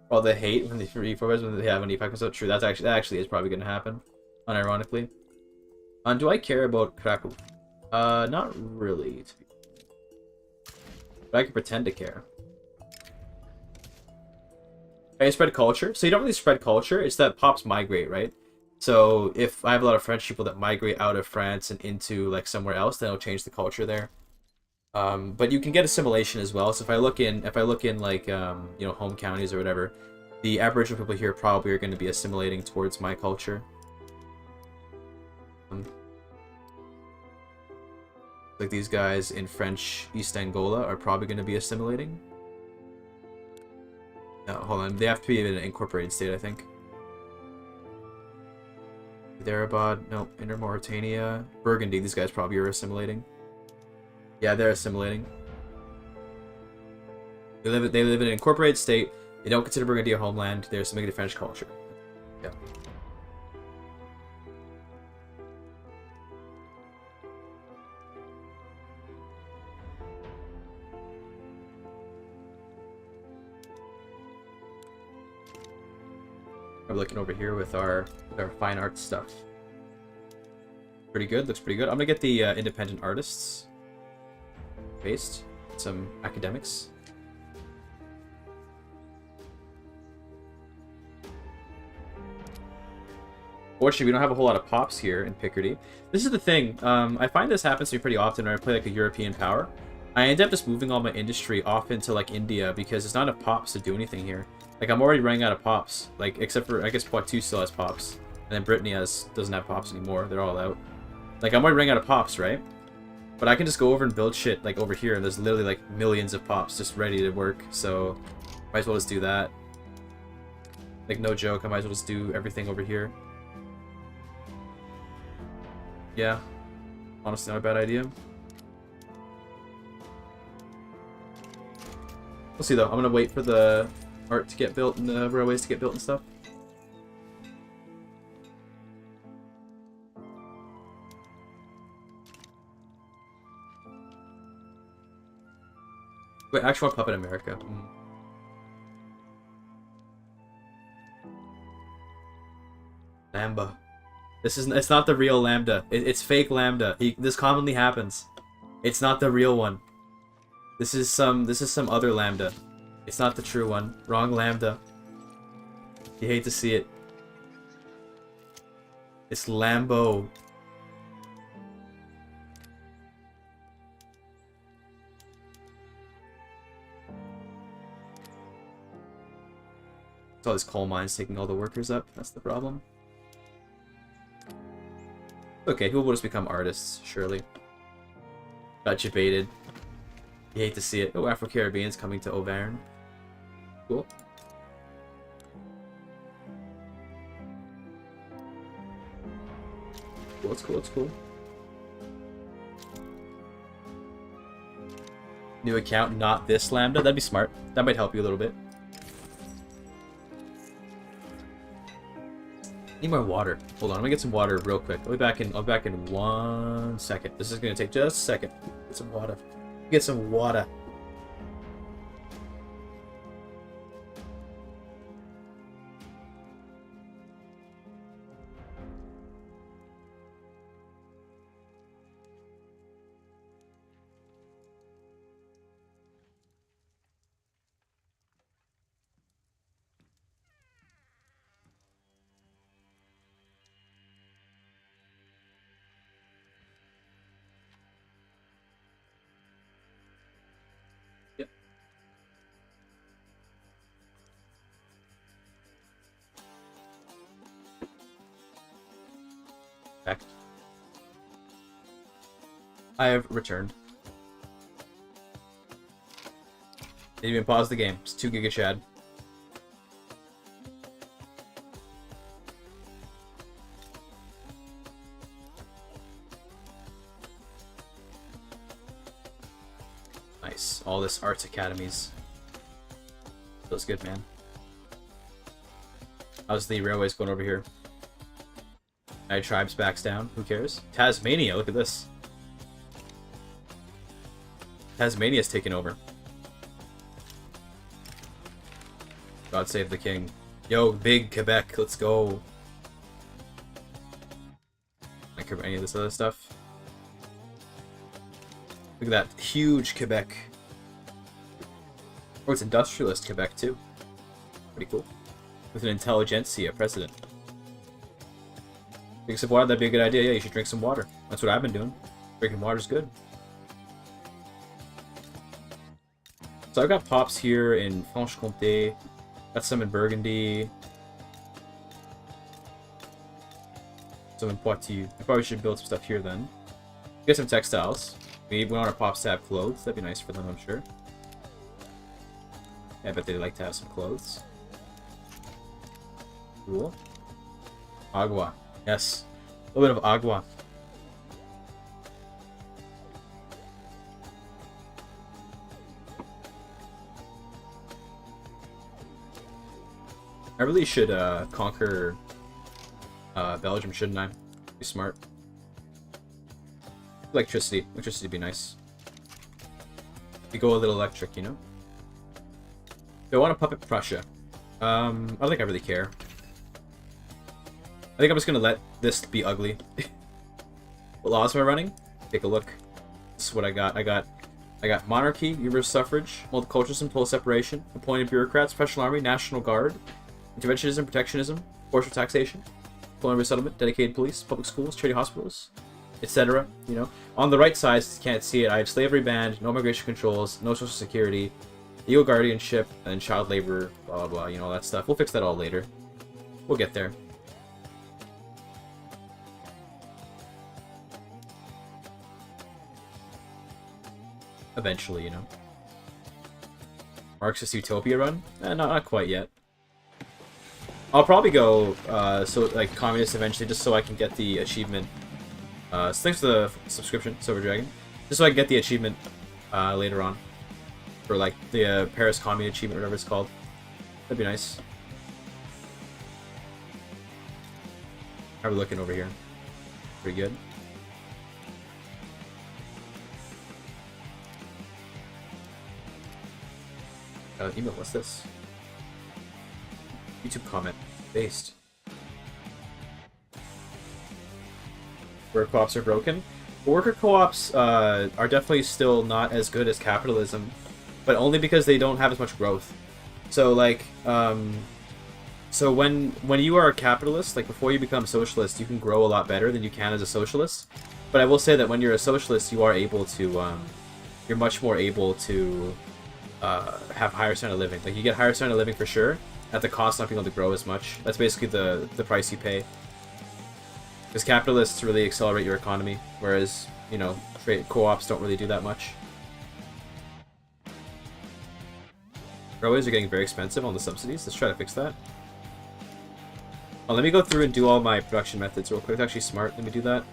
All the hate when they have an Epoque so true. That actually is probably gonna happen. Unironically. Do I care about Krakow? Not really. But I can pretend to care. I spread culture. So you don't really spread culture. It's that pops migrate, right? So if I have a lot of French people that migrate out of France and into like somewhere else, then it'll change the culture there. But you can get assimilation as well. So if I look in like you know, home counties or whatever, the Aboriginal people here probably are going to be assimilating towards my culture. Like these guys in French East Angola are probably going to be assimilating. No, hold on. They have to be in an incorporated state, I think. Darabad, no, Inner Mauritania, Burgundy. These guys probably are assimilating. Yeah, they're assimilating. They live in an incorporated state. They don't consider Burgundy a homeland. They're assimilating to French culture. Yeah. I'm looking over here with our fine art stuff. Pretty good. Looks pretty good. I'm gonna get the independent artists based. Some academics. Fortunately, we don't have a whole lot of pops here in Picardy. This is the thing. I find this happens to me pretty often when I play like a European power. I end up just moving all my industry off into like India because there's not enough pops to do anything here. Like I'm already running out of pops. Like except for I guess Poitou still has pops, and then Brittany doesn't have pops anymore. They're all out. Like I'm already running out of pops, right? But I can just go over and build shit like over here, and there's literally like millions of pops just ready to work. So might as well just do that. Like no joke, I might as well just do everything over here. Yeah, honestly, not a bad idea. We'll see though. I'm gonna wait for the art to get built and the railways to get built and stuff. Wait, actual puppet America. Lambda. It's not the real Lambda. It's fake Lambda. This commonly happens. It's not the real one. This is some other Lambda. It's not the true one. Wrong Lambda. You hate to see it. It's Lambo. It's all these coal mines taking all the workers up. That's the problem. Okay, people will just become artists, surely. Got you baited. You hate to see it. Oh, Afro-Caribbeans coming to Auvergne. Cool. Cool, it's cool, it's cool. New account, not this Lambda. That'd be smart. That might help you a little bit. Need more water. Hold on, I'm gonna get some water real quick. I'll be back in 1 second. This is gonna take just a second. Get some water. Get some water. Yep. Back. I have returned. Didn't even pause the game. It's 2 GigaChad. Nice. All this arts academies. Feels good, man. How's the railways going over here? United Tribes backs down. Who cares? Tasmania, look at this. Tasmania's taken over. God save the king. Yo, big Quebec, let's go. I care about any of this other stuff. Look at that huge Quebec. Oh, it's industrialist Quebec too. Pretty cool. With an intelligentsia president. Drink some water, that'd be a good idea. Yeah, you should drink some water. That's what I've been doing. Drinking water's good. So I've got pops here in Franche-Comté. Got some in Burgundy. Some in Poitou. I probably should build some stuff here then. Get some textiles. We want our pops to have clothes. That'd be nice for them, I'm sure. Yeah, I bet they'd like to have some clothes. Cool. Agua. Yes. A little bit of agua. I really should conquer Belgium, shouldn't I? Be smart. Electricity. Electricity would be nice. We go a little electric, you know? Do I want to puppet Prussia? I don't think I really care. I think I'm just gonna let this be ugly. What laws am I running? Take a look. This is what I got. I got monarchy, universal suffrage, multiculturalism, total separation, appointed bureaucrats, professional army, national guard, interventionism, protectionism, forceful taxation, colonial resettlement, dedicated police, public schools, charity hospitals, etc. You know, on the right side, you can't see it. I have slavery banned, no immigration controls, no social security, legal guardianship, and child labor, blah blah blah. You know all that stuff. We'll fix that all later. We'll get there. Eventually, you know. Marxist Utopia run? Not quite yet. I'll probably go, like, communist eventually, just so I can get the achievement. So thanks for the subscription, Silver Dragon. Just so I can get the achievement, later on. For, like, the Paris Commune achievement, whatever it's called. That'd be nice. How are we looking over here? Pretty good. Email, what's this? YouTube comment. Based. Worker co-ops are broken. Worker co-ops are definitely still not as good as capitalism, but only because they don't have as much growth. So like, So when you are a capitalist, like before you become socialist, you can grow a lot better than you can as a socialist. But I will say that when you're a socialist, you are able to, you're much more able to have higher standard of living. Like you get higher standard of living for sure, at the cost of not being able to grow as much. That's basically the price you pay. Because capitalists really accelerate your economy, whereas, you know, trade co-ops don't really do that much. Railways are getting very expensive on the subsidies. Let's try to fix that. Oh, let me go through and do all my production methods real quick. It's actually smart. Let me do that.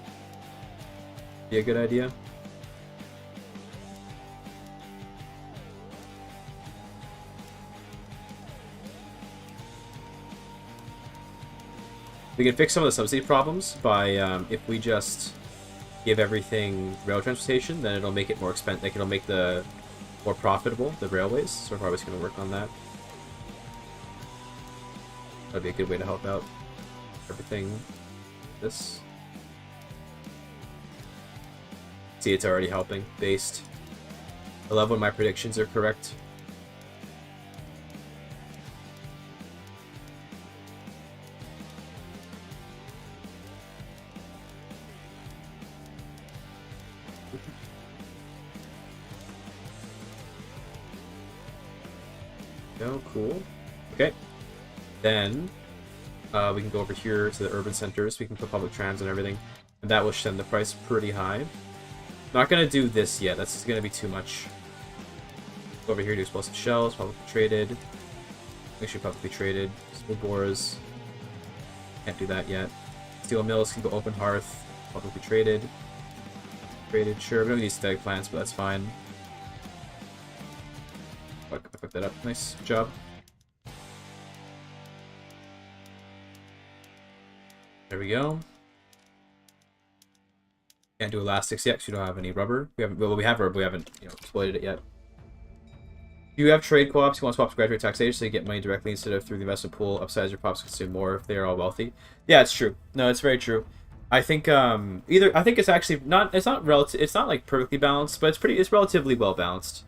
Be a good idea. We can fix some of the subsidy problems by if we just give everything rail transportation, then it'll make it more expensive. Like it'll make the more profitable the railways. So we're probably going to work on that. That'd be a good way to help out everything. This. See, it's already helping. Based. I love when my predictions are correct. Oh, cool. Okay. Then we can go over here to the urban centers. We can put public trams and everything, and that will send the price pretty high. Not gonna do this yet. That's gonna be too much. Go over here, do explosive shells, publicly traded. Make sure publicly traded. Steel bores. Can't do that yet. Steel mills can go open hearth, publicly traded. Traded, sure. We don't need static plants, but that's fine. Fuck, I fucked that up. Nice job. There we go. Can't do elastics yet because we don't have any rubber. We haven't. Well, we have rubber, but we haven't, you know, exploited it yet. You have trade co-ops. You want to swap to graduate taxation so you get money directly instead of through the investment pool. Upsize your co-ops consume more if they are all wealthy. Yeah, it's true. No, it's very true. I think I think it's actually not. It's not relative. It's not like perfectly balanced, but it's pretty. It's relatively well balanced.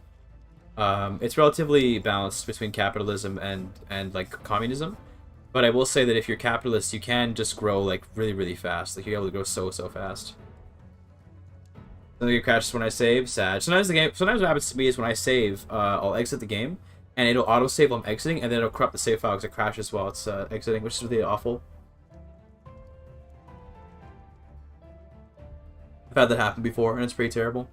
It's relatively balanced between capitalism and like communism. But I will say that if you're capitalist, you can just grow like really fast. Like you're able to grow so fast. Something crashes when I save. Sad. Sometimes what happens to me is when I save, I'll exit the game, and it'll autosave while I'm exiting, and then it'll corrupt the save file because it crashes while it's exiting, which is really awful. I've had that happen before, and it's pretty terrible.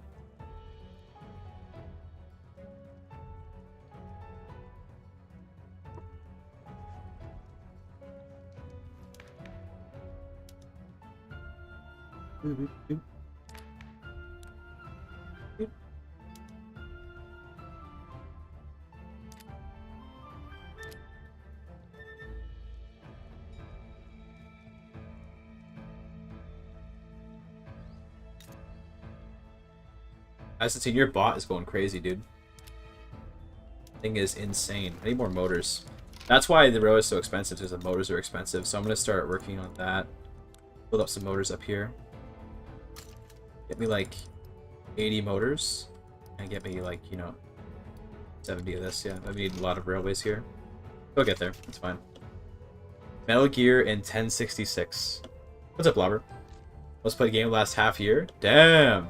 As it's in your bot is going crazy, dude. Thing is insane. I need more motors. That's why the row is so expensive, because the motors are expensive. So I'm gonna start working on that. Build up some motors up here. Get me like 80 motors, and get me like, you know, 70 of this. Yeah, I need a lot of railways here. Go get there. It's fine. Metal Gear in 1066. What's up, Blobber? Let's play the game last half year. Damn.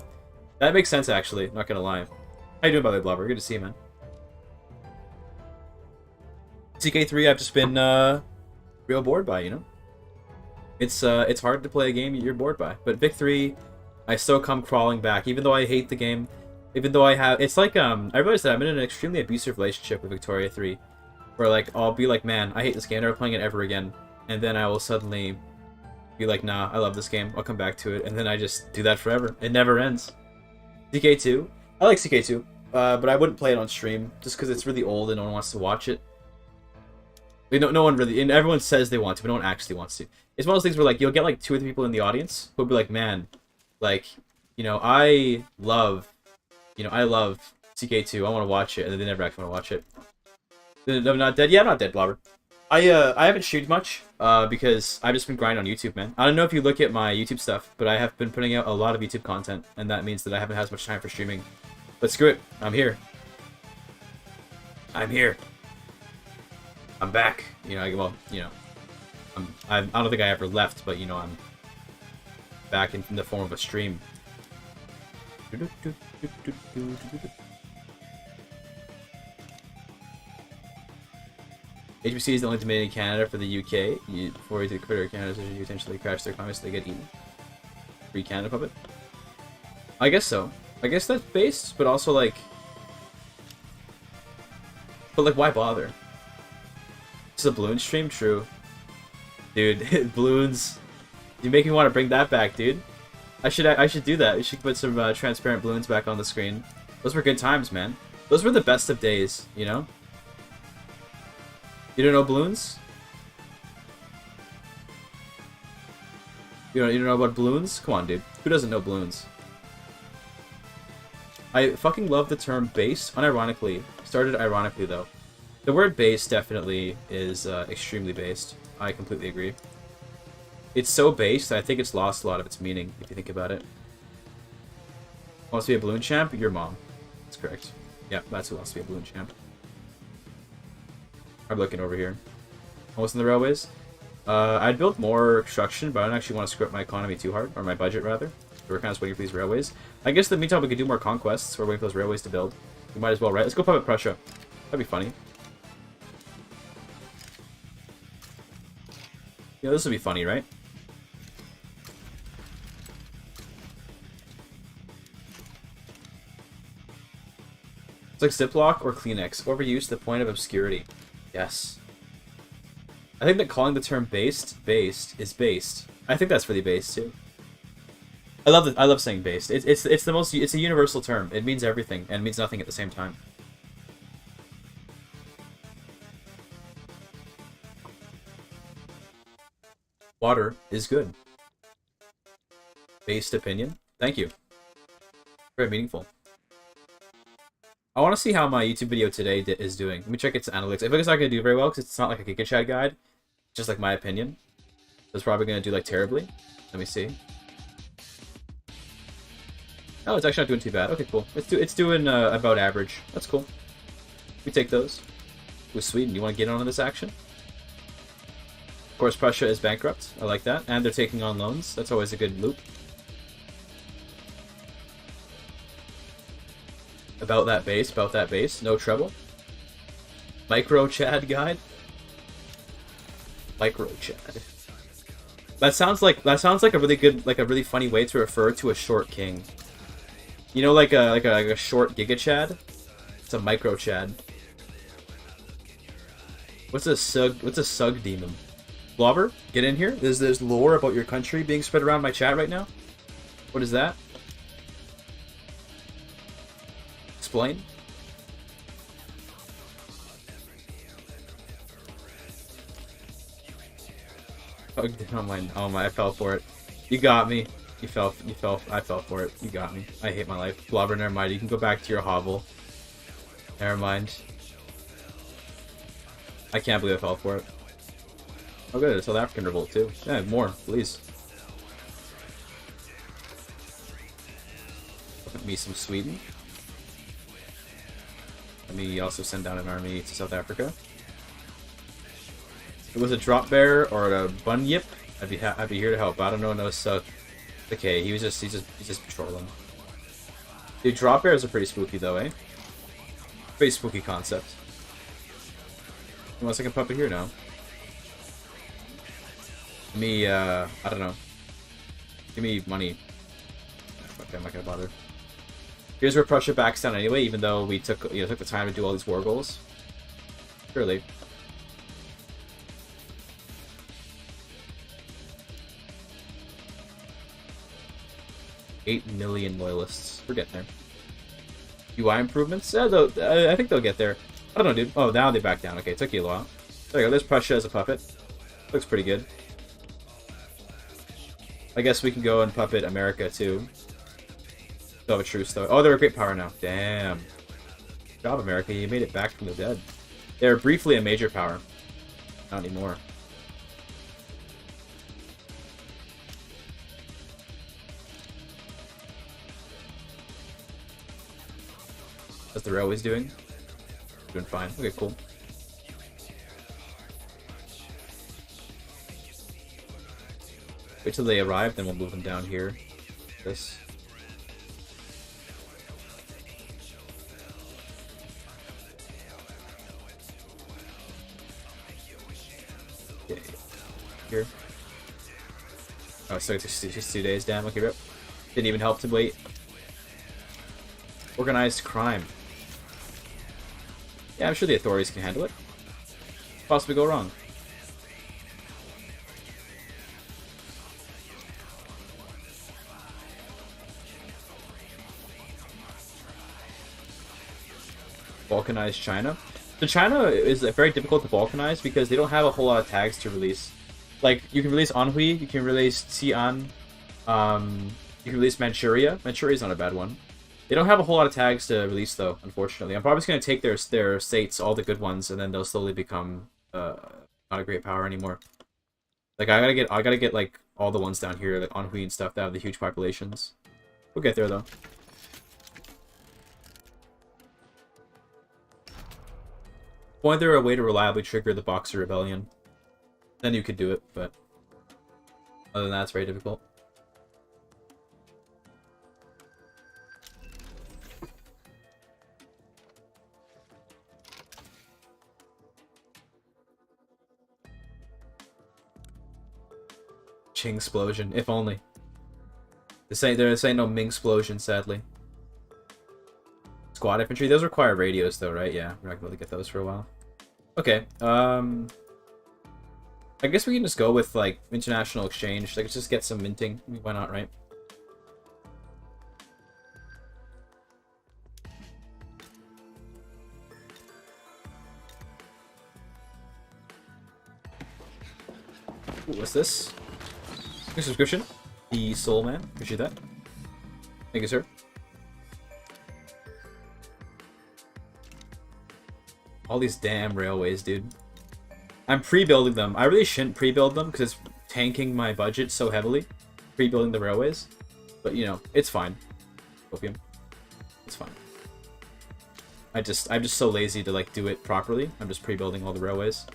That makes sense, actually. Not gonna lie. How you doing, by the way, Blobber? Good to see you, man. CK3, I've just been real bored by, you know. It's hard to play a game you're bored by. But Vic 3, I still come crawling back, even though I hate the game. Even though I have, it's like I realized that I'm in an extremely abusive relationship with Victoria 3, where like I'll be like, man, I hate this game. I'm never playing it ever again, and then I will suddenly be like, nah, I love this game. I'll come back to it, and then I just do that forever. It never ends. CK2. I like CK2, but I wouldn't play it on stream just because it's really old and no one wants to watch it. No one really, and everyone says they want to, but no one actually wants to. It's one of those things where like you'll get like 2 or 3 people in the audience who'll be like, man, like, you know, I love CK2. I want to watch it, and then they never actually want to watch it. I'm not dead. Yeah, I'm not dead, Blobber. I haven't streamed much because I've just been grinding on YouTube, man. I don't know if you look at my YouTube stuff, but I have been putting out a lot of YouTube content, and that means that I haven't had as much time for streaming. But screw it, I'm here. I'm here. I'm back. You know, well, you know, I don't think I ever left, but you know, I'm back in the form of a stream. HBC is the only domain in Canada for the UK. Before you take Twitter, Canada, you potentially crash their comments so they get eaten. Free Canada puppet? I guess so. I guess that's based, but also like... But like, why bother? It's a balloon stream? True. Dude, balloons... You make me want to bring that back, dude. I should do that. We should put some transparent balloons back on the screen. Those were good times, man. Those were the best of days, you know? You don't know balloons? You don't know about balloons? Come on, dude. Who doesn't know balloons? I fucking love the term based, unironically. Started ironically, though. The word based definitely is extremely based. I completely agree. It's so based that I think it's lost a lot of its meaning, if you think about it. Wants to be a balloon champ? Your mom. That's correct. Yeah, that's who wants to be a balloon champ. I'm looking over here. Almost in the railways. I'd build more construction, but I don't actually want to screw up my economy too hard, or my budget rather. So we're kind of waiting for these railways. I guess in the meantime we could do more conquests. We're waiting for those railways to build. We might as well, right? Let's go puppet Prussia. That'd be funny. Yeah, this would be funny, right? It's like Ziploc or Kleenex. Overuse to the point of obscurity. Yes. I think that calling the term based is based. I think that's really based too. I love saying based. It's a universal term. It means everything and it means nothing at the same time. Water is good. Based opinion. Thank you. Very meaningful. I want to see how my YouTube video today is doing. Let me check its analytics. I think it's not going to do very well because it's not like a GigaChad guide. It's just like my opinion. So it's probably going to do like terribly. Let me see. Oh, it's actually not doing too bad. Okay, cool. It's doing about average. That's cool. We take those. With Sweden, you want to get on this action? Of course, Prussia is bankrupt. I like that. And they're taking on loans. That's always a good loop. About that base. No trouble. Micro Chad guide. Micro Chad. That sounds like a really good, like a really funny way to refer to a short king. You know, like a short GigaChad. It's a Micro Chad. What's a sug demon? Blobber, get in here. There's lore about your country being spread around my chat right now. What is that? Explain. Oh my, I fell for it. You got me. I fell for it. You got me. I hate my life. Blobber, never mind. You can go back to your hovel. Never mind. I can't believe I fell for it. Oh good, a South African revolt too. Yeah, more, please. Give me some Sweden. Let me also send down an army to South Africa. If it was a drop bear or a bunyip, I'd be here to help. I don't know, no suck. Okay, he's just patrolling. Dude, drop bears are pretty spooky though, eh? Pretty spooky concept. Unless I can pump it here now. Give me, I don't know. Give me money. Okay, I'm not gonna bother. Here's where Prussia backs down anyway, even though we took the time to do all these war goals. Surely. $8 million loyalists. We're getting there. UI improvements? I think they'll get there. I don't know, dude. Oh, now they back down. Okay, it took you a while. There you go. There's Prussia as a puppet. Looks pretty good. I guess we can go and puppet America, too. Still have a truce, though. Oh, they're a great power now. Damn. Good job, America. You made it back from the dead. They were briefly a major power. Not anymore. How's the railways doing? Doing fine. Okay, cool. Wait till they arrive, then we'll move them down here. This. Okay. Here. Oh, so it's just 2 days, damn. Okay, rip. Didn't even help to wait. Organized crime. Yeah, I'm sure the authorities can handle it. Possibly go wrong. Balkanize China. So China is very difficult to balkanize because they don't have a whole lot of tags to release. Like, you can release Anhui, you can release Xi'an, you can release Manchuria. Manchuria's not a bad one. They don't have a whole lot of tags to release, though, unfortunately. I'm probably just going to take their states, all the good ones, and then they'll slowly become not a great power anymore. Like, I gotta get like, all the ones down here, like Anhui and stuff, that have the huge populations. We'll get there, though. Point there a way to reliably trigger the Boxer Rebellion. Then you could do it, but other than that, it's very difficult. Ching explosion, if only. There's ain't no Ming explosion, sadly. Squad infantry, those require radios though, right? Yeah, we're not gonna be able to get those for a while. Okay, I guess we can just go with like international exchange. Like, let's just get some minting. Why not, right? Ooh, what's this? New subscription. The Soul Man. Appreciate that. Thank you, sir. All these damn railways, dude. I'm pre-building them. I really shouldn't pre-build them because it's tanking my budget so heavily. Pre-building the railways. But, you know, it's fine. Opium. It's fine. I'm just so lazy to, like, do it properly. I'm just pre-building all the railways.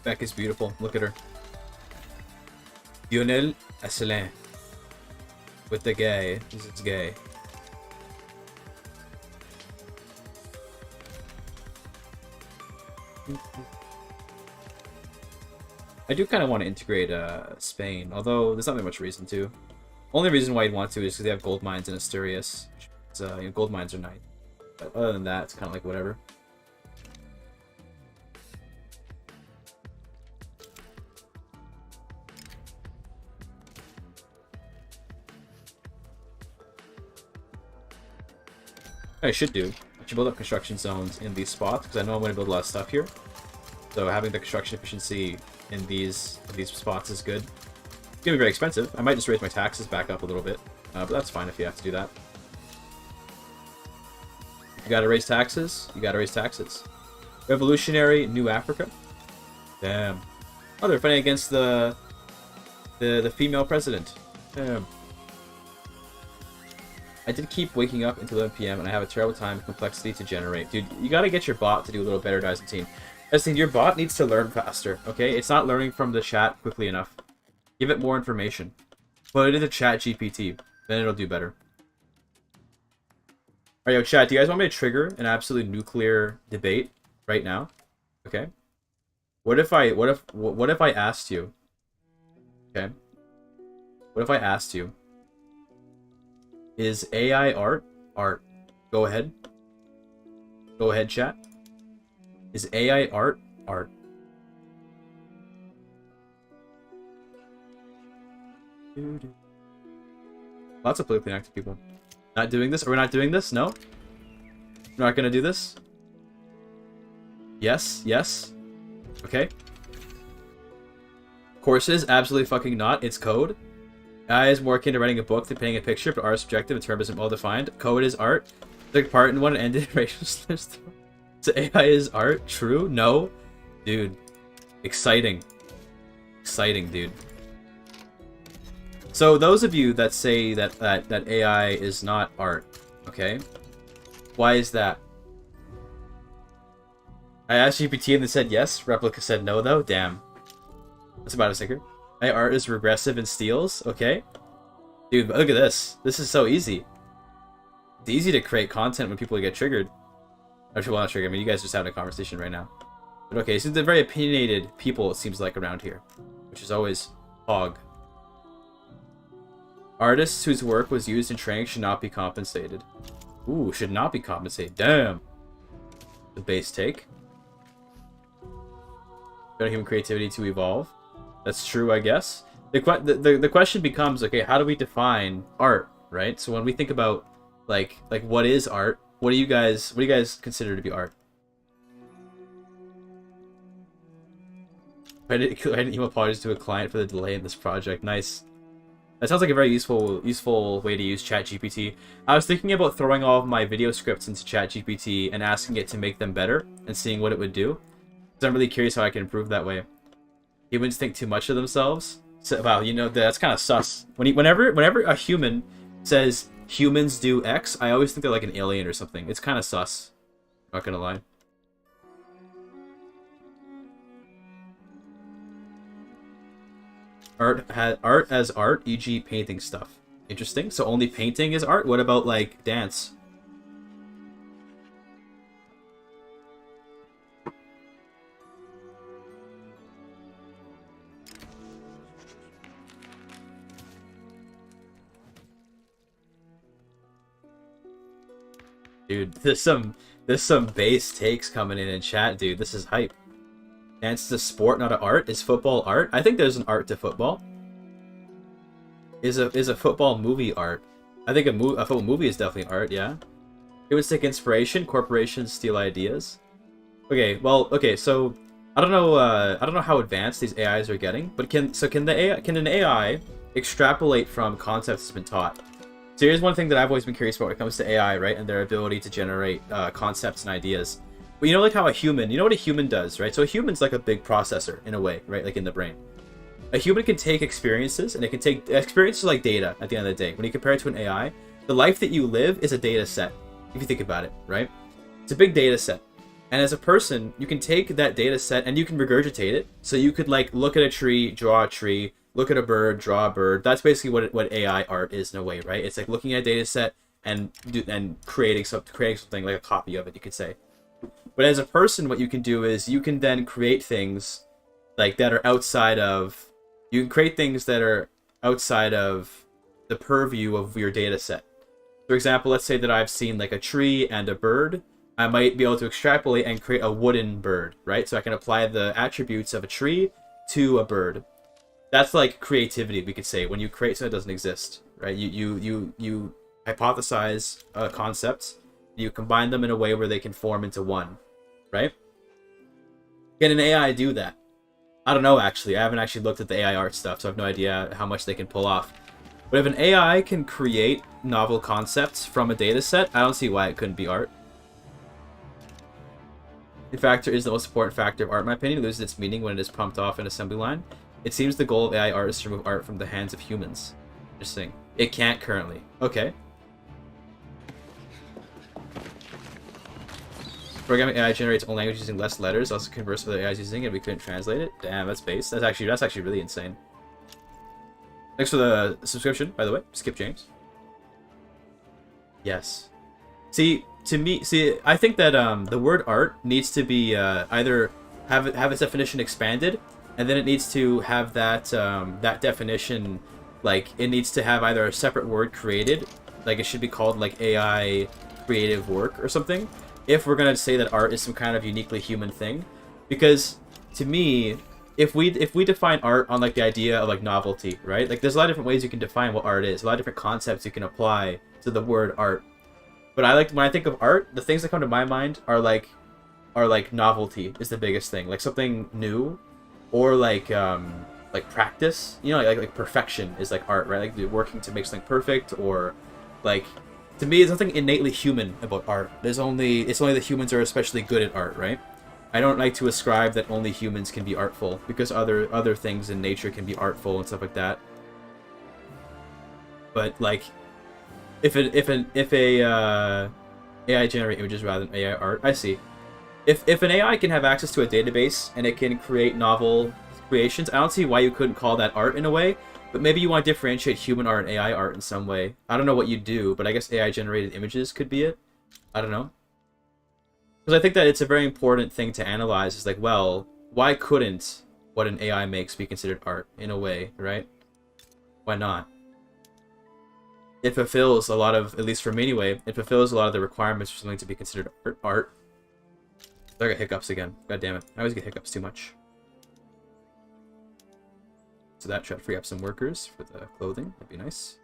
Beck is beautiful. Look at her. Lionel Asselin. With the gay. It's gay. I do kind of want to integrate Spain, although there's not really much reason to. Only reason why you'd want to is because they have gold mines in Asturias. So, you know, gold mines are nice. But other than that, it's kind of like whatever. I should build up construction zones in these spots because I know I'm going to build a lot of stuff here. So having the construction efficiency in these spots is good. It's going to be very expensive. I might just raise my taxes back up a little bit, but that's fine if you have to do that. You got to raise taxes. You got to raise taxes. Revolutionary New Africa. Damn. Oh, they're fighting against the female president. Damn. I did keep waking up until 11 PM and I have a terrible time with complexity to generate. Dude, you gotta get your bot to do a little better, Byzantine. Byzantine, your bot needs to learn faster, okay? It's not learning from the chat quickly enough. Give it more information. Put it into chat GPT. Then it'll do better. Alright, yo, chat, do you guys want me to trigger an absolute nuclear debate right now? Okay. What if I asked you? Okay. What if I asked you? Is AI art? Art. Go ahead. Go ahead, chat. Is AI art? Art. Lots of politically active people. Not doing this? Are we not doing this? No? We're not gonna do this? Yes? Yes? Okay. Courses? Absolutely fucking not. It's code. AI is more akin to writing a book than painting a picture, but art is subjective and term isn't well defined. Code is art. Took part in one and ended in racial slurs. So AI is art? True? No? Dude. Exciting. Exciting, dude. So those of you that say that AI is not art, okay? Why is that? I asked GPT and they said yes. Replica said no though. Damn. That's about a secret. AI art is regressive and steals. Okay. Dude, look at this. This is so easy. It's easy to create content when people get triggered. Actually, well, not triggered. I mean, you guys are just having a conversation right now. But okay, so they're very opinionated people, it seems like, around here. Which is always hog. Artists whose work was used in training should not be compensated. Ooh, should not be compensated. Damn. The base take. Better human creativity to evolve. That's true, I guess. The question becomes, okay, how do we define art, right? So when we think about like what is art, what do you guys consider to be art? I didn't email apologies to a client for the delay in this project. Nice. That sounds like a very useful way to use ChatGPT. I was thinking about throwing all of my video scripts into ChatGPT and asking it to make them better and seeing what it would do. So I'm really curious how I can improve that way. Humans think too much of themselves. So, wow, you know, that's kind of sus. Whenever a human says humans do X, I always think they're like an alien or something. It's kind of sus. Not gonna lie. Art as art, e.g. painting stuff. Interesting. So only painting is art? What about like dance? Dude, there's some base takes coming in chat, dude. This is hype. Dance is a sport, not an art. Is football art? I think there's an art to football. Is a football movie art? I think a football movie is definitely art. Yeah. Humans take inspiration. Corporations steal ideas. Okay. Well. Okay. So I don't know how advanced these AIs are getting, but can an AI extrapolate from concepts that's been taught? So here's one thing that I've always been curious about when it comes to AI, right, and their ability to generate concepts and ideas. Well, you know, like how a human, you know what a human does, right? So a human's like a big processor in a way, right? Like in the brain. A human can take experiences, and it can take experiences like data at the end of the day. When you compare it to an AI, the life that you live is a data set, if you think about it, right? It's a big data set. And as a person, you can take that data set and you can regurgitate it. So you could like look at a tree, draw a tree, look at a bird, draw a bird. That's basically what AI art is in a way, right? It's like looking at a data set and creating something like a copy of it, you could say. But as a person, what you can do is you can then create things like that are outside of. You can create things that are outside of the purview of your data set. For example, let's say that I've seen like a tree and a bird. I might be able to extrapolate and create a wooden bird, right? So I can apply the attributes of a tree to a bird. That's like creativity, we could say, when you create something that doesn't exist, right? You hypothesize concepts, you combine them in a way where they can form into one, right? Can an AI do that? I don't know, actually. I haven't actually looked at the AI art stuff, so I have no idea how much they can pull off. But if an AI can create novel concepts from a data set, I don't see why it couldn't be art. The factor is the most important factor of art, in my opinion. It loses its meaning when it is pumped off an assembly line. It seems the goal of AI art is to remove art from the hands of humans. Interesting. It can't currently. Okay. Programming AI generates own language using less letters. Also converse with the AIs using it. We couldn't translate it. Damn, that's base. That's actually really insane. Thanks for the subscription, by the way. Skip James. Yes. See, I think that the word art needs to be either have its definition expanded, and then it needs to have that that definition, like it needs to have either a separate word created, like it should be called like AI creative work or something. If we're gonna say that art is some kind of uniquely human thing, because to me, if we define art on like the idea of like novelty, right? Like there's a lot of different ways you can define what art is, a lot of different concepts you can apply to the word art. But when I think of art, the things that come to my mind are like novelty is the biggest thing, like something new, or like practice. You know, like perfection is like art, right? Like working to make something perfect, or like. To me, there's nothing innately human about art. It's only that humans are especially good at art, right? I don't like to ascribe that only humans can be artful, because other things in nature can be artful and stuff like that. But like, if a AI generate images rather than AI art, I see. if an AI can have access to a database and it can create novel creations, I don't see why you couldn't call that art in a way. But maybe you want to differentiate human art and AI art in some way. I don't know what you do, but I guess AI generated images could be it. I don't know. Because I think that it's a very important thing to analyze. Is like, well, why couldn't what an AI makes be considered art in a way, right? Why not? It fulfills a lot of, at least for me anyway, it fulfills a lot of the requirements for something to be considered art. I got hiccups again. God damn it. I always get hiccups too much. So that should free up some workers for the clothing. That'd be nice.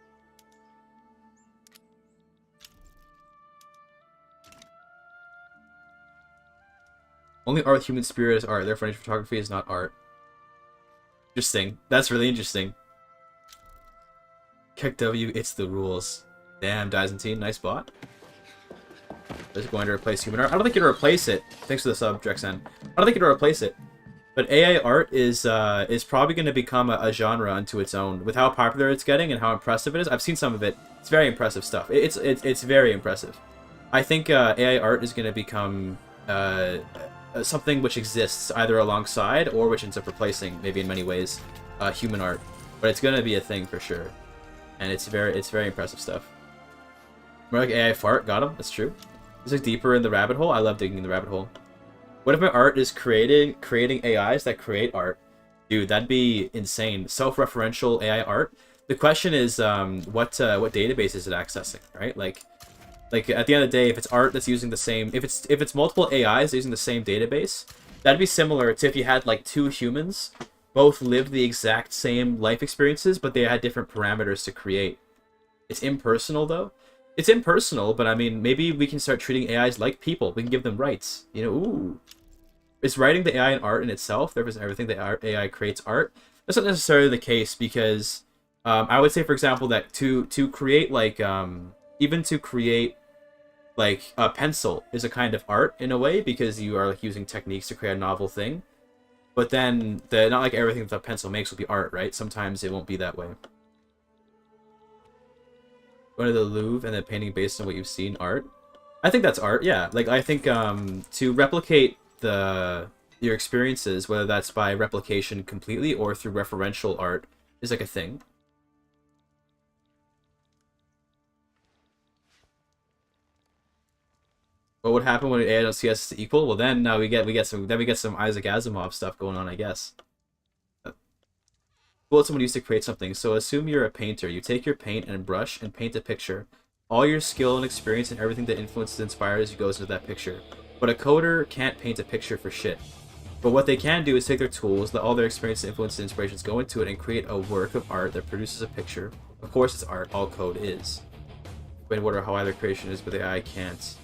Only art with human spirit is art. Therefore, photography is not art. Interesting. That's really interesting. Keck W, it's the rules. Damn, Byzantine, nice bot. Is it going to replace human art? I don't think it'll replace it. Thanks for the sub, Drexen. I don't think it'll replace it. But AI art is probably going to become a genre unto its own. With how popular it's getting and how impressive it is. I've seen some of it. It's very impressive stuff. It's very impressive. I think AI art is going to become something which exists either alongside or which ends up replacing, maybe in many ways, human art. But it's going to be a thing for sure. And it's very impressive stuff. More like AI fart. Got him. That's true. Let's look deeper in the rabbit hole. I love digging in the rabbit hole. What if my art is creating AIs that create art? Dude, that'd be insane. Self-referential AI art. The question is, what database is it accessing, right? Like at the end of the day, if it's art that's using the same, if it's multiple AIs using the same database, that'd be similar to if you had like two humans, both lived the exact same life experiences, but they had different parameters to create. It's impersonal though. It's impersonal, but I mean, maybe we can start treating AIs like people. We can give them rights. You know, ooh. Is writing the AI an art in itself? Therefore, everything that AI creates art? That's not necessarily the case because I would say, for example, that to create like even to create like a pencil is a kind of art in a way because you are like using techniques to create a novel thing. But then not like everything that a pencil makes will be art, right? Sometimes it won't be that way. Going to the Louvre and then painting based on what you've seen art. I think that's art, yeah. Like I think to replicate your experiences, whether that's by replication completely or through referential art, is like a thing. What would happen when AI CS is equal? Well, then we get some Isaac Asimov stuff going on, I guess. What someone used to create something. So assume you're a painter. You take your paint and brush and paint a picture. All your skill and experience and everything that influences and inspires you goes into that picture. But a coder can't paint a picture for shit. But what they can do is take their tools, let all their experience, influence, and inspirations go into it, and create a work of art that produces a picture. Of course it's art, all code is. Explain what or how either creation is, but the AI can't.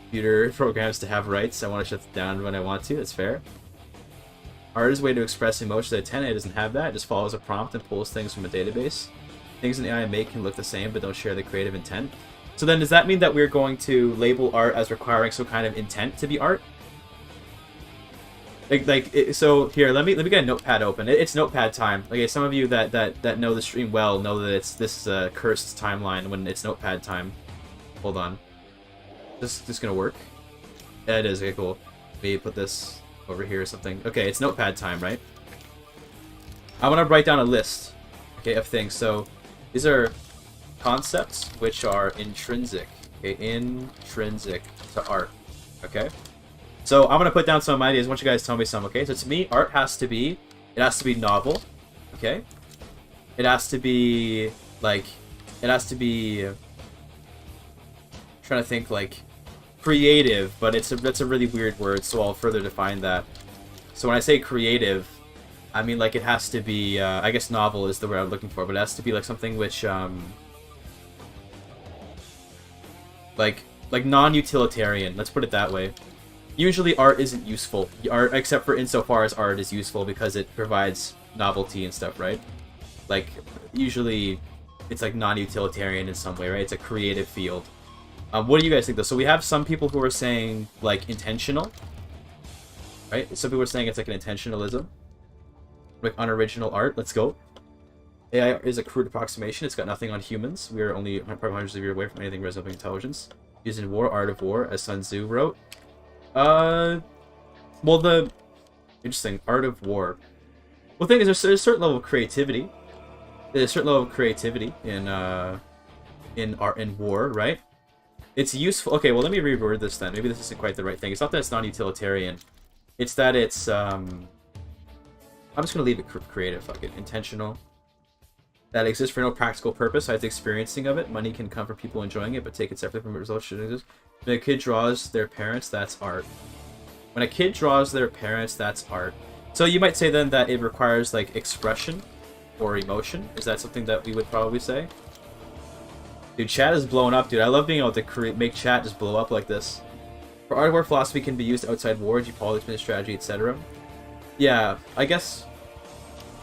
Computer programs to have rights. I want to shut it down when I want to, that's fair. Art is a way to express emotions that 10A doesn't have that, it just follows a prompt and pulls things from a database. Things an AI make can look the same, but don't share the creative intent. So then does that mean that we're going to label art as requiring some kind of intent to be art? So here, let me get a notepad open. It's notepad time. Okay, some of you that know the stream well know that this is a cursed timeline when it's notepad time. Hold on. This gonna work? Yeah, it is. Okay, cool. Maybe put this over here or something. Okay, it's notepad time, right? I want to write down a list, okay, of things. So these are concepts which are intrinsic, okay, intrinsic to art, okay? So I'm gonna put down some ideas. I want you guys to tell me some, okay? So to me, art has to be novel, okay? It has to be like, I'm trying to think like creative, but that's a really weird word, so I'll further define that. So when I say creative, I mean like it has to be, I guess novel is the word I'm looking for, but it has to be like something which like non-utilitarian. Let's put it that way. Usually art isn't useful. Art, except for insofar as art is useful because it provides novelty and stuff, right? Like usually it's like non-utilitarian in some way, right? It's a creative field. What do you guys think though? So we have some people who are saying like intentional, right? Some people are saying it's like an intentionalism, like unoriginal art. Let's go. AI is a crude approximation. It's got nothing on humans. We are only probably hundreds of years away from anything resembling intelligence. Used in war, art of war, as Sun Tzu wrote. Well, the interesting art of war. Well, the thing is, there's a certain level of creativity. There's a certain level of creativity in art in war, right? It's useful. Okay, well, let me reword this then. Maybe this isn't quite the right thing. It's not that it's non-utilitarian. It's that it's I'm just gonna leave it creative. Fuck it, intentional. That exists for no practical purpose besides the experiencing of it. Money can come from people enjoying it, but take it separately from the results should exist. When a kid draws their parents, that's art. When a kid draws their parents, that's art. So you might say then that it requires like expression or emotion. Is that something that we would probably say? Dude, chat is blowing up, dude. I love being able to make chat just blow up like this. For art of war, philosophy can be used outside war, geopolitics, business strategy, etc. Yeah, I guess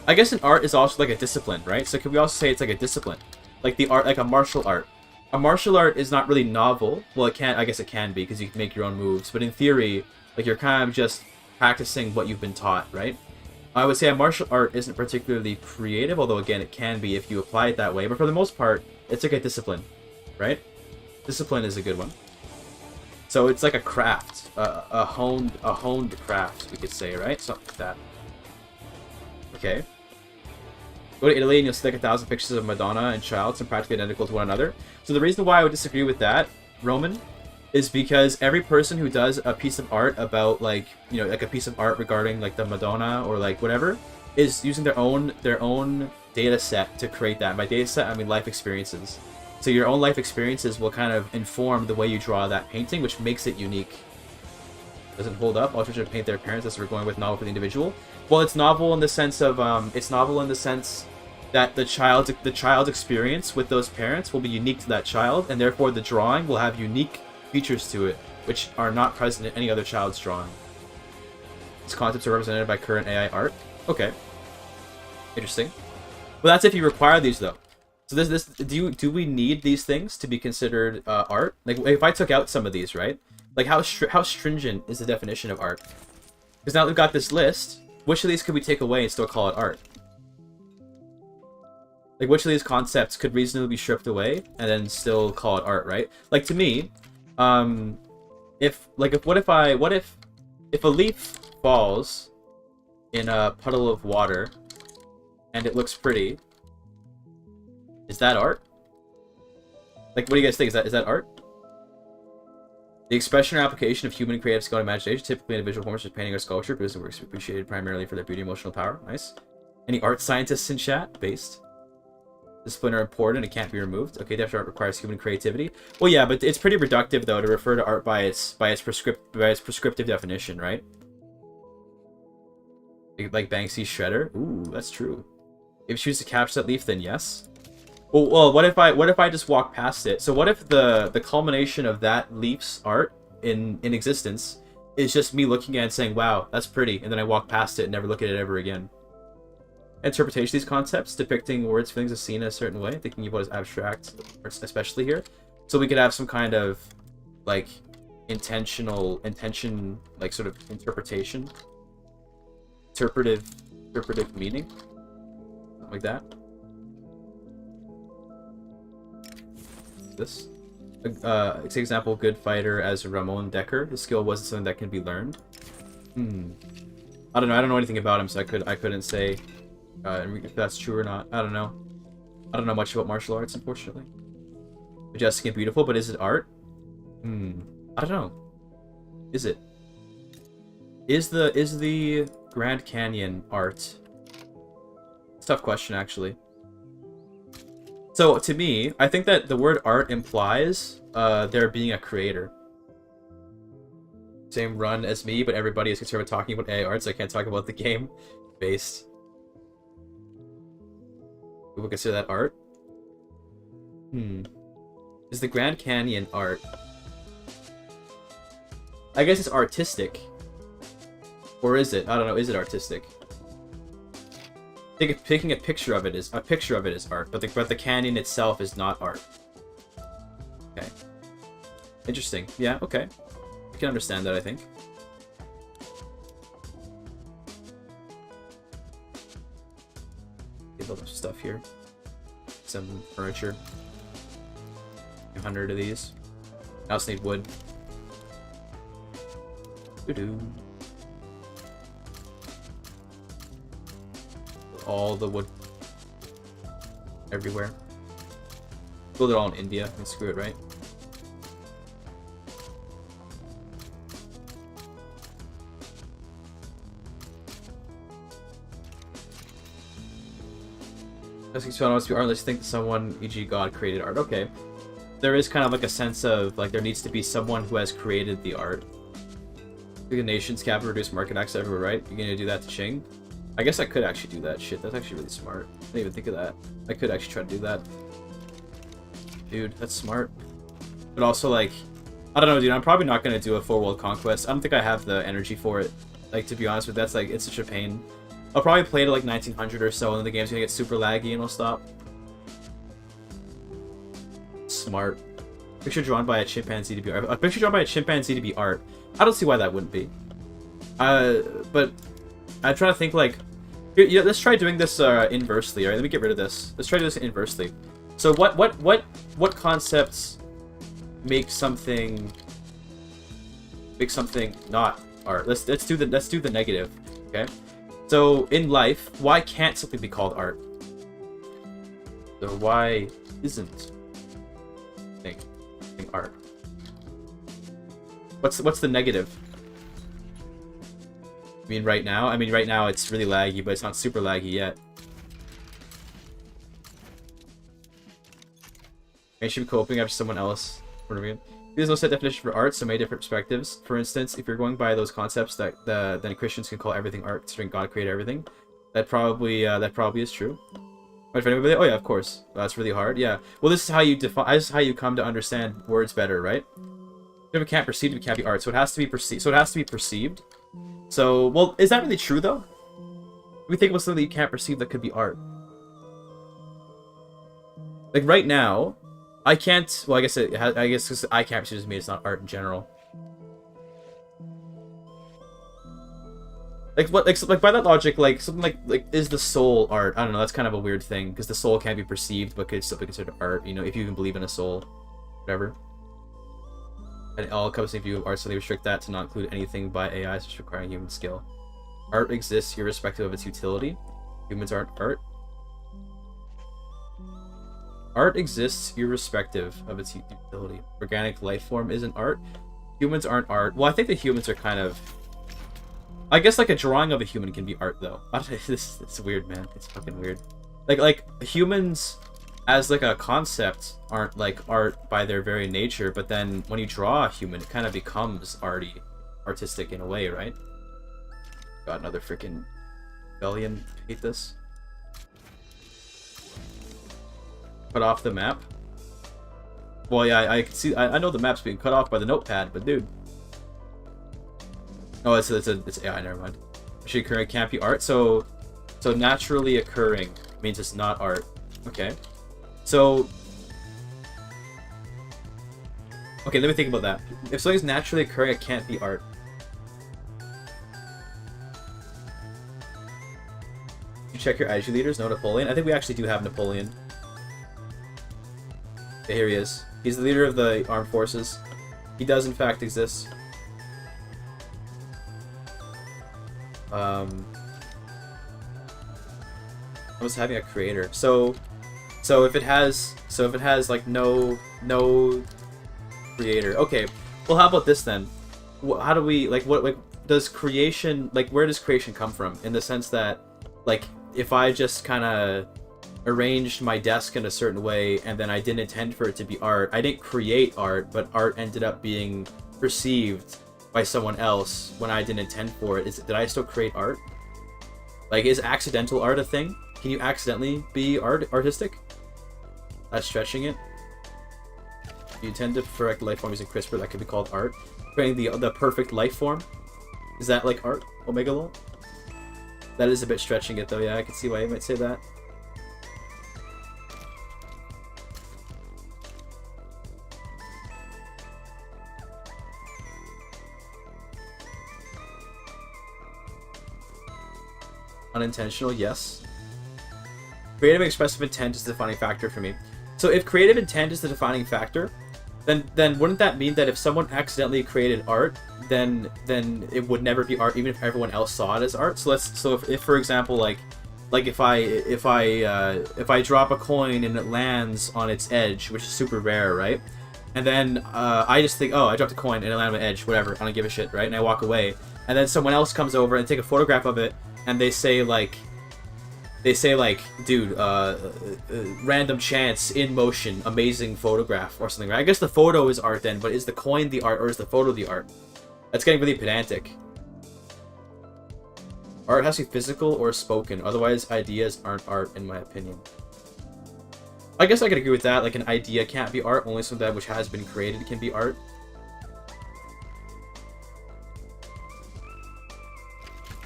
an art is also like a discipline, right? So can we also say it's like a discipline? Like the art, like a martial art. A martial art is not really novel. Well, it can, I guess it can be, because you can make your own moves. But in theory, like you're kind of just practicing what you've been taught, right? I would say a martial art isn't particularly creative, although again, it can be if you apply it that way. But for the most part, it's like a discipline, right? Discipline is a good one. So it's like a craft, a honed craft, we could say, right? Something like that. Okay. Go to Italy and you'll see like 1,000 pictures of Madonna and Childs and practically identical to one another. So the reason why I would disagree with that, Roman, is because every person who does a piece of art about like, you know, like a piece of art regarding like the Madonna or like whatever, is using their own data set to create that. And by data set, I mean life experiences. So your own life experiences will kind of inform the way you draw that painting, which makes it unique. Does it hold up? All children should paint their parents. That's what we're going with. Novel for the individual. Well, it's novel in the sense of that the child's experience with those parents will be unique to that child, and therefore the drawing will have unique features to it, which are not present in any other child's drawing. These concepts are represented by current AI art. Okay, interesting. Well, that's if you require these, though. So do we need these things to be considered art? Like, if I took out some of these, right? Like, how stringent is the definition of art? Because now that we've got this list, which of these could we take away and still call it art? Like, which of these concepts could reasonably be stripped away and then still call it art, right? Like, to me, if a leaf falls in a puddle of water and it looks pretty, is that art? Like, what do you guys think? Is that art? The expression or application of human creative skill and imagination, typically in individual forms such as painting or sculpture, because the works are appreciated primarily for their beauty and emotional power. Nice. Any art scientists in chat? Based. Discipline are important, it can't be removed. Okay, the art requires human creativity. Well, yeah, but it's pretty reductive though to refer to art by its prescriptive definition, right? Like Banksy's Shredder. Ooh, that's true. If you choose to capture that leaf, then yes. Well, what if I just walk past it? So what if the culmination of that leaf's art in existence is just me looking at it and saying, "Wow, that's pretty," and then I walk past it and never look at it ever again? Interpretation of these concepts, depicting words, feelings as seen in a certain way, thinking about as abstract, especially here. So we could have some kind of like intention, like sort of interpretation, interpretive meaning, something like that. This example, good fighter as Ramon Decker. His skill wasn't something that can be learned. I don't know anything about him, so I couldn't say if that's true or not. I don't know much about martial arts, unfortunately. Majestic and beautiful, but is it art? I don't know. Is it? Is the Grand Canyon art? It's a tough question, actually. So, to me, I think that the word art implies there being a creator. Same run as me, but everybody is concerned with talking about AI art, so I can't talk about the game based. People consider that art? Is the Grand Canyon art? I guess it's artistic. Or is it? I don't know, is it artistic? I think taking a picture of it is art, but the canyon itself is not art. Okay. Interesting. Yeah, okay. I can understand that, I think. Get a bunch of stuff here. Some furniture. 100 of these. I also need wood. Doo-doo. All the wood everywhere. Build it all in India and screw it, right? Asking someone else to be art, let's think that someone, e.g. God, created art. Okay. There is kind of like a sense of, like, there needs to be someone who has created the art. The nation's capital, reduce market access everywhere, right? You're gonna do that to Qing? I guess I could actually do that. Shit, that's actually really smart. I didn't even think of that. I could actually try to do that. Dude, that's smart. But also, like, I don't know, dude, I'm probably not gonna do a full world conquest. I don't think I have the energy for it. Like, to be honest with you, that's, like, it's such a pain. I'll probably play to, like, 1900 or so, and then the game's gonna get super laggy and it'll stop. Smart. Picture drawn by a chimpanzee to be art. A picture drawn by a chimpanzee to be art. I don't see why that wouldn't be. But I'm trying to think, like, yeah, let's try doing this inversely. All right, let me get rid of this. Let's try doing this inversely. So what concepts make something not art? Let's do the negative. Okay. So in life, why can't something be called art? So why isn't thing art? What's the negative? I mean, right now? I mean, right now it's really laggy, but it's not super laggy yet. I should be coping after someone else. There's no set definition for art, so many different perspectives. For instance, if you're going by those concepts that then Christians can call everything art, considering God created everything, that probably is true. Oh yeah, of course. That's really hard. Yeah. Well, this is how you define. This is how you come to understand words better, right? If it can't perceive, it can't be art. So it has to be perceived. So, well, is that really true though? We think about something that you can't perceive that could be art. Like right now, I can't. Well, I guess because I can't perceive doesn't mean it's not art in general. Like what? Like by that logic, like something like is the soul art? I don't know. That's kind of a weird thing because the soul can't be perceived, but could still be considered art. You know, if you even believe in a soul, whatever. And all encompassing view of art, so they restrict that to not include anything by AI, such requiring human skill. Art exists irrespective of its utility. Humans aren't art. Art exists irrespective of its utility. Organic life form isn't art. Humans aren't art. Well, I think the humans are kind of... I guess like a drawing of a human can be art, though. It's weird, man. It's fucking weird. Like humans as like a concept aren't like art by their very nature, but then when you draw a human, it kind of becomes artistic in a way, right? Got another freaking rebellion. Hate this. Cut off the map. Well, yeah, I can see. I know the map's being cut off by the notepad, but dude. Oh, it's AI. Never mind. Actually, occurring can't be art. So naturally occurring means it's not art. Okay. So. Okay, let me think about that. If something's naturally occurring, it can't be art. You check your IG leaders. No Napoleon. I think we actually do have Napoleon. Okay, here he is. He's the leader of the armed forces. He does in fact exist. I was having a creator. So if it has like no creator. Okay. Well, how about this then? How do we what does creation where does creation come from? In the sense that if I just kind of arranged my desk in a certain way and then I didn't intend for it to be art. I didn't create art, but art ended up being perceived by someone else when I didn't intend for it. Did I still create art? Is accidental art a thing? Can you accidentally be artistic? That's stretching it. You intend to correct life form using CRISPR, that could be called art. Creating the perfect life form. Is that like art? Omega lol? That is a bit stretching it though, yeah, I can see why you might say that. Unintentional, yes. Creative and expressive intent is the defining factor for me. So if creative intent is the defining factor, then wouldn't that mean that if someone accidentally created art, then it would never be art, even if everyone else saw it as art? So if for example, like if I drop a coin and it lands on its edge, which is super rare, right? And then I just think, oh, I dropped a coin and it landed on my edge, whatever, I don't give a shit, right? And I walk away, and then someone else comes over and take a photograph of it, and they say like, dude, random chance, in motion, amazing photograph, or something, right? I guess the photo is art then, but is the coin the art, or is the photo the art? That's getting really pedantic. Art has to be physical or spoken, otherwise ideas aren't art, in my opinion. I guess I could agree with that, like an idea can't be art, only something that which has been created can be art.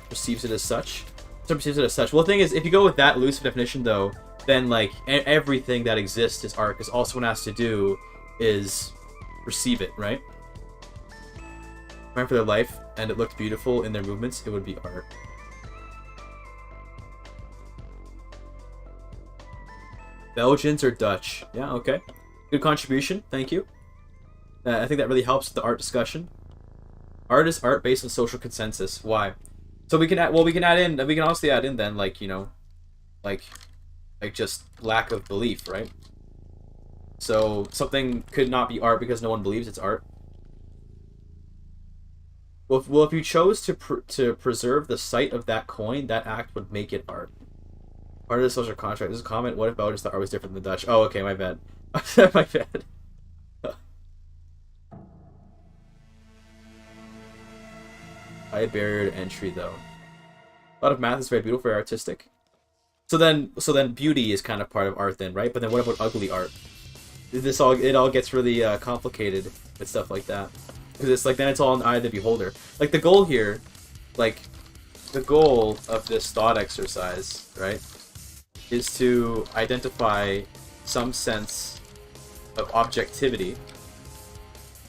Perceives it as such. So perceives it as such. Well, the thing is, if you go with that loose definition, though, then like everything that exists is art, because all someone has to do is perceive it, right? Ran for their life, and it looked beautiful in their movements, it would be art. Belgians or Dutch? Yeah, okay. Good contribution, thank you. I think that really helps with the art discussion. Art is art based on social consensus. Why? So we can add, well, we can honestly add in then, like, you know, like just lack of belief, right? So something could not be art because no one believes it's art. Well, if you chose to preserve the sight of that coin, that act would make it art. Part of the social contract. There's a comment. What if Belgians thought art was different than Dutch? Oh, okay, my bad. My bad. High barrier to entry, though. A lot of math is very beautiful, very artistic. So then beauty is kind of part of art, then, right? But then what about ugly art? It all gets really complicated with stuff like that, because it's like then it's all in the eye of the beholder. Like the goal here, like the goal of this thought exercise, right, is to identify some sense of objectivity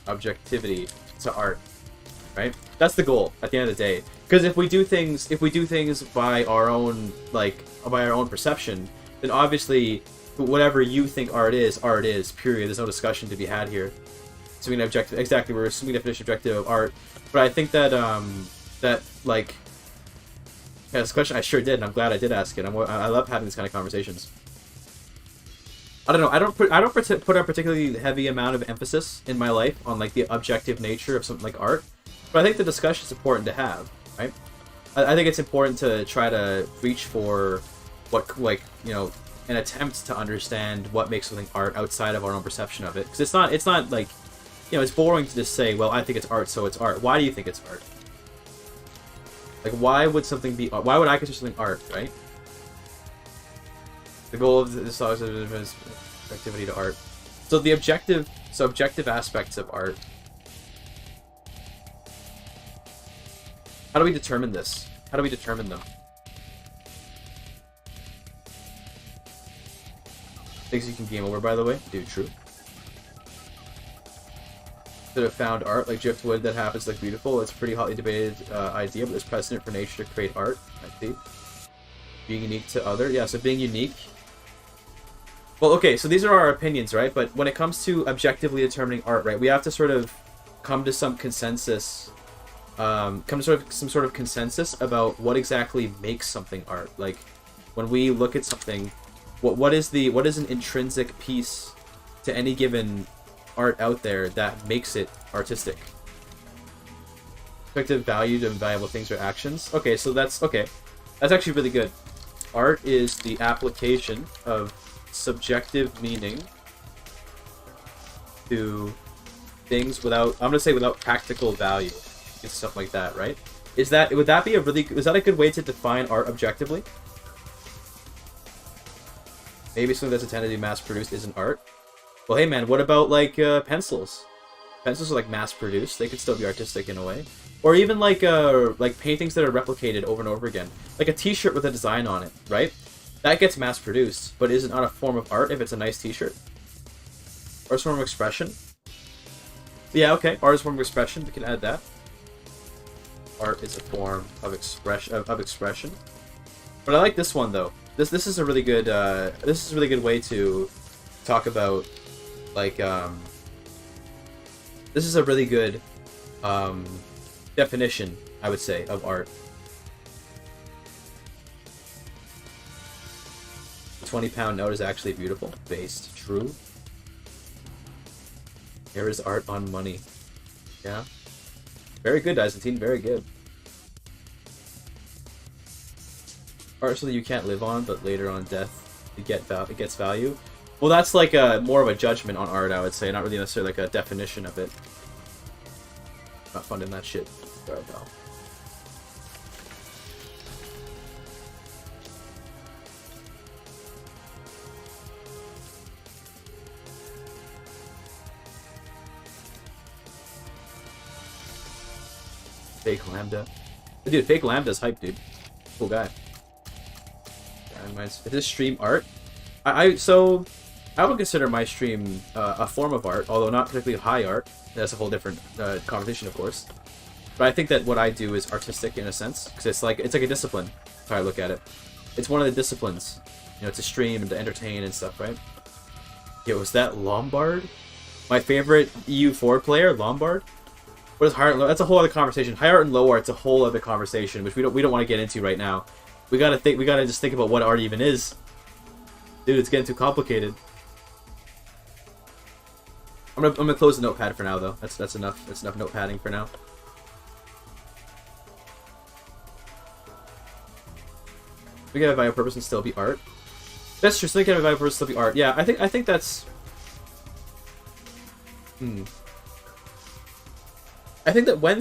to art, right? That's the goal at the end of the day. Because if we do things by our own perception, then obviously whatever you think art is, period. There's no discussion to be had here. Assuming an objective, exactly, we're assuming the definition objective of art. But I think that yeah, this question I sure did, and I'm glad I did ask it. I love having these kind of conversations. I don't know. I don't put a particularly heavy amount of emphasis in my life on like the objective nature of something like art, but I think the discussion is important to have, right? I think it's important to try to reach for what, like, you know, an attempt to understand what makes something art outside of our own perception of it. Because it's not like, you know, it's boring to just say, well, I think it's art, so it's art. Why do you think it's art? Like, why would something be art? Why would I consider something art, right? The goal of this is activity to art. So the objective aspects of art. How do we determine this? How do we determine them? Things you can game over, by the way. Dude, true. Could have found art like driftwood that happens like beautiful. It's a pretty hotly debated idea, but there's precedent for nature to create art. I see. Being unique to other, yeah. So being unique. Well, okay. So these are our opinions, right? But when it comes to objectively determining art, right, we have to sort of come to some consensus. Come to some sort of consensus about what exactly makes something art. Like when we look at something, what is an intrinsic piece to any given art out there that makes it artistic? Effective value to valuable things or actions. Okay, so that's okay. That's actually really good. Art is the application of subjective meaning to things without, I'm gonna say, without practical value. It's something like that, right? Is that a good way to define art objectively? Maybe something that's intended to be mass-produced isn't art. Well, hey man, what about like pencils? Pencils are like mass-produced. They could still be artistic in a way. Or even like paintings that are replicated over and over again. Like a T-shirt with a design on it, right? That gets mass-produced, but is it not a form of art if it's a nice T-shirt? Or a form of expression? Yeah, okay. Art is a form of expression. We can add that. Art is a form of expression. But I like this one though. This is a really good way to talk about like This is a really good definition, I would say, of art. The 20-pound note is actually beautiful. Based. True. There is art on money. Yeah. Very good, Byzantine. Very good. Art something you can't live on, but later on death, it gets value. Well, that's like more of a judgment on art, I would say, not really necessarily like a definition of it. Not funding that shit. Sorry, pal. Fake Lambda. Dude, Fake Lambda's hype, dude. Cool guy. Is this stream art? I would consider my stream a form of art, although not particularly high art. That's a whole different conversation, of course. But I think that what I do is artistic in a sense, because it's like a discipline. That's how I look at it. It's one of the disciplines, you know, to stream and to entertain and stuff, right? Yo, was that Lombard? My favorite EU4 player, Lombard. What is high art and low? That's a whole other conversation. High art and low art's a whole other conversation, which we don't want to get into right now. We gotta just think about what art even is. Dude, it's getting too complicated. I'm gonna close the notepad for now, though. That's enough. That's enough notepadding for now. We can have a value purpose and still be art. That's true. So we can have a value purpose and still be art. Yeah, I think that's. I think that when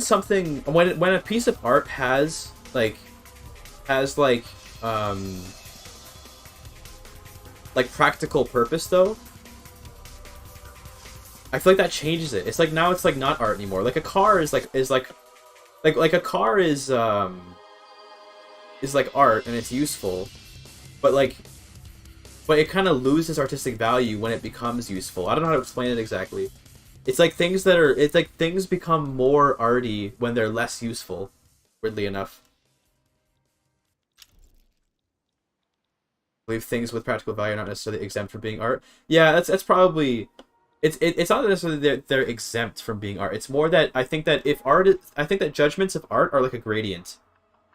a piece of art has practical purpose, though, I feel like that changes it. It's like now it's like not art anymore. Like a car is like a car is like art and it's useful, but it kind of loses artistic value when it becomes useful. I don't know how to explain it exactly. It's like things become more arty when they're less useful, weirdly enough. I believe things with practical value are not necessarily exempt from being art. Yeah, that's probably it's not necessarily that they're exempt from being art. It's more that I think that judgments of art are like a gradient.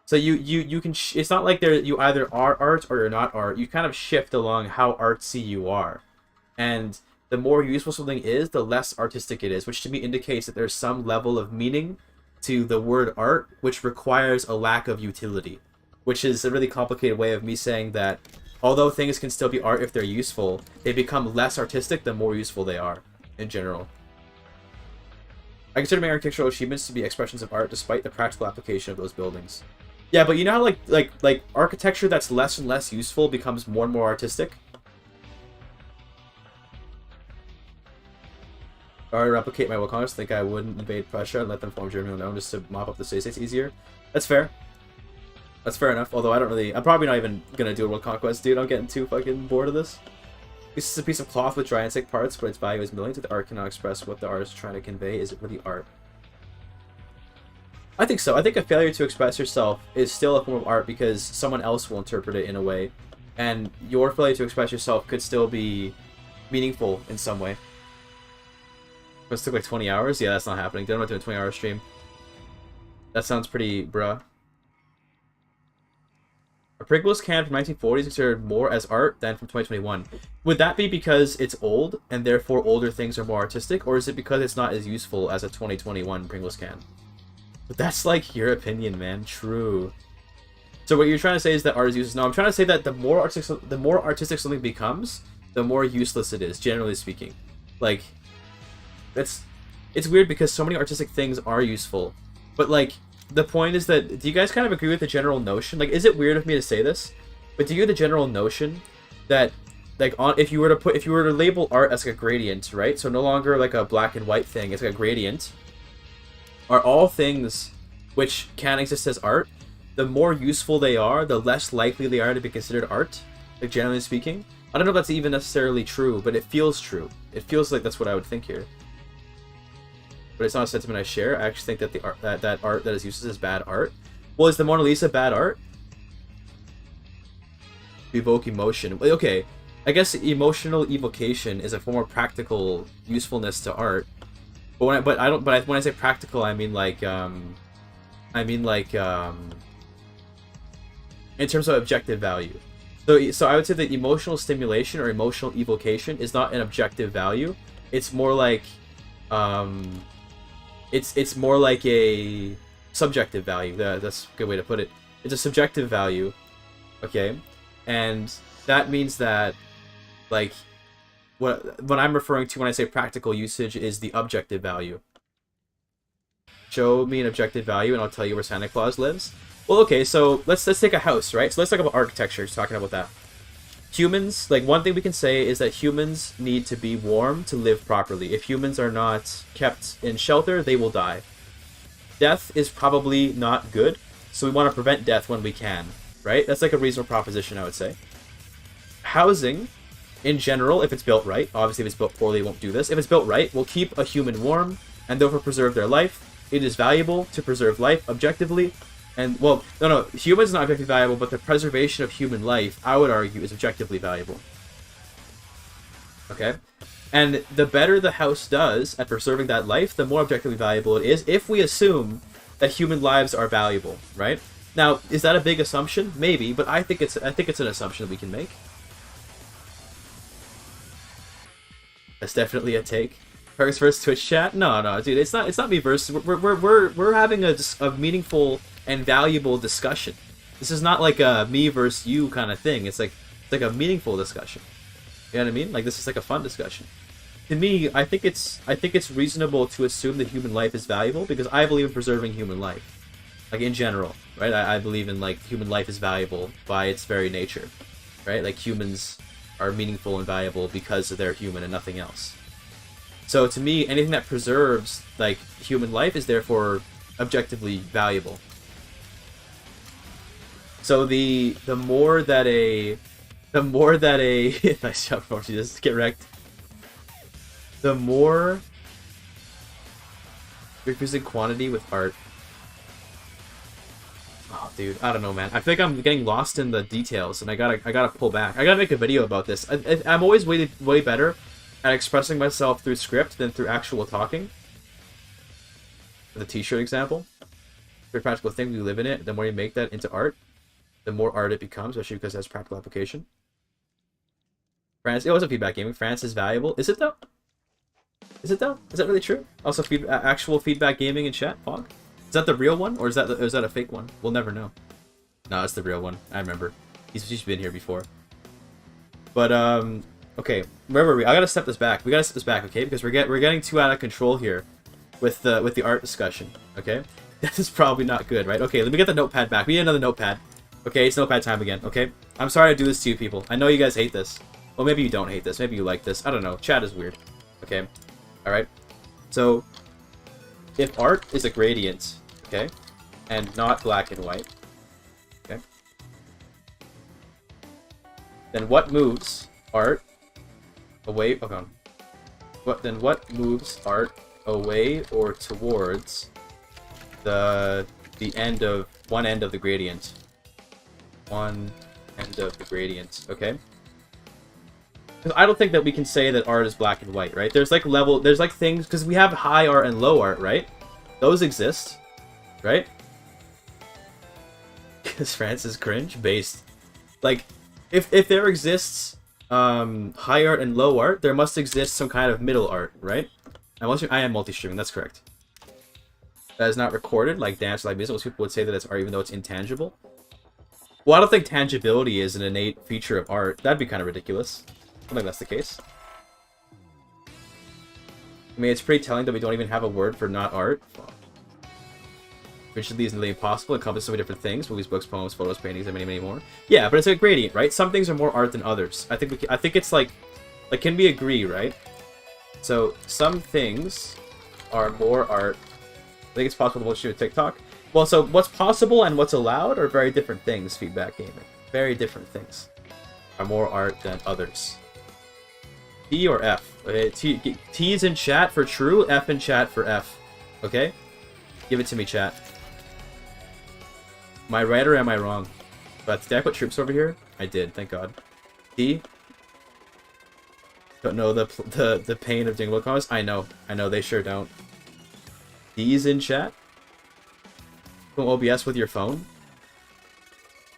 So you can it's not like you either are art or you're not art. You kind of shift along how artsy you are, and the more useful something is, the less artistic it is, which to me indicates that there's some level of meaning to the word art, which requires a lack of utility, which is a really complicated way of me saying that although things can still be art if they're useful, they become less artistic the more useful they are, in general. I consider my architectural achievements to be expressions of art despite the practical application of those buildings. Yeah, but you know how like architecture that's less and less useful becomes more and more artistic? Or I replicate my will conquest, think I wouldn't invade Prussia and let them form Germany on their own just to mop up the city-states easier. That's fair. That's fair enough, although I'm probably not even gonna do a world conquest, dude. I'm getting too fucking bored of this. This is a piece of cloth with dry and thick parts, but its value is millions. The art cannot express what the artist is trying to convey. Is it really art? I think so. I think a failure to express yourself is still a form of art because someone else will interpret it in a way. And your failure to express yourself could still be meaningful in some way. This took like 20 hours? Yeah, that's not happening. I'm not doing a 20-hour stream. That sounds pretty bruh. A Pringles can from 1940 is considered more as art than from 2021. Would that be because it's old, and therefore older things are more artistic, or is it because it's not as useful as a 2021 Pringles can? But that's like your opinion, man. True. So what you're trying to say is that art is useless? No, I'm trying to say that the more artistic something becomes, the more useless it is, generally speaking. Like, it's weird because so many artistic things are useful, but like the point is that, do you guys kind of agree with the general notion? Like, is it weird of me to say this, but do you get the general notion that like if you were to label art as like a gradient, right? So no longer like a black and white thing, it's like a gradient. Are all things which can exist as art, the more useful they are, the less likely they are to be considered art, like generally speaking? I don't know if that's even necessarily true, but it feels true. It feels like that's what I would think here. But it's not a sentiment I share. I actually think that the art that art that is useless is bad art. Well, is the Mona Lisa bad art? Evoke emotion. Okay, I guess emotional evocation is a form of practical usefulness to art. When I say practical, I mean like in terms of objective value. So I would say that emotional stimulation or emotional evocation is not an objective value. It's more like it's more like a subjective value. That's a good way to put it. It's a subjective value, okay? And that means that, like, what I'm referring to when I say practical usage is the objective value. Show me an objective value and I'll tell you where Santa Claus lives. Well, okay, so let's take a house, right? So let's talk about architecture, just talking about that. Humans, like, one thing we can say is that humans need to be warm to live properly. If humans are not kept in shelter, they will die. Death is probably not good, so we want to prevent death when we can, right? That's like a reasonable proposition, I would say. Housing, in general, if it's built right, obviously if it's built poorly, it won't do this. If it's built right, will keep a human warm and therefore preserve their life. It is valuable to preserve life objectively. And, well, no, humans not objectively valuable, but the preservation of human life, I would argue, is objectively valuable. Okay? And the better the house does at preserving that life, the more objectively valuable it is, if we assume that human lives are valuable, right? Now, is that a big assumption? Maybe, but I think it's an assumption that we can make. That's definitely a take. Perks versus Twitch chat? No, dude, it's not me versus. We're having a meaningful and valuable discussion. This is not like a me versus you kind of thing. It's like a meaningful discussion. You know what I mean? Like, this is like a fun discussion. To me, I think it's reasonable to assume that human life is valuable because I believe in preserving human life, like in general, right? I believe in, like, human life is valuable by its very nature, right? Like, humans are meaningful and valuable because they're human and nothing else. So to me, anything that preserves, like, human life is therefore objectively valuable. So the more that a nice job, Morty, just get wrecked. The more you're using quantity with art. Oh, dude, I don't know, man. I feel like I'm getting lost in the details, and I gotta pull back. I gotta make a video about this. I'm always way better at expressing myself through script than through actual talking. For the t-shirt example, very practical thing, we live in it. The more you make that into art, the more art it becomes, especially because it has practical application. France, it wasn't feedback gaming. France is valuable. Is it though? Is it though? Is that really true? Also, actual feedback gaming in chat, Fog. Is that the real one, or is that a fake one? We'll never know. No, it's the real one. I remember. He's been here before. But okay, where were we? I gotta step this back. We gotta step this back, okay? Because we're getting too out of control here with the art discussion. Okay, this is probably not good, right? Okay, let me get the notepad back. We need another notepad. Okay, it's notepad time again. Okay, I'm sorry to do this to you people. I know you guys hate this. Well, maybe you don't hate this. Maybe you like this. I don't know. Chat is weird. Okay, all right. So, if art is a gradient, okay, and not black and white, okay, then what moves art away? Okay, what moves art away or towards the end of one end of the gradient? One end of the gradient, okay? Because I don't think that we can say that art is black and white, right? There's like things, because we have high art and low art, right? Those exist, right? Because France is cringe based. Like, if there exists high art and low art, there must exist some kind of middle art, right? I am multi-streaming, that's correct. That is not recorded, like dance, like music. Most people would say that it's art even though it's intangible. Well, I don't think tangibility is an innate feature of art. That'd be kind of ridiculous. I don't think that's the case. I mean, it's pretty telling that we don't even have a word for not art. Rigidly is nearly impossible. It encompasses so many different things: movies, books, poems, photos, paintings, and many, many more. Yeah, but it's a gradient, right? Some things are more art than others. I think it's like, can we agree, right? So some things are more art. I think it's possible to shoot a TikTok. Well, so what's possible and what's allowed are very different things. Feedback gaming, very different things, are more art than others. T or F? Okay, T is in chat for true, F in chat for F. Okay? Give it to me, chat. Am I right or am I wrong? But did I put troops over here? I did, thank God. T? Don't know the pain of jingle comments? I know, they sure don't. D's in chat? Go OBS with your phone?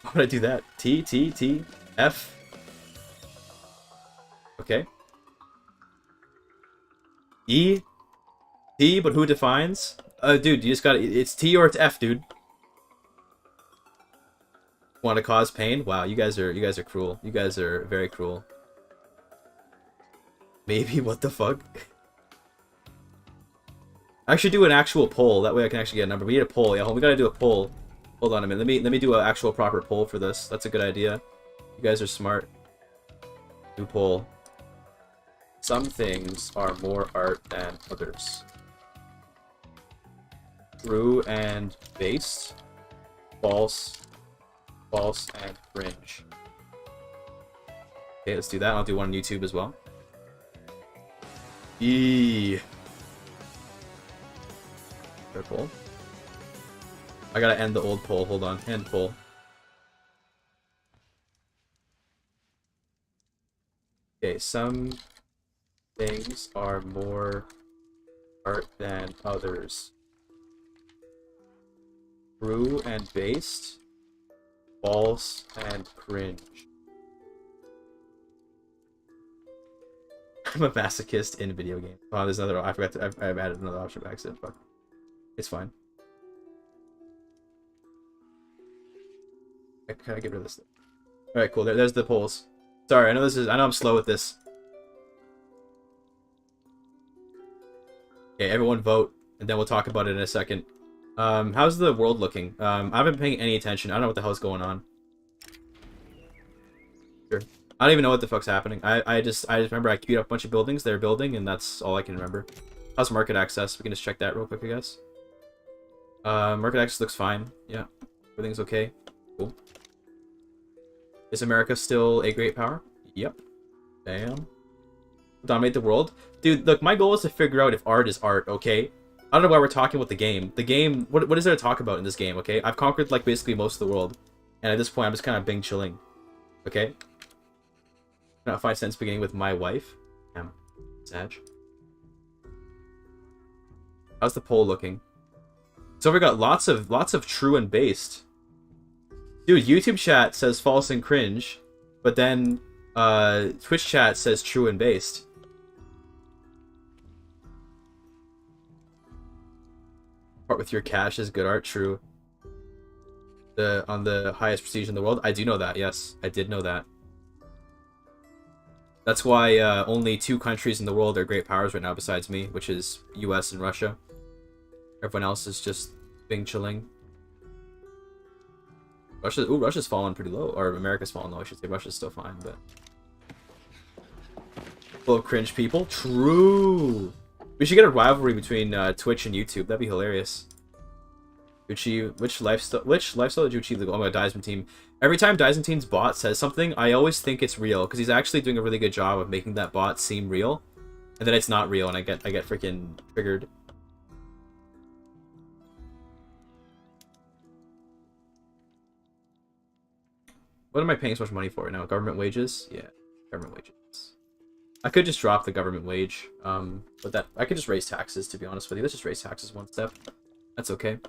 Why would I do that? T, T, T, F. Okay. E, T, but who defines? Dude, you just gotta, it's T or it's F, dude. Want to cause pain? Wow, you guys are cruel. You guys are very cruel. Maybe, what the fuck? I should do an actual poll. That way I can actually get a number. We need a poll. Yeah, we gotta do a poll. Hold on a minute. Let me do an actual proper poll for this. That's a good idea. You guys are smart. Do poll. Some things are more art than others. True and based. False. False and cringe. Okay, let's do that. I'll do one on YouTube as well. Eee. Poll. I gotta end the old poll. Hold on. End poll. Okay, some things are more art than others. True and based. False and cringe. I'm a masochist in video games. Oh, there's another. I forgot to. I've added another option by accident. Fuck. It's fine. Can I get rid of this thing? All right, cool. There's the polls. Sorry, I know I'm slow with this. Okay, everyone vote, and then we'll talk about it in a second. How's the world looking? I haven't been paying any attention. I don't know what the hell's going on. Sure. I don't even know what the fuck's happening. I just remember I queued up a bunch of buildings they're building, and that's all I can remember. How's market access? We can just check that real quick, I guess. Market access looks fine. Yeah, everything's okay. Cool. Is America still a great power? Yep. Damn. Dominate the world? Dude, look, my goal is to figure out if art is art, okay? I don't know why we're talking about the game. The game, what is there to talk about in this game, okay? I've conquered, like, basically most of the world. And at this point, I'm just kind of Bing chilling. Okay? Not 5 cents beginning with my wife. Damn. Sag. How's the poll looking? So we got lots of true and based. Dude, YouTube chat says false and cringe, but then Twitch chat says true and based. Part with your cash is good art, true. On the highest prestige in the world. I do know that, yes. I did know that. That's why only 2 countries in the world are great powers right now besides me, which is US and Russia. Everyone else is just being chilling. Russia's fallen pretty low, or America's fallen low, I should say. Russia's still fine, but full of cringe people. True. We should get a rivalry between Twitch and YouTube. That'd be hilarious. Which lifestyle did you achieve? Oh my god, Dyson Team. Every time Dyson Team's bot says something, I always think it's real because he's actually doing a really good job of making that bot seem real, and then it's not real, and I get freaking triggered. What am I paying so much money for right now? Government wages? Yeah, government wages. I could just drop the government wage, but that I could just raise taxes, to be honest with you. Let's just raise taxes 1 step. That's okay.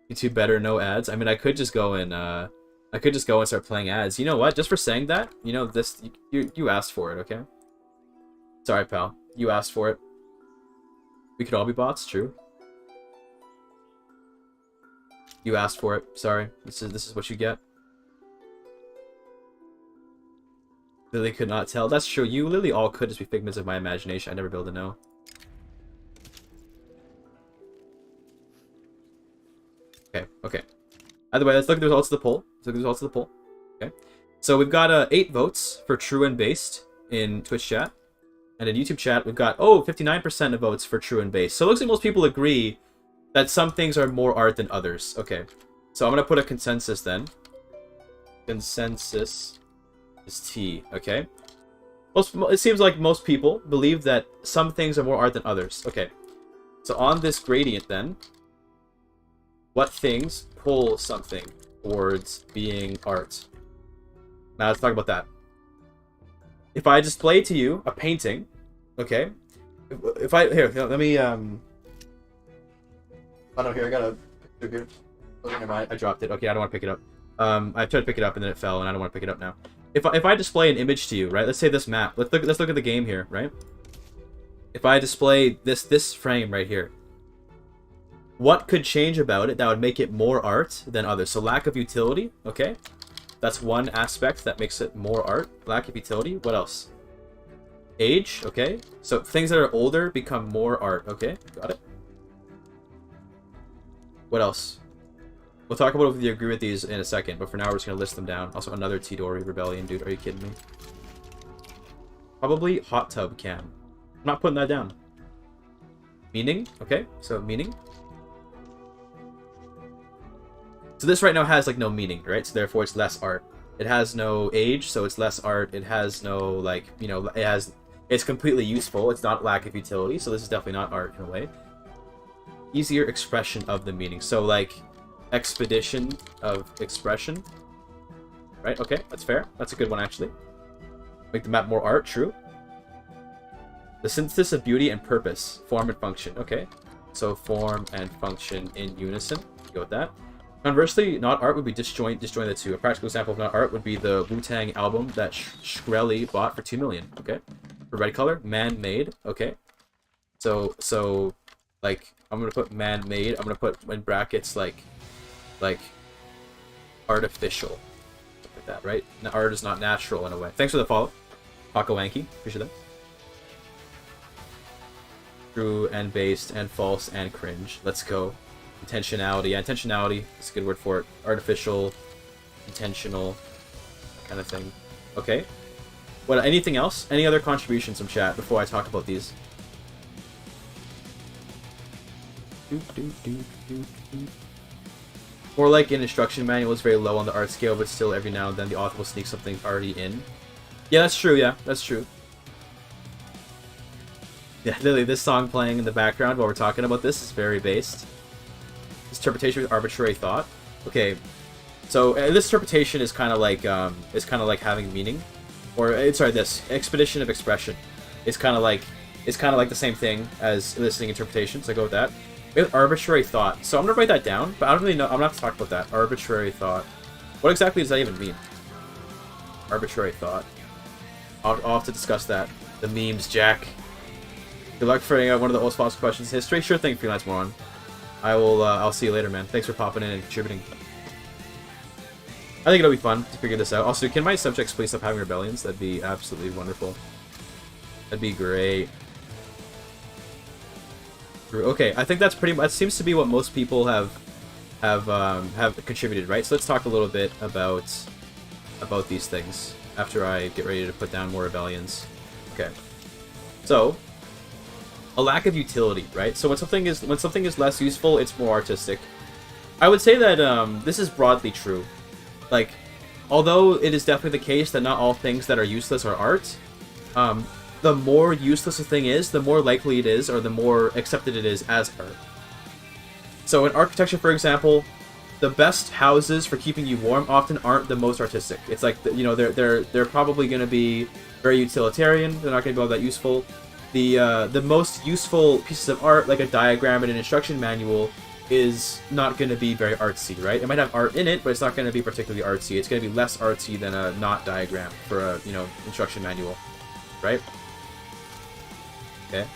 YouTube better, no ads. I mean, I could just go and start playing ads. You know what? Just for saying that, you know, this you asked for it, okay? Sorry, pal. You asked for it. We could all be bots, true. You asked for it. Sorry. This is what you get. Lily could not tell. That's true. You literally all could just be figments of my imagination. I'd never be able to know. Okay. Either way, let's look at the results of the poll. Okay. So we've got 8 votes for true and based in Twitch chat. And in YouTube chat, we've got, 59% of votes for true and based. So it looks like most people agree that some things are more art than others. Okay. So I'm going to put a consensus then. Consensus is T. Okay. It seems like most people believe that some things are more art than others. Okay. So on this gradient then, what things pull something towards being art? Now let's talk about that. If I display to you a painting, okay, If I here, let me Oh no, here I got a picture here. Oh, never mind, I dropped it. Okay, I don't want to pick it up. I tried to pick it up and then it fell, and I don't want to pick it up now. If I display an image to you, right? Let's say this map. Let's look at the game here, right? If I display this frame right here, what could change about it that would make it more art than others? So lack of utility, okay? That's one aspect that makes it more art. Lack of utility. What else? Age, okay? So things that are older become more art, okay? Got it. What else? We'll talk about if you agree with these in a second, but for now we're just going to list them down. Also, another Tidori rebellion, dude. Are you kidding me? Probably hot tub cam. I'm not putting that down. Meaning, okay? So, meaning. So this right now has, like, no meaning, right? So therefore it's less art. It has no age, so it's less art. It has no, like, you know, it's completely useful. It's not lack of utility, so this is definitely not art in a way. Easier expression of the meaning. So, like, expedition of expression. Right? Okay, that's fair. That's a good one, actually. Make the map more art, true. The synthesis of beauty and purpose. Form and function. Okay. So, form and function in unison. Go with that. Conversely, not art would be disjoin the two. A practical example of not art would be the Wu-Tang album that Shkreli bought for $2 million. Okay. For red color, man-made. Okay. So, like, I'm gonna put man-made. I'm gonna put in brackets like artificial, like that, right? Art is not natural in a way. Thanks for the follow, Paco Wanky. Appreciate that. True and based and false and cringe. Let's go. Intentionality. Yeah, intentionality is a good word for it. Artificial, intentional, kind of thing. Okay. What? Anything else? Any other contributions from chat before I talk about these? More like an instruction manual is very low on the art scale, but still every now and then the author will sneak something already in. Yeah, that's true. Yeah, that's true. Yeah, literally, this song playing in the background while we're talking about this is very based. This interpretation with arbitrary thought. Okay, so this interpretation is kind of like having meaning, or sorry, this expedition of expression is kind of like the same thing as listening interpretation. So I go with that. With arbitrary thought. So I'm gonna write that down, but I don't really know. I'm not talking about that. Arbitrary thought. What exactly does that even mean? Arbitrary thought. I'll have to discuss that. The memes, Jack. Good luck figuring out one of the most possible questions in history. Sure thing, freelance moron. I will. I'll see you later, man. Thanks for popping in and contributing. I think it'll be fun to figure this out. Also, can my subjects please stop having rebellions? That'd be absolutely wonderful. That'd be great. Okay, I think that's pretty much. That seems to be what most people have contributed, right? So let's talk a little bit about these things after I get ready to put down more rebellions. Okay, so a lack of utility, right? So when something is less useful, it's more artistic. I would say that this is broadly true. Like, although it is definitely the case that not all things that are useless are art. The more useless a thing is, the more likely it is, or the more accepted it is as art. So in architecture, for example, the best houses for keeping you warm often aren't the most artistic. It's like, you know, they're probably going to be very utilitarian. They're not going to be all that useful. The most useful pieces of art, like a diagram and an instruction manual, is not going to be very artsy, right? It might have art in it, but it's not going to be particularly artsy. It's going to be less artsy than a not diagram for a, you know, instruction manual, right? Okay.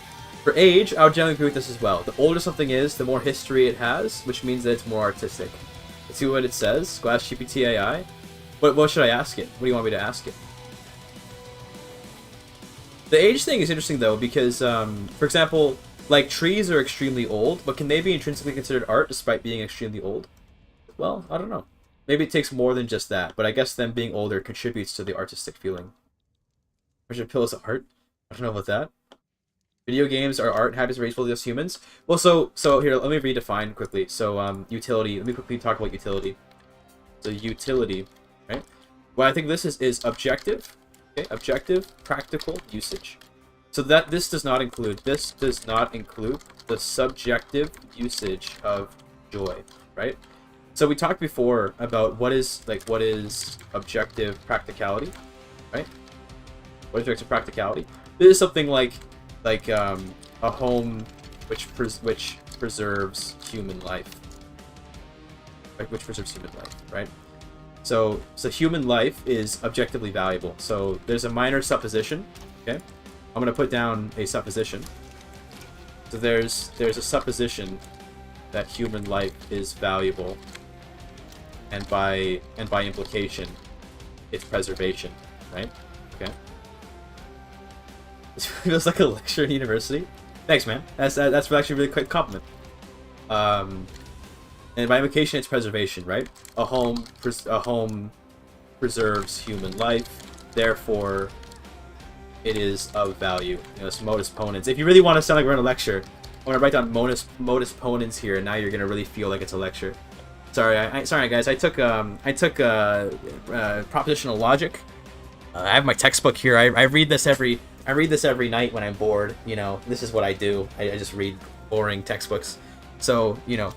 For age, I would generally agree with this as well. The older something is, the more history it has, which means that it's more artistic. Let's see what it says. Glass GPT AI. What should I ask it? What do you want me to ask it? The age thing is interesting though, because, for example, like trees are extremely old, but can they be intrinsically considered art despite being extremely old? Well, I don't know. Maybe it takes more than just that, but I guess them being older contributes to the artistic feeling. Richard Pill is art? I don't know about that. Video games are art, habits are useful as humans. Well, so here, let me redefine quickly. So, utility. Let me quickly talk about utility. So, utility, right? What I think this is objective. Okay, objective, practical usage. So this does not include the subjective usage of joy, right? So we talked before about what is objective practicality, right? What is objective practicality? This is something like a home which preserves human life. Like, which preserves human life, right? So human life is objectively valuable. So there's a minor supposition, okay? I'm gonna put down a supposition. So there's a supposition that human life is valuable, and by implication, it's preservation, right? Okay. This feels like a lecture in university. Thanks, man. That's actually a really quick compliment. And by implication, it's preservation, right? A home preserves human life, therefore, it is of value. You know, it's modus ponens. If you really want to sound like we're in a lecture, I'm gonna write down modus ponens here, and now you're gonna really feel like it's a lecture. Sorry, sorry guys. I took propositional logic. I have my textbook here. I read this every night when I'm bored. You know, this is what I do. I just read boring textbooks. So, you know,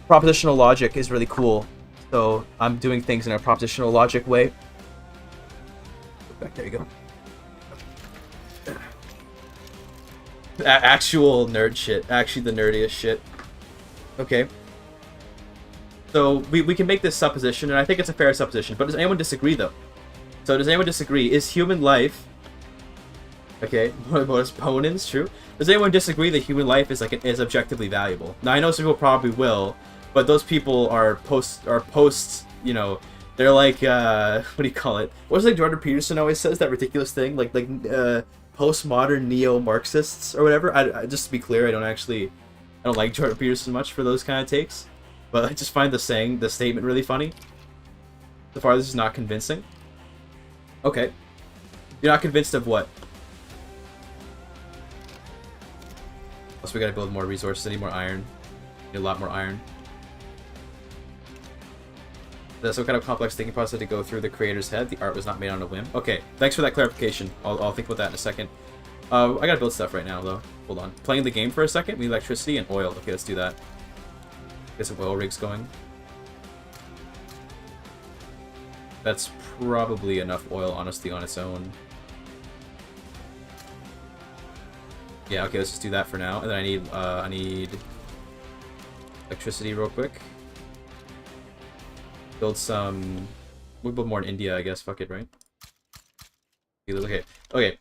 propositional logic is really cool. So I'm doing things in a propositional logic way. Back, there you go. Actual nerd shit. Actually the nerdiest shit. Okay. So we can make this supposition, and I think it's a fair supposition. But does anyone disagree, though? So does anyone disagree? Is human life... Okay, modus ponens, true. Does anyone disagree that human life is is objectively valuable? Now I know some people probably will, but those people are post, you know, they're like what do you call it? What's like Jordan Peterson always says, that ridiculous thing, like postmodern neo-Marxists or whatever. I just to be clear, I don't like Jordan Peterson much for those kind of takes, but I just find the statement really funny. So far, this is not convincing. Okay, you're not convinced of what? Also, we gotta build more resources. I need more iron. Need a lot more iron. That's some kind of complex thinking process to go through the creator's head. The art was not made on a whim. Okay, thanks for that clarification. I'll think about that in a second. I gotta build stuff right now, though. Hold on. Playing the game for a second. We need electricity and oil. Okay, let's do that. Get some oil rigs going. That's probably enough oil, honestly, on its own. Yeah, okay, let's just do that for now. And then I need electricity real quick. Build some... We'll build more in India, I guess. Fuck it, right? Okay. Okay.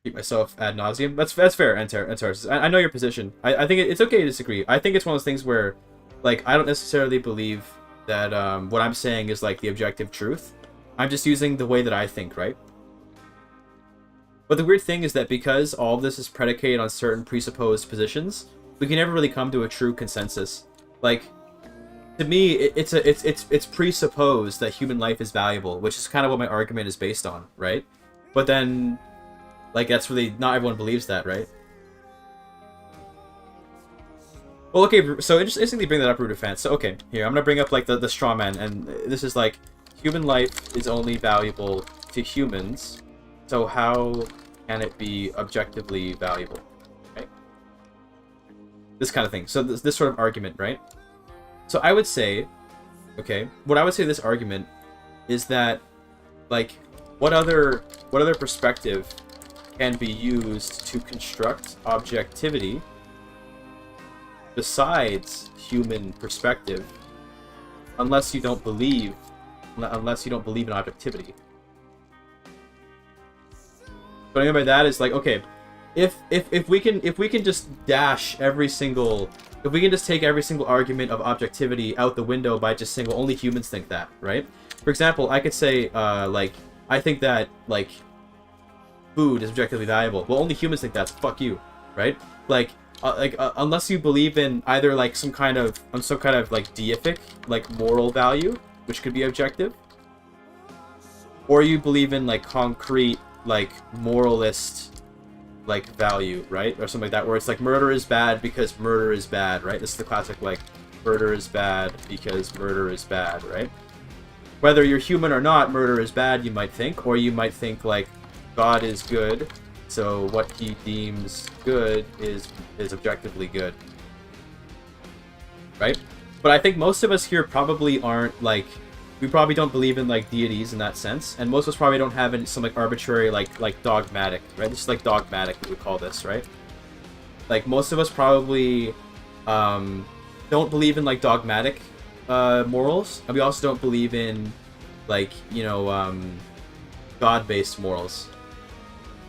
Keep myself ad nauseum. That's fair, Antares. I know your position. I think it's okay to disagree. I think it's one of those things where, like, I don't necessarily believe that what I'm saying is, like, the objective truth. I'm just using the way that I think, right? But the weird thing is that because all of this is predicated on certain presupposed positions, we can never really come to a true consensus. Like, to me, it's presupposed that human life is valuable, which is kind of what my argument is based on, right? But then, like, that's really not everyone believes that, right? Well, okay, so interestingly bring that up, Root of Fence. So, okay, here, I'm gonna bring up, like, the straw man, and this is, like, human life is only valuable to humans, so how can it be objectively valuable, right? This kind of thing. So this sort of argument, right? So I would say, okay, what I would say to this argument is that, like, what other perspective can be used to construct objectivity besides human perspective, unless you don't believe in objectivity. What I mean by that is, like, okay, if we can just dash every single, if we can just take every single argument of objectivity out the window by just saying, well, only humans think that, right? For example, I could say, like, I think that, like, food is objectively valuable. Well, only humans think that, so fuck you, right? Like, unless you believe in either, like, some kind of like deific, like, moral value, which could be objective, or you believe in, like, concrete, like, moralist, like, value, right? Or something like that, where it's like murder is bad because murder is bad, right? This is the classic, like, murder is bad because murder is bad, right? Whether you're human or not, murder is bad, you might think, or you might think, like, God is good, so what he deems good is objectively good, right? But I think most of us here probably aren't, like, we probably don't believe in like deities in that sense, and most of us probably don't have any, some like arbitrary like dogmatic, right? This is like dogmatic, we would call this, right? Like most of us probably don't believe in like dogmatic morals, and we also don't believe in like, you know, god-based morals.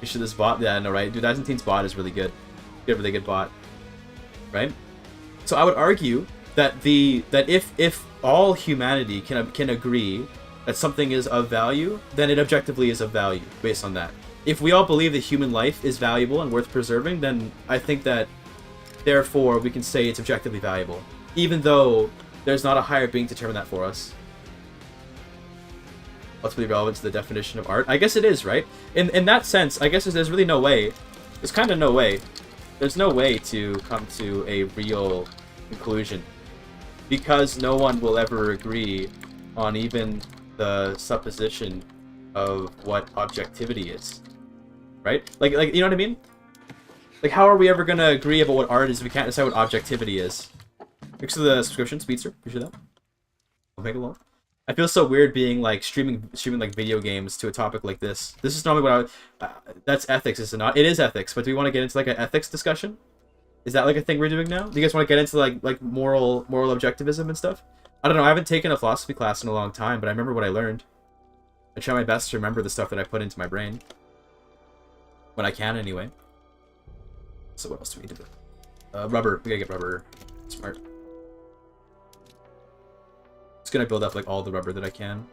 You should this bot, yeah, I know, right? Dude, Byzantine's bot is really good. Really good bot, right? So I would argue that if all humanity can agree that something is of value, then it objectively is of value based on that. If we all believe that human life is valuable and worth preserving, then I think that therefore we can say it's objectively valuable, even though there's not a higher being to determine that for us. Ultimately relevant to the definition of art. I guess it is, right? In that sense, I guess there's really no way. There's kind of no way. There's no way to come to a real conclusion, because no one will ever agree on even the supposition of what objectivity is, right? Like you know what I mean? Like, how are we ever gonna agree about what art is if we can't decide what objectivity is? Thanks for the subscription, Speedster. Appreciate that. I'll make it long. I feel so weird being like streaming like video games to a topic like this. This is normally what that's ethics, is it not? It is ethics, but do we want to get into like an ethics discussion? Is that like a thing we're doing now? Do you guys want to get into like moral objectivism and stuff? I don't know. I haven't taken a philosophy class in a long time, but I remember what I learned. I try my best to remember the stuff that I put into my brain when I can, anyway. So what else do we need to do? Rubber. We gotta get rubber. Smart. Just gonna build up like all the rubber that I can.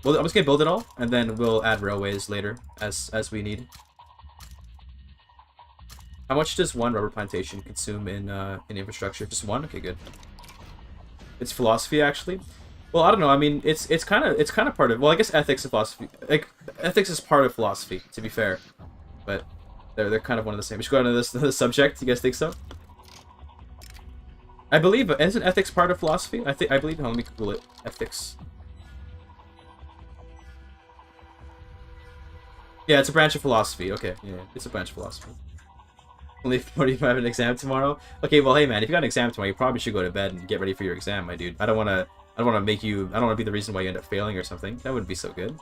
Well, I'm just gonna build it all, and then we'll add railways later as we need. How much does one rubber plantation consume in infrastructure? Just one? Okay, good. It's philosophy, actually. Well, I don't know. I mean, it's kind of part of. Well, I guess ethics and philosophy. Like, ethics is part of philosophy, to be fair, but they're kind of one of the same. We should go on to this subject. You guys think so? I believe, isn't ethics part of philosophy? I believe. Let me Google it. Ethics. Yeah, it's a branch of philosophy. Okay, yeah, it's a branch of philosophy. Only 45 an exam tomorrow. Okay, well, hey man, if you got an exam tomorrow, you probably should go to bed and get ready for your exam, my dude. I don't want to make you. I don't want to be the reason why you end up failing or something. That wouldn't be so good.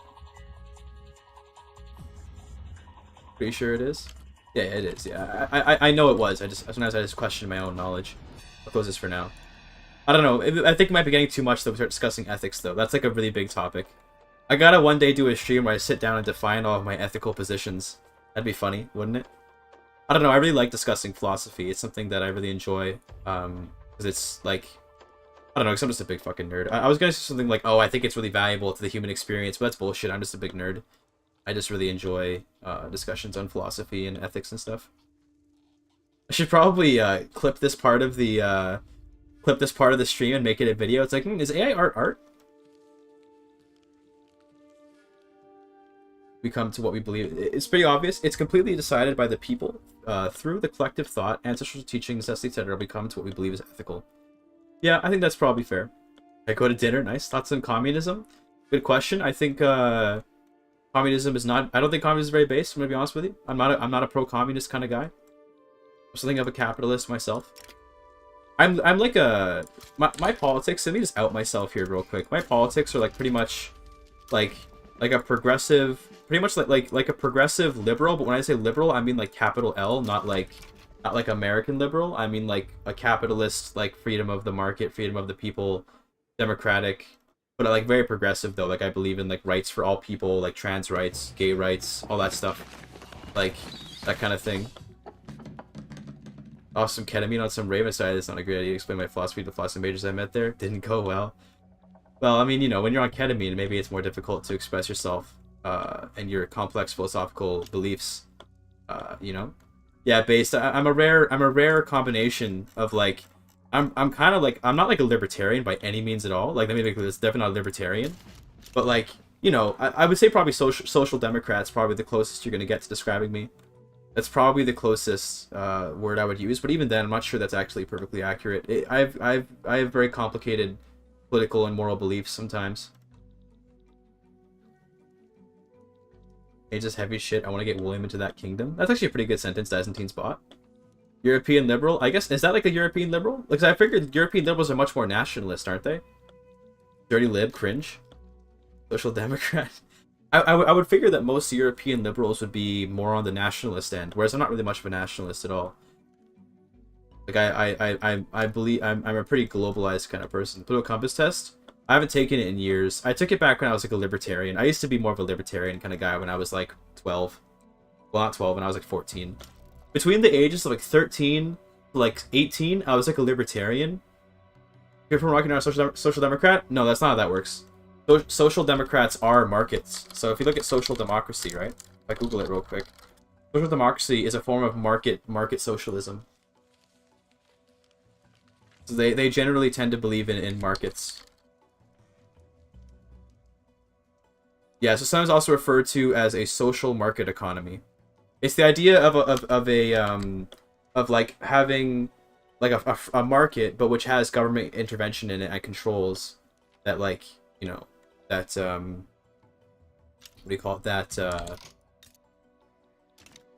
Pretty sure it is. Yeah, it is. Yeah, I know it was. Sometimes I just question my own knowledge. I'll close this for now. I don't know. I think it might be getting too much that we start discussing ethics, though. That's like a really big topic. I gotta one day do a stream where I sit down and define all of my ethical positions. That'd be funny, wouldn't it? I don't know. I really like discussing philosophy. It's something that I really enjoy. Because it's like, I don't know, because I'm just a big fucking nerd. I was gonna say something like, oh, I think it's really valuable to the human experience, but that's bullshit. I'm just a big nerd. I just really enjoy discussions on philosophy and ethics and stuff. I should probably clip this part of the stream and make it a video. It's like, is AI art? We come to what we believe. It's pretty obvious. It's completely decided by the people through the collective thought, ancestral teaching, necessity, etc. We come to what we believe is ethical. Yeah, I think that's probably fair. I go to dinner. Nice. Thoughts on communism? Good question. I think communism is not. I don't think communism is very based. I'm gonna be honest with you. I'm not a pro-communist kind of guy. I'm something of a capitalist myself. I'm like a my politics. Let me just out myself here real quick. My politics are like pretty much like a progressive. Pretty much like a progressive liberal, but when I say liberal, I mean like capital L, not like American liberal. I mean like a capitalist, like freedom of the market, freedom of the people, democratic, but like very progressive though. Like I believe in like rights for all people, like trans rights, gay rights, all that stuff, like that kind of thing. Off some ketamine on some Raven side. It's not a great idea to explain my philosophy to the philosophy majors I met there. Didn't go well. Well, I mean, you know, when you're on ketamine, maybe it's more difficult to express yourself. And your complex philosophical beliefs, you know, yeah. Based, I'm a rare combination of like, I'm kind of like, I'm not like a libertarian by any means at all. Like, let me make this, definitely not a libertarian, but like, you know, I would say probably social democrat's probably the closest you're gonna get to describing me. That's probably the closest word I would use. But even then, I'm not sure that's actually perfectly accurate. I have very complicated political and moral beliefs sometimes. It's just heavy shit. I want to get William into that kingdom. That's actually a pretty good sentence Byzantine's bot. European liberal? I guess, is that like a European liberal? Like, I figured European liberals are much more nationalist, aren't they? Dirty lib, cringe. Social democrat. I would figure that most European liberals would be more on the nationalist end, whereas I'm not really much of a nationalist at all. Like, I believe I'm a pretty globalized kind of person. Political compass test? I haven't taken it in years. I took it back when I was like a libertarian. I used to be more of a libertarian kind of guy when I was like 12. Well, not 12, when I was like 14. Between the ages of like 13 to like 18, I was like a libertarian. You're from Rocky Mountain Social Democrat? No, that's not how that works. Social democrats are markets. So if you look at social democracy, right? If I Google it real quick. Social democracy is a form of market socialism. So they generally tend to believe in markets. Yeah, so sometimes also referred to as a social market economy. It's the idea of like having like a market, but which has government intervention in it and controls that, like, you know, that what do you call it, well,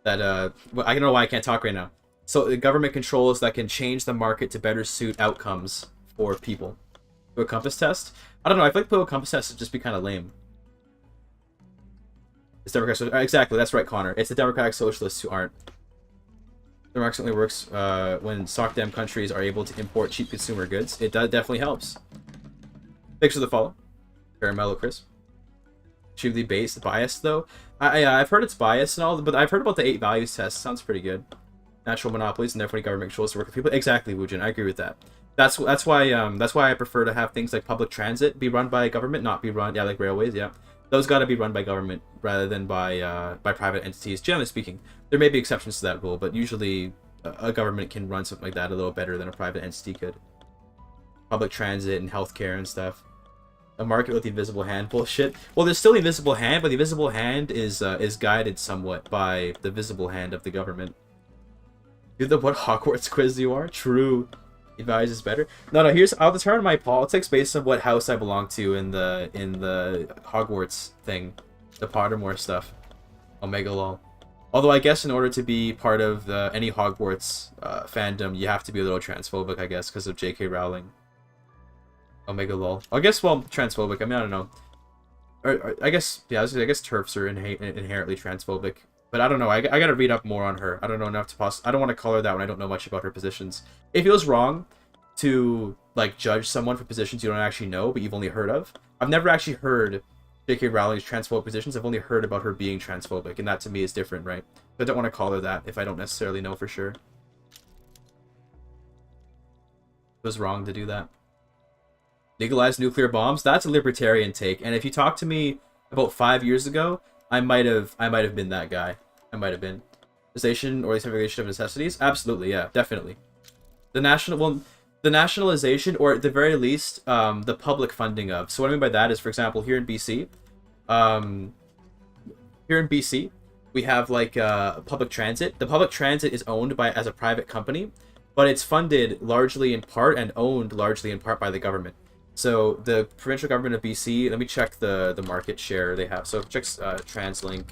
I don't know why I can't talk right now. So the government controls that can change the market to better suit outcomes for people. Political compass test? I don't know, I feel like political compass test would just be kind of lame. It's Democratic. Exactly, that's right, Connor. It's the Democratic Socialists who aren't. Democracy only works when SOCDEM countries are able to import cheap consumer goods. It definitely helps. Thanks for the follow. Caramello Chris. Extremely biased, though. I've heard it's biased and all, but I've heard about the 8 values test. Sounds pretty good. Natural monopolies and therefore government controls to work with people. Exactly, Wujin. I agree with that. That's why I prefer to have things like public transit be run by government, not be run, yeah, like railways, yeah. Those got to be run by government rather than by private entities. Generally speaking, there may be exceptions to that rule, but usually a government can run something like that a little better than a private entity could. Public transit and healthcare and stuff. A market with the invisible hand bullshit. Well, there's still the invisible hand, but the invisible hand is guided somewhat by the visible hand of the government. You're the what Hogwarts quiz you are? True. Advise is better. No, I'll determine my politics based on what house I belong to in the Hogwarts thing, the Pottermore stuff. Omega lol. Although I guess in order to be part of any Hogwarts fandom, you have to be a little transphobic, I guess, because of J.K. Rowling. Omega lol. I guess, well, transphobic. I mean, I don't know. I guess, yeah, I guess TERFs are inherently transphobic. But I don't know. I gotta read up more on her. I don't know enough to I don't want to call her that when I don't know much about her positions. It feels wrong to like judge someone for positions you don't actually know, but you've only heard of. I've never actually heard J.K. Rowling's transphobic positions. I've only heard about her being transphobic, and that to me is different, right? But I don't want to call her that if I don't necessarily know for sure. It was wrong to do that. Legalize nuclear bombs? That's a libertarian take. And if you talked to me about 5 years ago, I might have been that guy. I might have been. Nationalization or the segregation of necessities? Absolutely, yeah, definitely. The nationalization, or at the very least, the public funding of. So what I mean by that is, for example, here in BC, we have like public transit. The public transit is owned as a private company, but it's funded largely in part and owned largely in part by the government. So the provincial government of BC, let me check the market share they have. So check TransLink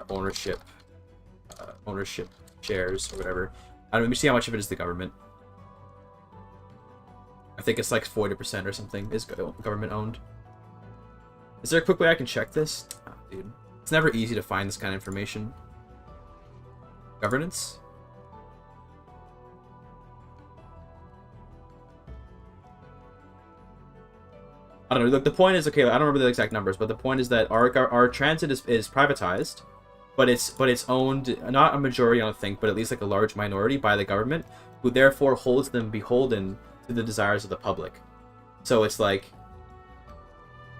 ownership shares or whatever. I don't know, let me see how much of it is the government. I think it's like 40% or something is government owned. Is there a quick way I can check this? Oh, dude, it's never easy to find this kind of information. Governance? I don't know. Look, the point is, okay, I don't remember the exact numbers, but the point is that our transit is privatized, but it's owned, not a majority, I don't think, but at least like a large minority by the government, who therefore holds them beholden to the desires of the public. So it's like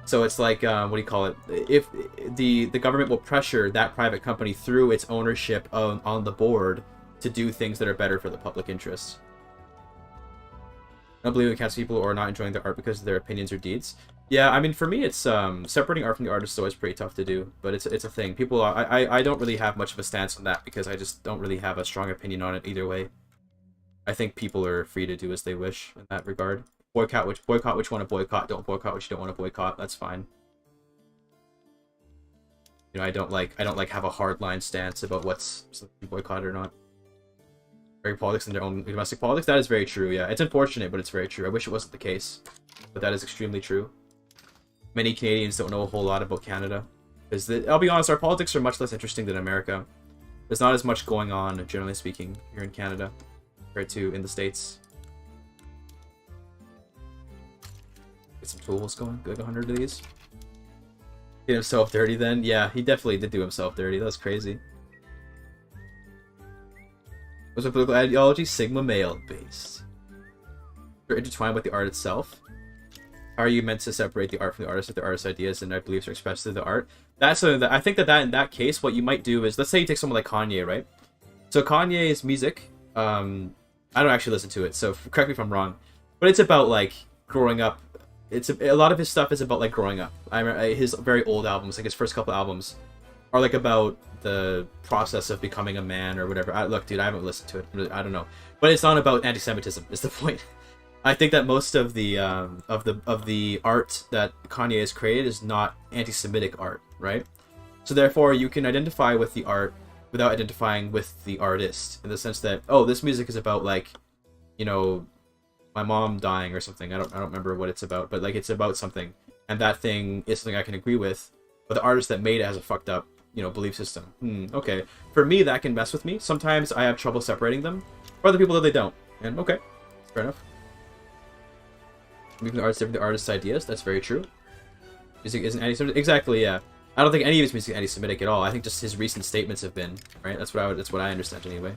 what do you call it? If the government will pressure that private company through its ownership on the board to do things that are better for the public interest. I don't believe in cast people or not enjoying their art because of their opinions or deeds. Yeah, I mean, for me, it's separating art from the artist is always pretty tough to do, but it's a thing. People, I don't really have much of a stance on that because I just don't really have a strong opinion on it either way. I think people are free to do as they wish in that regard. Boycott which you want to boycott. Don't boycott which you don't want to boycott. That's fine. You know, I don't like have a hard line stance about what's boycotted or not. Very politics in their own domestic politics. That is very true, yeah. It's unfortunate, but it's very true. I wish it wasn't the case. But that is extremely true. Many Canadians don't know a whole lot about Canada. Because, I'll be honest, our politics are much less interesting than America. There's not as much going on, generally speaking, here in Canada compared to in the States. Get some tools going. Get like 100 of these. Get himself dirty then? Yeah, he definitely did do himself dirty. That was crazy. Was a political ideology Sigma male based? They're intertwined with the art itself. How are you meant to separate the art from the artist if the artist's ideas and their beliefs are expressed through the art? That's something that I think that in that case, what you might do is, let's say you take someone like Kanye, right? So Kanye's music, I don't actually listen to it, so correct me if I'm wrong, but it's about like growing up. It's a lot of his stuff is about like growing up. I remember his very old albums, like his first couple albums, are like about the process of becoming a man or whatever. Look, dude, I haven't listened to it. I don't know, but it's not about anti-Semitism. Is the point? I think that most of the art that Kanye has created is not anti-Semitic art, right? So therefore, you can identify with the art without identifying with the artist, in the sense that, oh, this music is about like, you know, my mom dying or something. I don't remember what it's about, but like it's about something, and that thing is something I can agree with. But the artist that made it has a fucked up, you know, belief system. Okay, for me that can mess with me. Sometimes I have trouble separating them. For other people, that they don't, and okay, fair enough. Making the artist different, the artist's ideas. That's very true. Music isn't anti-Semitic. Exactly, yeah. I don't think any of his music is anti-Semitic at all. I think just his recent statements have been, right? That's what I understand anyway.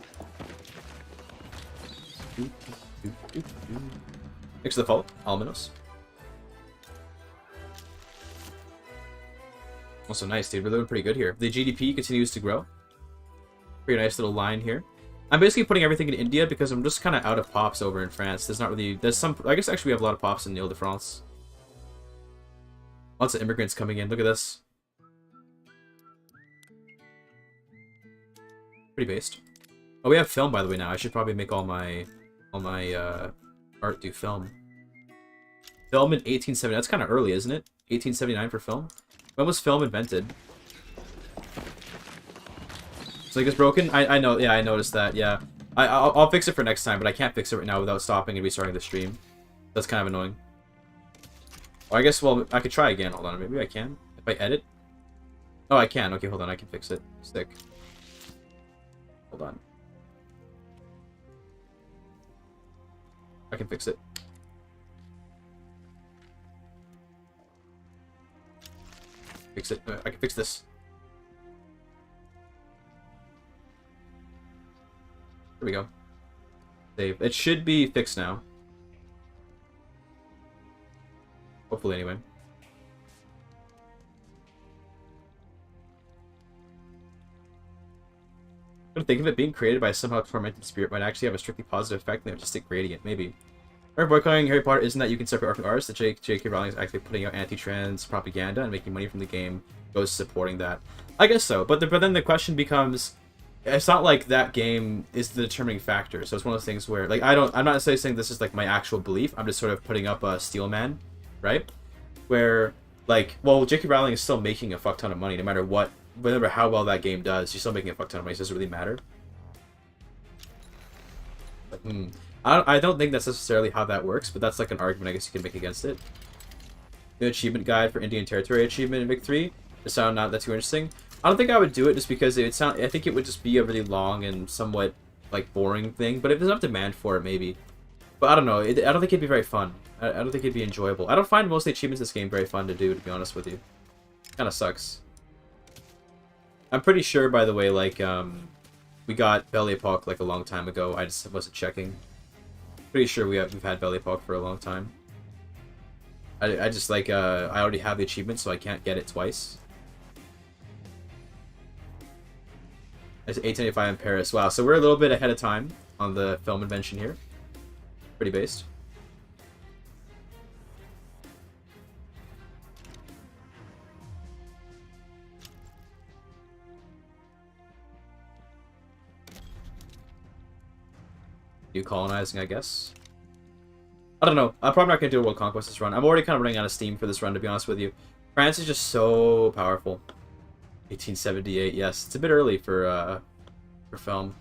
Thanks for the follow, Alminos. Also nice, dude. We're doing pretty good here. The GDP continues to grow. Pretty nice little line here. I'm basically putting everything in India because I'm just kind of out of pops over in France. There's some, I guess actually we have a lot of pops in Ile-de-France. Lots of immigrants coming in. Look at this. Pretty based. Oh, we have film, by the way, now. I should probably make all my art do film. Film in 1870. That's kind of early, isn't it? 1879 for film. When was film invented? It's like it's broken. I know. Yeah, I noticed that. Yeah, I'll fix it for next time, but I can't fix it right now without stopping and restarting the stream. That's kind of annoying. Or I guess, well, I could try again. Hold on, maybe I can if I edit. Oh, I can. Okay, hold on. I can fix it. Stick. Hold on. I can fix it. Fix it. I can fix this. There we go. Save. It should be fixed now. Hopefully, anyway. I think of it being created by a somehow tormented spirit might actually have a strictly positive effect on the artistic gradient, maybe. Our boycotting Harry Potter isn't that you can separate art from artists, that J.K. Rowling is actually putting out anti-trans propaganda and making money from the game goes supporting that. I guess so, but then the question becomes, it's not like that game is the determining factor. So it's one of those things where, like, I'm not necessarily saying this is like my actual belief. I'm just sort of putting up a steel man, right? Where, like, well, J.K. Rowling is still making a fuck ton of money no matter what, no matter how well that game does. She's still making a fuck ton of money. So does it really matter? But, I don't think that's necessarily how that works, but that's like an argument I guess you can make against it. The achievement guide for Indian Territory achievement in Vic 3. It sound not that too interesting. I don't think I would do it just because it would sound. I think it would just be a really long and somewhat like boring thing. But if there's enough demand for it, maybe. But I don't know. I don't think it'd be very fun. I don't think it'd be enjoyable. I don't find most of the achievements in this game very fun to do, to be honest with you. Kind of sucks. I'm pretty sure, by the way, like we got Belle Epoque like a long time ago. I just wasn't checking. Pretty sure we've had Belle Epoque for a long time. I just like I already have the achievement, so I can't get it twice. It's 875 in Paris. Wow, so we're a little bit ahead of time on the film invention here. Pretty based. New colonizing, I guess. I don't know. I'm probably not going to do a World Conquest this run. I'm already kind of running out of steam for this run, to be honest with you. France is just so powerful. 1878, yes. It's a bit early for film.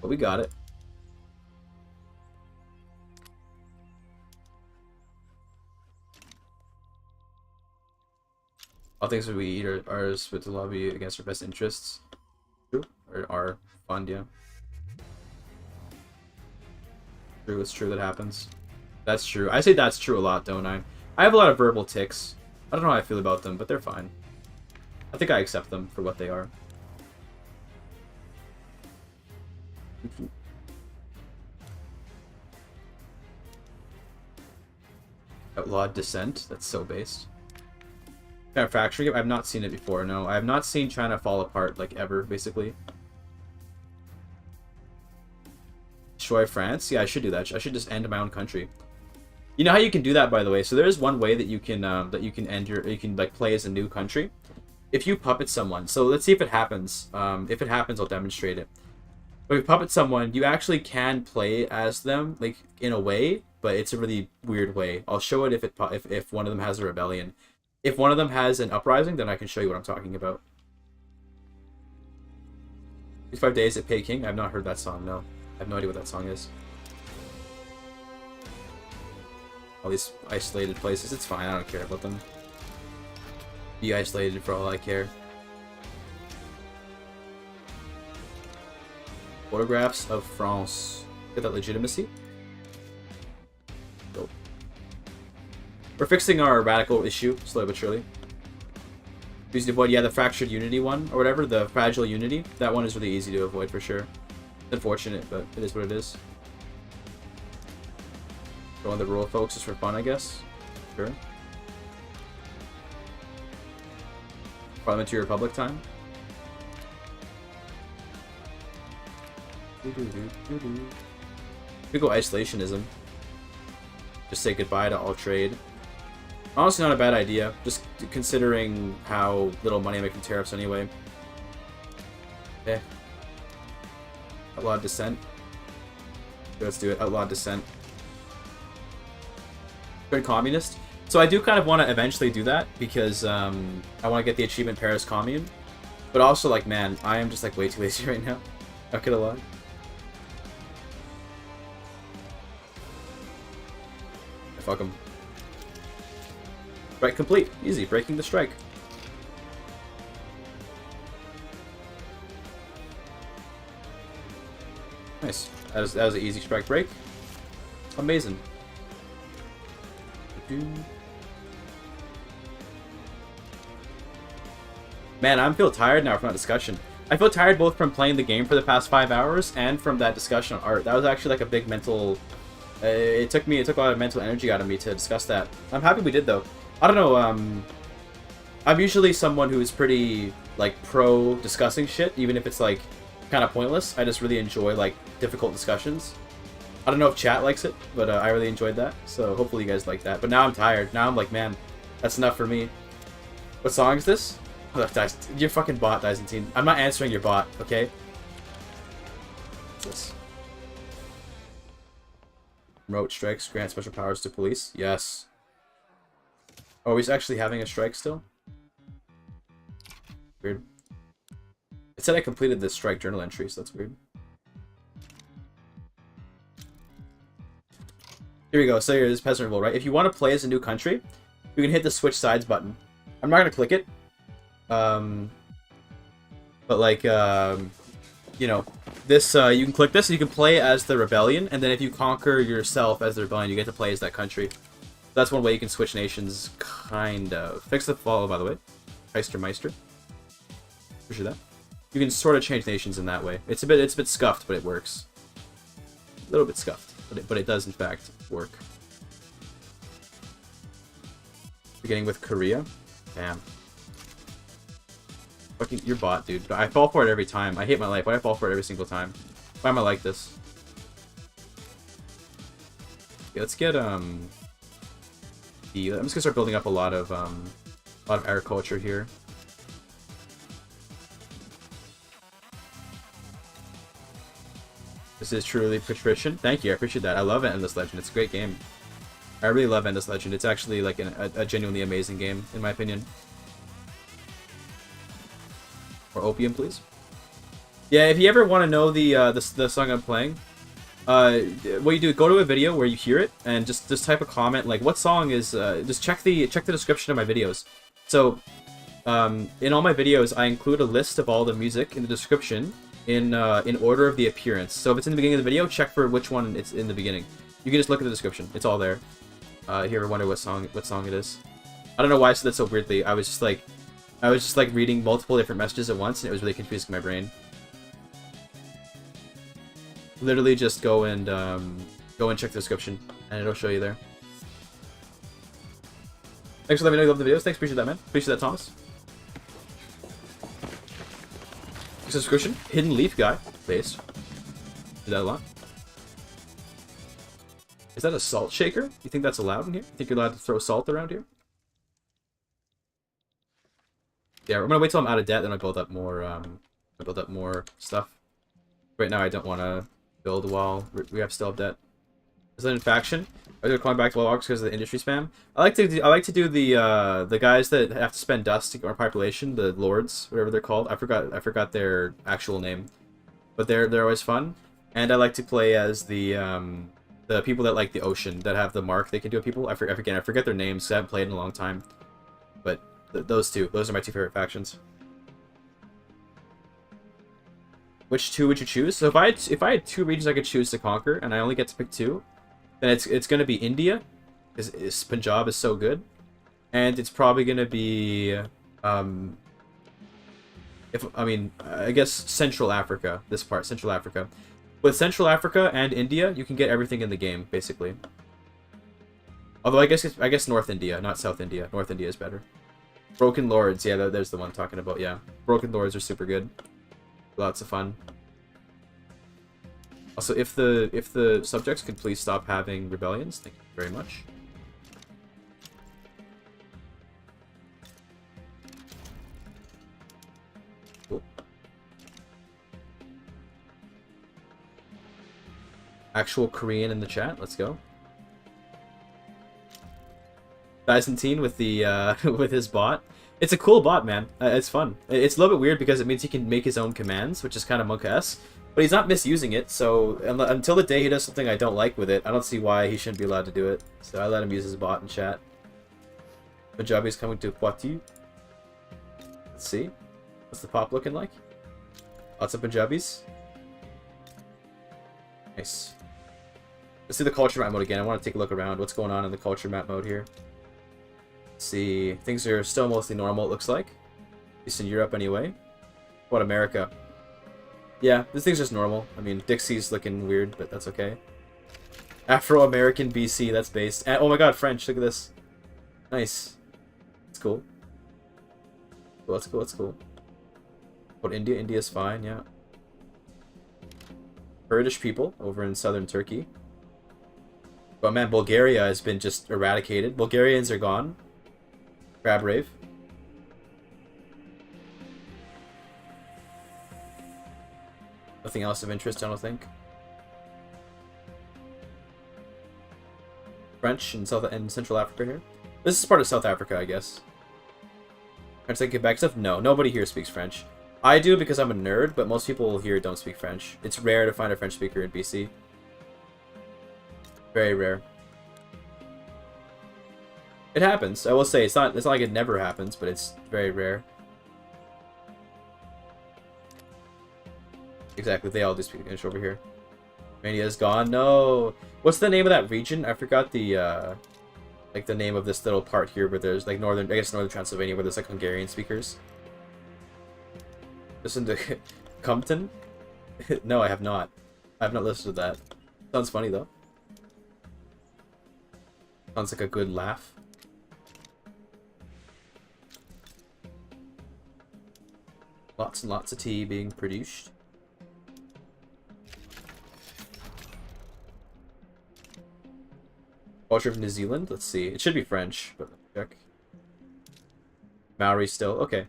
But we got it. All things that we eat are ours, but to lobby against our best interests. True? Or our fund, yeah. True, it's true that happens. That's true. I say that's true a lot, don't I? I have a lot of verbal tics. I don't know how I feel about them, but they're fine. I think I accept them for what they are. Outlawed Descent? That's so based. China Fracturing? I've not seen it before, no. I have not seen China fall apart, like, ever, basically. Destroy France? Yeah, I should do that. I should just end my own country. You know how you can do that, by the way? So there is one way that you can end your... You can, like, play as a new country. If you puppet someone... So let's see if it happens. If it happens, I'll demonstrate it. But if you puppet someone, you actually can play as them, like, in a way, but it's a really weird way. I'll show it if one of them has a rebellion. If one of them has an uprising, then I can show you what I'm talking about. 5 Days at Peking? I've not heard that song, no. I have no idea what that song is. All these isolated places, it's fine, I don't care about them. Be isolated for all I care. Photographs of France. Get that legitimacy? Dope. We're fixing our radical issue, slowly but surely. Easy to avoid, yeah, the fractured unity one, or whatever, the fragile unity. That one is really easy to avoid for sure. It's unfortunate, but it is what it is. Going the rural folks is for fun, I guess. Sure. Parliamentary Republic time. We go isolationism. Just say goodbye to all trade. Honestly, not a bad idea. Just considering how little money I make from tariffs anyway. Okay. Outlawed Descent. Let's do it. Outlawed Descent. Good communist. So I do kind of want to eventually do that because I want to get the achievement Paris Commune. But also, like, man, I am just like way too lazy right now. Not gonna lie. Fuck him. Strike complete. Easy. Breaking the strike. Nice. That was an easy strike break. Amazing. Man, I feel tired now from that discussion. I feel tired both from playing the game for the past 5 hours and from that discussion on art. That was actually like a big mental... it took a lot of mental energy out of me to discuss that. I'm happy we did, though. I don't know, I'm usually someone who is pretty, like, pro discussing shit, even if it's, like, kind of pointless. I just really enjoy, like, difficult discussions. I don't know if chat likes it, but I really enjoyed that, so hopefully you guys like that. But now I'm tired. Now I'm like, man, that's enough for me. What song is this? Oh, your fucking bot, Dysentine. I'm not answering your bot, okay? What's this? Remote strikes grant special powers to police. Yes. Oh, he's actually having a strike still? Weird. It said I completed this strike journal entry, so that's weird. Here we go. So here's Peasant Revolt, right? If you want to play as a new country, you can hit the switch sides button. I'm not going to click it. But like, you know, this, you can click this and you can play as the rebellion, and then if you conquer yourself as the rebellion, you get to play as that country. That's one way you can switch nations, kind of. Fix the follow, by the way. Meister. Appreciate that. You can sort of change nations in that way. It's a bit scuffed, but it works. A little bit scuffed, but it does in fact work. Beginning with Korea. Damn. Fucking your bot, dude. I fall for it every time. I hate my life. Why do I fall for it every single time? Why am I like this? Okay, let's get I'm just gonna start building up a lot of agriculture here. This is truly patrician. Thank you, I appreciate that. I love Endless Legend. It's a great game. I really love Endless Legend. It's actually like a genuinely amazing game, in my opinion. Or opium, please. Yeah, if you ever want to know the song I'm playing, what you do, go to a video where you hear it and just type a comment like what song is. Just check the description of my videos. So in all my videos, I include a list of all the music in the description in order of the appearance. So if it's in the beginning of the video, check for which one it's in the beginning. You can just look at the description; it's all there. If you ever wonder what song it is, I don't know why I said that so weirdly. I was just like reading multiple different messages at once, and it was really confusing my brain. Literally, just go and check the description, and it'll show you there. Thanks for letting me know you love the videos. Thanks, appreciate that, man. Appreciate that, Thomas. Subscription, Hidden Leaf Guy, based. Do that a lot. Is that a salt shaker? You think that's allowed in here? You think you're allowed to throw salt around here? Yeah, I'm gonna wait till I'm out of debt, then I'll build up more stuff. Right now, I don't want to build while we still have debt. Is that in faction? Are they calling back to logs because of the industry spam? I like to do the guys that have to spend dust to get more population, the lords, whatever they're called. I forgot their actual name, but they're always fun. And I like to play as the people that like the ocean, that have the mark they can do with people. I forget their names. I haven't played in a long time, but those are my two favorite factions. Which two would you choose? So if I had two regions I could choose to conquer, and I only get to pick two, then it's going to be India, because Punjab is so good, and it's probably going to be I guess Central Africa. This part, Central Africa. With Central Africa and India, you can get everything in the game basically. Although I guess North India, not South India. North India is better. Broken Lords, yeah, there's the one I'm talking about. Yeah, Broken Lords are super good. Lots of fun. Also, if the subjects could please stop having rebellions, thank you very much. Cool. Actual Korean in the chat. Let's go. Byzantine with the with his bot. It's a cool bot, man. It's fun. It's a little bit weird because it means he can make his own commands, which is kind of monk-esque. But he's not misusing it, so until the day he does something I don't like with it, I don't see why he shouldn't be allowed to do it. So I let him use his bot in chat. Punjabi's coming to Poitou. Let's see. What's the pop looking like? Lots of Punjabis. Nice. Let's see the culture map mode again. I want to take a look around. What's going on in the culture map mode here? Let's see. Things are still mostly normal, it looks like. At least in Europe, anyway. What, America? Yeah, this thing's just normal. I mean, Dixie's looking weird, but that's okay. Afro-American BC, that's based. And, oh my god, French, look at this. Nice. That's cool. Cool, that's cool, that's cool. But India? India's fine, yeah. Kurdish people over in southern Turkey. But man, Bulgaria has been just eradicated. Bulgarians are gone. Crab rave. Nothing else of interest, I don't think. French in Central Africa here. This is part of South Africa, I guess. French like Quebec stuff? No, nobody here speaks French. I do because I'm a nerd, but most people here don't speak French. It's rare to find a French speaker in BC. Very rare. It happens. I will say it's not like it never happens, but it's very rare. Exactly, they all do speak English over here. Mania's gone. No. What's the name of that region? I forgot the like the name of this little part here where there's like northern Transylvania where there's like Hungarian speakers. Listen to Compton? No, I have not. I have not listened to that. Sounds funny though. Sounds like a good laugh. Lots and lots of tea being produced. Culture of New Zealand? Let's see. It should be French, but let's check. Maori still. Okay.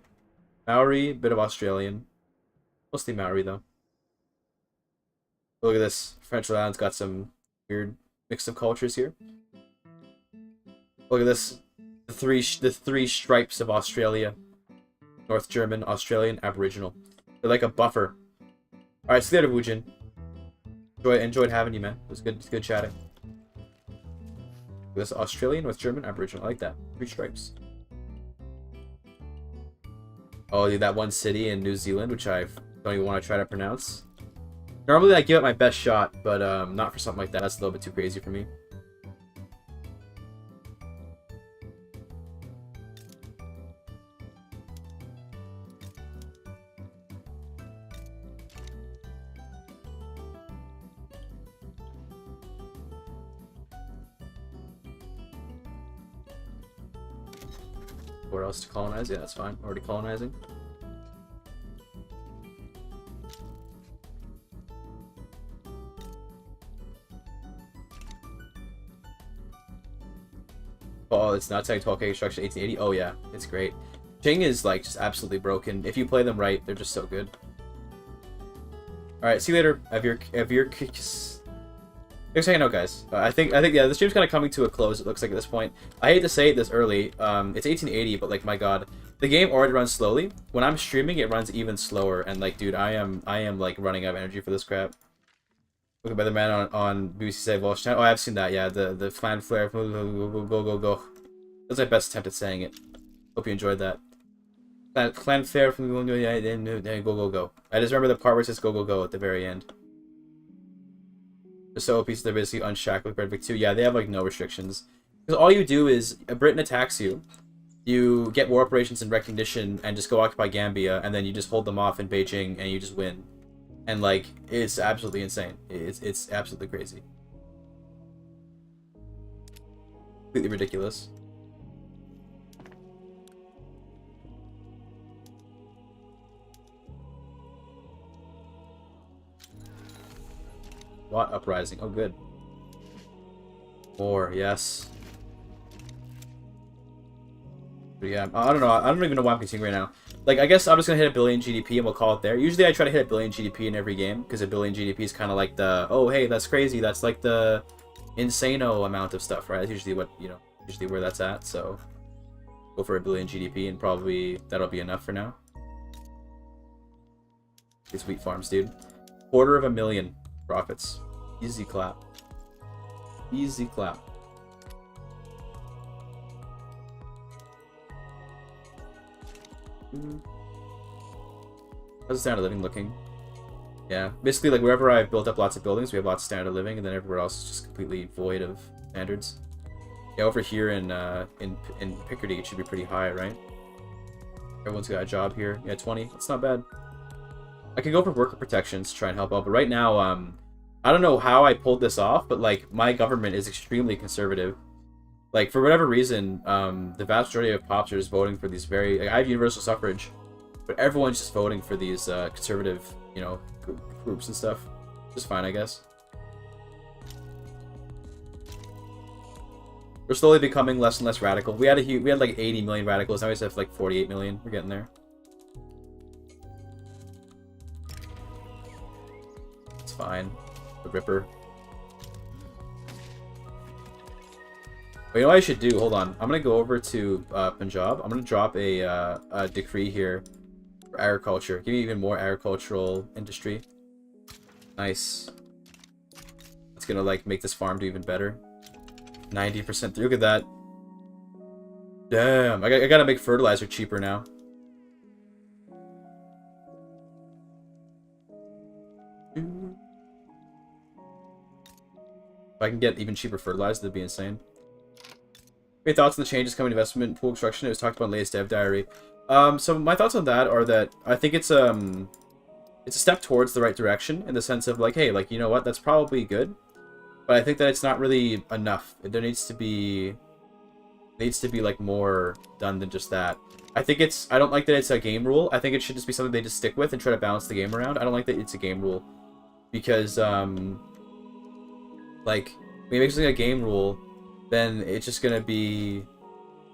Maori, bit of Australian. Mostly Maori, though. Look at this. French Island's got some weird mix of cultures here. Look at this. The three stripes of Australia. North German, Australian, Aboriginal. They're like a buffer Alright, see you later, Wujin. Enjoyed having you, man. It was good chatting. This Australian with German Aboriginal. I like that. 3 stripes. Oh, dude, that one city in New Zealand, which I don't even want to try to pronounce. Normally, I give it my best shot, but not for something like that. That's a little bit too crazy for me. Where else to colonize? Yeah, that's fine. Already colonizing. Oh, it's not saying 12K construction 1880. Oh yeah, it's great. Ching is like just absolutely broken. If you play them right, they're just so good. All right, see you later. Have your thanks for hanging out, guys. I think yeah, the stream's kind of coming to a close. It looks like at this point. I hate to say it this early. It's 1880, but like my god, the game already runs slowly. When I'm streaming, it runs even slower. And like, dude, I am like running out of energy for this crap. Look by the man on BBC Say Volch channel. Oh, I've seen that. Yeah, the Clan Flare. Go. That's my best attempt at saying it. Hope you enjoyed that. Clan Flare from go. I just remember the part where it says go at the very end. The solo pieces, they're basically unshackled with Vic 2. Yeah, they have like no restrictions. Because all you do is Britain attacks you, you get war operations and recognition, and just go occupy Gambia, and then you just hold them off in Beijing, and you just win. And like, it's absolutely insane. It's absolutely crazy. Completely ridiculous. What uprising? Oh, good. War, yes. But yeah, I don't know. I don't even know why I'm continuing right now. Like, I guess I'm just gonna hit a billion GDP and we'll call it there. Usually I try to hit a billion GDP in every game, because a billion GDP is kind of like the, oh, hey, that's crazy. That's like the insano amount of stuff, right? That's usually what, you know, usually where that's at. So go for a billion GDP and probably that'll be enough for now. These wheat farms, dude. 250,000 profits. Easy clap. Easy clap. How's the standard of living looking? Yeah, basically like wherever I've built up lots of buildings, we have lots of standard of living, and then everywhere else is just completely void of standards. Yeah, over here in Picardy, it should be pretty high, right? Everyone's got a job here. Yeah, 20. That's not bad. I could go for worker protections to try and help out, but right now, I don't know how I pulled this off, but like my government is extremely conservative. Like for whatever reason, the vast majority of pops are just voting for these very. Like, I have universal suffrage, but everyone's just voting for these conservative, you know, groups and stuff. Just fine, I guess. We're slowly becoming less and less radical. We had like 80 million radicals. Now we just have like 48 million. We're getting there. It's fine. The Ripper. But you know what I should do? Hold on. I'm gonna go over to Punjab. I'm gonna drop a decree here for agriculture. Give me even more agricultural industry. Nice. It's gonna like make this farm do even better. 90% through. Look at that. Damn. I gotta make fertilizer cheaper now. If I can get even cheaper fertilizer, that'd be insane. Any thoughts on the changes coming to investment pool construction? It was talked about in the latest dev diary. So my thoughts on that are that I think it's a step towards the right direction in the sense of like, hey, like, you know what, that's probably good. But I think that it's not really enough. There needs to be like more done than just that. I don't like that it's a game rule. I think it should just be something they just stick with and try to balance the game around. I don't like that it's a game rule. Because like when you make something a game rule, then it's just gonna be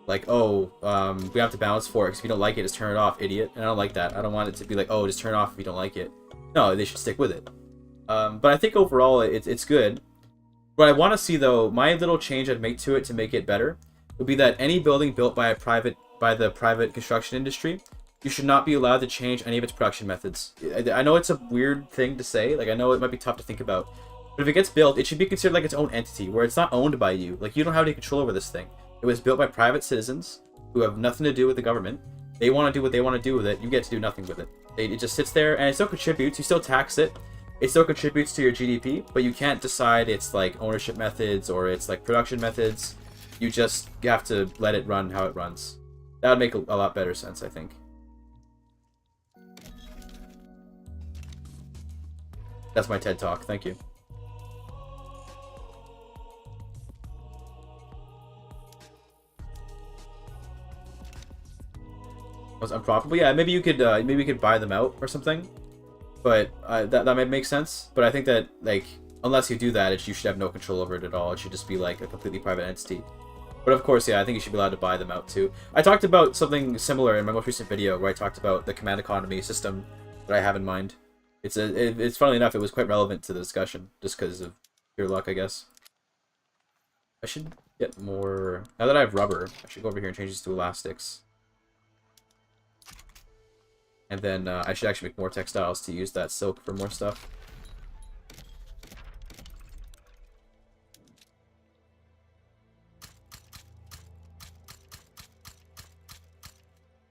like, oh, we have to balance for it, because if you don't like it, just turn it off, idiot. And I don't like that. I don't want it to be like, oh, just turn it off if you don't like it. No, they should stick with it. But I think overall it's good. What I want to see, though, my little change I'd make to it to make it better would be that any building built by the private construction industry you should not be allowed to change any of its production methods. I know it's a weird thing to say, like I know it might be tough to think about, but if it gets built, it should be considered like its own entity, where it's not owned by you. Like you don't have any control over this thing. It was built by private citizens who have nothing to do with the government. They want to do what they want to do with it. You get to do nothing with it. It just sits there and it still contributes. You still tax it. It still contributes to your GDP, but you can't decide its like ownership methods or its like production methods. You have to let it run how it runs. That would make a lot better sense, I think. That's my TED Talk. Thank you. Was unprofitable? Yeah, maybe you could buy them out or something. But that might make sense. But I think that like unless you do that, you should have no control over it at all. It should just be like a completely private entity. But of course, yeah, I think you should be allowed to buy them out too. I talked about something similar in my most recent video where I talked about the command economy system that I have in mind. It's funnily enough, it was quite relevant to the discussion just because of pure luck, I guess. I should get more. Now that I have rubber, I should go over here and change this to elastics. And then I should actually make more textiles to use that silk for more stuff.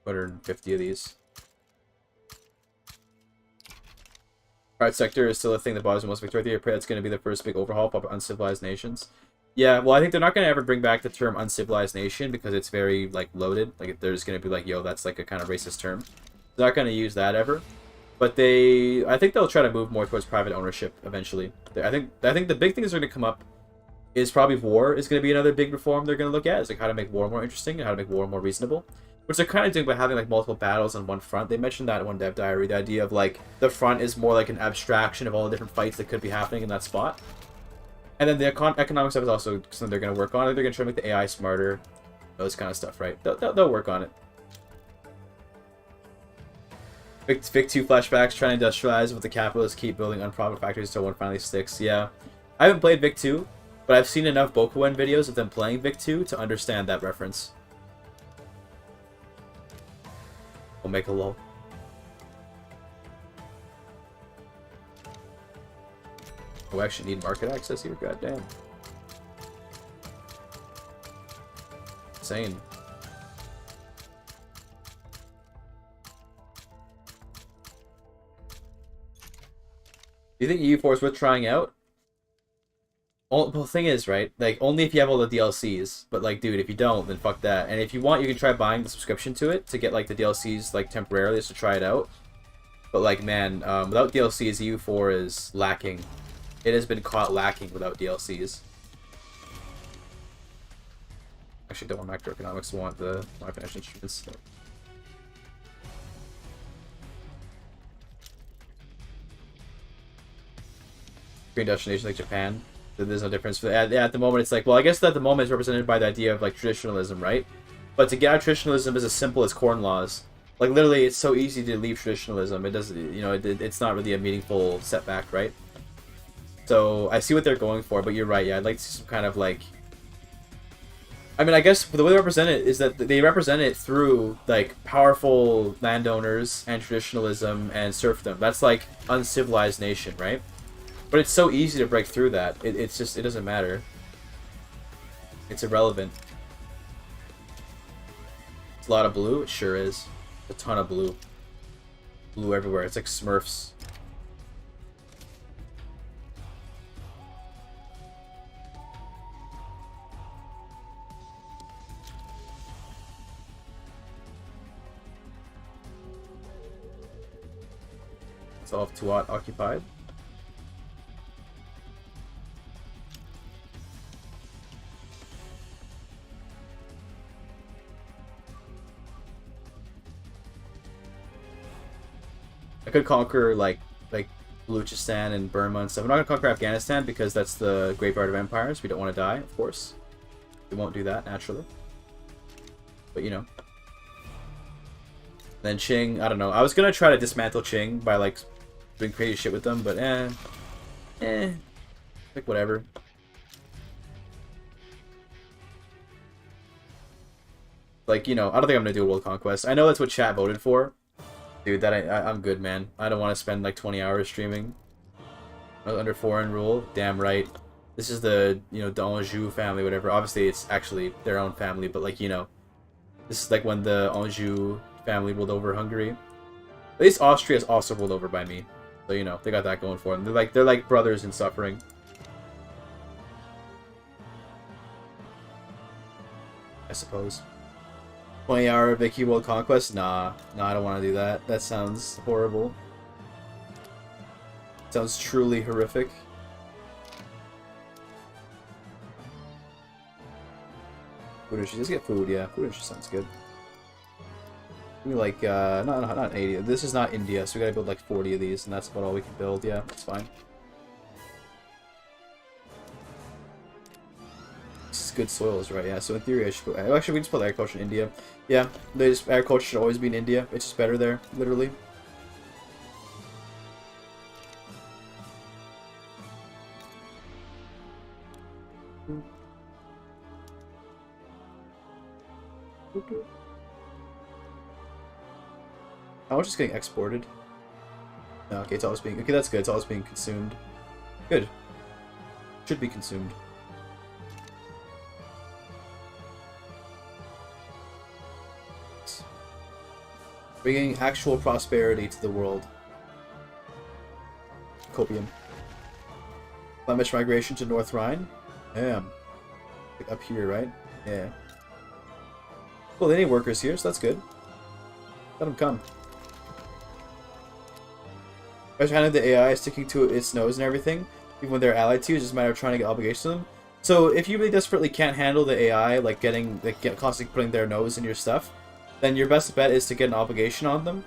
$250 of these. Private sector is still a thing that bothers me most. Victoria, I pray that's going to be the first big overhaul of uncivilized nations. Yeah, well, I think they're not going to ever bring back the term uncivilized nation because it's very, like, loaded. Like, they're just going to be like, yo, that's, like, a kind of racist term. They're not going to use that ever. But I think they'll try to move more towards private ownership eventually. I think the big things that are going to come up is probably war is going to be another big reform they're going to look at. Is like how to make war more interesting and how to make war more reasonable. Which they're kind of doing by having like multiple battles on one front. They mentioned that in one dev diary, the idea of like the front is more like an abstraction of all the different fights that could be happening in that spot. And then the economic stuff is also something they're going to work on. They're going to try to make the AI smarter, those kind of stuff, right? They'll work on it. Vic 2 flashbacks, trying to industrialize with the capitalists, keep building unprofitable factories until one finally sticks. Yeah. I haven't played Vic 2, but I've seen enough Bokuen videos of them playing Vic 2 to understand that reference. We'll make a lull. Oh, we actually need market access here? God damn. Insane. Do you think EU4 is worth trying out? Well, the thing is, right? Like, only if you have all the DLCs. But, like, dude, if you don't, then fuck that. And if you want, you can try buying the subscription to it to get, like, the DLCs, like, temporarily just to try it out. But, like, man, without DLCs, EU4 is lacking. It has been caught lacking without DLCs. Actually, don't want macroeconomics. I want the financial instruments. Green destination like Japan. There's no difference. At the moment, it's like, well, I guess at the moment it's represented by the idea of like traditionalism, right? But to get out of traditionalism is as simple as corn laws. Like literally, it's so easy to leave traditionalism. It doesn't, you know, it's not really a meaningful setback, right? So I see what they're going for, but you're right. Yeah, I'd like to see some kind of like. I mean, I guess the way they represent it is that they represent it through like powerful landowners and traditionalism and serfdom. That's like uncivilized nation, right? But it's so easy to break through that. It's just, it doesn't matter. It's irrelevant. It's a lot of blue? It sure is. A ton of blue. Blue everywhere. It's like Smurfs. It's all of Tuat occupied. I could conquer like Baluchistan and Burma and stuff. I'm not gonna conquer Afghanistan because that's the graveyard of empires. We don't want to die, of course. We won't do that naturally. But you know. Then Qing, I don't know. I was gonna try to dismantle Qing by like doing crazy shit with them, but like whatever. Like, you know, I don't think I'm gonna do a world conquest. I know that's what chat voted for. Dude, I'm good, man. I don't want to spend like 20 hours streaming. Under foreign rule. Damn right. This is the, d'Anjou family, whatever. Obviously, it's actually their own family, but like, this is like when the Anjou family ruled over Hungary. At least Austria is also ruled over by me. So, they got that going for them. They're like brothers in suffering. I suppose. 20-hour Vicky World Conquest? Nah, I don't want to do that. That sounds horrible. Sounds truly horrific. Food industry. Let's get food, yeah. Food industry sounds good. Maybe like, not 80. This is not India, so we gotta build like 40 of these, and that's about all we can build. Yeah, that's fine. This is good soils, right? Yeah, so in theory I should put... Actually, we just put agriculture in India. Yeah, agriculture should always be in India. It's just better there, literally. How much is getting exported? No, okay, it's always being... Okay, that's good. It's always being consumed. Good. Should be consumed. Bringing actual prosperity to the world. Copium. Flemish migration to North Rhine? Damn. Like up here, right? Yeah. Well, they need workers here, so that's good. Let them come. Especially handling the AI sticking to its nose and everything, even when they're allied to you, it's just a matter of trying to get obligations to them. So if you really desperately can't handle the AI, like constantly putting their nose in your stuff, then your best bet is to get an obligation on them.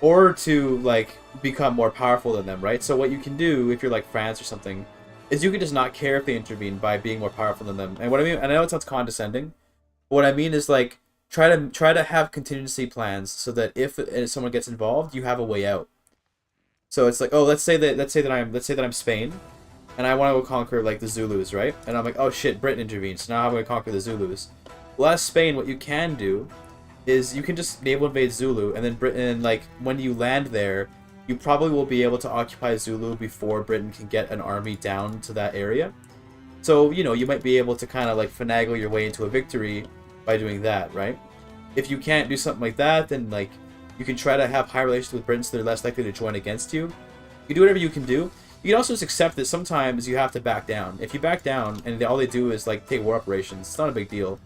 Or to, like, become more powerful than them, right? So what you can do, if you're like France or something, is you can just not care if they intervene by being more powerful than them. And what I mean, and I know it sounds condescending, but what I mean is, like, try to have contingency plans so that if someone gets involved, you have a way out. So it's like, oh, let's say that I'm Spain, and I want to go conquer like the Zulus, right? And I'm like, oh shit, Britain intervenes. So now I'm going to conquer the Zulus. Well, as Spain, what you can do is you can just naval invade Zulu, and then Britain, like, when you land there, you probably will be able to occupy Zulu before Britain can get an army down to that area. So, you might be able to kind of like finagle your way into a victory by doing that, right? If you can't do something like that, then like you can try to have high relations with Britain so they're less likely to join against you. You do whatever you can do. You can also just accept that sometimes you have to back down. If you back down and all they do is like take war operations, it's not a big deal,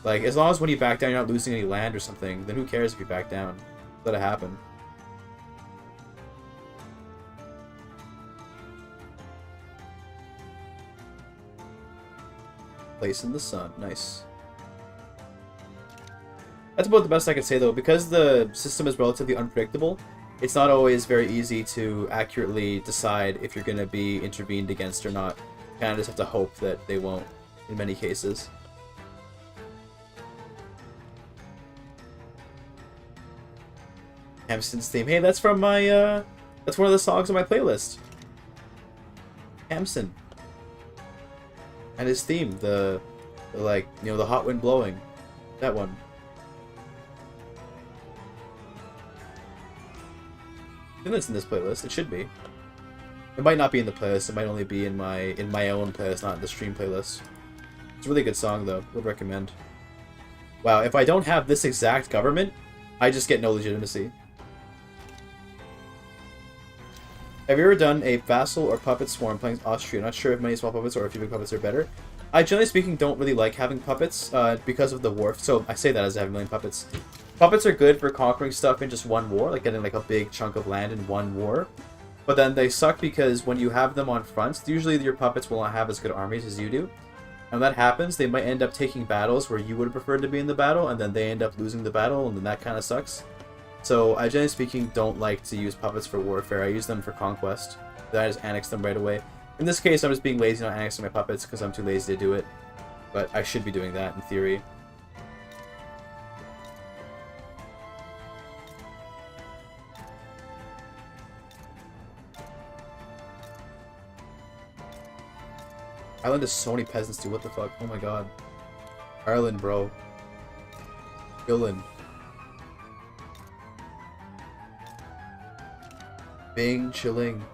Like, as long as when you back down you're not losing any land or something, then who cares if you back down? Let it happen. Place in the sun. Nice. That's about the best I could say, though. Because the system is relatively unpredictable, it's not always very easy to accurately decide if you're going to be intervened against or not. You kind of just have to hope that they won't, in many cases. Hamson's theme. Hey, that's from my, that's one of the songs on my playlist. Hamson. And his theme, the like, the hot wind blowing. That one. I think it's in this playlist. It should be. It might not be in the playlist. It might only be in my own playlist, not in the stream playlist. It's a really good song, though. Would recommend. Wow, if I don't have this exact government, I just get no legitimacy. Have you ever done a vassal or puppet swarm playing Austria? Not sure if many small puppets or a few big puppets are better. I, generally speaking, don't really like having puppets because of the war. So I say that as I have a million puppets. Puppets are good for conquering stuff in just one war, like getting like a big chunk of land in one war. But then they suck because when you have them on fronts, usually your puppets will not have as good armies as you do. And when that happens, they might end up taking battles where you would have preferred to be in the battle, and then they end up losing the battle, and then that kind of sucks. So I, generally speaking, don't like to use puppets for warfare. I use them for conquest. Then I just annex them right away. In this case, I'm just being lazy not annexing my puppets because I'm too lazy to do it. But I should be doing that in theory. Ireland has so many peasants, dude. What the fuck? Oh my god. Ireland, bro. Ireland. Bing chilling.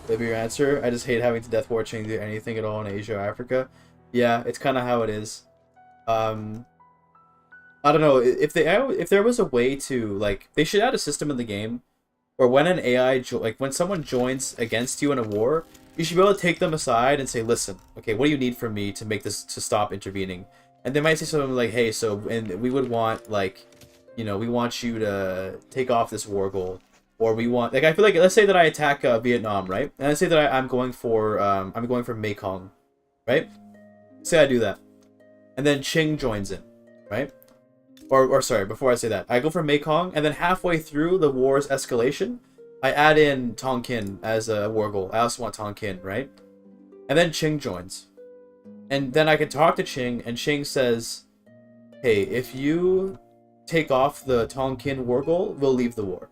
That'd be your answer? I just hate having to death watching do anything at all in Asia or Africa. Yeah, it's kind of how it is. I don't know if there was a way to like they should add a system in the game where when an AI like when someone joins against you in a war, you should be able to take them aside and say, listen, okay, what do you need from me to make this to stop intervening? And they might say something like, hey, so and we would want like, you know, we want you to take off this war goal, or we want like I feel like let's say that I attack Vietnam, right? And I say that I'm going for Mekong, right? Say I do that, and then Qing joins in, right? Or sorry, before I say that, I go for Mekong, and then halfway through the war's escalation, I add in Tonkin as a war goal. I also want Tonkin, right? And then Qing joins. And then I can talk to Qing, and Qing says, hey, if you take off the Tonkin war goal, we'll leave the war.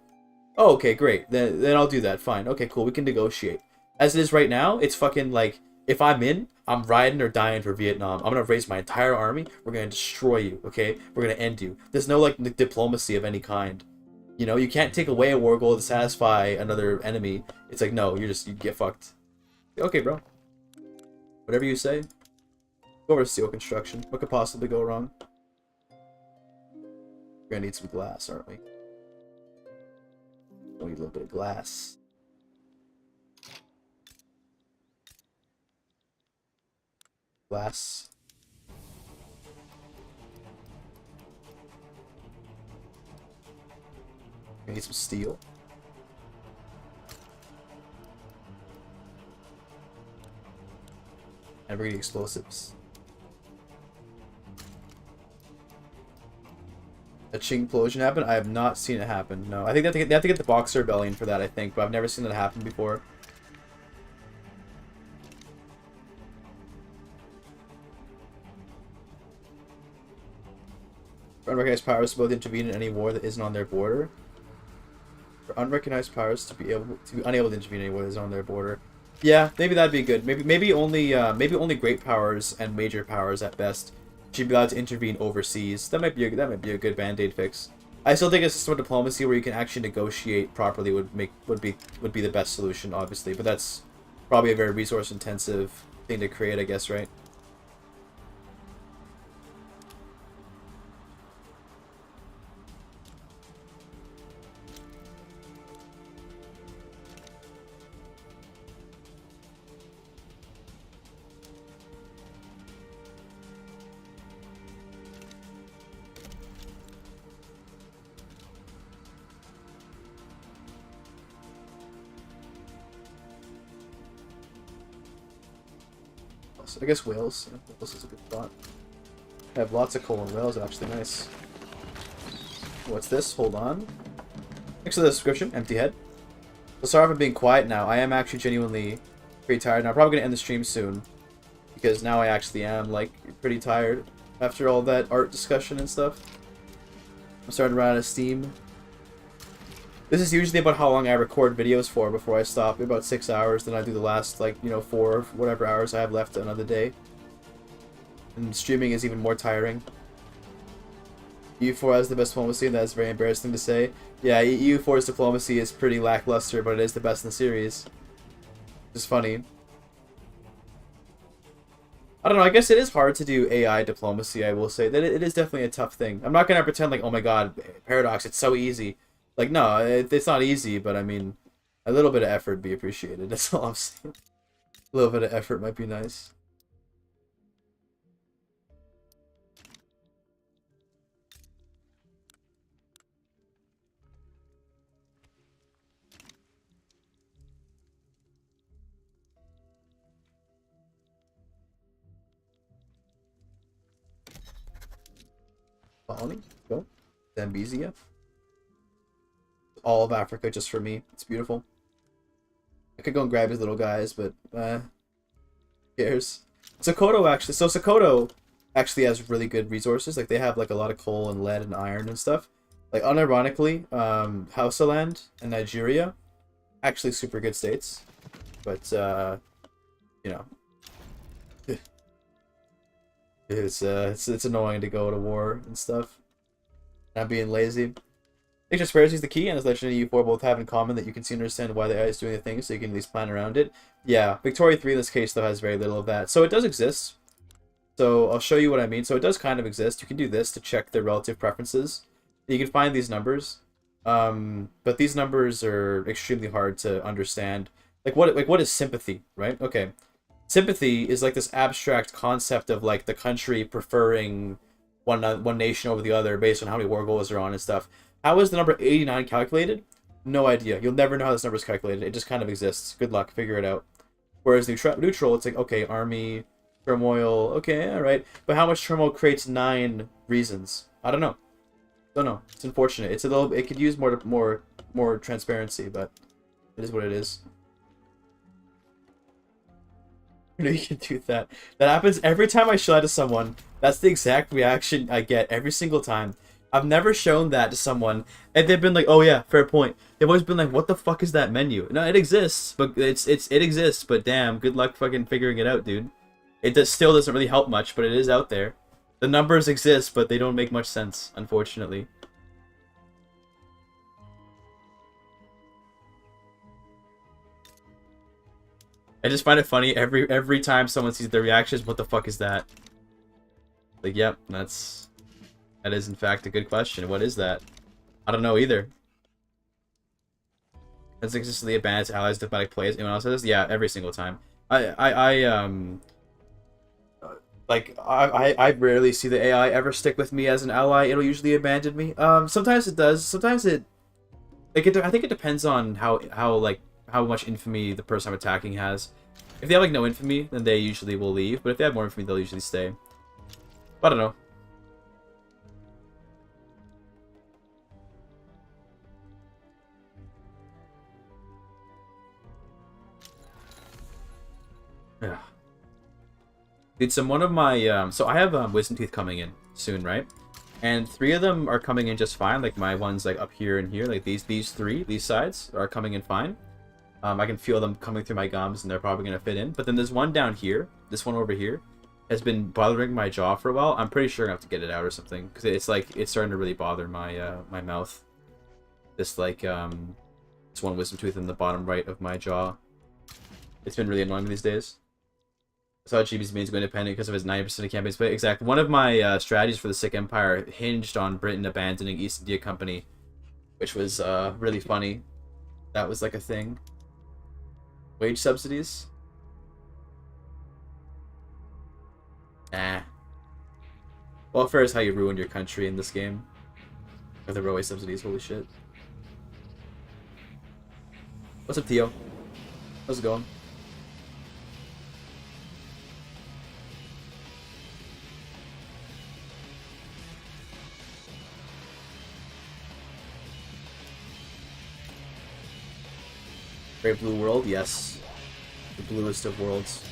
Oh, okay, great. Then I'll do that. Fine. Okay, cool. We can negotiate. As it is right now, it's fucking like, if I'm in, I'm riding or dying for Vietnam. I'm gonna raise my entire army. We're gonna destroy you, okay? We're gonna end you. There's no, like, diplomacy of any kind. You know, you can't take away a war goal to satisfy another enemy. It's like, no, you get fucked. Okay, bro. Whatever you say. Go over to steel construction. What could possibly go wrong? We're gonna need some glass, aren't we? We need a little bit of glass. Glass. We need some steel. And we're gonna need explosives. A Qing implosion happen? I have not seen it happen. No, I think they have to get the Boxer Rebellion for that. I think, but I've never seen that happen before. For unrecognized powers to both intervene in any war that isn't on their border. For unrecognized powers to be unable to intervene in any war that isn't on their border. Yeah, maybe that'd be good. Maybe only great powers and major powers at best should be allowed to intervene overseas. That might be a good band-aid fix. I still think a system of diplomacy where you can actually negotiate properly would be the best solution, obviously. But that's probably a very resource-intensive thing to create, I guess, right? I guess Wales. Yeah, Wales is a good spot. I have lots of coal in Wales, actually. Nice. What's this? Hold on. Thanks for the description. Empty head. So sorry for being quiet now. I am actually genuinely pretty tired now. I'm probably going to end the stream soon. Because now I actually am, like, pretty tired. After all that art discussion and stuff. I'm starting to run out of steam. This is usually about how long I record videos for before I stop. About 6 hours, then I do the last, like, you know, 4 or whatever hours I have left another day. And streaming is even more tiring. EU4 has the best diplomacy, and that's very embarrassing to say. Yeah, EU4's diplomacy is pretty lackluster, but it is the best in the series. It's funny. I don't know, I guess it is hard to do AI diplomacy, I will say. That it is definitely a tough thing. I'm not going to pretend like, oh my god, Paradox, it's so easy. Like, no, it's not easy, but I mean, a little bit of effort would be appreciated. That's all I'm saying. A little bit of effort might be nice. Colony, go. Zambezia. All of Africa just for me. It's beautiful. I could go and grab his little guys, but who cares? Sokoto actually has really good resources. Like, they have like a lot of coal and lead and iron and stuff. Like, unironically, Hausaland and Nigeria, actually super good states. But you know, it's annoying to go to war and stuff. I'm being lazy. Transparency is the key, and as Legend and U4 both have in common that you can see and understand why the AI is doing the thing, so you can at least plan around it. Yeah, Victoria 3 in this case, though, has very little of that. So it does exist. So I'll show you what I mean. So it does kind of exist. You can do this to check the relative preferences. You can find these numbers. But these numbers are extremely hard to understand. Like what is sympathy, right? Okay. Sympathy is like this abstract concept of like the country preferring one nation over the other based on how many war goals they're on and stuff. How is the number 89 calculated? No idea. You'll never know how this number is calculated. It just kind of exists. Good luck. Figure it out. Whereas neutral, it's like, okay, army, turmoil, okay, alright. But how much turmoil creates 9 reasons? I don't know. Don't know. It's unfortunate. It's a little. It could use more transparency, but it is what it is. You know, you can do that. That happens every time I show that to someone. That's the exact reaction I get every single time. I've never shown that to someone, and they've been like, "Oh yeah, fair point." They've always been like, "What the fuck is that menu?" No, it exists, but it exists, but damn, good luck fucking figuring it out, dude. Still doesn't really help much, but it is out there. The numbers exist, but they don't make much sense, unfortunately. I just find it funny every time someone sees their reactions. What the fuck is that? Like, yep, that is in fact a good question. What is that? I don't know either. Has consistently abandoned allies diplomatic plays. Anyone else says this? Yeah, every single time. I rarely see the AI ever stick with me as an ally. It'll usually abandon me. Sometimes it does. Sometimes it. I think it depends on how much infamy the person I'm attacking has. If they have like no infamy, then they usually will leave. But if they have more infamy, they'll usually stay. But I don't know. Yeah. Dude, so one of my so I have wisdom teeth coming in soon, right? And 3 of them are coming in just fine. Like my ones like up here and here, like these sides are coming in fine. I can feel them coming through my gums, and they're probably gonna fit in. But then there's one down here, this one over here, has been bothering my jaw for a while. I'm pretty sure I have to get it out or something because it's starting to really bother my my mouth. This this one wisdom tooth in the bottom right of my jaw. It's been really annoying me these days. I saw GB's means go independent because of his 90% of campaigns. But exactly, one of my strategies for the Sick Empire hinged on Britain abandoning East India Company, which was really funny. That was like a thing. Wage subsidies? Nah. Welfare is how you ruin your country in this game. Or the railway subsidies, holy shit. What's up, Theo? How's it going? Great Blue World, yes. The bluest of worlds.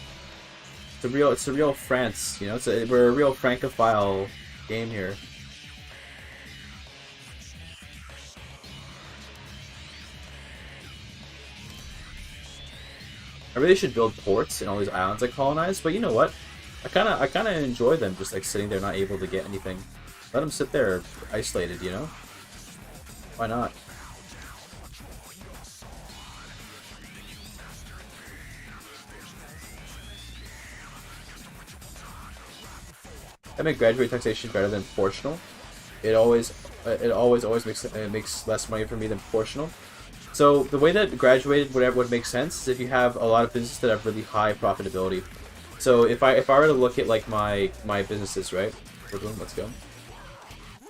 It's a real France, you know. We're a real Francophile game here. I really should build ports in all these islands I colonize, but you know what? I kind of enjoy them just like sitting there not able to get anything. Let them sit there isolated, you know. Why not? I make graduate taxation better than proportional. It always makes less money for me than proportional. So the way that graduated would make sense is if you have a lot of businesses that have really high profitability. So if I were to look at like my businesses, right? Let's go.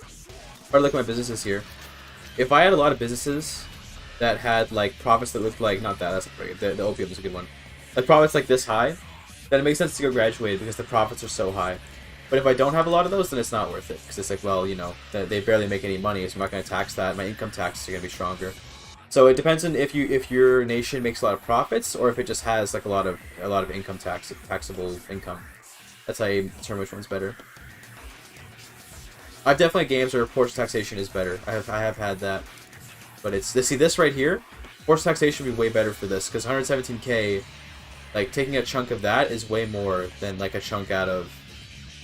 If I were to look at my businesses here, if I had a lot of businesses that had like profits that looked like that's a pretty good. The opium is a good one. Like profits like this high, then it makes sense to go graduated because the profits are so high. But if I don't have a lot of those, then it's not worth it. Because it's like, well, you know, they barely make any money, so I'm not going to tax that. My income taxes are going to be stronger. So it depends on if your nation makes a lot of profits, or if it just has like a lot of income taxable income. That's how you determine which one's better. I've definitely games where proportional taxation is better. I have had that, but this right here, proportional taxation would be way better for this because 117k, like taking a chunk of that is way more than like a chunk out of,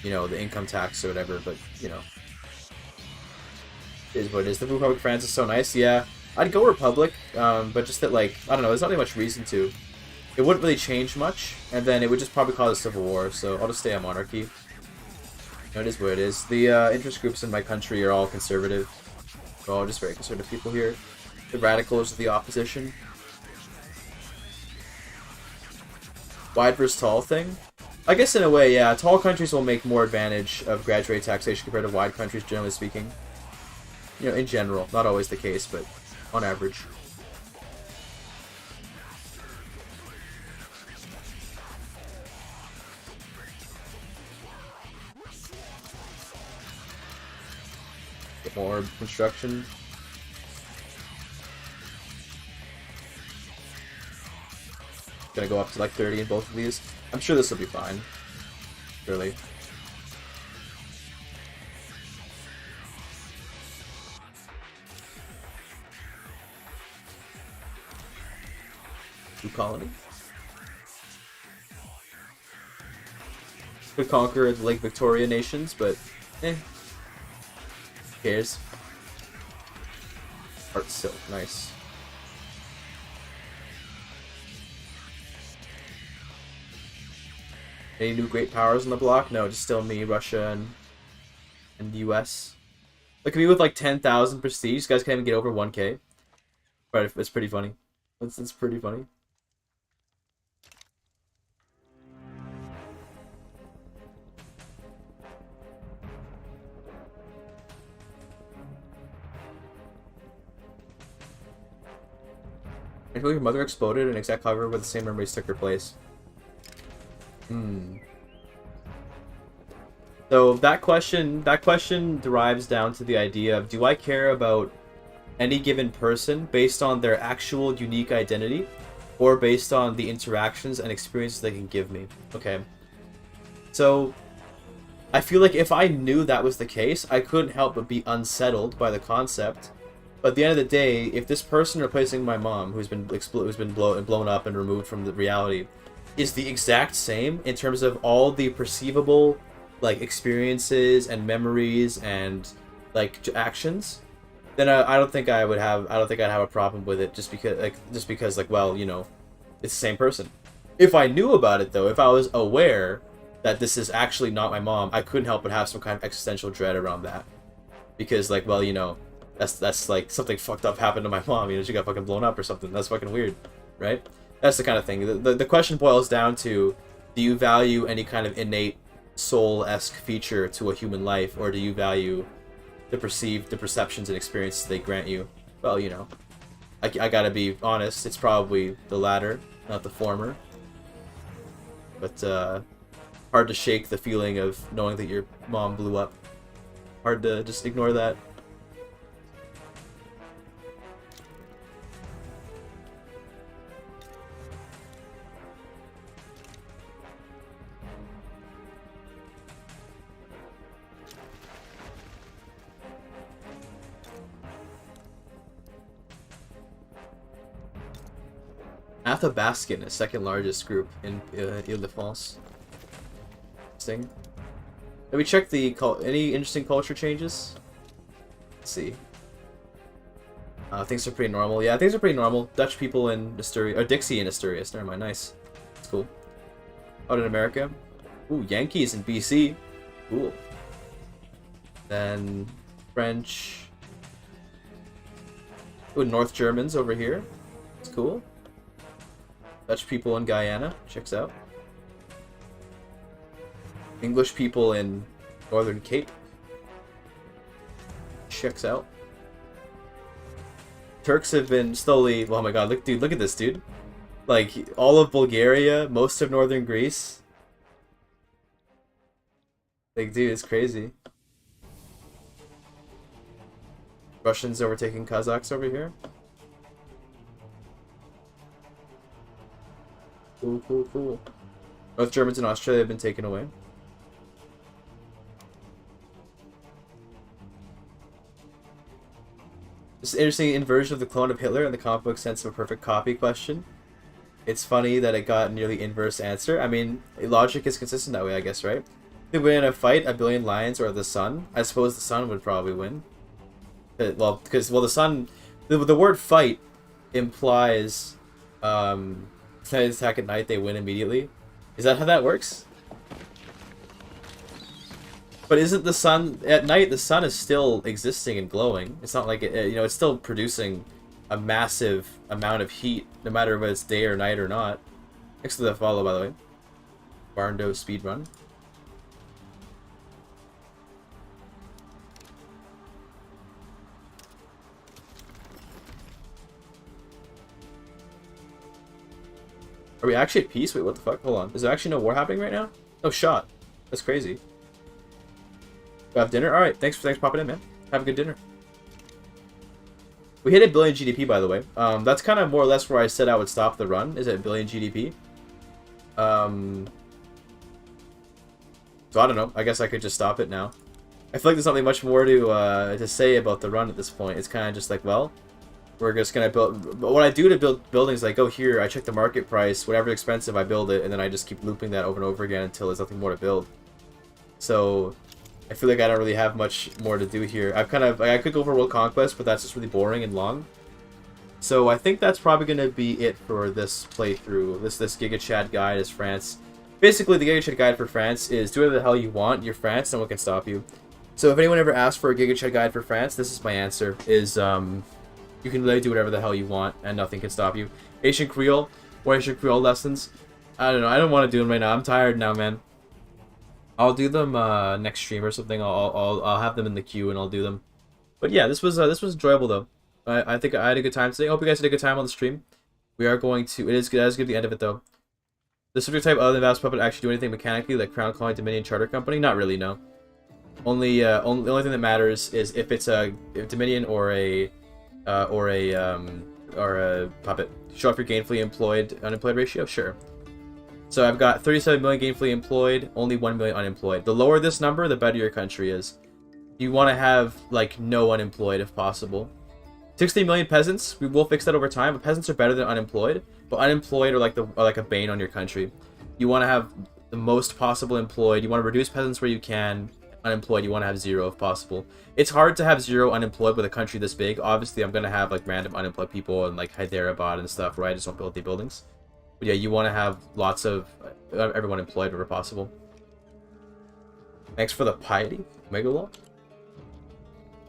you know, the income tax or whatever, but, you know. It is what it is. The Republic of France is so nice. Yeah, I'd go Republic, but just that, like, I don't know, there's not really much reason to. It wouldn't really change much, and then it would just probably cause a civil war, so I'll just stay on monarchy. It is what it is. The interest groups in my country are all conservative. They're all just very conservative people here. The radicals are the opposition. Wide versus tall thing? I guess in a way, yeah. Tall countries will make more advantage of graduate taxation compared to wide countries, generally speaking. You know, in general. Not always the case, but on average. Get more construction. Gonna go up to like 30 in both of these. I'm sure this will be fine. Really. New colony. Could conquer the Lake Victoria nations, but who cares? Art silk, nice. Any new great powers on the block? No, just still me, Russia, and the US. Look at me with like 10,000 prestige. You guys can't even get over 1k. But it's pretty funny. It's pretty funny. I feel like your mother exploded and exact cover where the same memories took her place. So that question derives down to the idea of, do I care about any given person based on their actual unique identity, or based on the interactions and experiences they can give me? Okay. So I feel like if I knew that was the case, I couldn't help but be unsettled by the concept. But at the end of the day, if this person replacing my mom, who's been blown up and removed from the reality, is the exact same in terms of all the perceivable, like, experiences and memories and like actions, then I don't think I'd have a problem with it, just because well, you know, it's the same person. If I knew about it though, if I was aware that this is actually not my mom, I couldn't help but have some kind of existential dread around that, because, like, well, you know, that's like something fucked up happened to my mom. You know, she got fucking blown up or something. That's fucking weird, right? That's the kind of thing. The question boils down to, do you value any kind of innate soul-esque feature to a human life, or do you value the perceptions and experiences they grant you? Well, you know, I gotta be honest, it's probably the latter, not the former. But hard to shake the feeling of knowing that your mom blew up. Hard to just ignore that. Athabascan is second largest group in Ile-de-France. Interesting. Have we checked any interesting culture changes? Let's see. Things are pretty normal. Yeah, things are pretty normal. Dutch people in Asturias, or Dixie in Asturias. Never mind. Nice. That's cool. Out in America. Ooh, Yankees in BC. Cool. Then French. Ooh, North Germans over here. That's cool. Dutch people in Guyana, checks out. English people in Northern Cape, checks out. Turks have been slowly, oh my god, look at this, dude. Like, all of Bulgaria, most of northern Greece. Like, dude, it's crazy. Russians overtaking Kazakhs over here. Cool. North Germans in Australia have been taken away. This is an interesting inversion of the clone of Hitler in the comic book sense of a perfect copy question. It's funny that it got nearly inverse answer. I mean, logic is consistent that way, I guess, right? If they win in a fight, a billion lions or the sun? I suppose the sun would probably win. Well, because the sun, the word fight implies if they attack at night, they win immediately. Is that how that works? But isn't the sun at night? The sun is still existing and glowing. It's not like it's still producing a massive amount of heat, no matter whether it's day or night or not. Next to the follow, by the way, Barndo speedrun. Are we actually at peace? Wait, what the fuck? Hold on. Is there actually no war happening right now? No shot. That's crazy. We have dinner? Alright, thanks for popping in, man. Have a good dinner. We hit a billion GDP, by the way. That's kind of more or less where I said I would stop the run, is at billion GDP. So I don't know. I guess I could just stop it now. I feel like there's nothing much more to say about the run at this point. It's kind of just like, well, we're just gonna build. But what I do to build buildings, I go here, I check the market price, whatever's expensive, I build it, and then I just keep looping that over and over again until there's nothing more to build. So I feel like I don't really have much more to do here. I could go for World Conquest, but that's just really boring and long. So I think that's probably gonna be it for this playthrough. This GigaChad guide is France. Basically, the GigaChad guide for France is do whatever the hell you want. You're France, no one can stop you. So if anyone ever asks for a GigaChad guide for France, this is my answer. You can literally do whatever the hell you want, and nothing can stop you. Asian Creole, or Asian Creole lessons. I don't know. I don't want to do them right now. I'm tired now, man. I'll do them next stream or something. I'll have them in the queue and I'll do them. But yeah, this was enjoyable though. I think I had a good time today. I hope you guys had a good time on the stream. We are going to. It is good. That's good. The end of it though. The subject type other than Vast Puppet actually do anything mechanically, like Crown Colony, Dominion, Charter Company? Not really. No. The only thing that matters is if it's a Dominion or a puppet. Show off your gainfully employed unemployed ratio? Sure. So I've got 37 million gainfully employed, only 1 million unemployed. The lower this number, the better your country is. You want to have like no unemployed if possible. 60 million peasants, we will fix that over time, but peasants are better than unemployed. But unemployed are like a bane on your country. You want to have the most possible employed. You want to reduce peasants where you can. Unemployed, you want to have 0 if possible. It's hard to have 0 unemployed with a country this big. Obviously, I'm gonna have like random unemployed people and like Hyderabad and stuff where I just don't build the buildings. But yeah, you want to have lots of everyone employed wherever possible. Thanks for the piety, Megalo.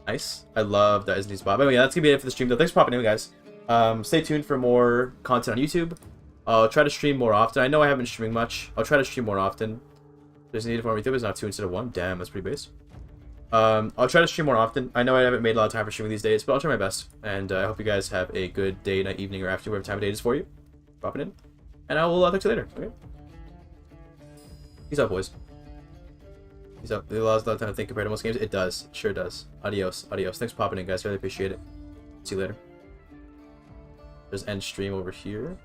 Nice. I love that Isn't spot. But yeah, that's gonna be it for the stream though. Thanks for popping in, guys. Stay tuned for more content on YouTube. I'll try to stream more often. I know I haven't been streaming much. I'll try to stream more often. There's a need for YouTubers, not 2 instead of 1. Damn, that's pretty base. I'll try to stream more often. I know I haven't made a lot of time for streaming these days, but I'll try my best. And I hope you guys have a good day, night, evening, or afternoon, whatever time of day it is for you. Dropping in. And I will talk to you later. Okay? Peace out, boys. Peace out. It allows a lot of time to think compared to most games. It does. It sure does. Adios. Adios. Thanks for popping in, guys. Really appreciate it. See you later. There's end stream over here.